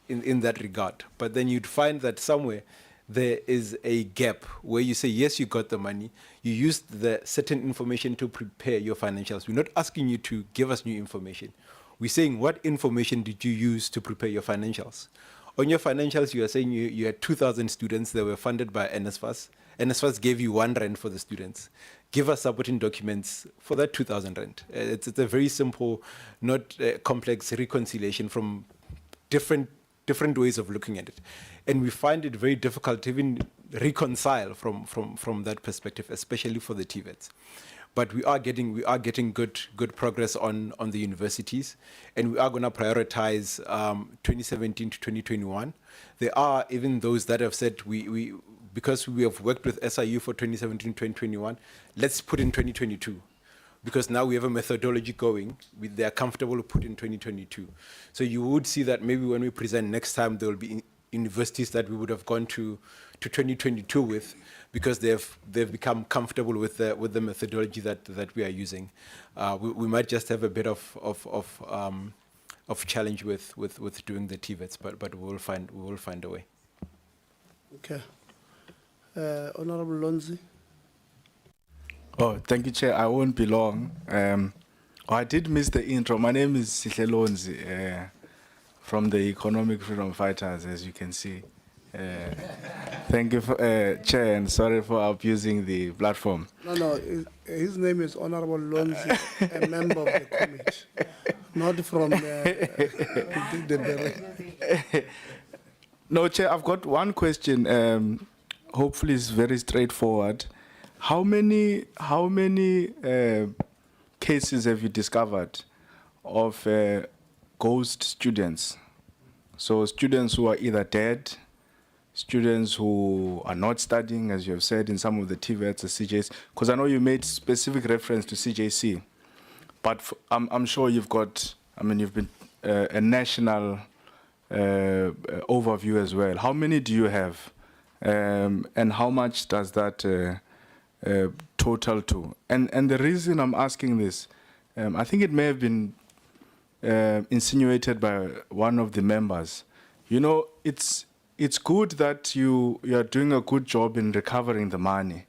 in that regard. But then you'd find that somewhere there is a gap where you say, yes, you got the money, you used the certain information to prepare your financials. We're not asking you to give us new information. We're saying, what information did you use to prepare your financials? On your financials, you are saying you had 2,000 students that were funded by NSFAS. NSFAS gave you R1 for the students. Give us supporting documents for that 2,000 rand. It's a very simple, not complex reconciliation from different ways of looking at it. And we find it very difficult to even reconcile from that perspective, especially for the TVETs. but we are getting good progress on the universities, and we are going to prioritize 2017 to 2021. There are even those that have said we because we have worked with SIU for 2017 2021, let's put in 2022. Because now we have a methodology going, they are comfortable to put in 2022. So you would see that maybe when we present next time, there will be universities that we would have gone to 2022 with, because they've become comfortable with the methodology that we are using. We might just have a bit of challenge with doing the TVETs, but we will find a way. Okay. Honorable Lonzi. Oh, thank you, Chair. I won't be long. I did miss the intro. My name is Sihle Lonzi, from the Economic Freedom Fighters, as you can see. Thank you, Chair, and sorry for abusing the platform. No, his name is Honorable Lonzi, a member of the committee, not from the No, Chair, I've got one question. Hopefully, it's very straightforward. How many cases have you discovered of ghost students? So students who are either dead, students who are not studying, as you have said in some of the TVETs or CJs, because I know you made specific reference to CJC, but I'm sure you've got, you've been a national overview as well. How many do you have? And how much does that total to? And the reason I'm asking this, I think it may have been insinuated by one of the members. You know, it's good that you are doing a good job in recovering the money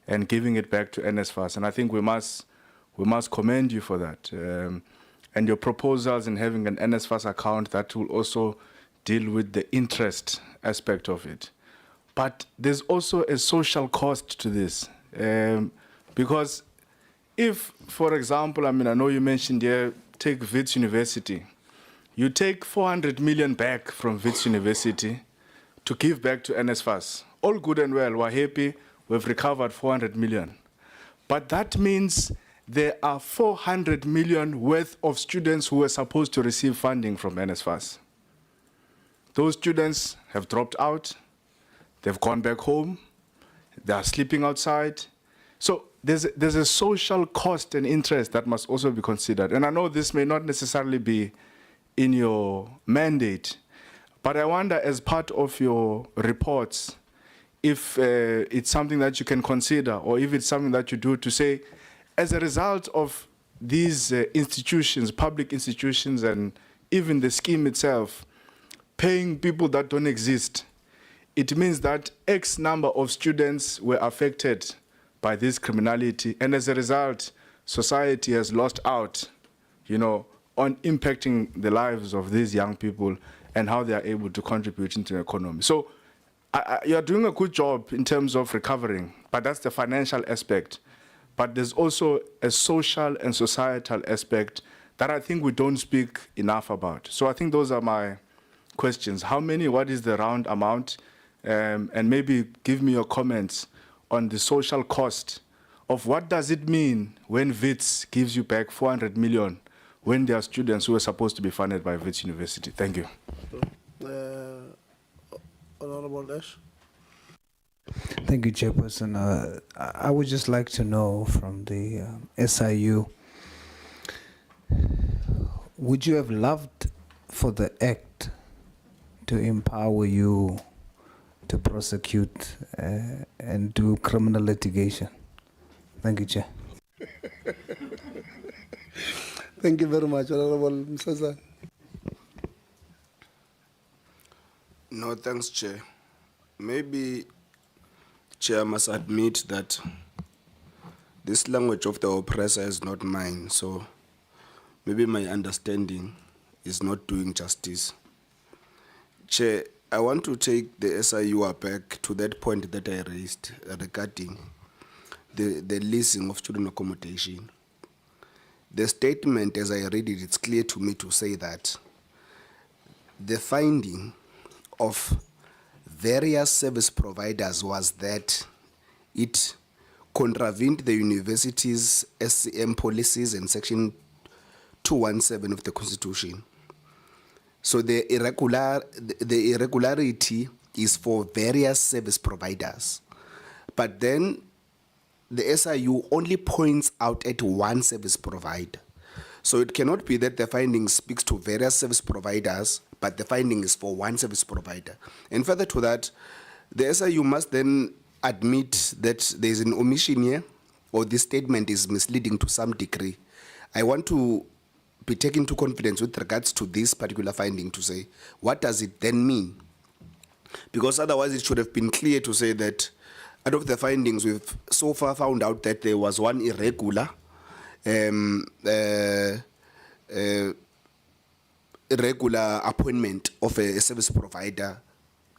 and giving it back to NSFAS, and I think we must commend you for that. And your proposals in having an NSFAS account that will also deal with the interest aspect of it. But there's also a social cost to this. Because if, for example, I know you mentioned here, take Wits University. You take 400 million back from Wits University to give back to NSFAS. All good and well, we're happy, we've recovered 400 million. But that means there are 400 million worth of students who were supposed to receive funding from NSFAS. Those students have dropped out, they've gone back home, they are sleeping outside. So there's a social cost and interest that must also be considered. And I know this may not necessarily be in your mandate, but I wonder, as part of your reports, if it's something that you can consider, or if it's something that you do to say, as a result of these institutions, public institutions, and even the scheme itself, paying people that don't exist, it means that X number of students were affected by this criminality, and as a result, society has lost out, on impacting the lives of these young people and how they are able to contribute into the economy. So you're doing a good job in terms of recovering, but that's the financial aspect. But there's also a social and societal aspect that I think we don't speak enough about. So I think those are my questions. How many, what is the round amount? And maybe give me your comments on the social cost of what does it mean when WITS gives you back 400 million when there are students who are supposed to be funded by WITS University. Thank you. Honorable Ash. Thank you, Chairperson. I would just like to know from the SIU, would you have loved for the Act to empower you to prosecute and do criminal litigation? Thank you, Chair. Thank you very much, Honorable Msazan. No, thanks, Chair. Maybe, Chair, I must admit that this language of the oppressor is not mine, so maybe my understanding is not doing justice. Chair, I want to take the SIU back to that point that I raised regarding the leasing of student accommodation. The statement, as I read it, it's clear to me to say that the finding of various service providers was that it contravened the university's SCM policies and Section 217 of the Constitution. So the irregularity is for various service providers. But then the SIU only points out at one service provider. So it cannot be that the finding speaks to various service providers, but the finding is for one service provider. And further to that, the SIU must then admit that there is an omission here, or this statement is misleading to some degree. I want to be taken to confidence with regards to this particular finding to say, what does it then mean? Because otherwise it should have been clear to say that out of the findings, we've so far found out that there was one irregular irregular appointment of a service provider,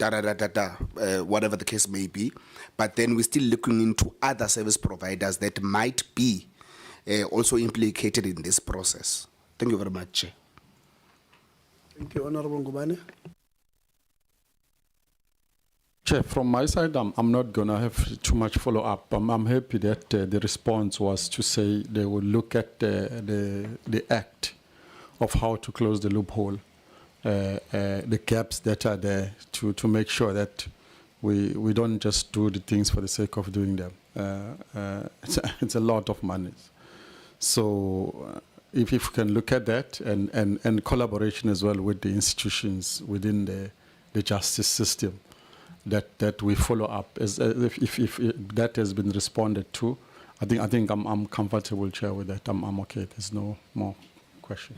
whatever the case may be. But then we're still looking into other service providers that might be also implicated in this process. Thank you very much, Chair. Thank you, Honorable Ngubane. Chair, from my side, I'm not going to have too much follow-up. I'm happy that the response was to say they will look at the act of how to close the loophole, the gaps that are there to make sure that we don't just do the things for the sake of doing them. It's a lot of money. So if you can look at that and collaboration as well with the institutions within the justice system, that we follow up as if that has been responded to, I think I'm comfortable, Chair, with that. I'm okay. There's no more question.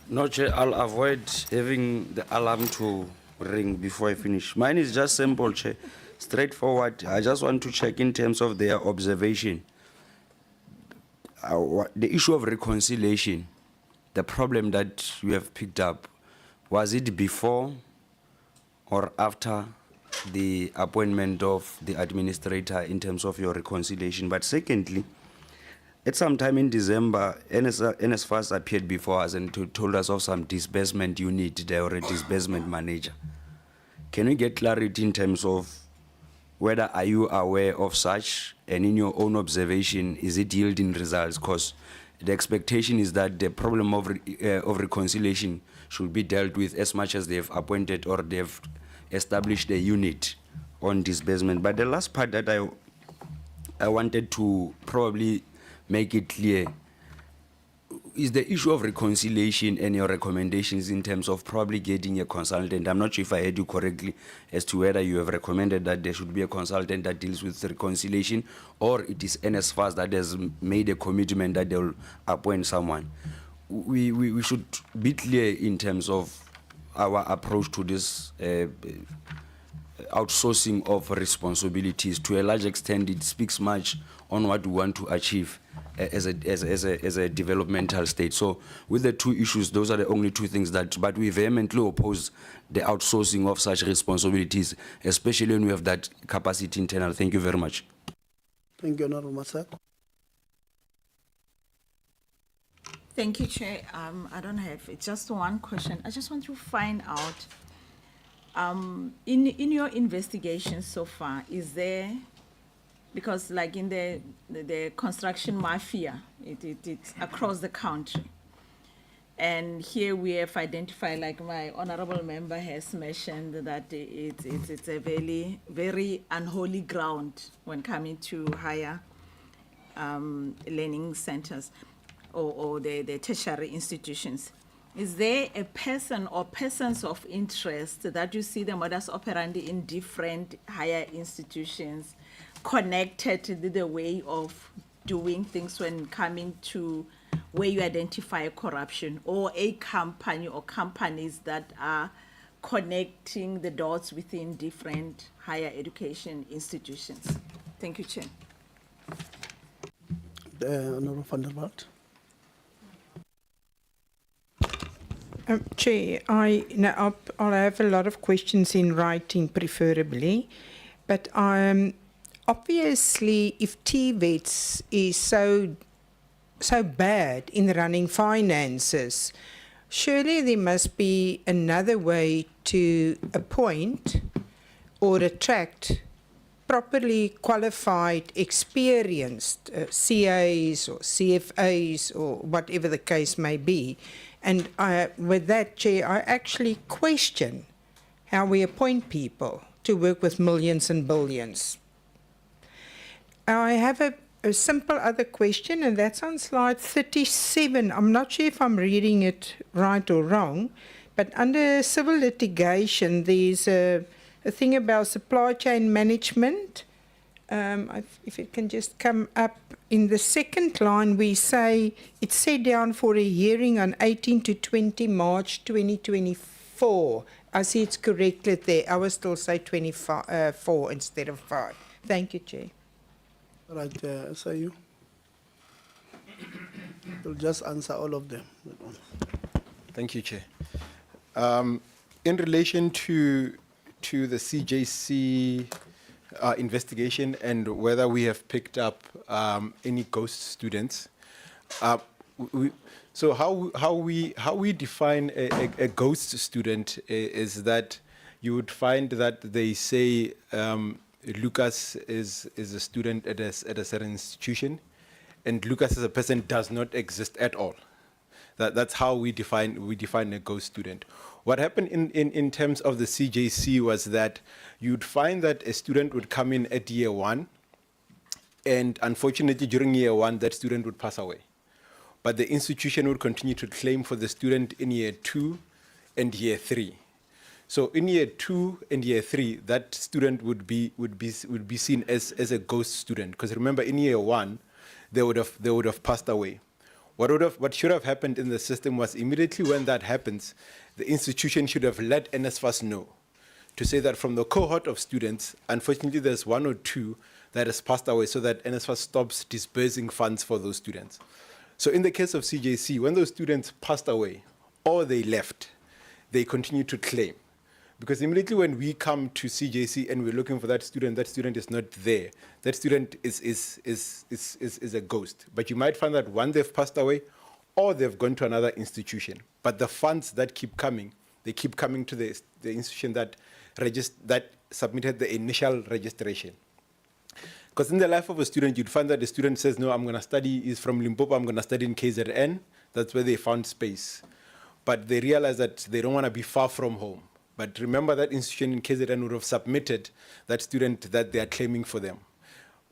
No, Chair, I'll avoid having the alarm to ring before I finish. Mine is just simple, Chair, straightforward. I just want to check in terms of their observation. The issue of reconciliation, the problem that you have picked up, was it before or after the appointment of the administrator in terms of your reconciliation? But secondly, at some time in December, NSFAS appeared before us and told us of some disbursement unit there, or a disbursement manager. Can we get clarity in terms of whether are you aware of such, and in your own observation, is it yielding results? Because the expectation is that the problem of reconciliation should be dealt with as much as they've appointed or they've established a unit on disbursement. But the last part that I wanted to probably make it clear is the issue of reconciliation and your recommendations in terms of probably getting a consultant. I'm not sure if I heard you correctly as to whether you have recommended that there should be a consultant that deals with reconciliation, or it is NSFAS that has made a commitment that they will appoint someone. We should be clear in terms of our approach to this outsourcing of responsibilities. To a large extent, it speaks much on what we want to achieve as a developmental state. So with the two issues, those are the only two things but we vehemently oppose the outsourcing of such responsibilities, especially when we have that capacity internal. Thank you very much. Thank you, Honorable Masak. Thank you, Chair. I don't have, it's just one question. I just want to find out, in your investigation so far, is there, because like in the construction mafia, it's across the country. And here we have identified, like my honorable member has mentioned, that it's a very, very unholy ground when coming to higher learning centers or the tertiary institutions. Is there a person or persons of interest that you see the modus operandi in different higher institutions connected to the way of doing things when coming to where you identify corruption, or a company or companies that are connecting the dots within different higher education institutions? Thank you, Chair. Honorable van der Walt. Chair, I'll have a lot of questions in writing, preferably, but obviously, if TVETs is so bad in running finances, surely there must be another way to appoint or attract properly qualified, experienced CAs or CFAs or whatever the case may be. And with that, Chair, I actually question how we appoint people to work with millions and billions. I have a simple other question, and that's on slide 37. I'm not sure if I'm reading it right or wrong, but under civil litigation, there's a thing about supply chain management. If it can just come up in the second line, we say it's set down for a hearing on 18 to 20 March 2024. I see it's corrected there. I will still say 24 instead of 5. Thank you, Chair. All right, SIU. We'll just answer all of them. Thank you, Chair. In relation to the CJC investigation and whether we have picked up any ghost students, so how we define a ghost student is that you would find that they say Lucas is a student at a certain institution, and Lucas as a person does not exist at all. That's how we define a ghost student. What happened in terms of the CJC was that you'd find that a student would come in at year 1, and unfortunately during year 1 that student would pass away. But the institution would continue to claim for the student in year 2 and year 3. So in year 2 and year 3, that student would be seen as a ghost student, because remember in year 1 they would have passed away. What should have happened in the system was immediately when that happens, the institution should have let NSFAS know to say that from the cohort of students, unfortunately there's 1 or 2 that has passed away, so that NSFAS stops disbursing funds for those students. So in the case of CJC, when those students passed away or they left, they continue to claim. Because immediately when we come to CJC and we're looking for that student is not there. That student is a ghost. But you might find that one, they've passed away, or they've gone to another institution. But the funds that keep coming, they keep coming to the institution that submitted the initial registration. Because in the life of a student, you'd find that the student says, no, I'm going to study, is from Limpopo, I'm going to study in KZN. That's where they found space. But they realize that they don't want to be far from home. But remember that institution in KZN would have submitted that student that they are claiming for them.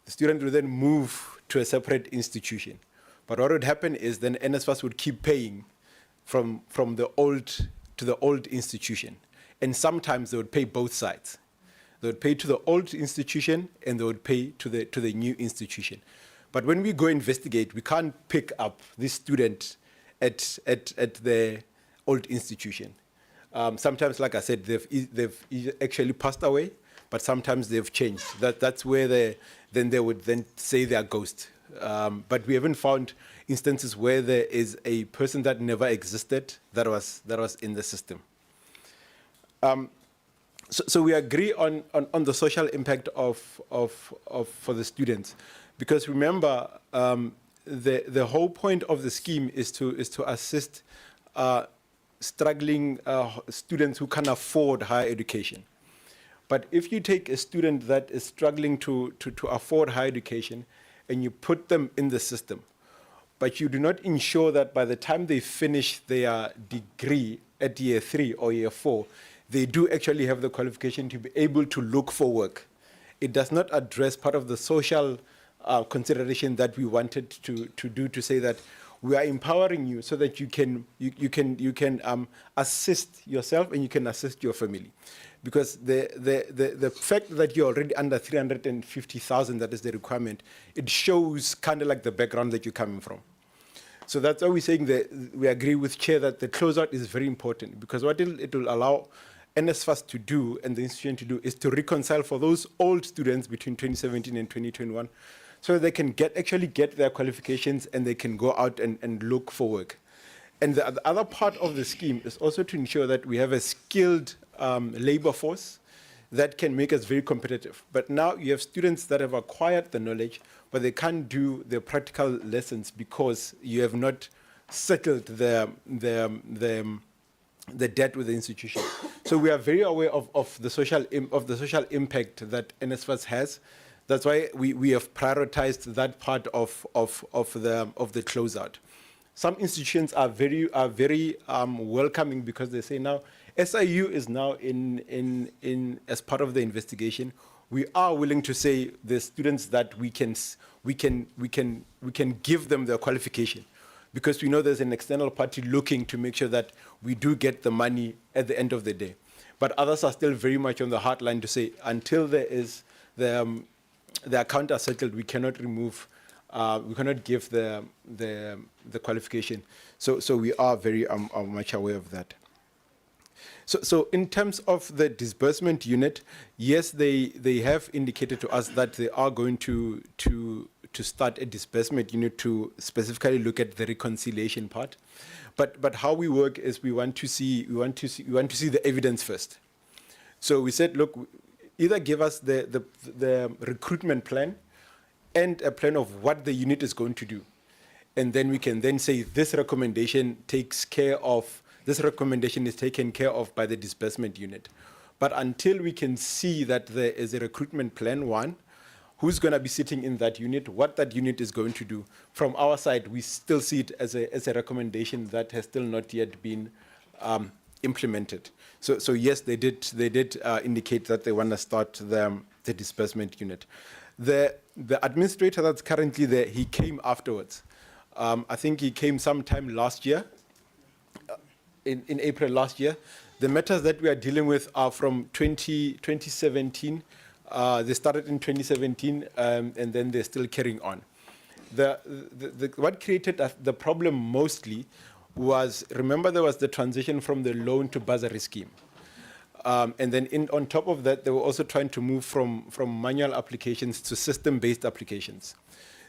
The student would then move to a separate institution. But what would happen is then NSFAS would keep paying from the old to the old institution. And sometimes they would pay both sides. They would pay to the old institution and they would pay to the new institution. But when we go investigate, we can't pick up this student at the old institution. Sometimes, like I said, they've actually passed away, but sometimes they've changed. That's where they would then say they are ghosts. But we haven't found instances where there is a person that never existed that was in the system. So we agree on the social impact for the students, because remember the whole point of the scheme is to assist struggling students who can't afford higher education. But if you take a student that is struggling to afford higher education and you put them in the system, but you do not ensure that by the time they finish their degree at year 3 or year 4, they do actually have the qualification to be able to look for work, it does not address part of the social consideration that we wanted to do, to say that we are empowering you so that you can assist yourself and you can assist your family. Because the fact that you're already under 350,000, that is the requirement, it shows kind of like the background that you're coming from. So that's why we're saying that we agree with Chair that the closeout is very important, because what it will allow NSFAS to do and the institution to do is to reconcile for those old students between 2017 and 2021, so they can actually get their qualifications and they can go out and look for work. And the other part of the scheme is also to ensure that we have a skilled labor force that can make us very competitive. But now you have students that have acquired the knowledge, but they can't do the practical lessons because you have not settled the debt with the institution. So So we are very aware of the social impact that NSFAS has. That's why we have prioritized that part of the closeout. Some institutions are very welcoming because they say now SIU is now in as part of the investigation. We are willing to say the students that we can give them their qualification, because we know there's an external party looking to make sure that we do get the money at the end of the day. But others are still very much on the hard line to say until there is the account are settled, we cannot remove, we cannot give the qualification. So we are very much aware of that. So in terms of the disbursement unit, yes, they have indicated to us that they are going to start a disbursement unit to specifically look at the reconciliation part. But how we work is we want to see the evidence first. So we said, look, either give us the recruitment plan and a plan of what the unit is going to do, and then we can then say this recommendation is taken care of by the disbursement unit. But until we can see that there is a recruitment plan, one, who's going to be sitting in that unit, what that unit is going to do, from our side, we still see it as a recommendation that has still not yet been implemented. So yes, they did indicate that they want to start the disbursement unit. The administrator that's currently there, he came afterwards. I think he came sometime last year, in April last year. The matters that we are dealing with are from 2017. They started in 2017, and then they're still carrying on. What created the problem mostly was, remember, there was the transition from the loan to bursary scheme. And then on top of that, they were also trying to move from manual applications to system-based applications.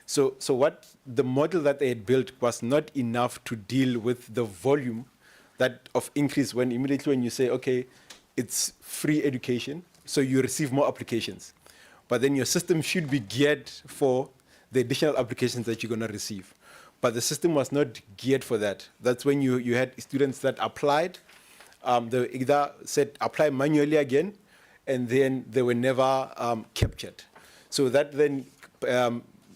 So what the model that they had built was not enough to deal with the volume that of increase when immediately when you say, okay, it's free education, so you receive more applications. But then your system should be geared for the additional applications that you're going to receive. But the system was not geared for that. That's when you had students that applied. They either said apply manually again, and then they were never captured. So that then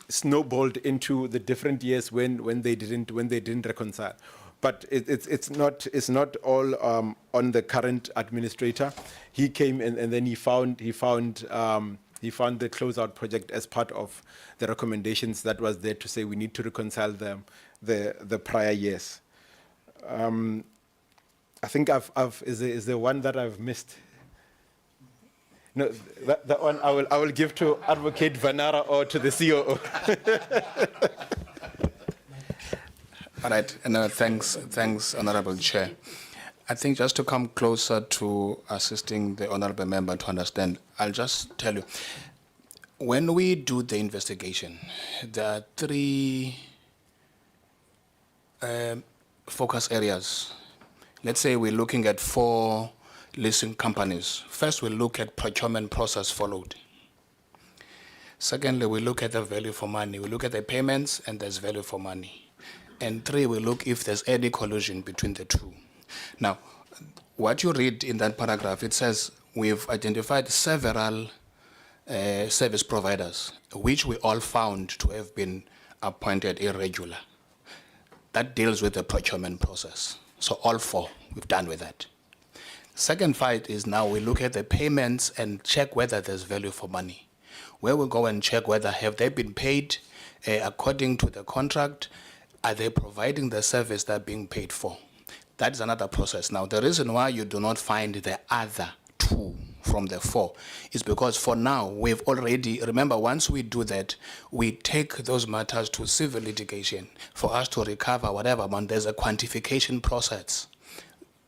snowballed into the different years when they didn't reconcile. But it's not all on the current administrator. He came and then he found the closeout project as part of the recommendations that was there to say we need to reconcile the prior years. I think is the one that I've missed. No, that one I will give to Advocate Vanara or to the COO. All right, and thanks, Honorable Chair. I think just to come closer to assisting the Honorable Member to understand, I'll just tell you, when we do the investigation, there are three focus areas. Let's say we're looking at 4 leasing companies. First, we look at procurement process followed. Secondly, we look at the value for money. We look at the payments and there's value for money. And 3, we look if there's any collusion between the two. Now, what you read in that paragraph, it says we've identified several service providers, which we all found to have been appointed irregular. That deals with the procurement process. So all 4, we've done with that. Second fight is now we look at the payments and check whether there's value for money. Where we go and check whether have they been paid according to the contract. Are they providing the service they're being paid for? That is another process. Now, the reason why you do not find the other 2 from the 4 is because for now, we've already, remember, once we do that, we take those matters to civil litigation for us to recover whatever amount. There's a quantification process.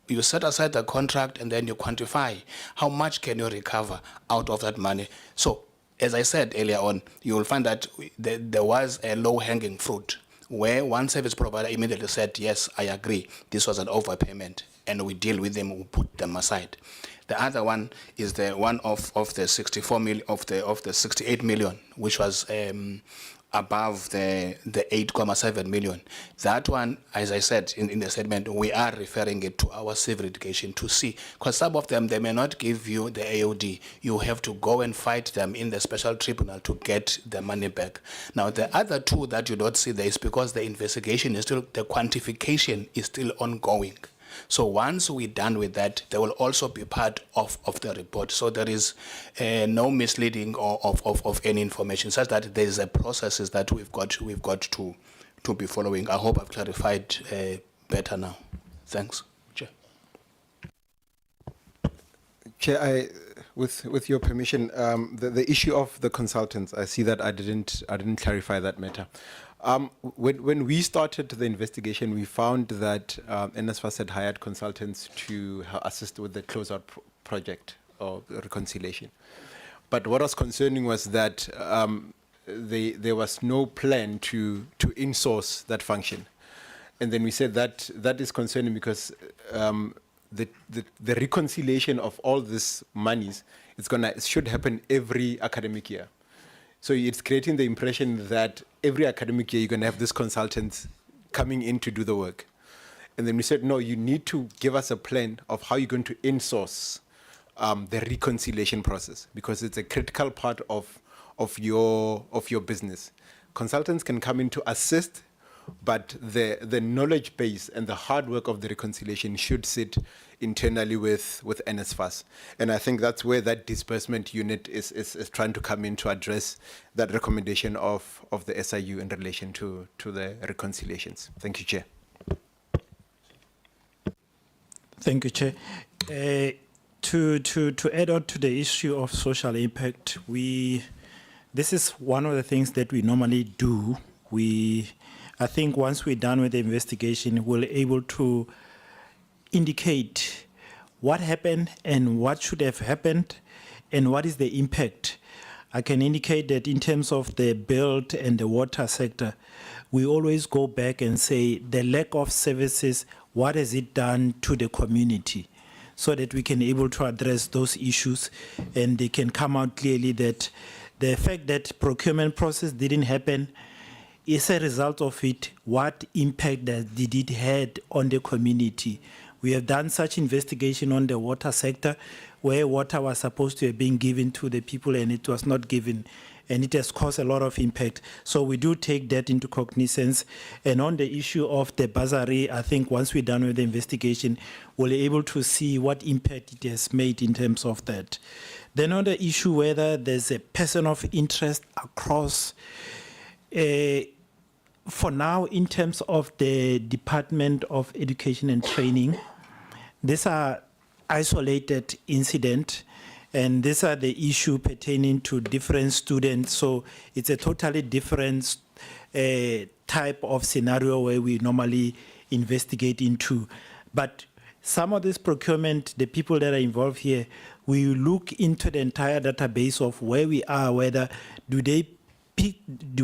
You set aside the contract and then you quantify how much can you recover out of that money. So, as I said earlier on, you will find that there was a low-hanging fruit, where one service provider immediately said, yes, I agree, this was an overpayment, and we deal with them, we put them aside. The other one is the one of the 64 million, of the 68 million, which was above the 8.7 million. That one, as I said in the statement, we are referring it to our civil litigation to see, because some of them, they may not give you the AOD. You have to go and fight them in the special tribunal to get the money back. Now, the other two that you don't see there is because the investigation is still, the quantification is still ongoing. So once we're done with that, they will also be part of the report. So there is no misleading of any information, such that there is a processes that we've got to be following. I hope I've clarified better now. Thanks, Chair. Chair, with your permission, the issue of the consultants, I see that I didn't clarify that matter. When we started the investigation, we found that NSFAS had hired consultants to assist with the closeout project or reconciliation. But what was concerning was that there was no plan to insource that function. And then we said that is concerning because the reconciliation of all these monies should happen every academic year. So it's creating the impression that every academic year you're going to have these consultants coming in to do the work. And then we said, no, you need to give us a plan of how you're going to insource the reconciliation process, because it's a critical part of your business. Consultants can come in to assist, but the knowledge base and the hard work of the reconciliation should sit internally with NSFAS. And I think that's where that disbursement unit is trying to come in to address that recommendation of the SIU in relation to the reconciliations. Thank you, Chair. Thank you, Chair. To add on to the issue of social impact, this is one of the things that we normally do. I think once we're done with the investigation, we're able to indicate what happened and what should have happened and what is the impact. I can indicate that in terms of the build and the water sector, we always go back and say the lack of services, what has it done to the community, so that we can able to address those issues and they can come out clearly that the fact that procurement process didn't happen is a result of it. What impact did it had on the community? We have done such investigation on the water sector, where water was supposed to have been given to the people and it was not given, and it has caused a lot of impact. So we do take that into cognizance. And on the issue of the bursary, I think once we're done with the investigation, we'll be able to see what impact it has made in terms of that. Then on the issue whether there's a person of interest across, for now, in terms of the Department of Education and Training, these are isolated incidents, and these are the issue pertaining to different students. So it's a totally different type of scenario where we normally investigate into. But some of this procurement, the people that are involved here, we look into the entire database of where we are, whether do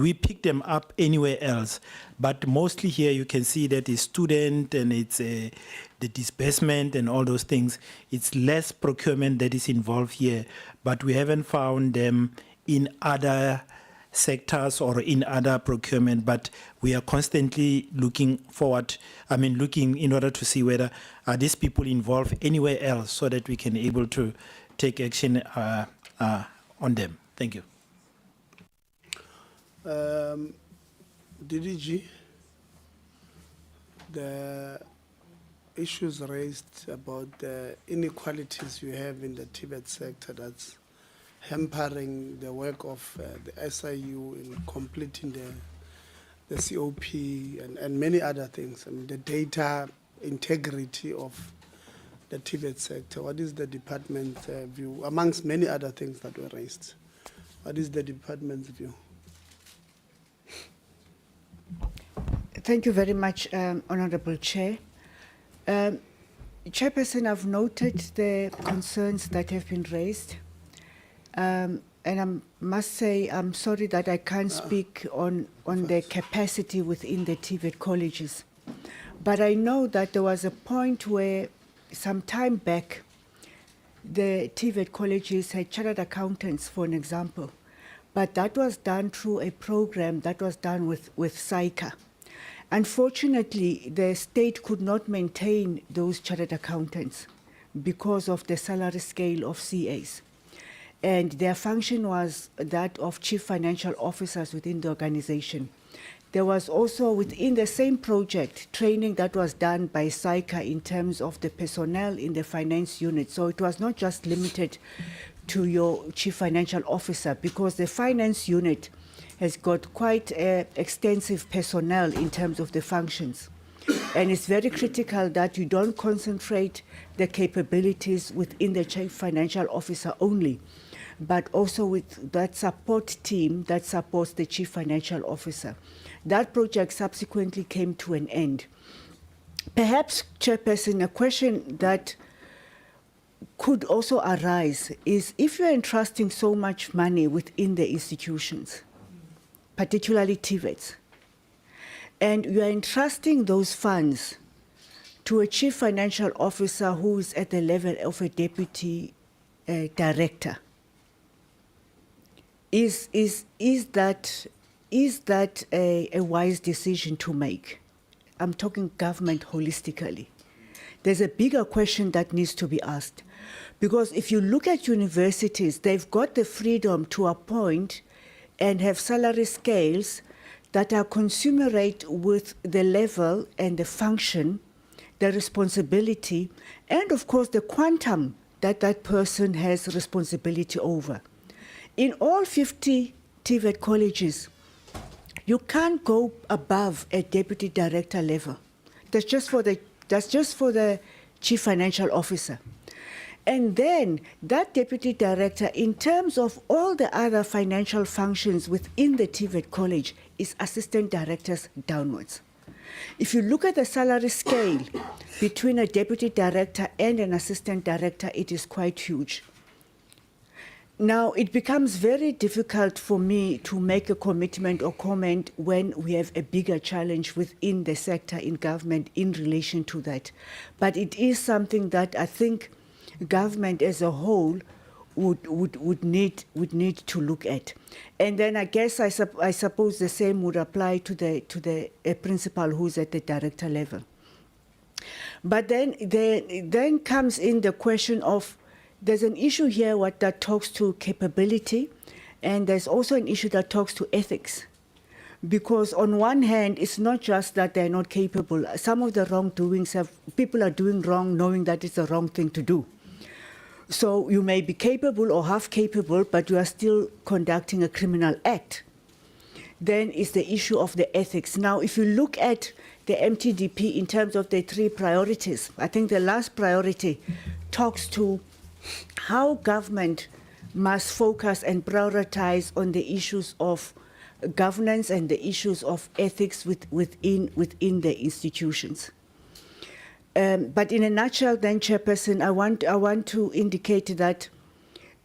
we pick them up anywhere else. But mostly here you can see that it's student and it's the disbursement and all those things. It's less procurement that is involved here, but we haven't found them in other sectors or in other procurement, but we are constantly looking in order to see whether are these people involved anywhere else, so that we can able to take action on them. Thank you. DDG, the issues raised about the inequalities you have in the Tibet sector that's hampering the work of the SIU in completing the COP and many other things. I mean, the data integrity of the Tibet sector. What is the department's view, amongst many other things that were raised? What is the department's view? Thank you very much, Honorable Chair. Chairperson, I've noted the concerns that have been raised. And I must say, I'm sorry that I can't speak on the capacity within the TVET colleges. But I know that there was a point where, some time back, the TVET colleges had chartered accountants, for an example. but that was done through a program that was done with SAICA. Unfortunately, the state could not maintain those chartered accountants because of the salary scale of CAs. And their function was that of chief financial officers within the organization. There was also within the same project training that was done by SAICA in terms of the personnel in the finance unit. So it was not just limited to your chief financial officer, because the finance unit has got quite extensive personnel in terms of the functions. And it's very critical that you don't concentrate the capabilities within the chief financial officer only, but also with that support team that supports the chief financial officer. That project subsequently came to an end. Perhaps, Chairperson, a question that could also arise is, if you're entrusting so much money within the institutions, particularly TVETs, and you are entrusting those funds to a chief financial officer who is at the level of a deputy director, is that a wise decision to make? I'm talking government holistically. There's a bigger question that needs to be asked. Because if you look at universities, they've got the freedom to appoint and have salary scales that are commensurate with the level and the function, the responsibility, and of course the quantum that that person has responsibility over. In all 50 TVET colleges, you can't go above a deputy director level. That's just for the chief financial officer. And then that deputy director, in terms of all the other financial functions within the TVET college, is assistant directors downwards. If you look at the salary scale between a deputy director and an assistant director, it is quite huge. Now, it becomes very difficult for me to make a commitment or comment when we have a bigger challenge within the sector in government in relation to that. But it is something that I think government as a whole would need to look at. And then I guess I suppose the same would apply to the principal who's at the director level. But then comes in the question of, there's an issue here that talks to capability, and there's also an issue that talks to ethics. Because on one hand, it's not just that they're not capable. Some of the wrongdoings people are doing wrong knowing that it's the wrong thing to do. So you may be capable or half capable, but you are still conducting a criminal act. Then is the issue of the ethics. Now, if you look at the MTDP in terms of the 3 priorities, I think the last priority talks to how government must focus and prioritize on the issues of governance and the issues of ethics within the institutions. But in a nutshell, then, Chairperson, I want to indicate that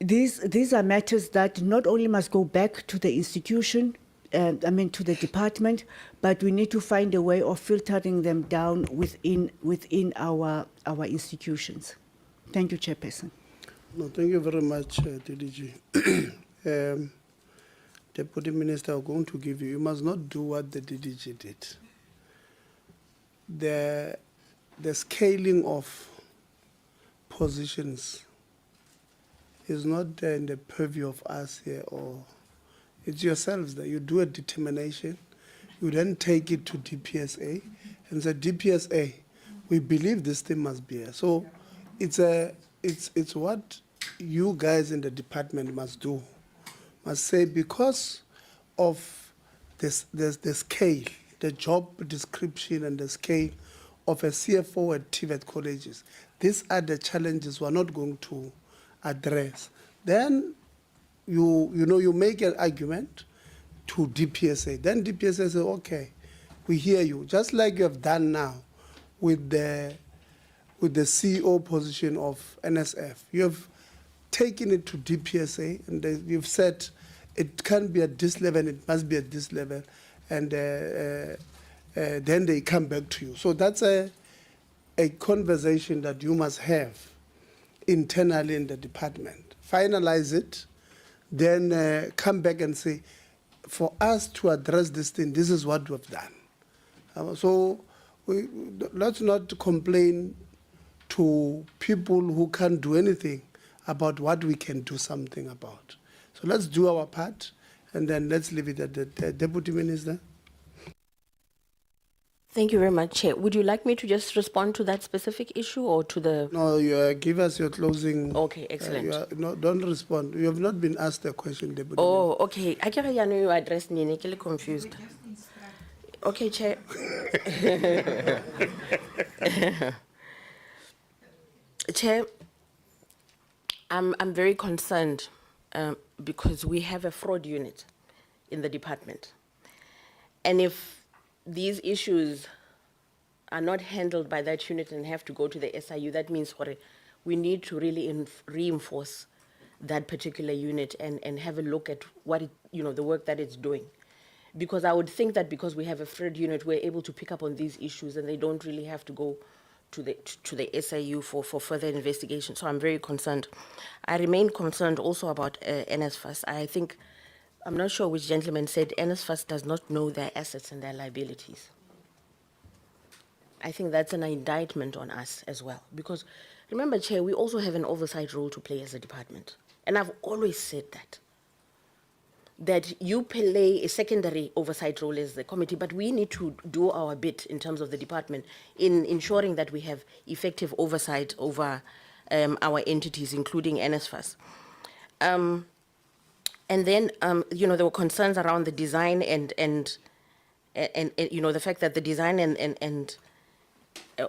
these are matters that not only must go back to the institution, to the department, but we need to find a way of filtering them down within our institutions. Thank you, Chairperson. No, thank you very much, DDG. Deputy Minister, I'm going to give you must not do what the DDG did. The scaling of positions is not in the purview of us here, or it's yourselves that you do a determination, you then take it to DPSA and say, DPSA, we believe this thing must be here. So it's what you guys in the department must do. Must say, because of the scale, the job description and the scale of a CFO at TVET colleges, these are the challenges we're not going to address. Then you make an argument to DPSA. Then DPSA says, okay, we hear you. Just like you have done now with the CEO position of NSF. You have taken it to DPSA and you've said it can't be at this level, it must be at this level, and then they come back to you. So that's a conversation that you must have internally in the department. Finalize it, then come back and say, for us to address this thing, this is what we've done. So let's not complain to people who can't do anything about what we can do something about. So let's do our part, and then let's leave it at the Deputy Minister. Thank you very much, Chair. Would you like me to just respond to that specific issue or to the... No, give us your closing. Okay, excellent. No, don't respond. You have not been asked a question, Deputy Oh, okay. I can't know you address me. I'm confused. Okay, Chair. Chair, I'm very concerned because we have a fraud unit in the department. And if these issues are not handled by that unit and have to go to the SIU, that means we need to really reinforce that particular unit and have a look at what the work that it's doing. Because I would think that because we have a fraud unit, we're able to pick up on these issues and they don't really have to go to the SIU for further investigation. So I'm very concerned. I remain concerned also about NSFAS. I'm not sure which gentleman said NSFAS does not know their assets and their liabilities. I think that's an indictment on us as well. Because remember, Chair, we also have an oversight role to play as a department. And I've always said that you play a secondary oversight role as the committee, but we need to do our bit in terms of the department in ensuring that we have effective oversight over our entities, including NSFAS. And then, there were concerns around the design and the fact that the design and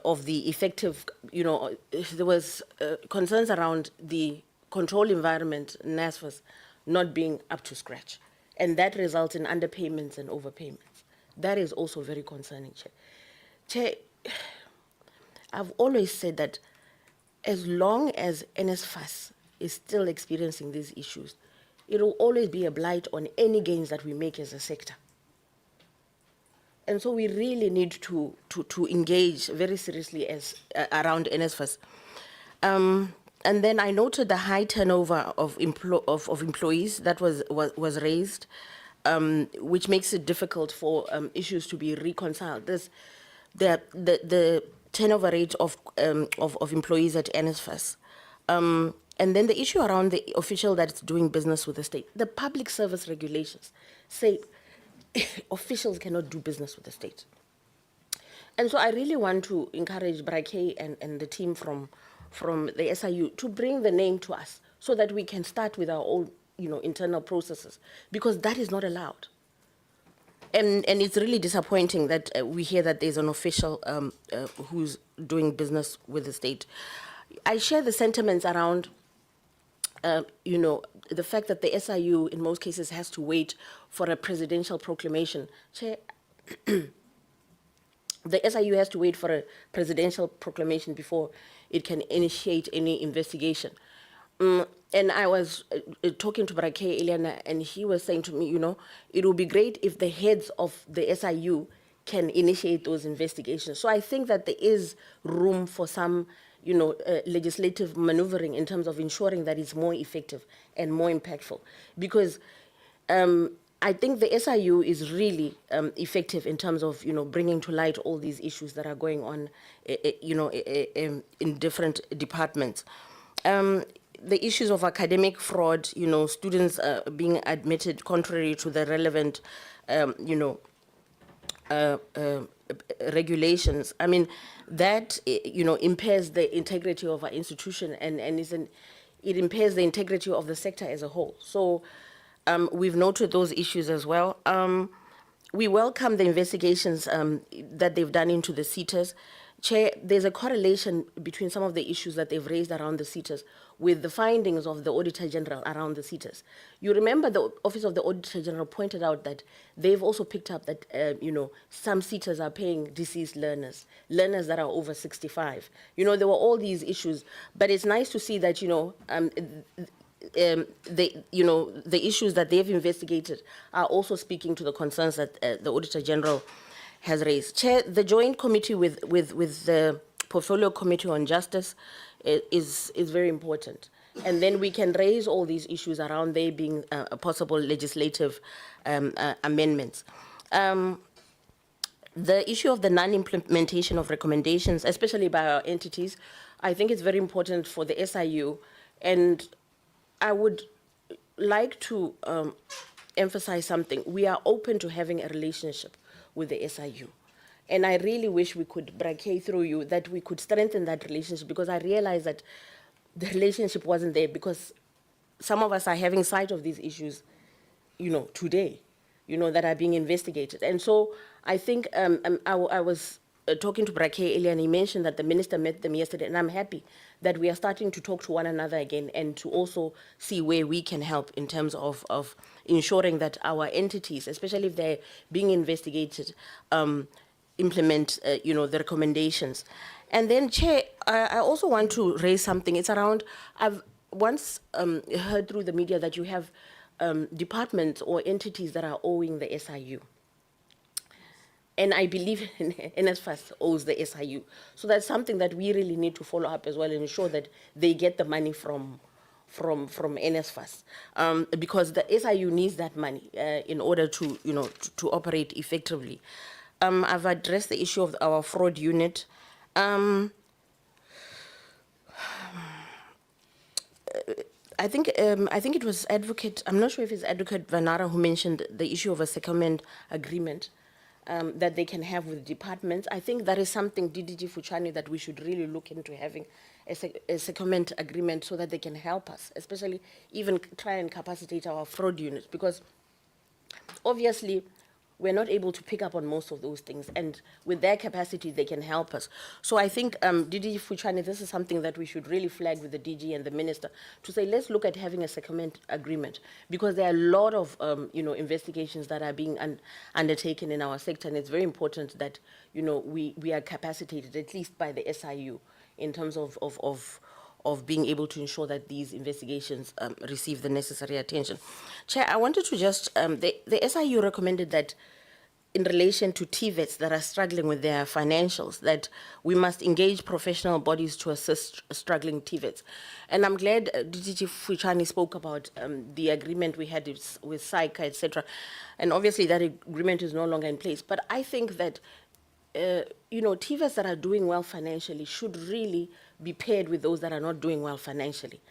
of the effective, there was concerns around the control environment, NSFAS, not being up to scratch. And that results in underpayments and overpayments. That is also very concerning, Chair. Chair, I've always said that as long as NSFAS is still experiencing these issues, it will always be a blight on any gains that we make as a sector. And so we really need to engage very seriously around NSFAS. And then I noted the high turnover of employees that was raised, which makes it difficult for issues to be reconciled. The turnover rate of employees at NSFAS. And then the issue around the official that's doing business with the state. The public service regulations say officials cannot do business with the state. And so I really want to encourage Brake and the team from the SIU to bring the name to us so that we can start with our own internal processes, because that is not allowed. And it's really disappointing that we hear that there's an official who's doing business with the state. I share the sentiments around the fact that the SIU in most cases has to wait for a presidential proclamation. Chair, the SIU has to wait for a presidential proclamation before it can initiate any investigation. And I was talking to Brake Eliana, and he was saying to me, it would be great if the heads of the SIU can initiate those investigations. So I think that there is room for some legislative maneuvering in terms of ensuring that it's more effective and more impactful. Because I think the SIU is really effective in terms of, bringing to light all these issues that are going on, in different departments. The issues of academic fraud, students being admitted contrary to the relevant, regulations. I mean, that, impairs the integrity of our institution and it impairs the integrity of the sector as a whole. So we've noted those issues as well. We welcome the investigations that they've done into the SETAs. Chair, there's a correlation between some of the issues that they've raised around the SETAs with the findings of the Auditor General around the SETAs. You remember the Office of the Auditor General pointed out that they've also picked up that, some SETAs are paying deceased learners that are over 65. There were all these issues, but it's nice to see that, the issues that they've investigated are also speaking to the concerns that the Auditor General has raised. Chair, the joint committee with the Portfolio Committee on Justice is very important. and then we can raise all these issues around there being possible legislative amendments. The issue of the non-implementation of recommendations, especially by our entities, I think it's very important for the SIU, and I would like to emphasize something. We are open to having a relationship with the SIU. And I really wish we could, bracket through you, that we could strengthen that relationship, because I realize that the relationship wasn't there, because some of us are having sight of these issues, today, that are being investigated. And so I think I was talking to Bracket earlier, and he mentioned that the minister met them yesterday, and I'm happy that we are starting to talk to one another again and to also see where we can help in terms of ensuring that our entities, especially if they're being investigated, implement, the recommendations. And then, Chair, I also want to raise something. It's around, I've once heard through the media that you have departments or entities that are owing the SIU. And I believe NSFAS owes the SIU. So that's something that we really need to follow up as well and ensure that they get the money from NSFAS. Because the SIU needs that money in order to, to operate effectively. I've addressed the issue of our fraud unit. I think it was Advocate, I'm not sure if it's Advocate Vanara who mentioned the issue of a secondment agreement that they can have with departments. I think that is something, DDG Fuchani, that we should really look into having a secondment agreement so that they can help us, especially even try and capacitate our fraud unit, because obviously we're not able to pick up on most of those things, and with their capacity, they can help us. So I think, DG Fuchani, this is something that we should really flag with the DG and the minister to say, let's look at having a secondment agreement, because there are a lot of, investigations that are being undertaken in our sector, and it's very important that, we are capacitated, at least by the SIU, in terms of being able to ensure that these investigations receive the necessary attention. Chair, I wanted to just, the SIU recommended that in relation to TVETs that are struggling with their financials, that we must engage professional bodies to assist struggling TVETs. And I'm glad DG Fuchani spoke about the agreement we had with SAICA, etc. And obviously that agreement is no longer in place. But I think that TVETs that are doing well financially should really be paired with those that are not doing well financially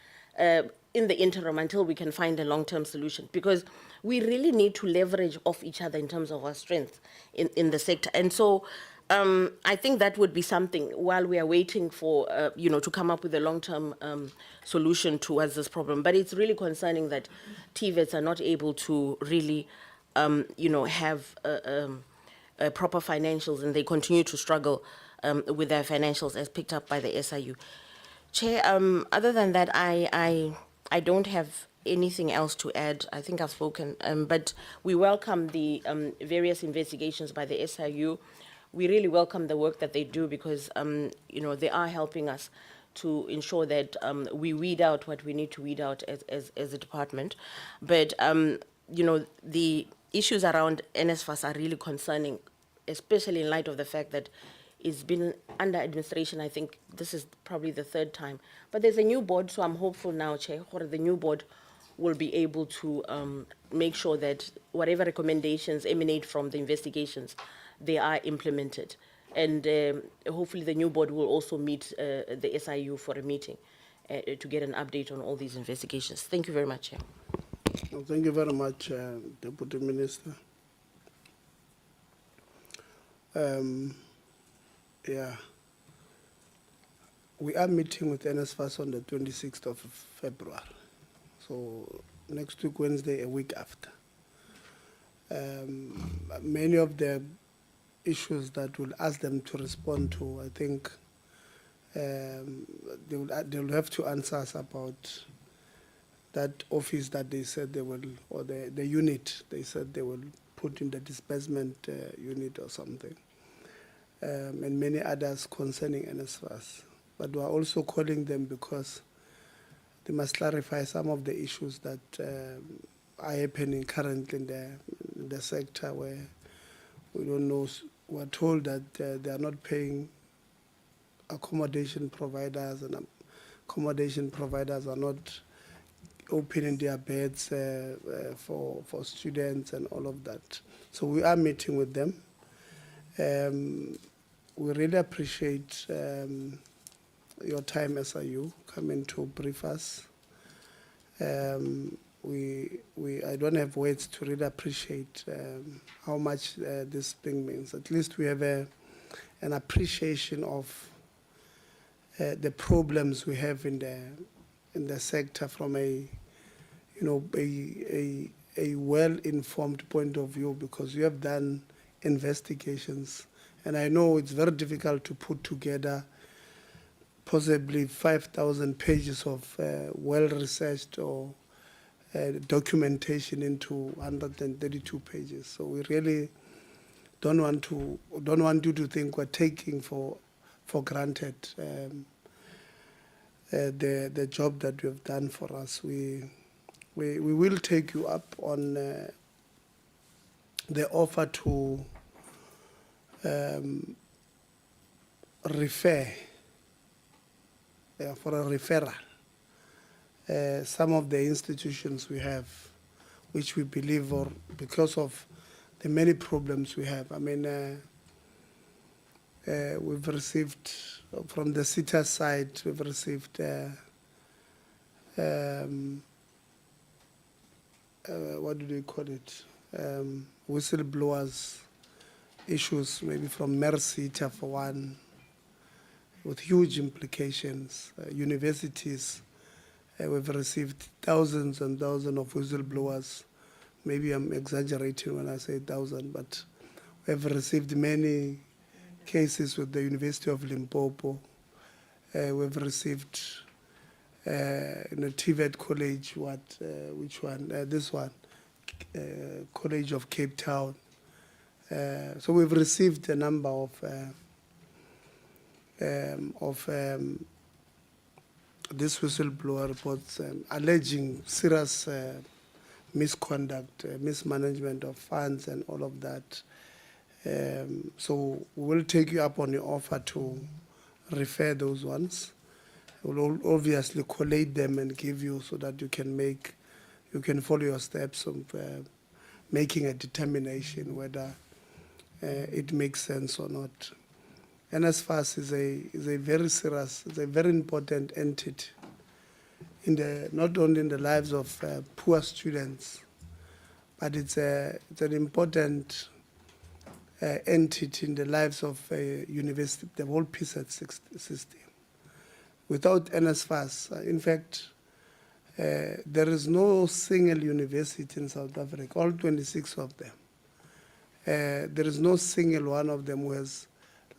in the interim until we can find a long-term solution, because we really need to leverage off each other in terms of our strength in the sector. And so I think that would be something while we are waiting for, to come up with a long-term solution towards this problem. But it's really concerning that TVETs are not able to really, have proper financials, and they continue to struggle with their financials as picked up by the SIU. Chair, other than that, I don't have anything else to add. I think I've spoken, but we welcome the various investigations by the SIU. We really welcome the work that they do, because, they are helping us to ensure that we weed out what we need to weed out as a department. But, the issues around NSFAS are really concerning, especially in light of the fact that it's been under administration. I think this is probably the third time. But there's a new board, so I'm hopeful now, Chair, or the new board will be able to make sure that whatever recommendations emanate from the investigations, they are implemented. And hopefully the new board will also meet the SIU for a meeting to get an update on all these investigations. Thank you very much, Chair. Well, thank you very much, Deputy Minister. Yeah, we are meeting with NSFAS on the 26th of February. So next week, Wednesday, a week after. Many of the issues that we'll ask them to respond to, I think they'll have to answer us about that office that they said they will, or the unit they said they will put in the disbursement unit or something. And many others concerning NSFAS. But we are also calling them because they must clarify some of the issues that are happening currently in the sector, where we don't know, we're told that they are not paying accommodation providers and accommodation providers are not opening their beds for students and all of that. So we are meeting with them. We really appreciate your time, SIU, coming to brief us. I don't have words to really appreciate how much this thing means. At least we have an appreciation of the problems we have in the sector from a well-informed point of view, because you have done investigations, and I know it's very difficult to put together possibly 5,000 pages of well-researched or documentation into 132 pages. So we really don't want you to think we're taking for granted the job that you have done for us. We will take you up on the offer to refer for a referral some of the institutions we have, which we believe, or because of the many problems we have. I mean, we've received from the SITA side, we've received what do they call it? Whistleblowers issues, maybe from MERSITA for one, with huge implications. Universities, we've received thousands and thousands of whistleblowers. Maybe I'm exaggerating when I say 1,000, but we've received many cases with the University of Limpopo. We've received TVET College, which one? This one, College of Cape Town. So we've received a number of these whistleblower reports alleging serious misconduct, mismanagement of funds and all of that. So we will take you up on your offer to refer those ones. We'll obviously collate them and give you so that you can follow your steps of making a determination whether it makes sense or not. NSFAS is a very serious, it's a very important entity not only in the lives of poor students, but it's an important entity in the lives of university, the whole PSET system. Without NSFAS, in fact, there is no single university in South Africa, all 26 of them. There is no single one of them who has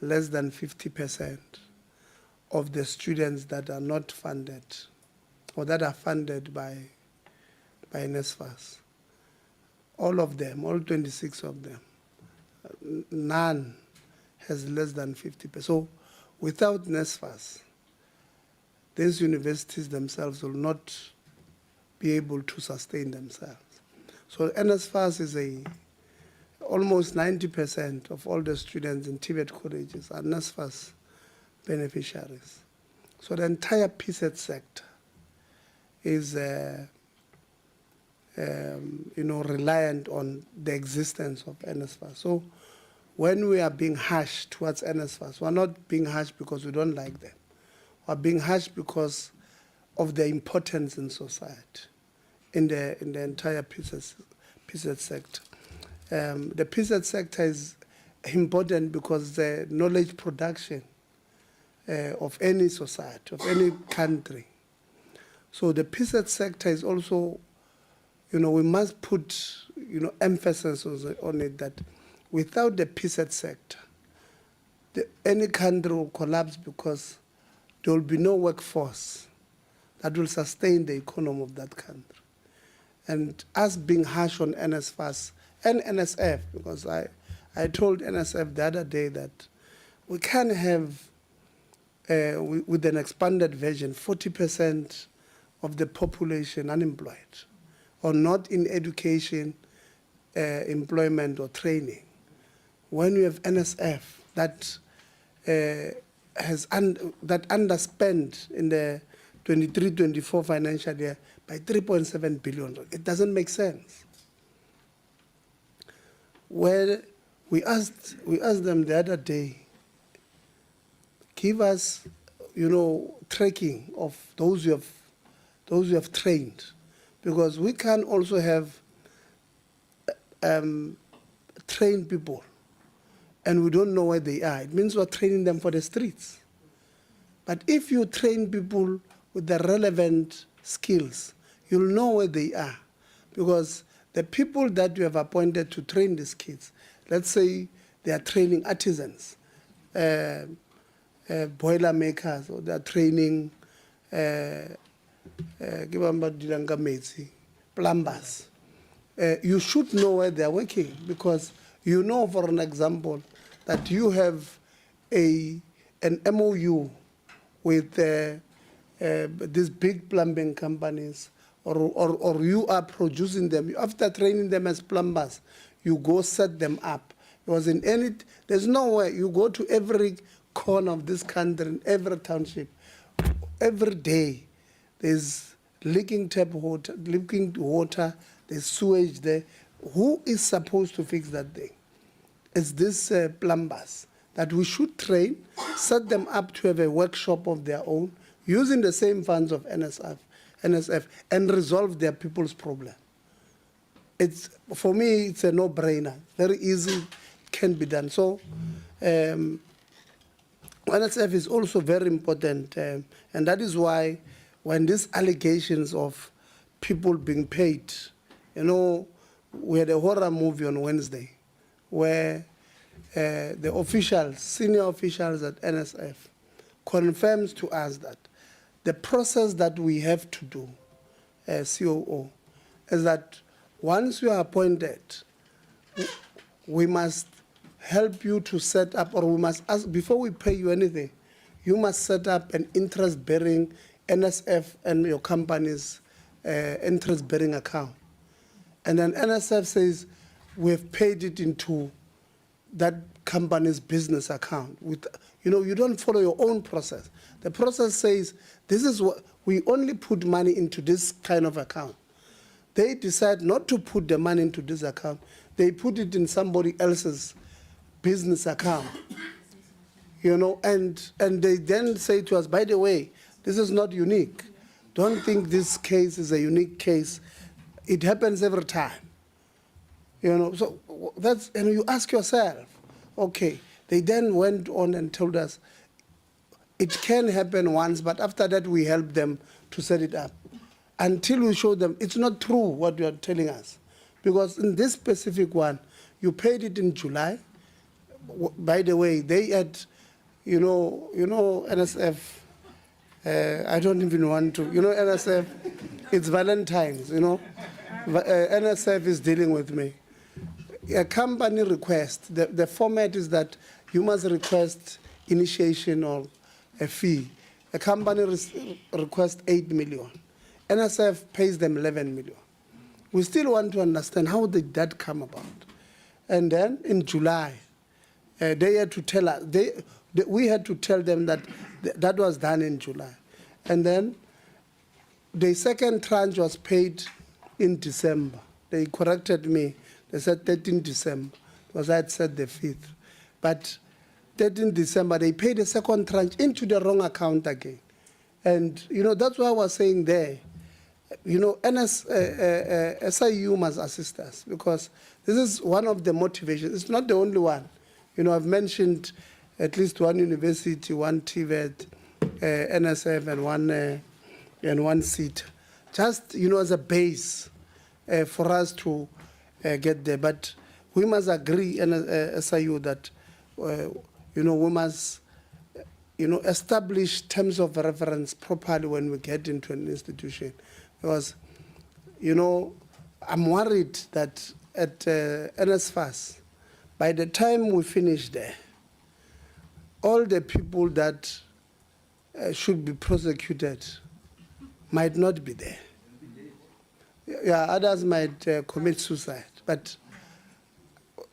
less than 50% of the students that are not funded or that are funded by NSFAS. All of them, all 26 of them, none has less than 50%. So without NSFAS, these universities themselves will not be able to sustain themselves. So NSFAS is almost 90% of all the students in TVET colleges are NSFAS beneficiaries. So the entire PSET sector is reliant on the existence of NSFAS. So when we are being harsh towards NSFAS, we're not being harsh because we don't like them. We're being harsh because of their importance in society, in the entire PSET sector. The PSET sector is important because the knowledge production of any society, of any country. So the PSET sector is also, we must put, emphasis on it that without the PSET sector, any country will collapse because there will be no workforce that will sustain the economy of that country. And us being harsh on NSFAS and NSF, because I told NSF the other day that we can't have, with an expanded version, 40% of the population unemployed or not in education, employment or training. When you have NSF that that underspend in the 23-24 financial year by 3.7 billion. It doesn't make sense. Where we asked them the other day, give us, tracking of those you have trained, because we can also have trained people, and we don't know where they are. It means we're training them for the streets. But if you train people with the relevant skills, you'll know where they are, because the people that you have appointed to train these kids, let's say they are training artisans, boiler makers, or they are training plumbers. You should know where they are working, because you know, for an example, that you have an MOU with these big plumbing companies, or you are producing them. After training them as plumbers, you go set them up. Because there's no way you go to every corner of this country, in every township, every day, there's leaking tap water, there's sewage there. Who is supposed to fix that thing? It's these plumbers that we should train, set them up to have a workshop of their own, using the same funds of NSF, and resolve their people's problem. For me, it's a no-brainer. Very easy, can be done. So NSF is also very important, and that is why when these allegations of people being paid, we had a horror movie on Wednesday where the officials, senior officials at NSF, confirms to us that the process that we have to do, COO, is that once you are appointed, we must help you to set up, or we must ask, before we pay you anything, you must set up an interest-bearing NSF and your company's interest-bearing account. And then NSF says, we've paid it into that company's business account. You don't follow your own process. The process says, this is what, we only put money into this kind of account. They decide not to put the money into this account. They put it in somebody else's business account. And they then say to us, by the way, this is not unique. Don't think this case is a unique case. It happens every time. So that's, and you ask yourself, okay, they then went on and told us it can happen once, but after that we help them to set it up. Until we show them it's not true what you are telling us. Because in this specific one, you paid it in July. By the way, they had, NSF, I don't even want to, NSF, it's Valentine's, NSF is dealing with me. A company request, the format is that you must request initiation or a fee. A company requests 8 million. NSF pays them 11 million. We still want to understand how did that come about. And then in July, they had to tell us, we had to tell them that that was done in July. And then the second tranche was paid in December. They corrected me. They said 13 December, because I had said the 5th. But 13 December, they paid the second tranche into the wrong account again. And, that's why I was saying there, SIU must assist us, because this is one of the motivations. It's not the only one. I've mentioned at least one university, one TVET, NSF, and one seat, just, as a base for us to get there. But we must agree, SIU, that, we must, establish terms of reference properly when we get into an institution. Because, I'm worried that at NSFAS, by the time we finish there, all the people that should be prosecuted might not be there. Yeah, others might commit suicide. But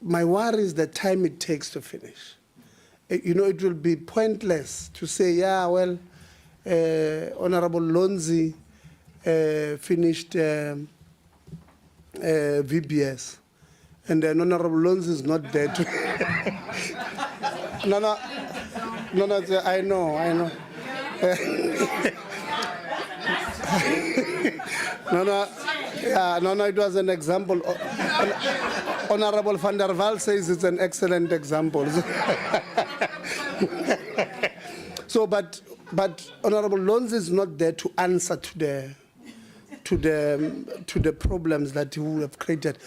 my worry is the time it takes to finish. It will be pointless to say, yeah, well, Honorable Lonzi finished VBS, and then Honorable Lonzi is not there to. No, I know. No, it was an example. Honorable van der Waal says it's an excellent example. So, but Honorable Lonzi is not there to answer to the problems that we have created.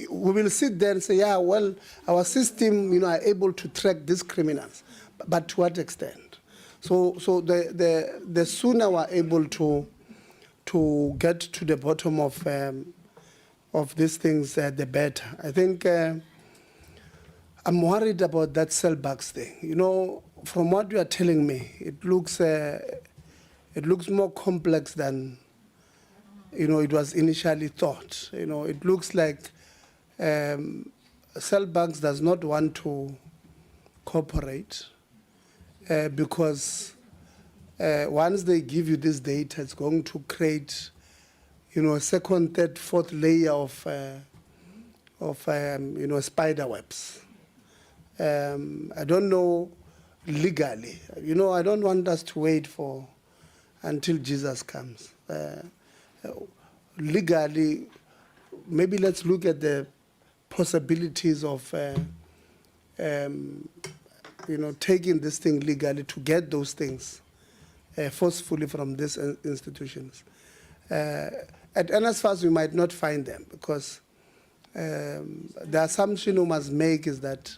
We will sit there and say, yeah, well, our system, are able to track these criminals, but to what extent? So the sooner we're able to get to the bottom of these things, the better. I think I'm worried about that cellbacks thing. From what you are telling me, it looks more complex than it was initially thought. It looks like cellbacks does not want to cooperate because once they give you this data, it's going to create, a second, third, fourth layer of spider webs. I don't know legally. I don't want us to wait until Jesus comes. Legally, maybe let's look at the possibilities of taking this thing legally to get those things forcefully from these institutions. At NSFAS, we might not find them because the assumption we must make is that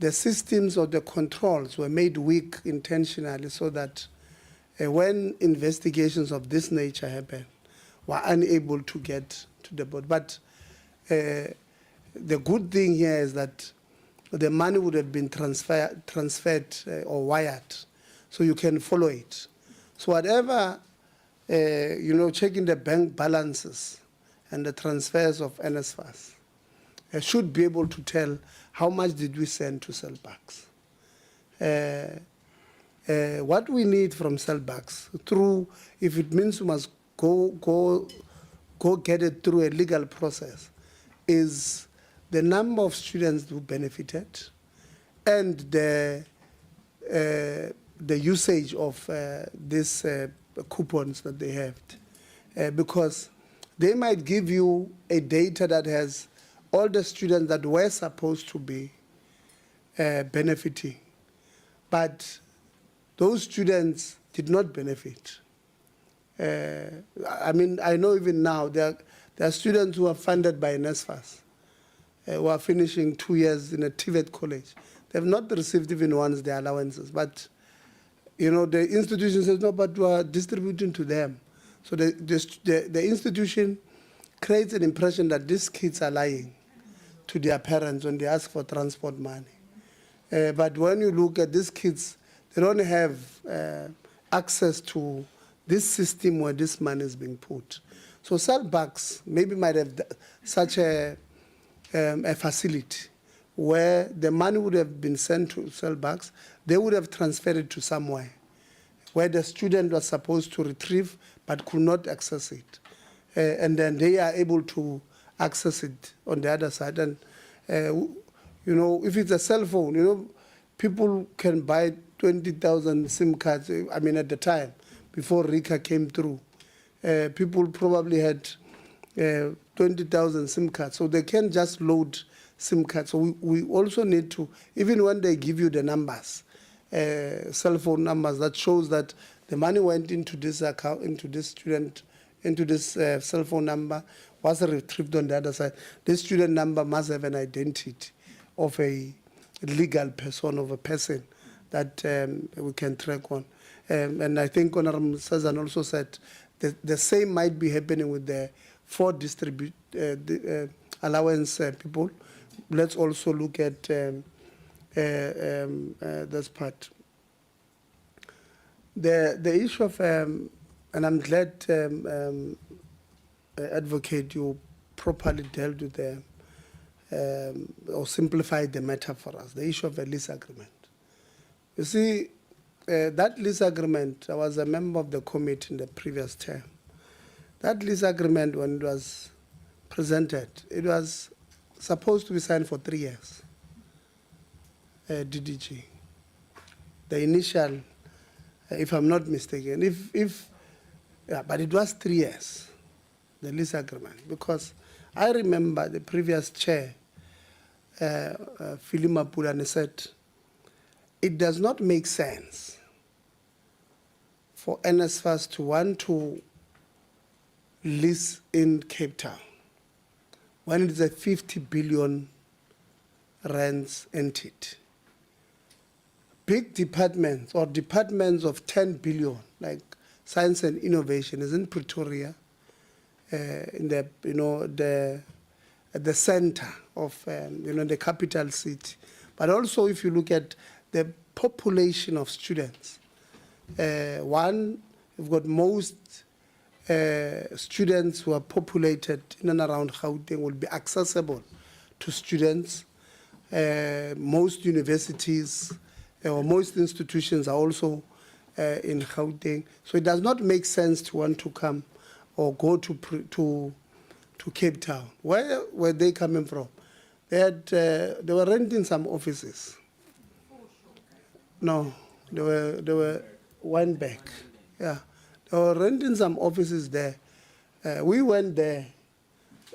the systems or the controls were made weak intentionally so that when investigations of this nature happen, we're unable to get to the bottom. But the good thing here is that the money would have been transferred or wired, so you can follow it. So whatever, checking the bank balances and the transfers of NSFAS, should be able to tell how much did we send to cellbacks. What we need from cellbacks, if it means we must go get it through a legal process, is the number of students who benefited and the usage of these coupons that they have. Because they might give you a data that has all the students that were supposed to be benefiting, but those students did not benefit. I know even now there are students who are funded by NSFAS, who are finishing 2 years in a TVET college. They have not received even once their allowances, but the institution says, no, but we are distributing to them. So the institution creates an impression that these kids are lying to their parents when they ask for transport money. But when you look at these kids, they don't have access to this system where this money is being put. So cellbacks maybe might have such a facility where the money would have been sent to cellbacks, they would have transferred it to somewhere where the student was supposed to retrieve but could not access it. And then they are able to access it on the other side. And, if it's a cell phone, people can buy 20,000 SIM cards, at the time, before RICA came through. People probably had 20,000 SIM cards, so they can just load SIM cards. So we also need to, even when they give you the numbers, cell phone numbers, that shows that the money went into this account, into this student, into this cell phone number, was retrieved on the other side. This student number must have an identity of a legal person, of a person that we can track on. And I think Honorable Sazan also said the same might be happening with the 4 allowance people. Let's also look at this part. The issue of, and I'm glad, Advocate, you properly dealt with or simplified the matter for us, the issue of a lease agreement. You see, that lease agreement, I was a member of the committee in the previous term. That lease agreement, when it was presented, it was supposed to be signed for 3 years. DDG. The initial, if I'm not mistaken, yeah, but it was 3 years, the lease agreement, because I remember the previous chair, Philima Pulane, said, it does not make sense for NSFAS to want to lease in Cape Town when it is a 50 billion rands entity. Big departments or departments of 10 billion, like science and innovation, is in Pretoria, in the at the center of the capital city. But also, if you look at the population of students, one, we've got most students who are populated in and around Gauteng will be accessible to students. Most universities or most institutions are also in Gauteng. So it does not make sense to want to come or go to Cape Town. Where were they coming from? They were renting some offices. No, they were one back. Yeah, they were renting some offices there. We went there.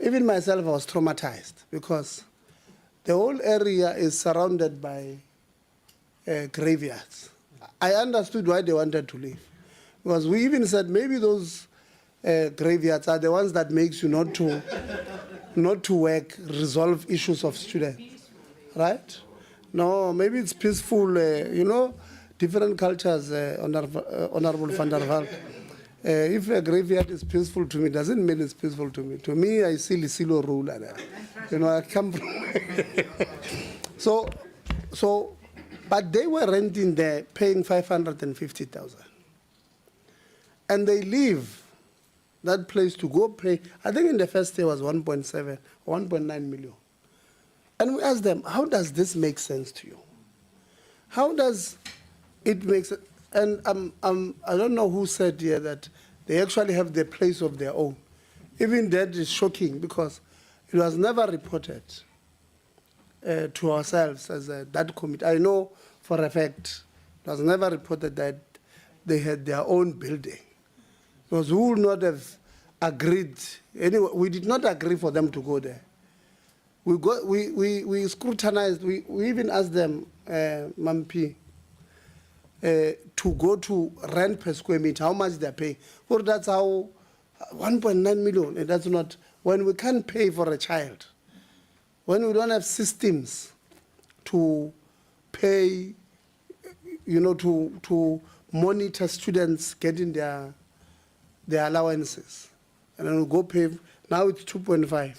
Even myself, I was traumatized because the whole area is surrounded by graveyards. I understood why they wanted to leave, because we even said maybe those graveyards are the ones that makes you not to work, resolve issues of students, right? No, maybe it's peaceful. Different cultures. Honorable van der Walt. If a graveyard is peaceful to me, doesn't mean it's peaceful to me. To me, I see Lisilo rule. I come from. But they were renting there, paying 550,000, and they leave that place to go pay. I think in the first day was 1.7, 1.9 million. And we asked them, how does this make sense to you? How does it make sense? And I don't know who said here that they actually have their place of their own. Even that is shocking because it was never reported to ourselves as that committee. I know for a fact it was never reported that they had their own building. Because we would not have agreed. Anyway, we did not agree for them to go there. We scrutinized, we even asked them, Mampi, to go to rent per square meter, how much they're paying. Well, that's how 1.9 million, and that's not, when we can't pay for a child, when we don't have systems to pay, to monitor students getting their allowances. And then we go pay, now it's 2.5.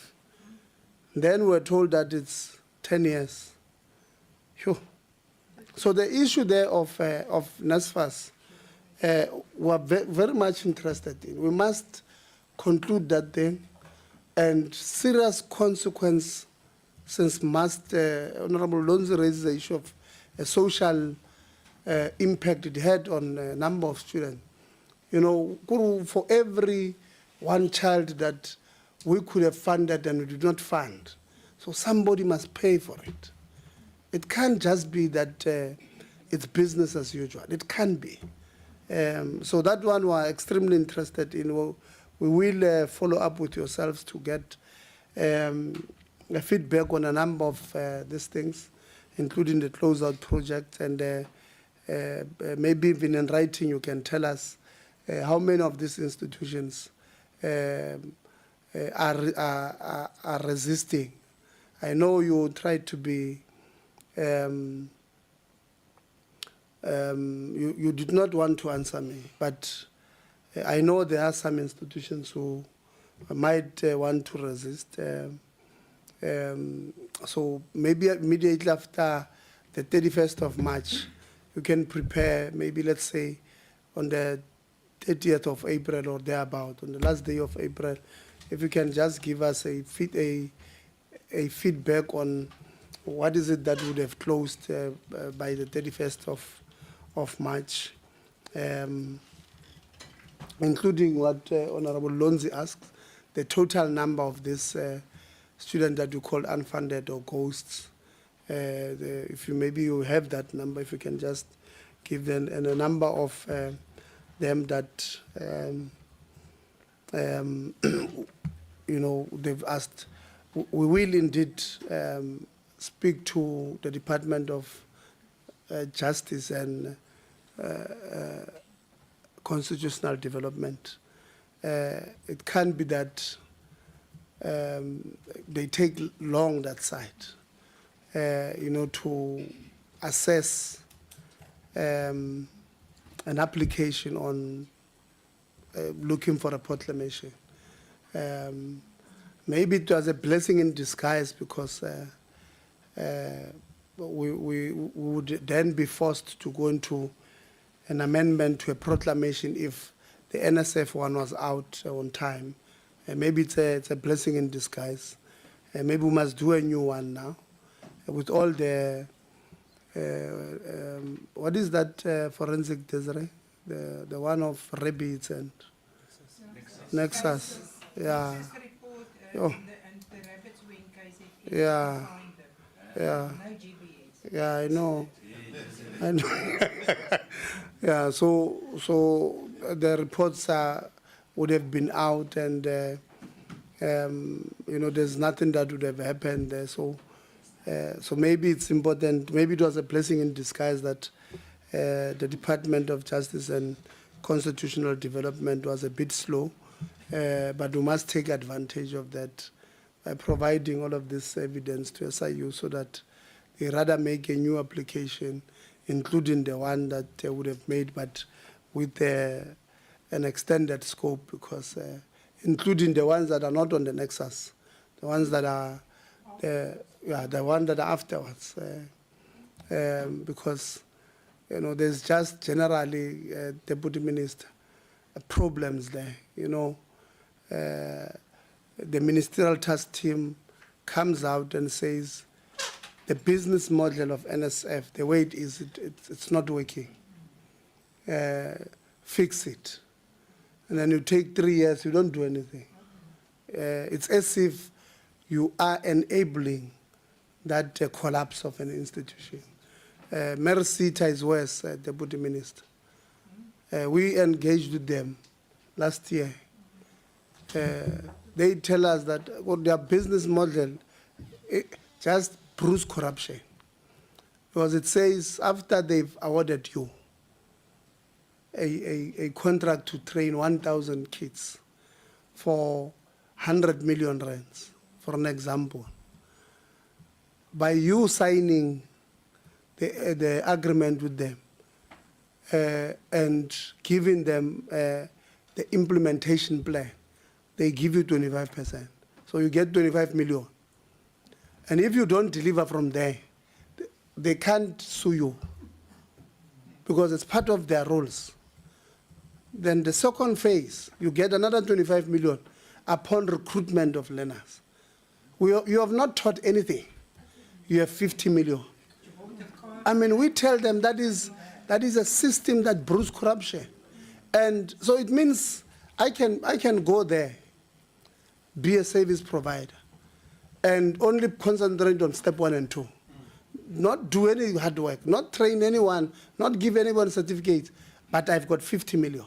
Then we're told that it's 10 years. Phew. So the issue there of NSFAS, we're very much interested in. We must conclude that thing, and serious consequences must, Honorable Lonzi raises the issue of a social impact it had on a number of students. For every one child that we could have funded and we did not fund, so somebody must pay for it. It can't just be that it's business as usual. It can be. So that one we're extremely interested in. We will follow up with yourselves to get a feedback on a number of these things, including the closeout project, and maybe even in writing you can tell us how many of these institutions are resisting. I know you try to be, you did not want to answer me, but I know there are some institutions who might want to resist. So maybe immediately after the 31st of March, you can prepare, maybe let's say on the 30th of April or thereabout, on the last day of April, if you can just give us a feedback on what is it that would have closed by the 31st of March, including what Honorable Lonzi asked, the total number of this students that you call unfunded or ghosts. If you maybe you have that number, if you can just give them, and a number of them that you know, they've asked. We will indeed speak to the Department of Justice and Constitutional Development. It can be that they take long that side, you know, to assess an application on looking for a proclamation. Maybe it was a blessing in disguise because we would then be forced to go into an amendment to a proclamation if the NSF one was out on time. Maybe it's a blessing in disguise. Maybe we must do a new one now with all the, what is that forensic, Desiree? The one of rabbits and Nexus. Yeah. Oh. Yeah. Yeah. Yeah, I know. I know. Yeah, so the reports would have been out, and you know, there's nothing that would have happened there. So maybe it's important. Maybe it was a blessing in disguise that the Department of Justice and Constitutional Development was a bit slow, but we must take advantage of that by providing all of this evidence to SIU so that they rather make a new application, including the one that they would have made, but with an extended scope, because including the ones that are not on the nexus, the ones that are the one that are afterwards, because you know there's just generally Deputy Minister problems there. You know, the ministerial task team comes out and says the business model of NSF, the way it is, it's not working. Fix it. And then you take 3 years, you don't do anything. It's as if you are enabling that collapse of an institution. Merisita is worse, Deputy Minister. We engaged with them last year. They tell us that their business model just proves corruption. Because it says after they've awarded you a contract to train 1,000 kids for 100 million rands, for an example, by you signing the agreement with them and giving them the implementation plan, they give you 25%. So you get 25 million. And if you don't deliver from there, they can't sue you because it's part of their rules. Then the second phase, you get another 25 million upon recruitment of learners. You have not taught anything. You have 50 million. I mean, we tell them that is a system that brews corruption. And so it means I can go there, be a service provider, and only concentrate on step 1 and 2. Not do any hard work, not train anyone, not give anyone certificates, but I've got 50 million.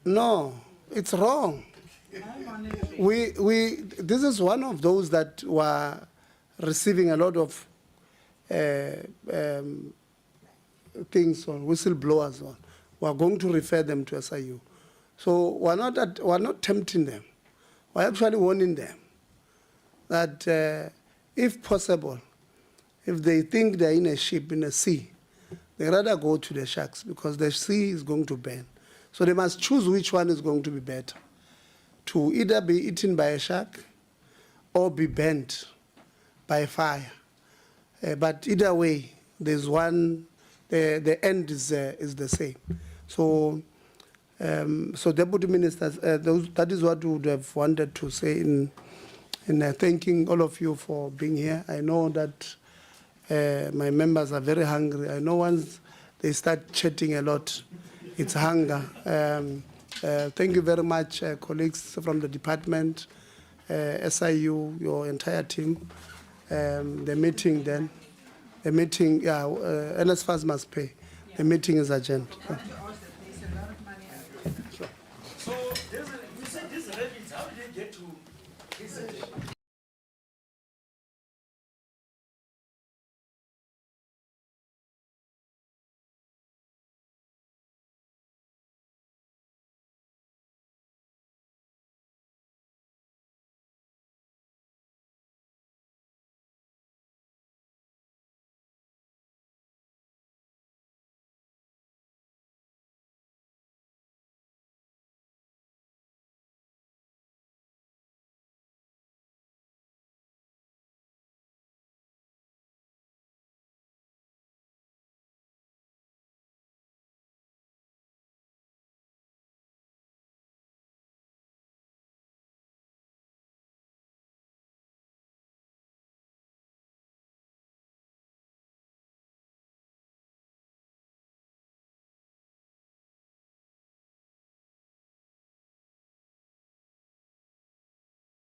No, it's wrong. This is one of those that were receiving a lot of things on whistleblowers on. We're going to refer them to SIU. So we're not tempting them. We're actually warning them that if possible, if they think they're in a ship in a sea, they rather go to the sharks because the sea is going to burn. So they must choose which one is going to be better, to either be eaten by a shark or be burnt by fire. But either way, there's one, the end is the same. So, so Deputy Ministers, that is what we would have wanted to say in thanking all of you for being here. I know that My members are very hungry. I know once they start chatting a lot, it's hunger. Thank you very much, colleagues from the department, SIU, your entire team. The meeting, NSFAS must pay. The meeting is adjourned. So, you said these rabbits, how did they get to